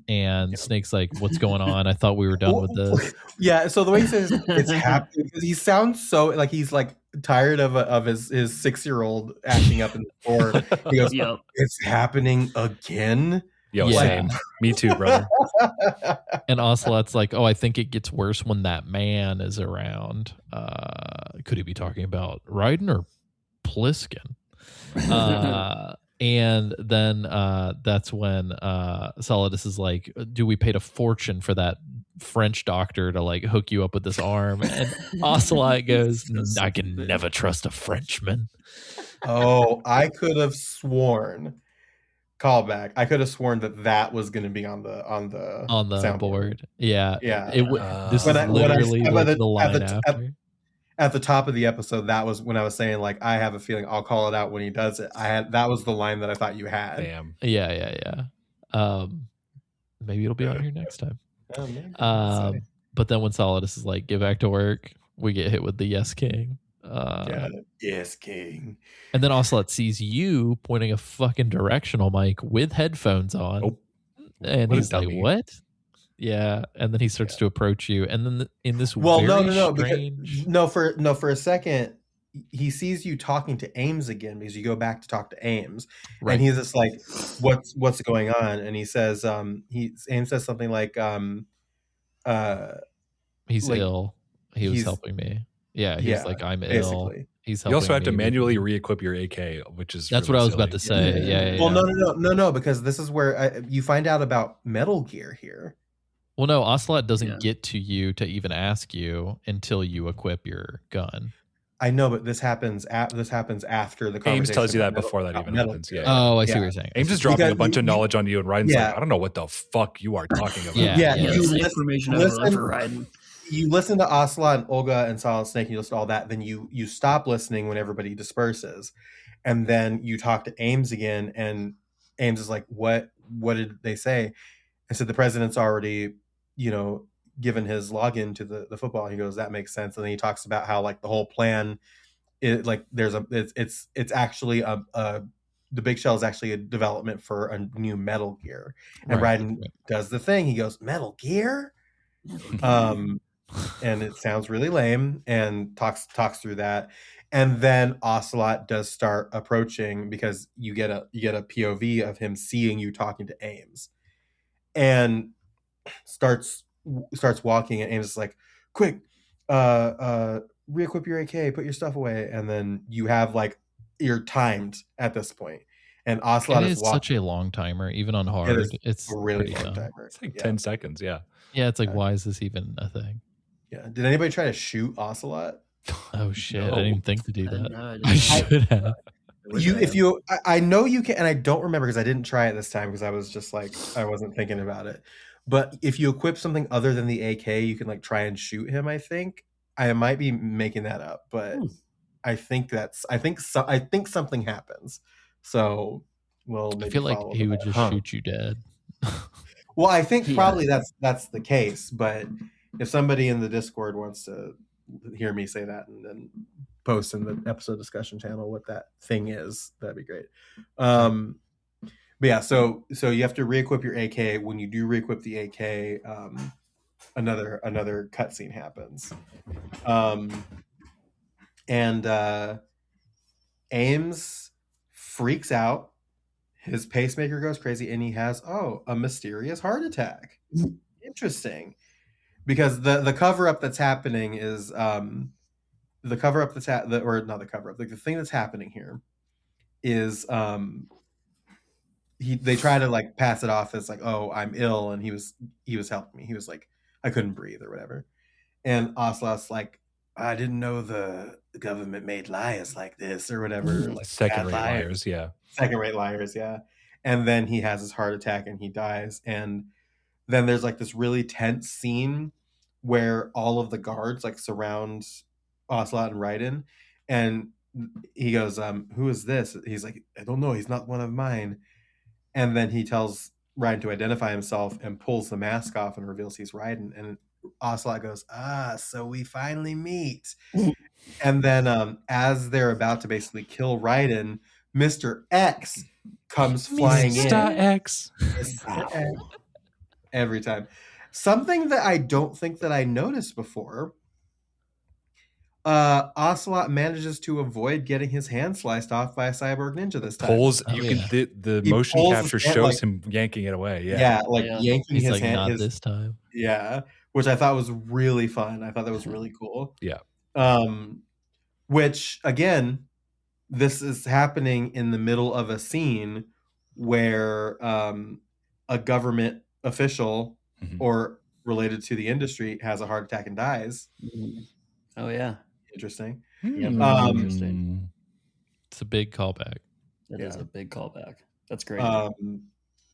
And Snake's like, what's going on? I thought we were done with this. Yeah, so the way he says it's happening, because he sounds so like he's like tired of his 6-year-old acting up in the store. He goes, it's happening again. Yo, same. Me too, brother. And Ocelot's like, oh, I think it gets worse when that man is around. Could he be talking about Raiden or Pliskin? And then that's when Solidus is like, dude, we paid a fortune for that French doctor to like hook you up with this arm. And Ocelot goes, I can never trust a Frenchman. Oh, I could have sworn. Callback. I could have sworn that was going to be on the soundboard. Yeah. This is literally the line after. At the top of the episode, that was when I was saying, like, I have a feeling I'll call it out when he does it. That was the line that I thought you had. Damn. Yeah. Maybe it'll be on here next time. But then when Solidus is like, get back to work, we get hit with the Yes King. Yes King. And then Ocelot sees you pointing a fucking directional mic with headphones on. And he's like, what? Yeah, and then he starts to approach you, and then in this strange... for a second, he sees you talking to Ames again because you go back to talk to Ames, right. And he's just like, "What's going on?" And he says, Ames says something like, "He's like, ill. He was helping me." Yeah, he's like, "I'm ill." He's helping. You also have to manually re-equip your AK, which is that's what I was about to say. Yeah. Well, no, because this is where you find out about Metal Gear here. Well, no, Ocelot doesn't get to you to even ask you until you equip your gun. I know, but this happens after the conversation. Ames tells you that about before that about even Metal happens. Gear. Yeah. Oh, I see what you're saying. Ames is dropping Because a bunch of knowledge on you, and Ryan's Yeah. like, I don't know what the fuck you are talking about. Yeah. It's information I love for riding. You listen to Ocelot and Olga and Solid Snake, and you listen to all that, then you stop listening when everybody disperses. And then you talk to Ames again, and Ames is like, what did they say? I said, the president's already, given his login to the football. He goes, that makes sense. And then he talks about how like the whole plan is like it's actually the Big Shell is actually a development for a new Metal Gear. And Raiden does the thing. He goes, Metal Gear? And it sounds really lame, and talks through that. And then Ocelot does start approaching, because you get a POV of him seeing you talking to Ames, and starts walking, and Ames is like, quick, re-equip your AK, put your stuff away. And then you have like, you're timed at this point, and Ocelot It is is walking. such a long timer, even on hard. It's a really pretty long dumb. timer. It's like 10 seconds. Yeah. Yeah, it's like, why is this even a thing? Yeah. Did anybody try to shoot Ocelot? Oh shit! No. I didn't even think to do No, that. I I should have. I know you can, and I don't remember because I didn't try it this time because I was just like, I wasn't thinking about it. But if you equip something other than the AK, you can like try and shoot him. I think I might be making that up, but I think something happens. So we'll maybe I feel like follow he would that. just shoot you dead. Well, I think probably that's the case, but if somebody in the Discord wants to hear me say that and then post in the episode discussion channel what that thing is, that'd be great. But yeah, so you have to re-equip your AK. When you do re-equip the AK, another cutscene happens, and Ames freaks out. His pacemaker goes crazy, and he has a mysterious heart attack. Interesting, because the cover up that's happening is the cover up that's or not the cover up. Like the thing that's happening here is they try to like pass it off as like, oh, I'm ill, and he was helping me. He was like, I couldn't breathe or whatever, and Ocelot's like, I didn't know the government made liars like this or whatever. Like Second-rate liars, yeah. Second-rate liars, yeah. And then he has his heart attack and he dies. And then there's like this really tense scene where all of the guards like surround Ocelot and Raiden, and he goes, who is this? He's like, I don't know, he's not one of mine. And then he tells Raiden to identify himself and pulls the mask off and reveals he's Raiden. And Ocelot goes, so we finally meet. And then as they're about to basically kill Raiden, Mr. X comes flying in. Mr. X. Every time. Something that I don't think that I noticed before. Ocelot manages to avoid getting his hand sliced off by a cyborg ninja this time. The motion capture shows him yanking it away. Yeah, yanking He's his like, hand. not this time. Yeah, which I thought was really fun. I thought that was really cool. Yeah. Which again, this is happening in the middle of a scene where a government official or related to the industry has a heart attack and dies. Oh yeah, interesting. Interesting. It's a big callback. That is a big callback. That's great.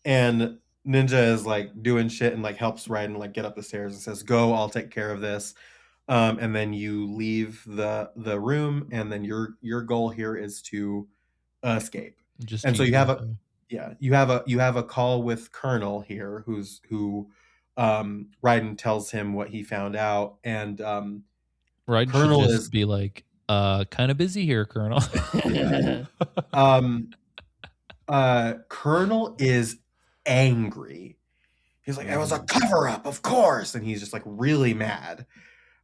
And Ninja is like doing shit and like helps Raiden like get up the stairs and says, "Go, I'll take care of this." And then you leave the room, and then your goal here is to escape. So you have a call with Colonel here, who Raiden tells him what he found out, and Raiden Colonel should just be like, kind of busy here, Colonel. Colonel is angry. He's like, it was a cover-up, of course, and he's just like really mad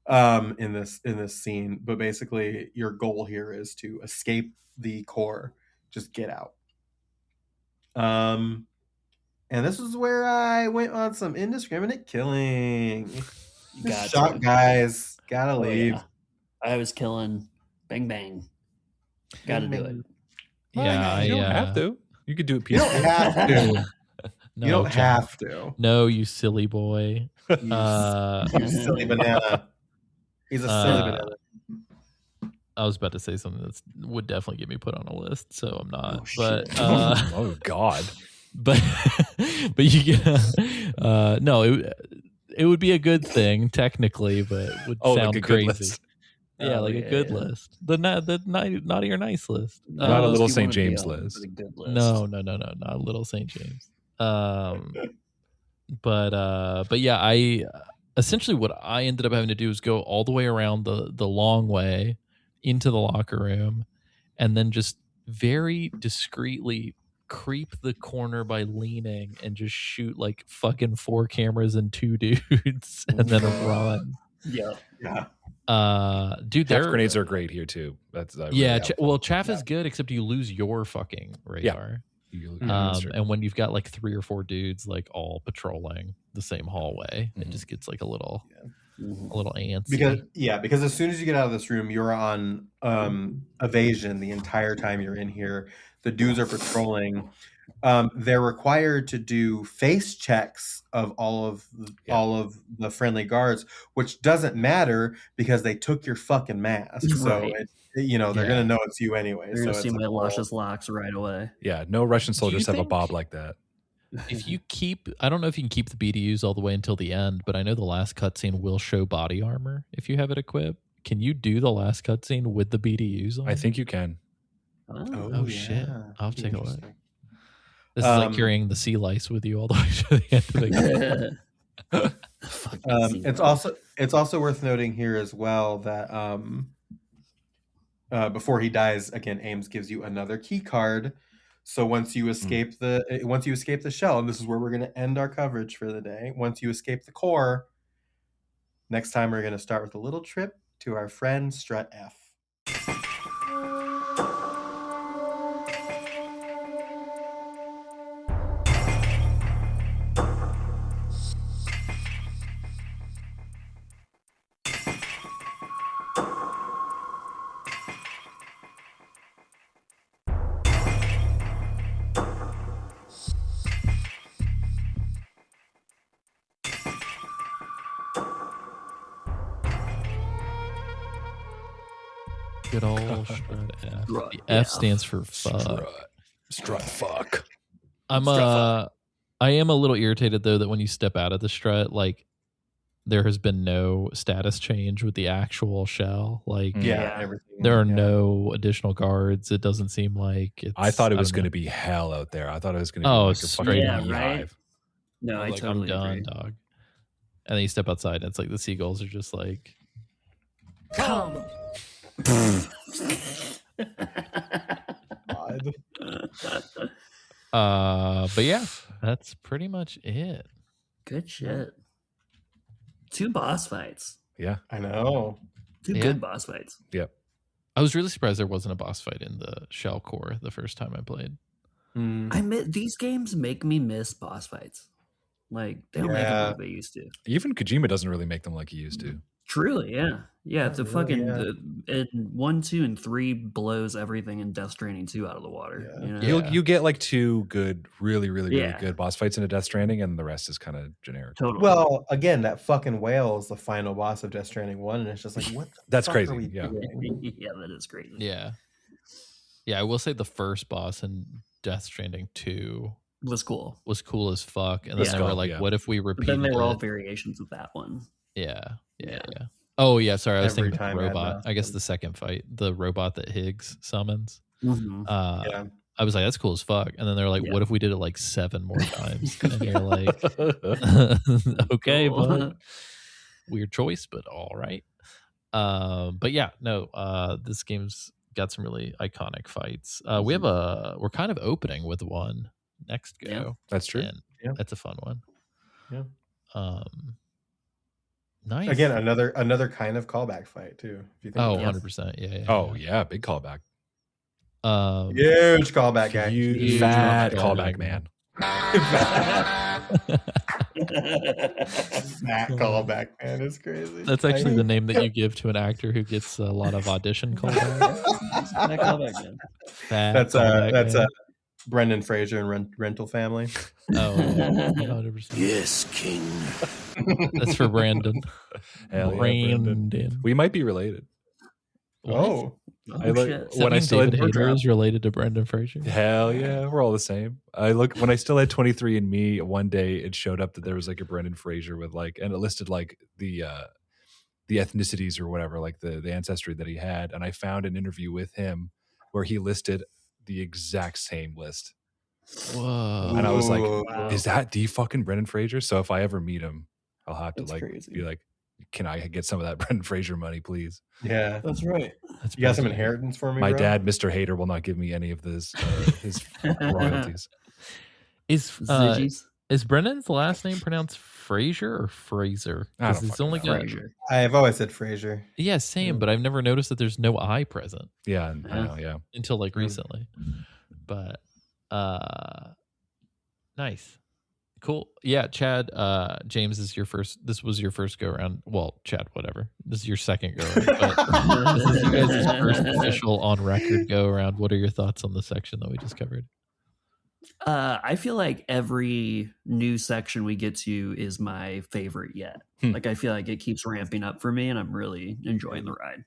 in this scene. But basically, your goal here is to escape the core, just get out. And this is where I went on some indiscriminate killing. Shot guys, gotta leave. Yeah. I was killing, bang bang. Gotta do it. Yeah, you don't have to. You could do it. You don't have to. No, you don't John. have to. No, you silly boy. You silly banana. He's a silly I was about to say something that would definitely get me put on a list, so I'm not. Oh, but shit. Oh God. but you get no. It would be a good thing technically, but it would sound like a good crazy. list. Yeah, like a good list. The naughty or nice list. Not a Little You St. wanna be James on list. the good list. No, not Little St. James. But yeah, I essentially what I ended up having to do is go all the way around the long way into the locker room, and then just very discreetly creep the corner by leaning and just shoot like fucking 4 cameras and 2 dudes and then run. Yeah. Dude, Chaff grenades are great here too. That's really well, chaff is good, except you lose your fucking radar. And when you've got like 3 or 4 dudes like all patrolling the same hallway, it just gets like a little antsy. Because as soon as you get out of this room, you're on evasion the entire time you're in here. The dudes are patrolling. They're required to do face checks of all of the friendly guards, which doesn't matter because they took your fucking mask. Right. So they're gonna know it's you anyway. They're gonna so see it's my like, luscious locks right away. Yeah, no Russian soldiers have a think- bob like that. If you keep, I don't know if you can keep the BDUs all the way until the end, but I know the last cutscene will show body armor if you have it equipped. Can you do the last cutscene with the BDUs on? I think you can. Oh shit! I'll have to take a look. Interesting. This is like carrying the sea lice with you all the way to the end of the game. It's also worth noting here as well that before he dies, again, Ames gives you another key card. So once you escape the shell, and this is where we're going to end our coverage for the day. Once you escape the core, next time we're going to start with a little trip to our friend Strut F. Good old Strut F. The F stands for fuck. Strut fuck. I am a little irritated though that when you step out of the strut, like there has been no status change with the actual shell. Like there are no additional guards. It doesn't seem like it's, I thought it was going to be hell out there. I thought it was going to be like a straight fucking right? beehive. No, I like, totally I'm done, agree. dog. And then you step outside and it's like the seagulls are just like Come. but yeah, that's pretty much it. Good shit. 2 boss fights. Yeah, I know. 2 good boss fights. Yep. I was really surprised there wasn't a boss fight in the shell core the first time I played. These games make me miss boss fights. Like they don't make them like they used to. Even Kojima doesn't really make them like he used to. Truly, yeah. It's a fucking 1, 2, and 3 blows everything in Death Stranding 2 out of the water. You know? You get like 2 good, really good boss fights in a Death Stranding, and the rest is kind of generic. Totally. Well, again, that fucking whale is the final boss of Death Stranding 1, and it's just like, what the That's fuck crazy. are we Yeah. doing? Yeah, that is crazy. Yeah. Yeah, I will say the first boss in Death Stranding 2 was cool. Was cool as fuck. And then they were like, what if we repeat But then they were all it? variations of that one. Yeah. Oh, yeah. Sorry. I was Every thinking time the I robot. had I guess the second fight, the robot that Higgs summons. Mhm. I was like, that's cool as fuck. And then they're like, what if we did it like 7 more times? And you're like, okay, Cool. but weird choice, but all right. But yeah, no, this game's got some really iconic fights. We're kind of opening with one next go. Yeah. That's true. And that's a fun one. Yeah. Nice. Again, another kind of callback fight too. If you think Oh, about it. 100%. Yeah. Oh yeah, big callback. Huge callback, guy. Huge fat callback, man. Fat callback, man. It's crazy. That's actually the name that you give to an actor who gets a lot of audition callbacks. Fat callback, man. Fat That's callback, man. Brendan Fraser and Rental Family. Oh, 100%. Yes, King. That's for Brandon. Hell yeah, Brandon. We might be related. What? Oh, I look shit. when I still David had Hayter is related to Brendan Fraser. Hell yeah, we're all the same. I look when I still had 23andMe. One day it showed up that there was like a Brendan Fraser with like, and it listed like the ethnicities or whatever, like the ancestry that he had, and I found an interview with him where he listed the exact same list. Whoa! And I was like, is that the fucking Brendan Fraser? So if I ever meet him, I'll have to be like, can I get some of that Brendan Fraser money, please? Yeah, that's right. You got some inheritance for me? My bro? dad, Mr. Hater, will not give me any of this his royalties. Is Brendan's last name pronounced Fraser or Fraser? Because it's only Fraser. I've always said Fraser. Yeah, same, but I've never noticed that there's no I present. Yeah, I know, yeah. Until like recently. But nice. Cool. Yeah, Chad, James, this was your first go around. Well, Chad, whatever. This is your second go around. But this is you guys' first official on record go around. What are your thoughts on the section that we just covered? I feel like every new section we get to is my favorite yet. Like I feel like it keeps ramping up for me, and I'm really enjoying the ride.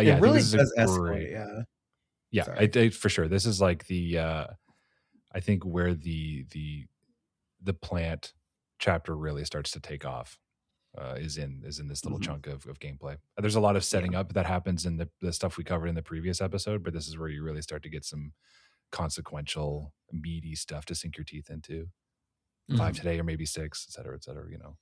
Yeah, it really this does is escalate. Yeah, I for sure. This is like the I think where the plant chapter really starts to take off is in this little chunk of gameplay. There's a lot of setting up that happens in the stuff we covered in the previous episode, but this is where you really start to get some consequential, meaty stuff to sink your teeth into. 5 today, or maybe 6, et cetera, you know.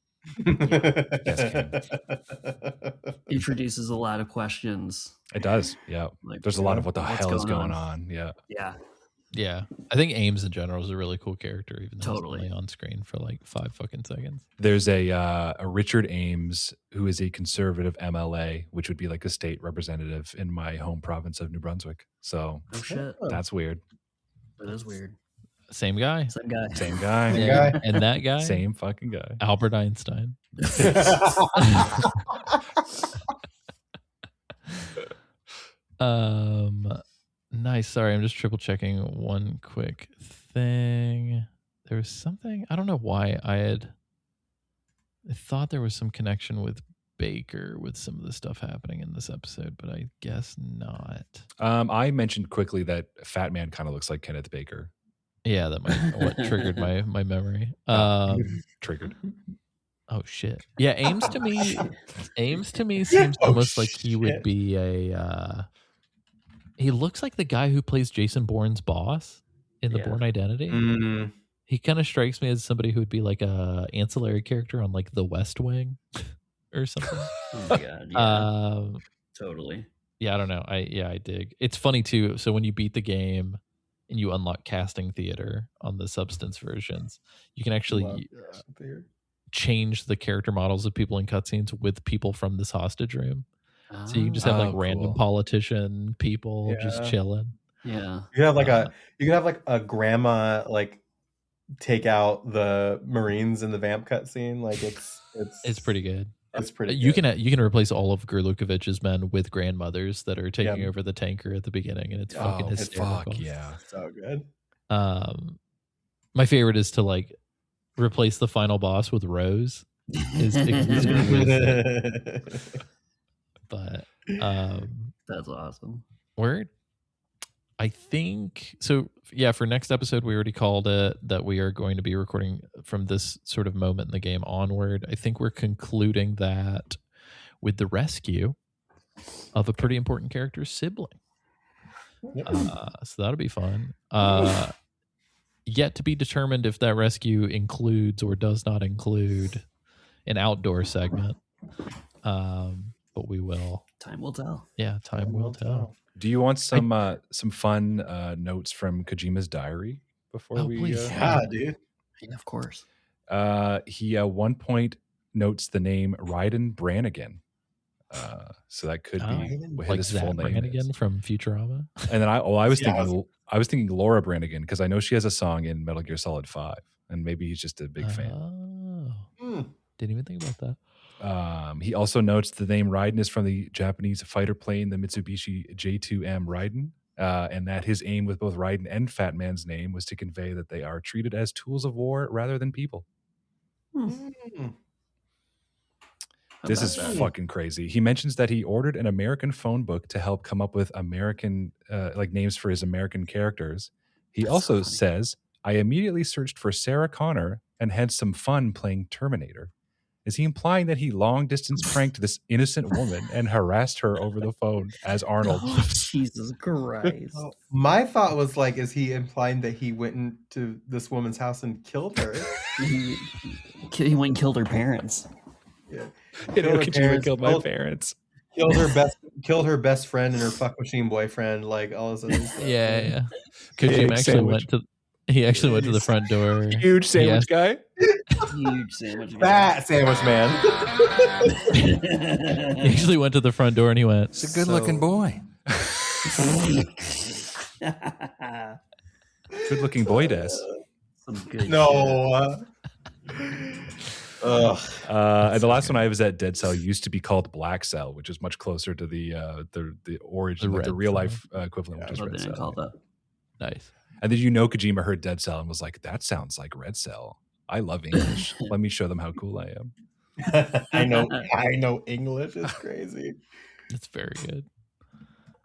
Introduces a lot of questions. It does, yeah. Like, there's a lot of what the hell is going on. Yeah. Yeah, I think Ames in general is a really cool character, even though Totally. he's only on screen for like 5 fucking seconds. There's a Richard Ames who is a conservative MLA, which would be like a state representative in my home province of New Brunswick. So Oh shit, that's weird. that is weird. Same guy. Same guy. Yeah. And that guy. Same fucking guy. Albert Einstein. Nice. Sorry, I'm just triple checking one quick thing. There was something, I don't know why I thought there was some connection with Baker with some of the stuff happening in this episode, but I guess not. I mentioned quickly that Fatman kind of looks like Kenneth Baker. Yeah, that might what triggered my memory. Triggered. Oh shit. Yeah, Ames to me seems almost like he would be a he looks like the guy who plays Jason Bourne's boss in The Bourne Identity. Mm. He kind of strikes me as somebody who would be like a ancillary character on like The West Wing or something. Oh my god. Yeah. Totally. Yeah, I don't know. I dig. It's funny too. So when you beat the game and you unlock casting theater on the substance versions, you can actually change the character models of people in cutscenes with people from this hostage room. So you can just have like random politician people just chilling. Yeah. You have like you can have like a grandma like take out the Marines in the vamp cutscene. Like it's pretty good. It's pretty You good. can replace all of Gurlukovich's men with grandmothers that are taking over the tanker at the beginning, and it's fucking hysterical. Fuck yeah. So good. My favorite is to like replace the final boss with Rose. Is but that's awesome. Word. I think so. Yeah, for next episode, we already called it that we are going to be recording from this sort of moment in the game onward. I think we're concluding that with the rescue of a pretty important character's sibling. So that'll be fun. Yet to be determined if that rescue includes or does not include an outdoor segment. But we will. Time will tell. Yeah, time will tell. Do you want some fun notes from Kojima's diary before we? Please. Yeah, dude. Yeah, of course. He at one point notes the name Raiden Brannigan. So that could be what like his Zach full name Brannigan is. from Futurama. And then I was thinking Laura Brannigan because I know she has a song in Metal Gear Solid 5, and maybe he's just a big fan. Oh, didn't even think about that. He also notes the name Raiden is from the Japanese fighter plane, the Mitsubishi J2M Raiden, and that his aim with both Raiden and Fat Man's name was to convey that they are treated as tools of war rather than people. This is fucking crazy. He mentions that he ordered an American phone book to help come up with American like names for his American characters. He also says, I immediately searched for Sarah Connor and had some fun playing Terminator. Is he implying that he long distance pranked this innocent woman and harassed her over the phone as Arnold? Oh, Jesus Christ. My thought was like, is he implying that he went into this woman's house and killed her? He went and killed her parents. Yeah. Killed my parents. Killed her best friend and her fuck machine boyfriend, like all this other stuff. Yeah. Kojima actually went to the front door. Huge sandwich guy. Huge sandwich man. Fat sandwich man. He actually went to the front door and he went, It's a good-looking boy. Good-looking boy, Des. Some good No. And the last one I was at, Dead Cell, used to be called Black Cell, which is much closer to the origin, like the real life equivalent, which is Red Cell. Call that. Nice. And then Kojima heard Dead Cell and was like, "That sounds like Red Cell. I love English. Let me show them how cool I am." I know English is crazy. It's very good.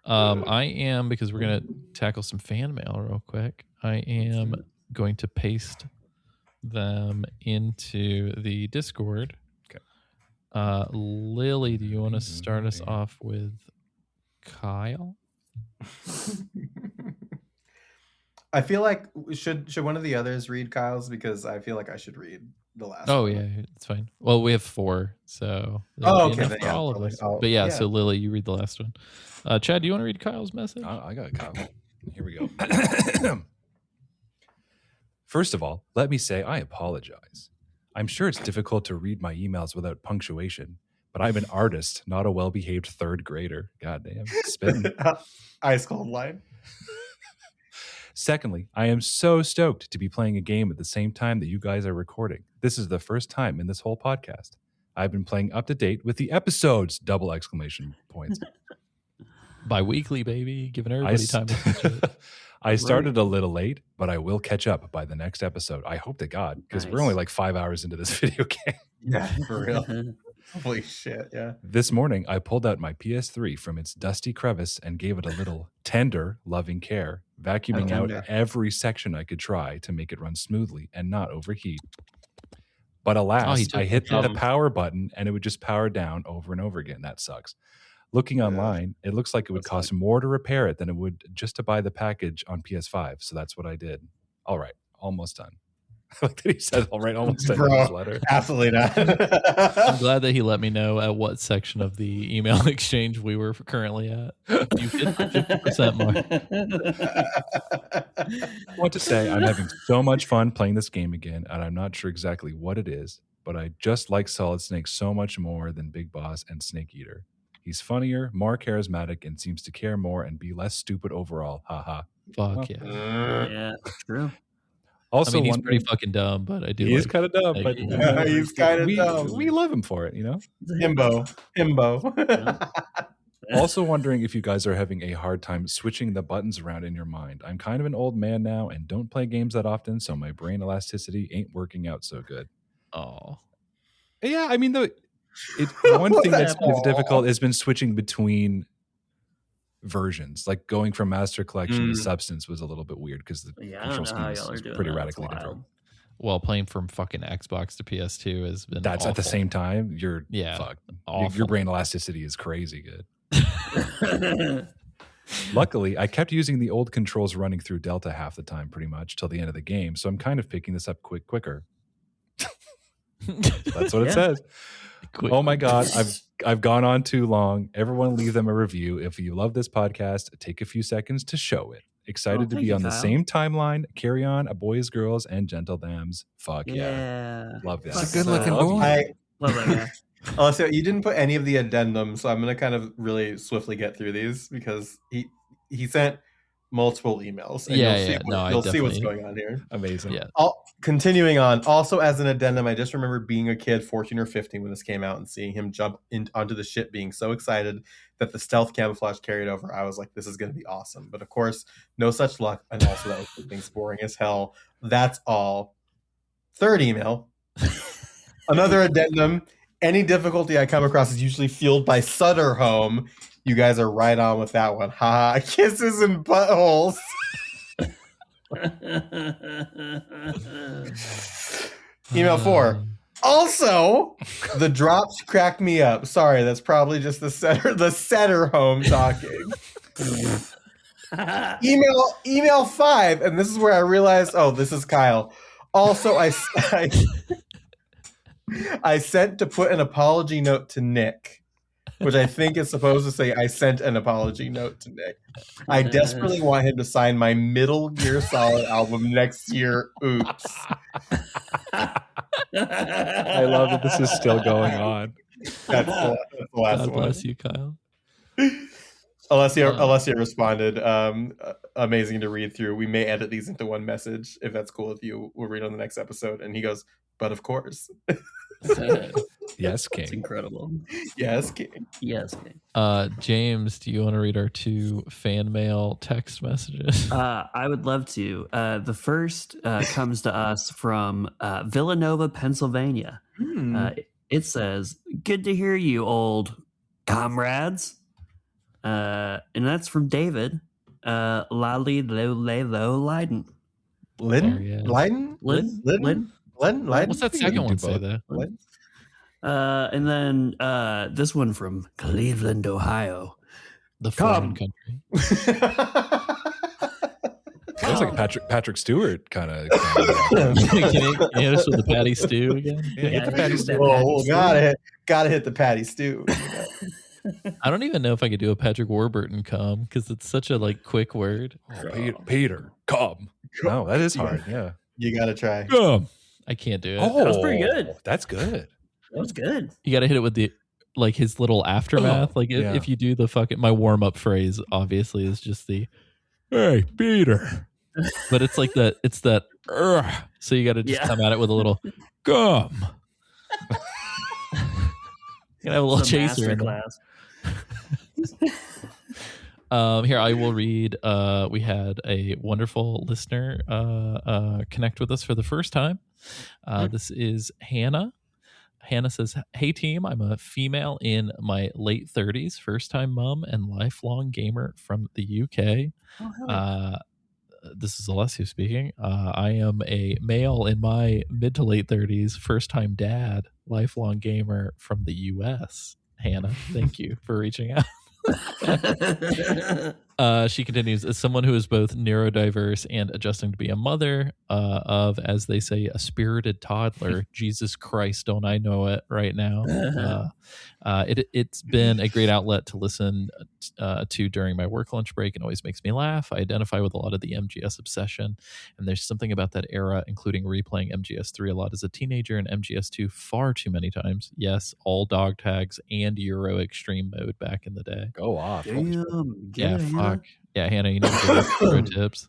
I am, because we're gonna tackle some fan mail real quick. I am going to paste them into the Discord. Okay. Lily, do you want to start us off with Kyle? I feel like should one of the others read Kyle's, because I feel like I should read the last. Oh one. yeah, it's fine. Well, we have 4, so okay, for all of us. But yeah, so Lily, you read the last one. Chad, do you want to read Kyle's message? I got Kyle. Here we go. First of all, let me say I apologize. I'm sure it's difficult to read my emails without punctuation, but I'm an artist, not a well-behaved third grader. God damn, spitting. Ice cold line. Secondly, I am so stoked to be playing a game at the same time that you guys are recording. This is the first time in this whole podcast. I've been playing up to date with the episodes, ! Bi-weekly, baby. Giving everybody time to catch up. I started a little late, but I will catch up by the next episode. I hope to God, because we're only like 5 hours into this video game. Yeah, for real. Holy shit, yeah. This morning, I pulled out my PS3 from its dusty crevice and gave it a little tender, loving care, vacuuming out every section I could try to make it run smoothly and not overheat. But alas, I hit the power button and it would just power down over and over again. That sucks. Looking online, it looks like it would cost more to repair it than it would just to buy the package on PS5. So that's what I did. All right, almost done. I like that he said, all right, almost done in his letter. Absolutely not. I'm glad that he let me know at what section of the email exchange we were currently at. You hit the 50% mark. I want to say I'm having so much fun playing this game again, and I'm not sure exactly what it is, but I just like Solid Snake so much more than Big Boss and Snake Eater. He's funnier, more charismatic, and seems to care more and be less stupid overall. Haha. Fuck Yeah, true. Also, I mean, he's pretty fucking dumb, but I do. He is kind of dumb, but he's kind of dumb. We love him for it, you know? Himbo. Also wondering if you guys are having a hard time switching the buttons around in your mind. I'm kind of an old man now and don't play games that often, so my brain elasticity ain't working out so good. Oh. Yeah, I mean, one thing that's been difficult has been switching between versions. Like going from Master Collection to Substance was a little bit weird because the control scheme is pretty radically different. Well, playing from fucking Xbox to PS2 has been awful. At the same time. You're fucked. Your brain elasticity is crazy good. Luckily, I kept using the old controls running through Delta half the time pretty much till the end of the game, so I'm kind of picking this up quicker. That's what it says. Oh my God, I've gone on too long. Everyone leave them a review. If you love this podcast, take a few seconds to show it. Excited to be on the same timeline. Carry on, boys, girls, and gentle dams. Fuck yeah. Love that. It's a good looking boy. Love that guy. Also, you didn't put any of the addendums, so I'm going to kind of really swiftly get through these because he sent multiple emails. And you'll see what's going on here. Amazing. Yeah. Continuing on, also as an addendum, I just remember being a kid, 14 or 15 when this came out, and seeing him jump onto the ship, being so excited that the stealth camouflage carried over. I was like, this is going to be awesome. But of course, no such luck. And also that was things boring as hell. That's all. Third email. Another addendum. Any difficulty I come across is usually fueled by Sutter Home. You guys are right on with that one. Ha! Kisses and buttholes. Email 4. Also, the drops crack me up. Sorry, that's probably just the setter home talking. Email 5, and this is where I realized, oh, this is Kyle. Also, I sent to put an apology note to Nick, which I think is supposed to say I sent an apology note to Nick. I desperately want him to sign my Metal Gear Solid album next year. Oops. I love that this is still going on. That's the last God one. bless you, Kyle. Alessia responded, amazing to read through. We may edit these into one message. If that's cool with you, we'll read on the next episode. And he goes, but of course. Yes, King. It's incredible. Yes, King. Yes, King. James, do you want to read our 2 fan mail text messages? I would love to. The first comes to us from Villanova, Pennsylvania. It says, good to hear you, old comrades. And that's from David. Lali lo Leiden. Leiden? What's that second one say there? And then this one from Cleveland, Ohio. The foreign country. Looks like Patrick Stewart kind of. Can you hit us with the patty stew again? Yeah, the patty stew. Oh, gotta hit the patty stew. I don't even know if I could do a Patrick Warburton come because it's such a quick word. Oh, Peter, come. No, that is hard. Yeah, you gotta try. Come. I can't do it. That was pretty good. That's good. That was good. You got to hit it with the his little aftermath. If you do the fucking my warm up phrase, obviously is just the hey Peter, but it's like that. It's that. So you got to just come at it with a little come. You have a little chaser in class. Here I will read. We had a wonderful listener connect with us for the first time. This is Hannah. Hannah says, hey team, I'm a female in my late 30s, first time mom and lifelong gamer from the UK. This is Alessio speaking. I am a male in my mid to late 30s, first time dad, lifelong gamer from the US. Hannah, thank you for reaching out. She continues, as someone who is both neurodiverse and adjusting to be a mother of, as they say, a spirited toddler. Jesus Christ, don't I know it right now. It's been a great outlet to listen to during my work lunch break and always makes me laugh. I identify with a lot of the MGS obsession, and there's something about that era, including replaying MGS3 a lot as a teenager and MGS2 far too many times. Yes, all dog tags and Euro Extreme mode back in the day. Go off. Yeah, fuck. Yeah, Hannah, you need to give us pro tips.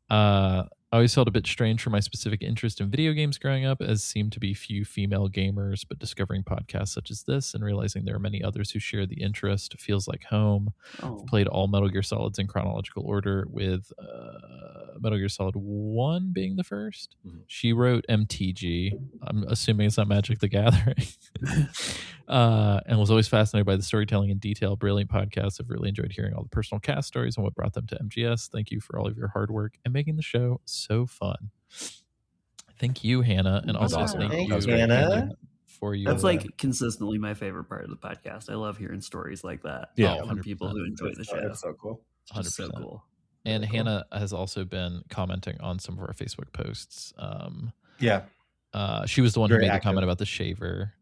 I always felt a bit strange for my specific interest in video games growing up, as seemed to be few female gamers, but discovering podcasts such as this and realizing there are many others who share the interest feels like home. I've played all Metal Gear Solids in chronological order, with Metal Gear Solid 1 being the first. She wrote MTG. I'm assuming it's not Magic the Gathering. And was always fascinated by the storytelling and detail. Brilliant podcasts. I've really enjoyed hearing all the personal cast stories and what brought them to MGS. Thank you for all of your hard work and making the show so fun. Thank you, Hannah, and also thank you, Hannah, for you. That's consistently my favorite part of the podcast. I love hearing stories like that. Yeah, from people who enjoy the show. That's so cool. 100%. So cool. And Hannah has also been commenting on some of our Facebook posts. She was the one who made the comment about the shaver.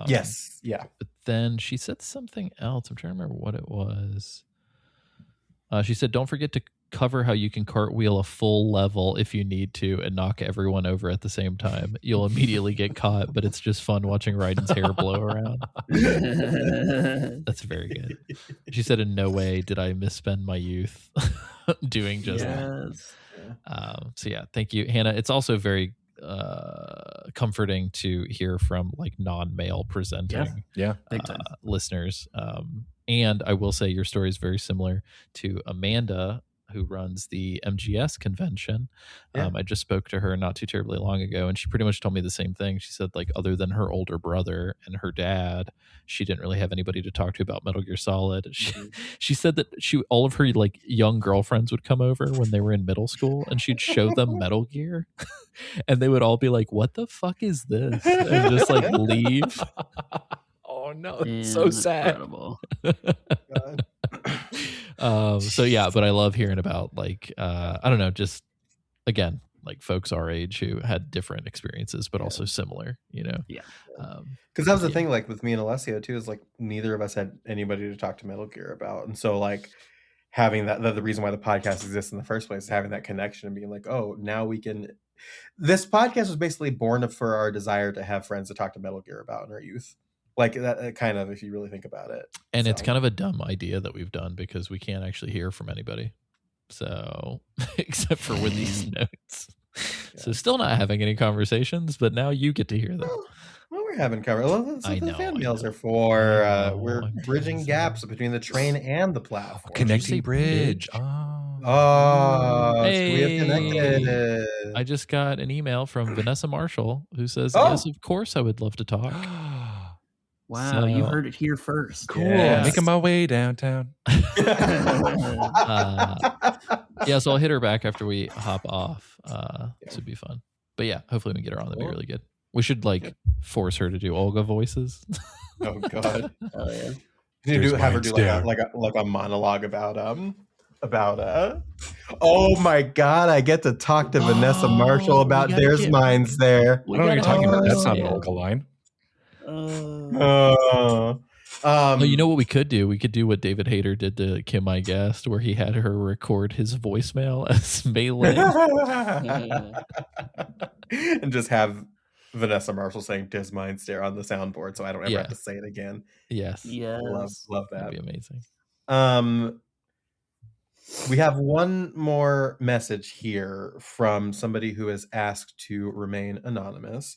Yes. Yeah. But then she said something else. I'm trying to remember what it was. She said, don't forget to cover how you can cartwheel a full level if you need to and knock everyone over at the same time. You'll immediately get caught, but it's just fun watching Raiden's hair blow around. That's very good. She said, in no way did I misspend my youth doing just that. So yeah, thank you, Hannah. It's also very comforting to hear from non-male presenting listeners. And I will say your story is very similar to Amanda, who runs the MGS convention. Yeah. I just spoke to her not too terribly long ago, and she pretty much told me the same thing. She said, like, other than her older brother and her dad, she didn't really have anybody to talk to about Metal Gear Solid. She said that all of her like young girlfriends would come over when they were in middle school, and she'd show them Metal Gear, and they would all be like, "What the fuck is this?" and just like leave. Oh no, it's so sad. So yeah, but I love hearing about like I don't know, just again, like folks our age who had different experiences but also similar, you know. Because that was the thing, like with me and Alessio too, is like neither of us had anybody to talk to Metal Gear about, and so like having that, the reason why the podcast exists in the first place, having that connection and being like, oh, now we can. This podcast was basically born for our desire to have friends to talk to Metal Gear about in our youth. Like that kind of, if you really think about it. And it's kind of a dumb idea that we've done because we can't actually hear from anybody. So, except for with these notes. So still not having any conversations, but now you get to hear them. Well, we're having that's what the fan mails are for. We're bridging gaps between the train and the platform. Connecting bridge. So we have connected. I just got an email from Vanessa Marshall who says, yes, of course I would love to talk. Wow, you heard it here first. Cool. Yes. Making my way downtown. Yeah, so I'll hit her back after we hop off. This would be fun. But yeah, hopefully we can get her on. That'd be really good. We should like force her to do Olga voices. Oh god. Oh yeah. You have her do like a monologue about oh my god, I get to talk to Vanessa Marshall about There's Mines There. I don't know what you're talking about. That's not an Olga line. You know what we could do? We could do what David Hayter did to Kim I Guessed, where he had her record his voicemail as Melee. And just have Vanessa Marshall saying Des Mines There on the soundboard so I don't ever have to say it again. Yes. Love that. That'd be amazing. We have one more message here from somebody who has asked to remain anonymous.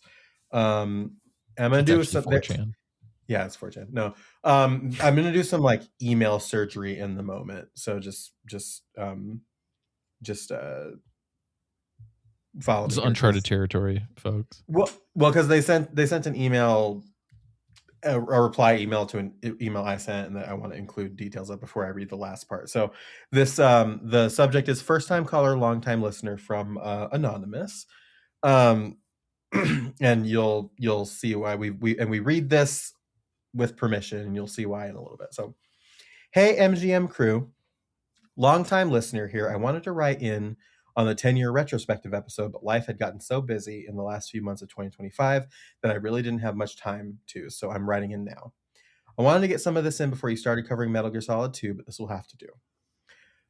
I'm gonna do something. 4chan. Yeah, it's 4chan. No, I'm gonna do some like email surgery in the moment. So just follow. It's uncharted territory, folks. Well, because they sent an email, a reply email to an email I sent, and that I want to include details of before I read the last part. So this the subject is first time caller, long time listener from anonymous. And you'll see why we read this with permission, and you'll see why in a little bit. So, hey MGM crew, long time listener here. I wanted to write in on the 10-year retrospective episode, but life had gotten so busy in the last few months of 2025 that I really didn't have much time to, so I'm writing in now. I wanted to get some of this in before you started covering Metal Gear Solid 2, but this will have to do.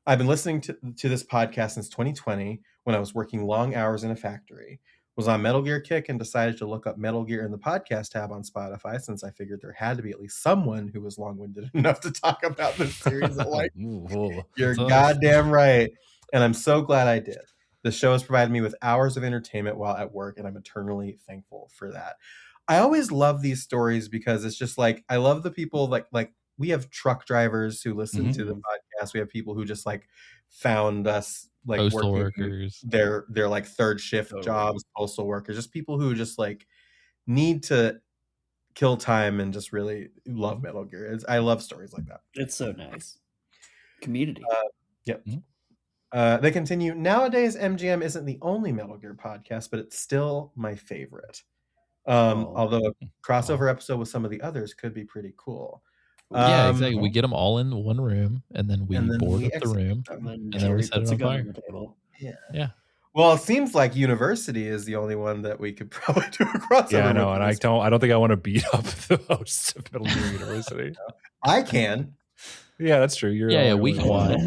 I've been listening to this podcast since 2020 when I was working long hours in a factory. Was on Metal Gear kick and decided to look up Metal Gear in the podcast tab on Spotify since I figured there had to be at least someone who was long-winded enough to talk about this series. You're goddamn right. And I'm so glad I did. The show has provided me with hours of entertainment while at work, and I'm eternally thankful for that. I always love these stories because it's just like, I love the people like we have truck drivers who listen to the podcast. We have people who just like found us like postal working workers, their like third shift jobs, postal workers, just people who just like need to kill time and just really love Metal Gear. I love stories like that. It's so nice. Community. Yep. They continue. Nowadays, MGM isn't the only Metal Gear podcast, but it's still my favorite. Although a crossover episode with some of the others could be pretty cool. Yeah, exactly. We get them all in one room, and then we board up the room, and then we set it on fire. Yeah. Well, it seems like University is the only one that we could probably do a crossover. Yeah, I know, and I don't think I want to beat up the hosts of Metal Gear University. I can. Yeah, that's true. You're we can watch.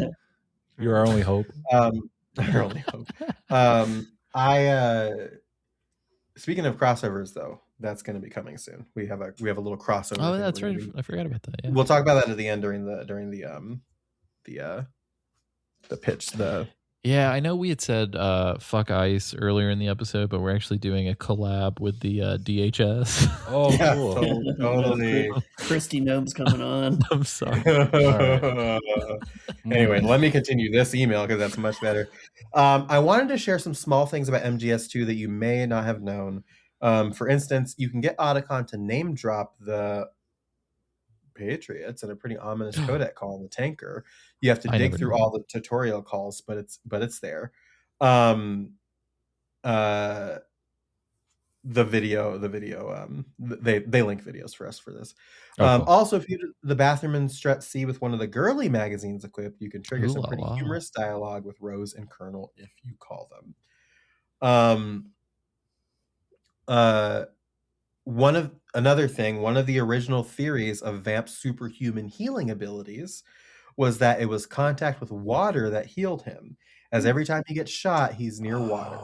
You're our only hope. Our only hope. Speaking of crossovers, though, that's going to be coming soon. We have a little crossover. Oh, that's right. I forgot about that. Yeah. We'll talk about that at the end during the pitch. Yeah, I know we had said fuck ice earlier in the episode, but we're actually doing a collab with the DHS. Oh, Yeah, cool. totally. Christy Gnome's coming on. I'm sorry. Anyway, let me continue this email because that's much better. I wanted to share some small things about MGS2 that you may not have known. For instance, you can get Otacon to name drop the Patriots in a pretty ominous codec call in the tanker. You have to dig through all the tutorial calls, but it's there. The video they link videos for us for this. Cool. Also, if you do the bathroom in Strat C with one of the girly magazines equipped, you can trigger some pretty humorous dialogue with Rose and Colonel if you call them. One of the original theories of Vamp's superhuman healing abilities was that it was contact with water that healed him, as every time he gets shot, he's near water.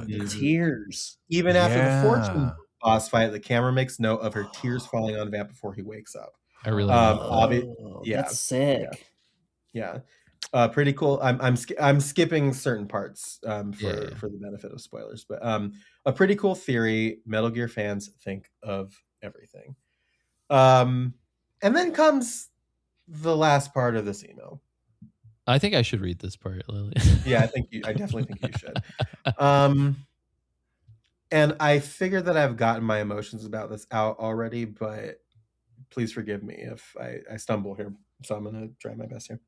The tears. Even after the Fortune boss fight, the camera makes note of her tears falling on Vamp before he wakes up. I really that's sick. Yeah. Pretty cool. I'm skipping certain parts for the benefit of spoilers, but a pretty cool theory. Metal Gear fans think of everything. And then comes the last part of this email. I think I should read this part, Lily. Yeah, I definitely think you should. And I figured that I've gotten my emotions about this out already, but please forgive me if I stumble here. So I'm going to try my best here.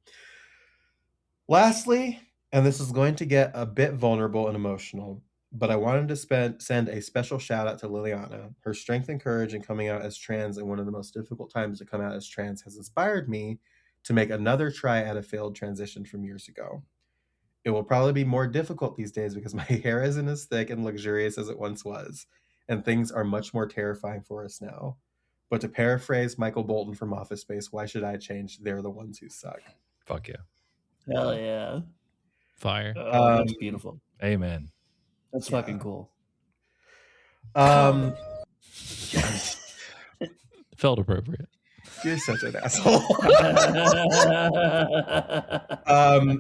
Lastly, and this is going to get a bit vulnerable and emotional, but I wanted to send a special shout out to Liliana. Her strength and courage in coming out as trans in one of the most difficult times to come out as trans has inspired me to make another try at a failed transition from years ago. It will probably be more difficult these days because my hair isn't as thick and luxurious as it once was, and things are much more terrifying for us now. But to paraphrase Michael Bolton from Office Space, why should I change? They're the ones who suck. Fuck yeah. Hell yeah. Fire. That's beautiful. Amen. That's fucking cool. Felt appropriate. You're such an asshole.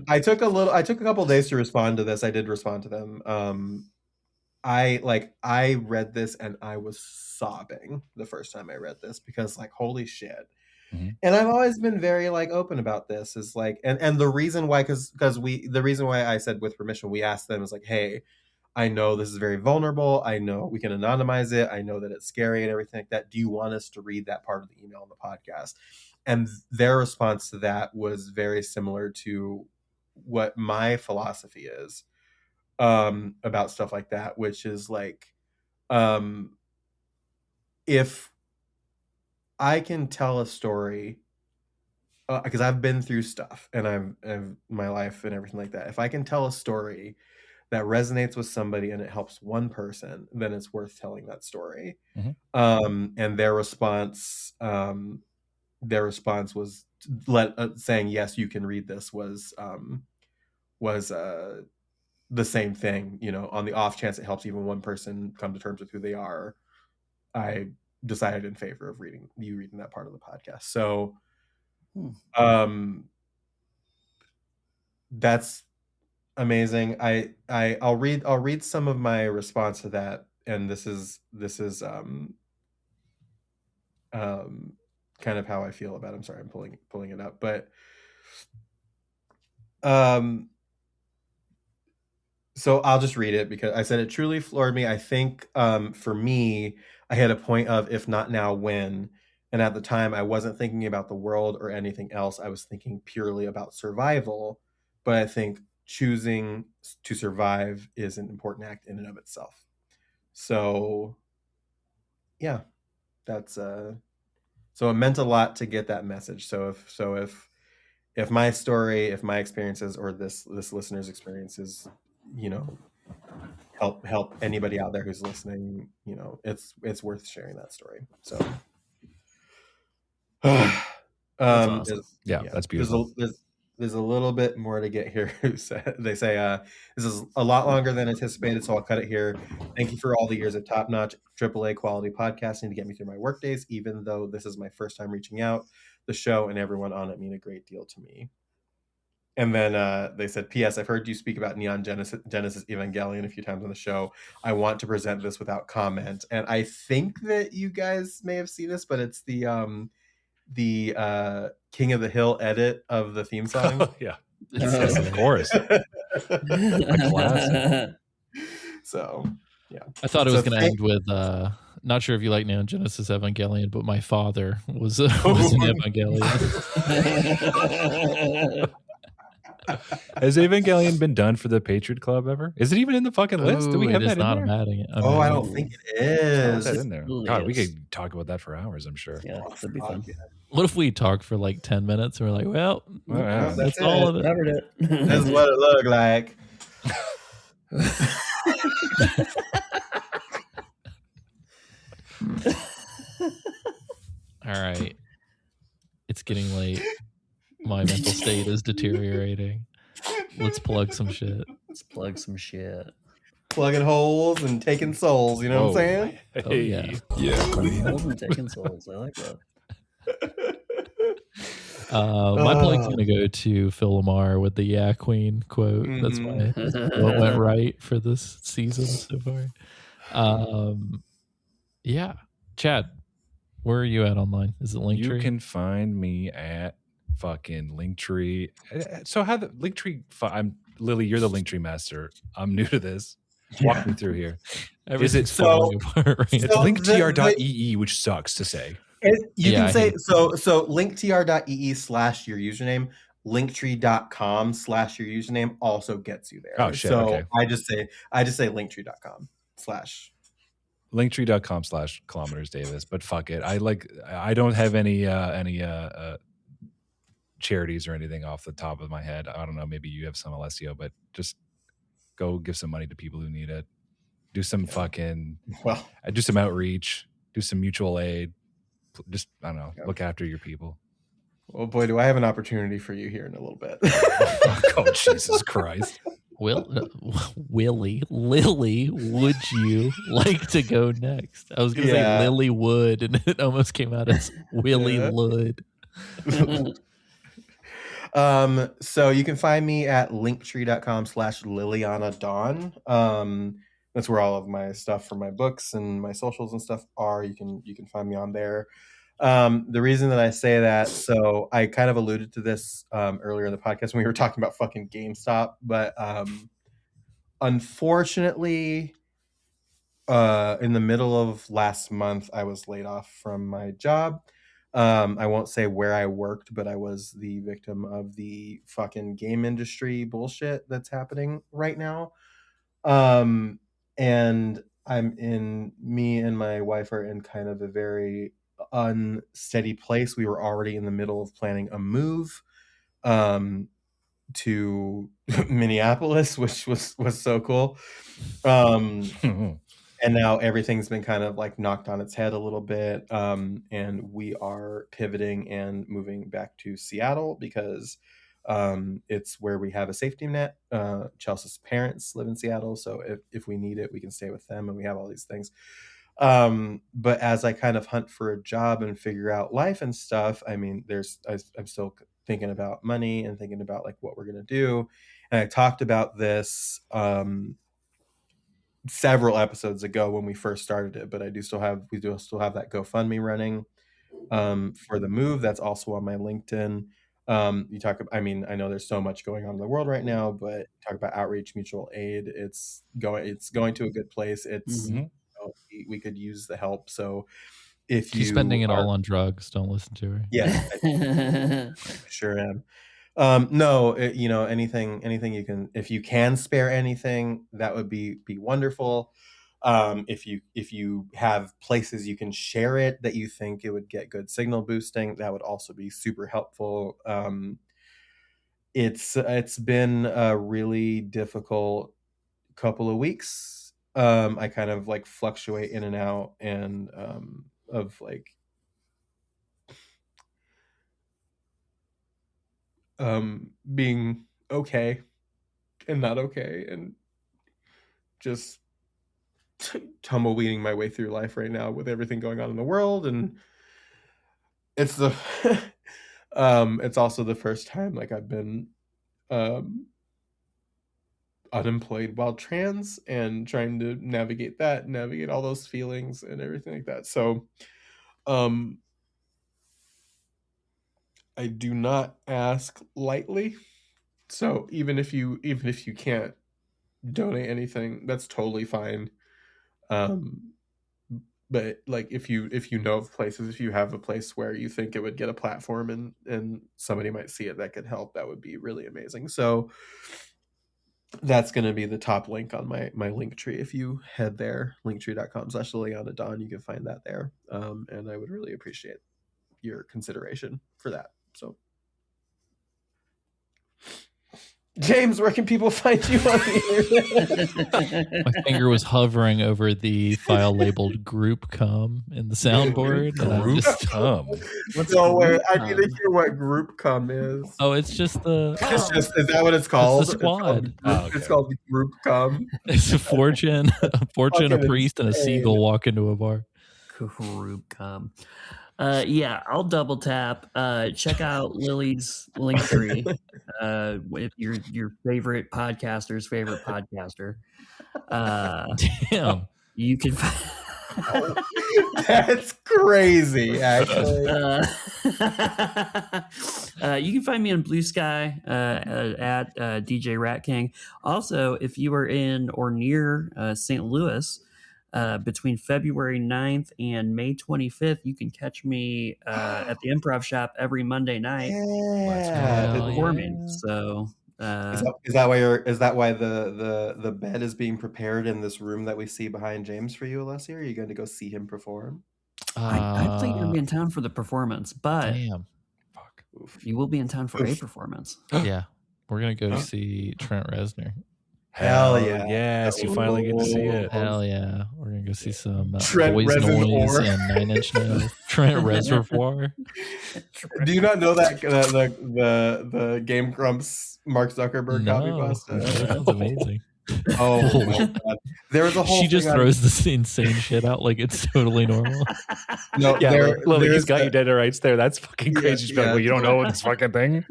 I took a couple days to respond to this. I did respond to them. I read this and I was sobbing the first time I read this because holy shit. Mm-hmm. And I've always been very open about this is and the reason why the reason why I said with permission, we asked them is hey, I know this is very vulnerable. I know we can anonymize it. I know that it's scary and everything like that. Do you want us to read that part of the email on the podcast? And their response to that was very similar to what my philosophy is about stuff like that, which is if I can tell a story, because I've been through stuff and I've my life and everything like that. If I can tell a story that resonates with somebody and it helps one person, then it's worth telling that story. Mm-hmm. And their response was saying, yes, you can read this was the same thing, on the off chance it helps even one person come to terms with who they are. I decided in favor of reading that part of the podcast. So, that's amazing. I'll read some of my response to that, and this is kind of how I feel about it. I'm sorry, I'm pulling it up, but so I'll just read it because I said it truly floored me. I think for me, I had a point of if not now, when. And at the time, I wasn't thinking about the world or anything else. I was thinking purely about survival. But I think choosing to survive is an important act in and of itself. So, yeah, that's so it meant a lot to get that message. So if my story, if my experiences, or this listener's experiences, help anybody out there who's listening, it's worth sharing that story. So. Awesome. That's beautiful. There's a little bit more to get here. They say this is a lot longer than anticipated, so I'll cut it here. Thank you for all the years of top-notch AAA quality podcasting to get me through my work days, even though this is my first time reaching out. The show and everyone on it mean a great deal to me. And then they said, P.S. I've heard you speak about Neon Genesis Evangelion a few times on the show. I want to present this without comment. And I think that you guys may have seen this, but it's the King of the Hill edit of the theme song. Yeah. Yes, of course. A classic. So, yeah. I thought it was going to end with, not sure if you like Neon Genesis Evangelion, but my father was an Evangelion. Has Evangelion been done for the Patriot Club ever? Is it even in the fucking list? Do we have that in there? Adding it. I don't think it is. Put that in there. God, we could talk about that for hours, I'm sure. Yeah, that'd be fun. What if we talked for like 10 minutes and we're like, well, that's all of it. Covered it. This is what it looked like. All right. It's getting late. My mental state is deteriorating. Let's plug some shit. Plugging holes and taking souls, you know what I'm saying? Oh, yeah. Plugging holes and taking souls. I like that. My plug's going to go to Phil Lamar with the "Yeah Queen" quote. That's what went right for this season so far. Yeah. Chad, where are you at online? Is it Linktree? You can find me at fucking Linktree. So how the Linktree? I'm Lily. You're the Linktree master. I'm new to this. Walk me through here. Is it so? It's linktr.ee, which sucks to say. You can say so linktr.ee/your username, linktree.com/your username also gets you there. Oh shit. So okay. I just say linktree.com/ linktree.com/kilometers Davis, but fuck it. I don't have any charities or anything off the top of my head. I don't know, maybe you have some, Alessio, but just go give some money to people who need it. Do some do some outreach, do some mutual aid. Just, I don't know, look after your people. Oh boy, do I have an opportunity for you here in a little bit. Oh, Jesus Christ. Lily, would you like to go next? I was going to say Lily would, and it almost came out as Willie Would. So you can find me at linktree.com/Liliana Dawn. That's where all of my stuff for my books and my socials and stuff are. You can find me on there. The reason that I say that, so I kind of alluded to this earlier in the podcast when we were talking about fucking GameStop, but unfortunately, in the middle of last month, I was laid off from my job. I won't say where I worked, but I was the victim of the fucking game industry bullshit that's happening right now. And me and my wife are in kind of a very unsteady place. We were already in the middle of planning a move to Minneapolis, which was so cool. And now everything's been kind of like knocked on its head a little bit. And we are pivoting and moving back to Seattle because it's where we have a safety net. Chelsea's parents live in Seattle, so if we need it, we can stay with them, and we have all these things. But as I kind of hunt for a job and figure out life and stuff, I mean, I'm still thinking about money and thinking about like what we're gonna do. And I talked about this several episodes ago when we first started it, but we do still have that GoFundMe running for the move. That's also on my LinkedIn. I know there's so much going on in the world right now, but talk about outreach, mutual aid. It's going to a good place. It's we could use the help. So if she's spending it all on drugs, don't listen to her. Yeah, I sure am. Anything you can, if you can spare anything, that would be wonderful. If you have places you can share it that you think it would get good signal boosting, that would also be super helpful. It's been a really difficult couple of weeks. I kind of like fluctuate in and out and of like being okay and not okay and just tumbleweeding my way through life right now with everything going on in the world. And it's it's also the first time like I've been unemployed while trans and trying to navigate all those feelings and everything like that. So I do not ask lightly. So even if you can't donate anything, that's totally fine. But like if you know of places, if you have a place where you think it would get a platform and somebody might see it that could help, that would be really amazing. So that's going to be the top link on my link tree. If you head there, linktree.com/Liliana Dawn, you can find that there. And I would really appreciate your consideration for that. So James, where can people find you on the internet? My finger was hovering over the file labeled group com in the soundboard. Group com. I need to hear what group com is. Oh, it's just the. Is that what it's called? It's the squad. It's called group com. It's a fortune, a priest, and a seagull walk into a bar. Group com. Yeah, I'll double tap. Check out Lily's link tree. If your favorite podcaster's favorite podcaster. Damn, you can. That's crazy. Actually, you can find me on Blue Sky at DJ Rat King. Also, if you are in or near St. Louis. Between February 9th and May 25th, you can catch me at the Improv Shop every Monday night performing. So is that why the bed is being prepared in this room that we see behind James for you, Alessia? Are you going to go see him perform? I think you're gonna be in town for the performance, but you will be in town for a performance. Yeah, we're gonna go see Trent Reznor. Hell yeah! Yes, you finally get to see it. Hell yeah! We're gonna go see some Trent Boys Reznor. Noise and 9 Inch Nails. Trent Reservoir. Do you not know that the Game Grumps Mark Zuckerberg copy bust? That's amazing. Oh my god! There was a whole. She just throws this insane shit out like it's totally normal. No, yeah, Lily's got you dead to rights there. That's fucking crazy. She's like, well, you don't know this fucking thing.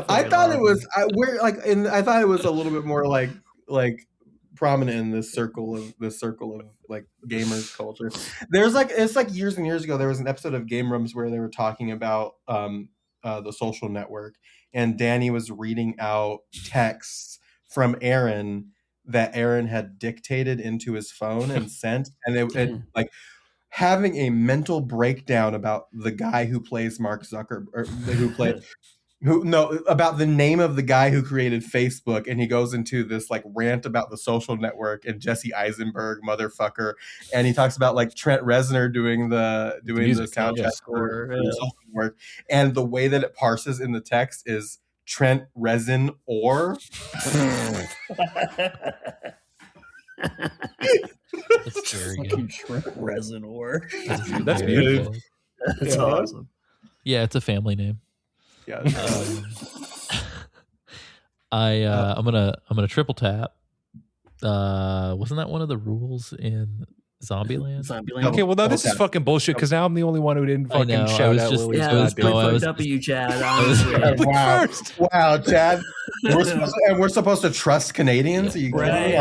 I thought it was I thought it was a little bit more like prominent in this circle of like gamers culture. It's like years and years ago there was an episode of Game Rooms where they were talking about the Social Network, and Danny was reading out texts from Aaron that Aaron had dictated into his phone and sent, and it like having a mental breakdown about the guy who plays Mark Zuckerberg, about the name of the guy who created Facebook, and he goes into this like rant about the Social Network and Jesse Eisenberg, motherfucker, and he talks about like Trent Reznor doing the soundtrack for the Social Network, and the way that it parses in the text is Trent Reznor or. That's very good. Trent Reznor. That's beautiful. That's awesome. Yeah, it's a family name. Yeah. I'm gonna triple tap. Wasn't that one of the rules in Zombieland? Okay, well now this is fucking bullshit because now I'm the only one who didn't fucking shout out Lily's. Yeah, it was fucked up at you, Chad. Wow, Chad. We're supposed to trust Canadians? Are you right,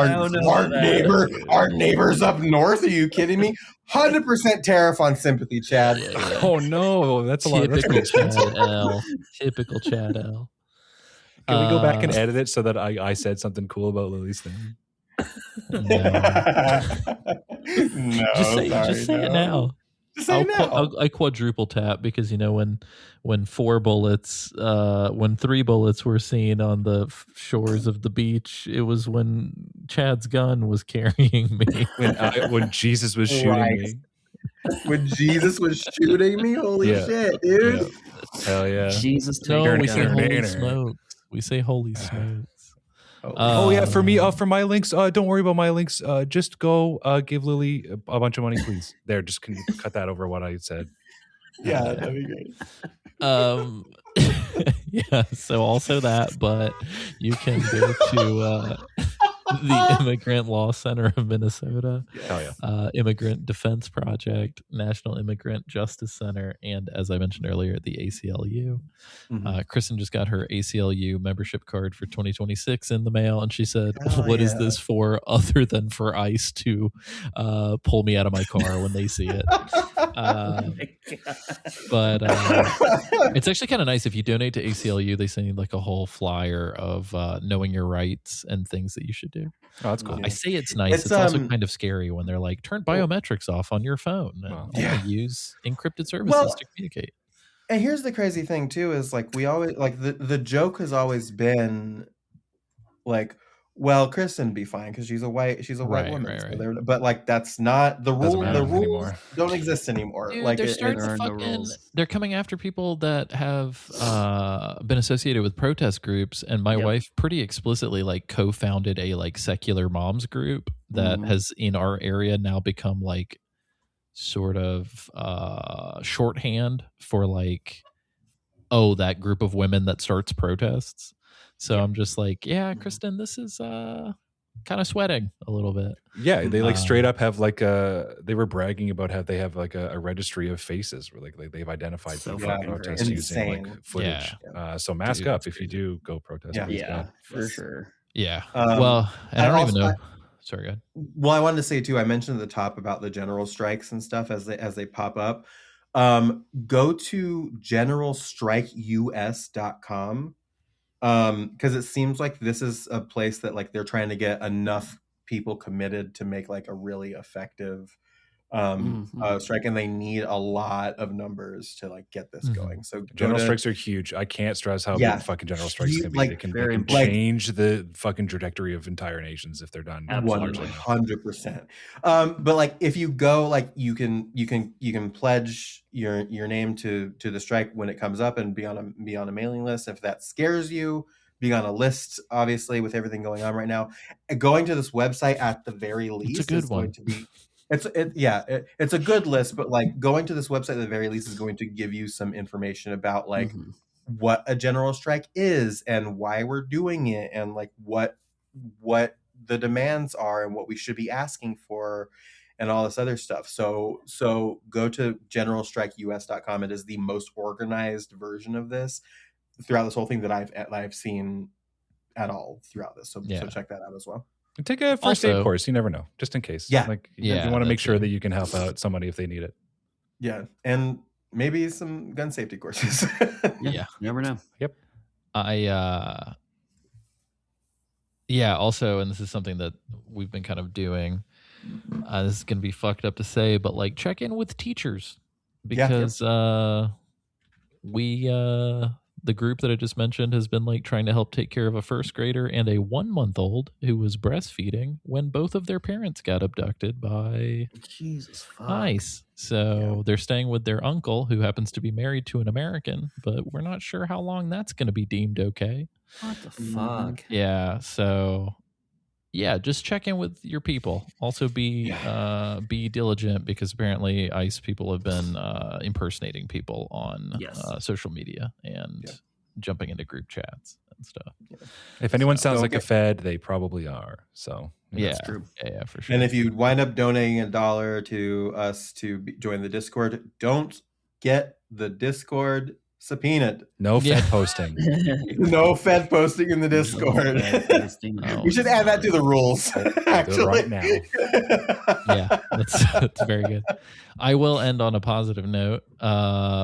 our neighbors up north? Are you kidding me? 100% tariff on sympathy, Chad. Yeah. Oh no, that's a lot. Typical Chad L. Typical Chad L. Can we go back and edit it so that I said something cool about Lily's thing? No, Just say it now. Just say it now. I quadruple tap because when 3 bullets were seen on the shores of the beach, it was when Chad's gun was carrying me. when Jesus was shooting me. When Jesus was shooting me, holy shit, dude! Yeah. Hell yeah! Jesus, no, we say holy smokes. We say holy smokes. Oh yeah, for me, for my links, don't worry about my links. Just go give Lily a bunch of money, please. There, just can you cut that over what I said? Yeah, that'd be great. Yeah, so also that, but you can go to the Immigrant Law Center of Minnesota, Hell yeah. Immigrant Defense Project, National Immigrant Justice Center, and as I mentioned earlier, the ACLU. Kristen just got her ACLU membership card for 2026 in the mail, and she said, "What is this for other than for ICE to pull me out of my car when they see it?" But it's actually kind of nice if you donate to ACLU. They send you like a whole flyer of knowing your rights and things that you should do. Oh, that's cool. I say it's nice. It's also kind of scary when they're like, turn biometrics off on your phone and only use encrypted services to communicate. And here's the crazy thing too, is like we always like the joke has always been like, well, Kristen be fine because she's a white woman. Right. So but like that's not the rule. The rules anymore. Don't exist anymore. Dude, like they're starting to fucking. They're coming after people that have been associated with protest groups, and my wife pretty explicitly like co-founded a like secular moms group that has in our area now become like sort of shorthand for like, oh, that group of women that starts protests. So I'm just like, yeah, Kristen, this is kind of sweating a little bit. Yeah, they like straight up have like they were bragging about how they have like a registry of faces where like they've identified people in protests using like footage. So mask up if you do go protest. Yeah, for sure. Yeah. Well, I don't even know. Sorry, go ahead. Well, I wanted to say too, I mentioned at the top about the general strikes and stuff as they pop up. Go to generalstrikeus.com. Because it seems like this is a place that like they're trying to get enough people committed to make like a really effective strike, and they need a lot of numbers to like get this going. So general strikes are huge. I can't stress how big fucking general strikes can be. Like, they can change the fucking trajectory of entire nations if they're done. 100%. But like if you go, like you can pledge your name to the strike when it comes up and be on a mailing list. If that scares you, being on a list, obviously with everything going on right now, going to this website at the very least is going to be. It's a good list, but like going to this website at the very least is going to give you some information about like what a general strike is and why we're doing it and like what the demands are and what we should be asking for and all this other stuff. So go to generalstrikeus.com. It is the most organized version of this throughout this whole thing that I've seen at all throughout this. So check that out as well. And take a first aid course. You never know, just in case. Yeah. Like you want to make sure that you can help out somebody if they need it. Yeah. And maybe some gun safety courses. You never know. Yep. Also, and this is something that we've been kind of doing. This is going to be fucked up to say, but like check in with teachers because the group that I just mentioned has been like trying to help take care of a first grader and a 1-month-old who was breastfeeding when both of their parents got abducted by ICE. So they're staying with their uncle who happens to be married to an American, but we're not sure how long that's going to be deemed okay. What the fuck? Yeah. So just check in with your people. Also be diligent because apparently ICE people have been impersonating people on social media and jumping into group chats and stuff. If anyone sounds like a Fed, they probably are. So that's true. Yeah, for sure. And if you wind up donating $1 to us to join the Discord, don't get the Discord subpoenaed. No Fed posting. No Fed posting in the Discord. We should add that to the rules. Actually, right now. That's very good. I will end on a positive note.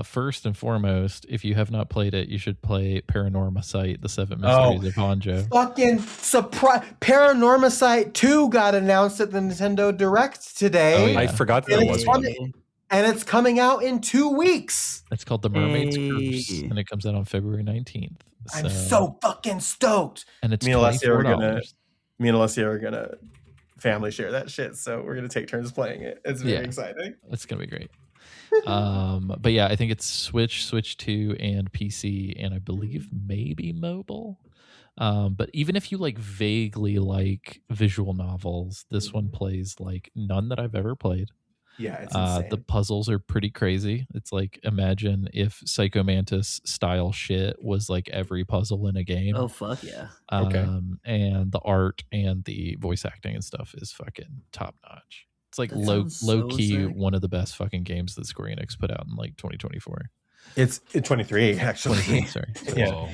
First and foremost, if you have not played it, you should play Paranormacite: The Seven Mysteries of Honjo. Fucking surprise! Paranormacite 2 got announced at the Nintendo Direct today. I forgot that was one. And it's coming out in 2 weeks. It's called The Mermaid's Curse, and it comes out on February 19th. I'm so fucking stoked. And it's me and Alessia are gonna family share that shit. So we're gonna take turns playing it. It's very exciting. It's gonna be great. But yeah, I think it's Switch 2, and PC, and I believe maybe mobile. But even if you like vaguely like visual novels, this one plays like none that I've ever played. Yeah, it's insane. The puzzles are pretty crazy. It's like, imagine if Psycho Mantis style shit was like every puzzle in a game. Oh fuck yeah. Okay. And the art and the voice acting and stuff is fucking top notch. It's like That low sounds so key sick. one of the best fucking games that Square Enix put out in like 2024. It's 23 actually. 23, sorry. Yeah.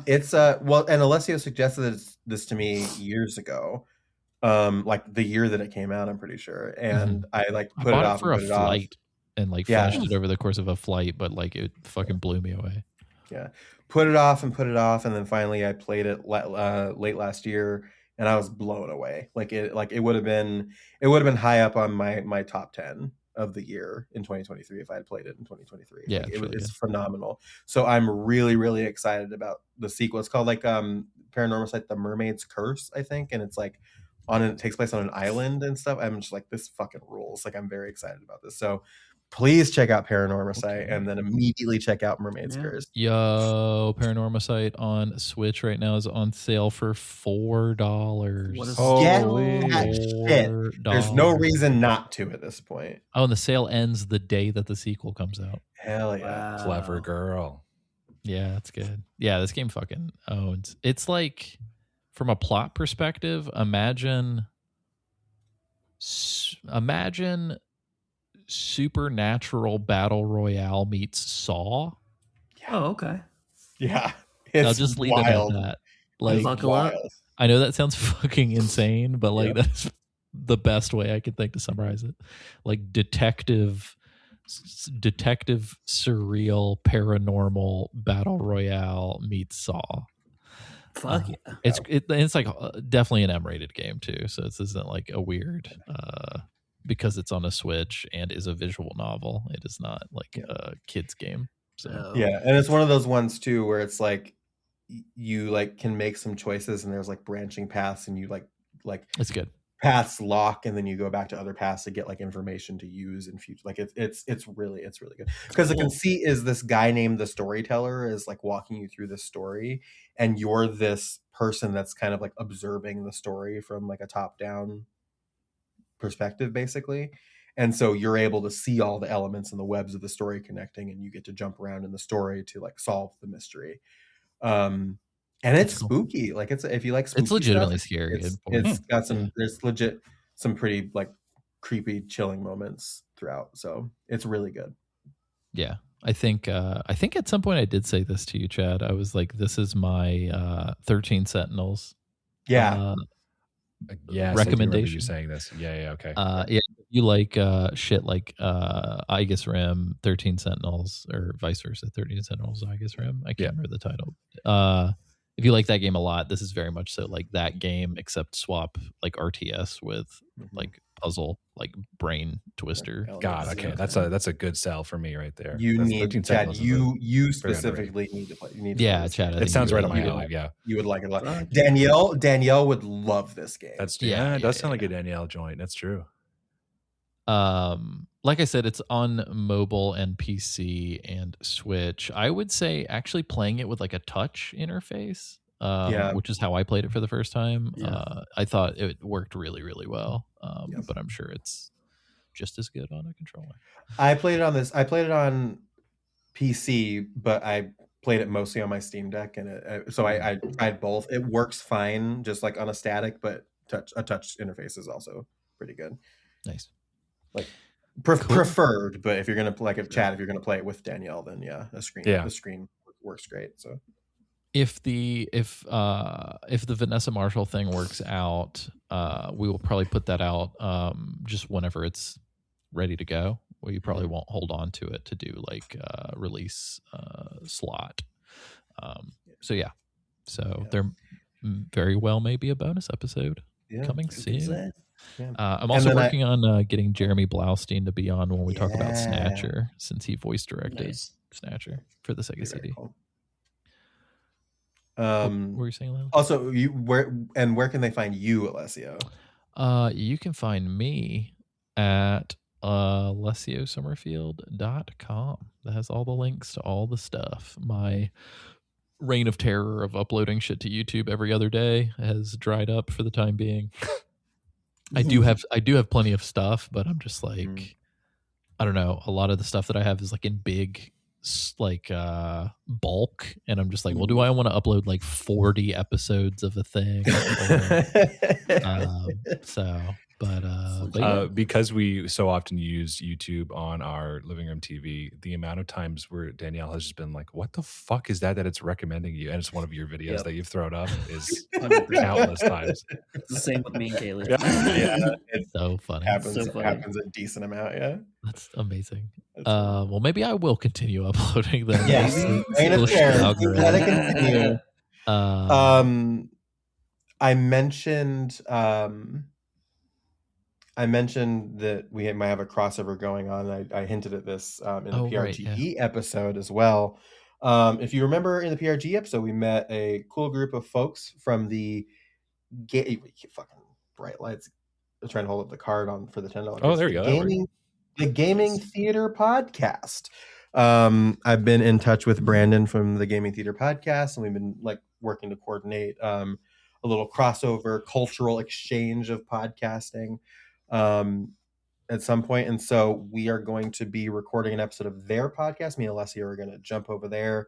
It's well, and Alessio suggested this to me years ago. Like the year that it came out, I'm pretty sure. And I like put bought it off for and a put it off. flight and like finished it over the course of a flight, but like it fucking blew me away. Yeah. Put it off, and then finally I played it late last year, and I was blown away. It would have been high up on my top 10 of the year in 2023 if I had played it in 2023. Yeah, It's phenomenal. So I'm really, really excited about the sequel. It's called like Paranormal Site: The Mermaid's Curse, I think, and it's like it takes place on an island and stuff. I'm just like, this fucking rules. Like, I'm very excited about this. So please check out Paranormal Site and then immediately check out Mermaid's Curse. Yo, Paranormal Site on Switch right now is on sale for $4. Get that shit. There's no reason not to at this point. Oh, and the sale ends the day that the sequel comes out. Hell yeah. Wow. Clever girl. Yeah, that's good. Yeah, this game fucking owns. It's like, from a plot perspective, imagine Supernatural Battle Royale meets Saw. Oh, okay. Yeah. I'll just leave it at that. Like, Buckle up. I know that sounds fucking insane, but like that's the best way I could think to summarize it. Like detective surreal paranormal battle royale meets Saw. Fuck yeah. It's like definitely an M-rated game too, so this isn't like a weird because it's on a Switch and is a visual novel. It is not like a kids game. So yeah, and it's one of those ones too where it's like you like can make some choices and there's like branching paths and you like it's good. Paths lock and then you go back to other paths to get like information to use in future. Like it's really good because the conceit is this guy named the storyteller is like walking you through this story and you're this person that's kind of like observing the story from like a top down perspective basically, and so you're able to see all the elements and the webs of the story connecting and you get to jump around in the story to like solve the mystery. And it's spooky. Like if you like spooky it's legitimately stuff, scary. It's got there's legit some pretty like creepy, chilling moments throughout. So it's really good. Yeah. I think at some point I did say this to you, Chad. I was like, this is my 13 Sentinels. Yeah. Recommendation. You saying this. Yeah. Okay. Yeah. You like shit like Aegis Rim, 13 Sentinels, or vice versa, 13 Sentinels, Aegis Rim. I can't remember the title. If you like that game a lot, this is very much so like that game, except swap like RTS with like puzzle, like brain twister. God, okay, that's a good sell for me right there. You That's need 13 Chad. Sentinels You specifically need to play. You need to play this Chad. game. It sounds right up my alley. Yeah, you would like it a lot. Danielle would love this game. That's it does sound like a Danielle joint. That's true. Like I said, it's on mobile and PC and Switch. I would say actually playing it with like a touch interface, which is how I played it for the first time. I thought it worked really, really well. But I'm sure it's just as good on a controller. I played it on PC, but I played it mostly on my Steam Deck, and I tried both. It works fine, just like on a static, but a touch interface is also pretty good. Nice. Like preferred, but if you're gonna if you're gonna play it with Danielle, then the screen works great. So if the Vanessa Marshall thing works out, we will probably put that out just whenever it's ready to go. We probably won't hold on to it to do like release slot. So there very well may be a bonus episode coming soon. I'm also working on getting Jeremy Blaustein to be on when we talk about Snatcher, since he voice directed Snatcher for the Sega CD. Cool. What were you saying, Lyle? Also, where can they find you, Alessio? You can find me at AlessioSummerfield.com. That has all the links to all the stuff. My reign of terror of uploading shit to YouTube every other day has dried up for the time being. I do have plenty of stuff, but I'm just like, I don't know. A lot of the stuff that I have is like in big, like bulk, and I'm just like, well, do I want to upload like 40 episodes of a thing? But yeah. Because we so often use YouTube on our living room TV, the amount of times where Danielle has just been like, what the fuck is that it's recommending you? And it's one of your videos that you've thrown up is 100%. countless times. It's the same with me and Kaylee. Yeah, it's so funny. Happens a decent amount. Yeah, that's amazing. Well, maybe I will continue uploading them. Yes, let it continue. I mentioned that we might have a crossover going on. I hinted at this in the PRGE episode as well. If you remember, in the PRG episode, we met a cool group of folks from the fucking bright lights. I'm trying to hold up the card on for the $10. Oh, there you go. The Gaming Theater Podcast. I've been in touch with Brandon from the Gaming Theater Podcast, and we've been like working to coordinate a little crossover cultural exchange of podcasting at some point. And so we are going to be recording an episode of their podcast. Me and Alessia are going to jump over there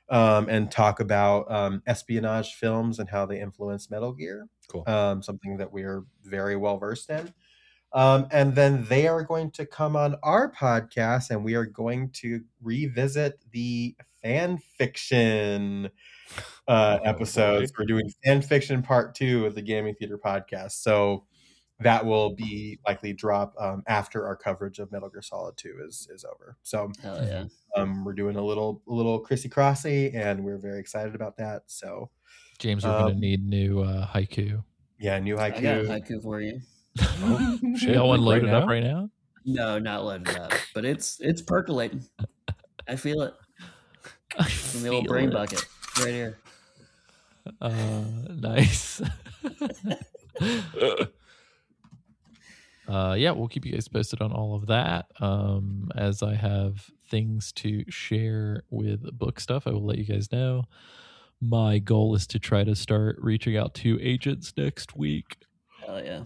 and talk about espionage films and how they influence Metal Gear. Cool. Something that we are very well versed in. And then they are going to come on our podcast, and we are going to revisit the fan fiction episodes. We're doing fan fiction part 2 of the Gaming Theater Podcast. So that will be likely drop after our coverage of Metal Gear Solid 2 is over. So we're doing a little Chrissy Crossy, and we're very excited about that. So James, we're going to need new haiku. Yeah, new haiku. I got a haiku for you. Oh, shit. Y'all want to load it up right now? No, not loaded up, but it's percolating. I feel it. From the old brain bucket right here. Nice. Yeah, we'll keep you guys posted on all of that. As I have things to share with book stuff, I will let you guys know. My goal is to try to start reaching out to agents next week. Hell yeah.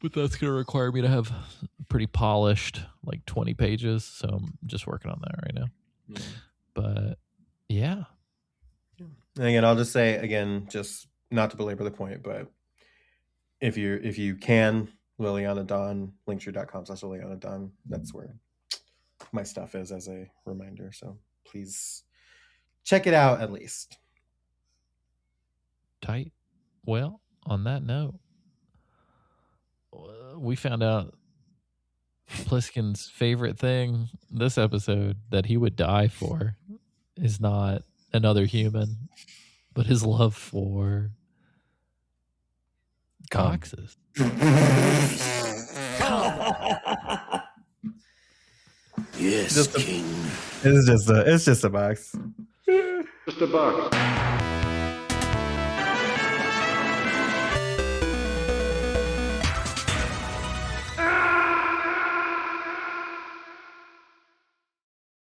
But that's going to require me to have pretty polished, like 20 pages. So I'm just working on that right now. But yeah. And again, I'll just say again, just not to belabor the point, but if you can, Liliana Dawn, linktree.com/Liliana Dawn. That's where my stuff is as a reminder. So please check it out at least. Tight. Well, on that note, we found out Pliskin's favorite thing this episode that he would die for is not another human, but his love for boxes. Yes, King. It's just a box. Just a box.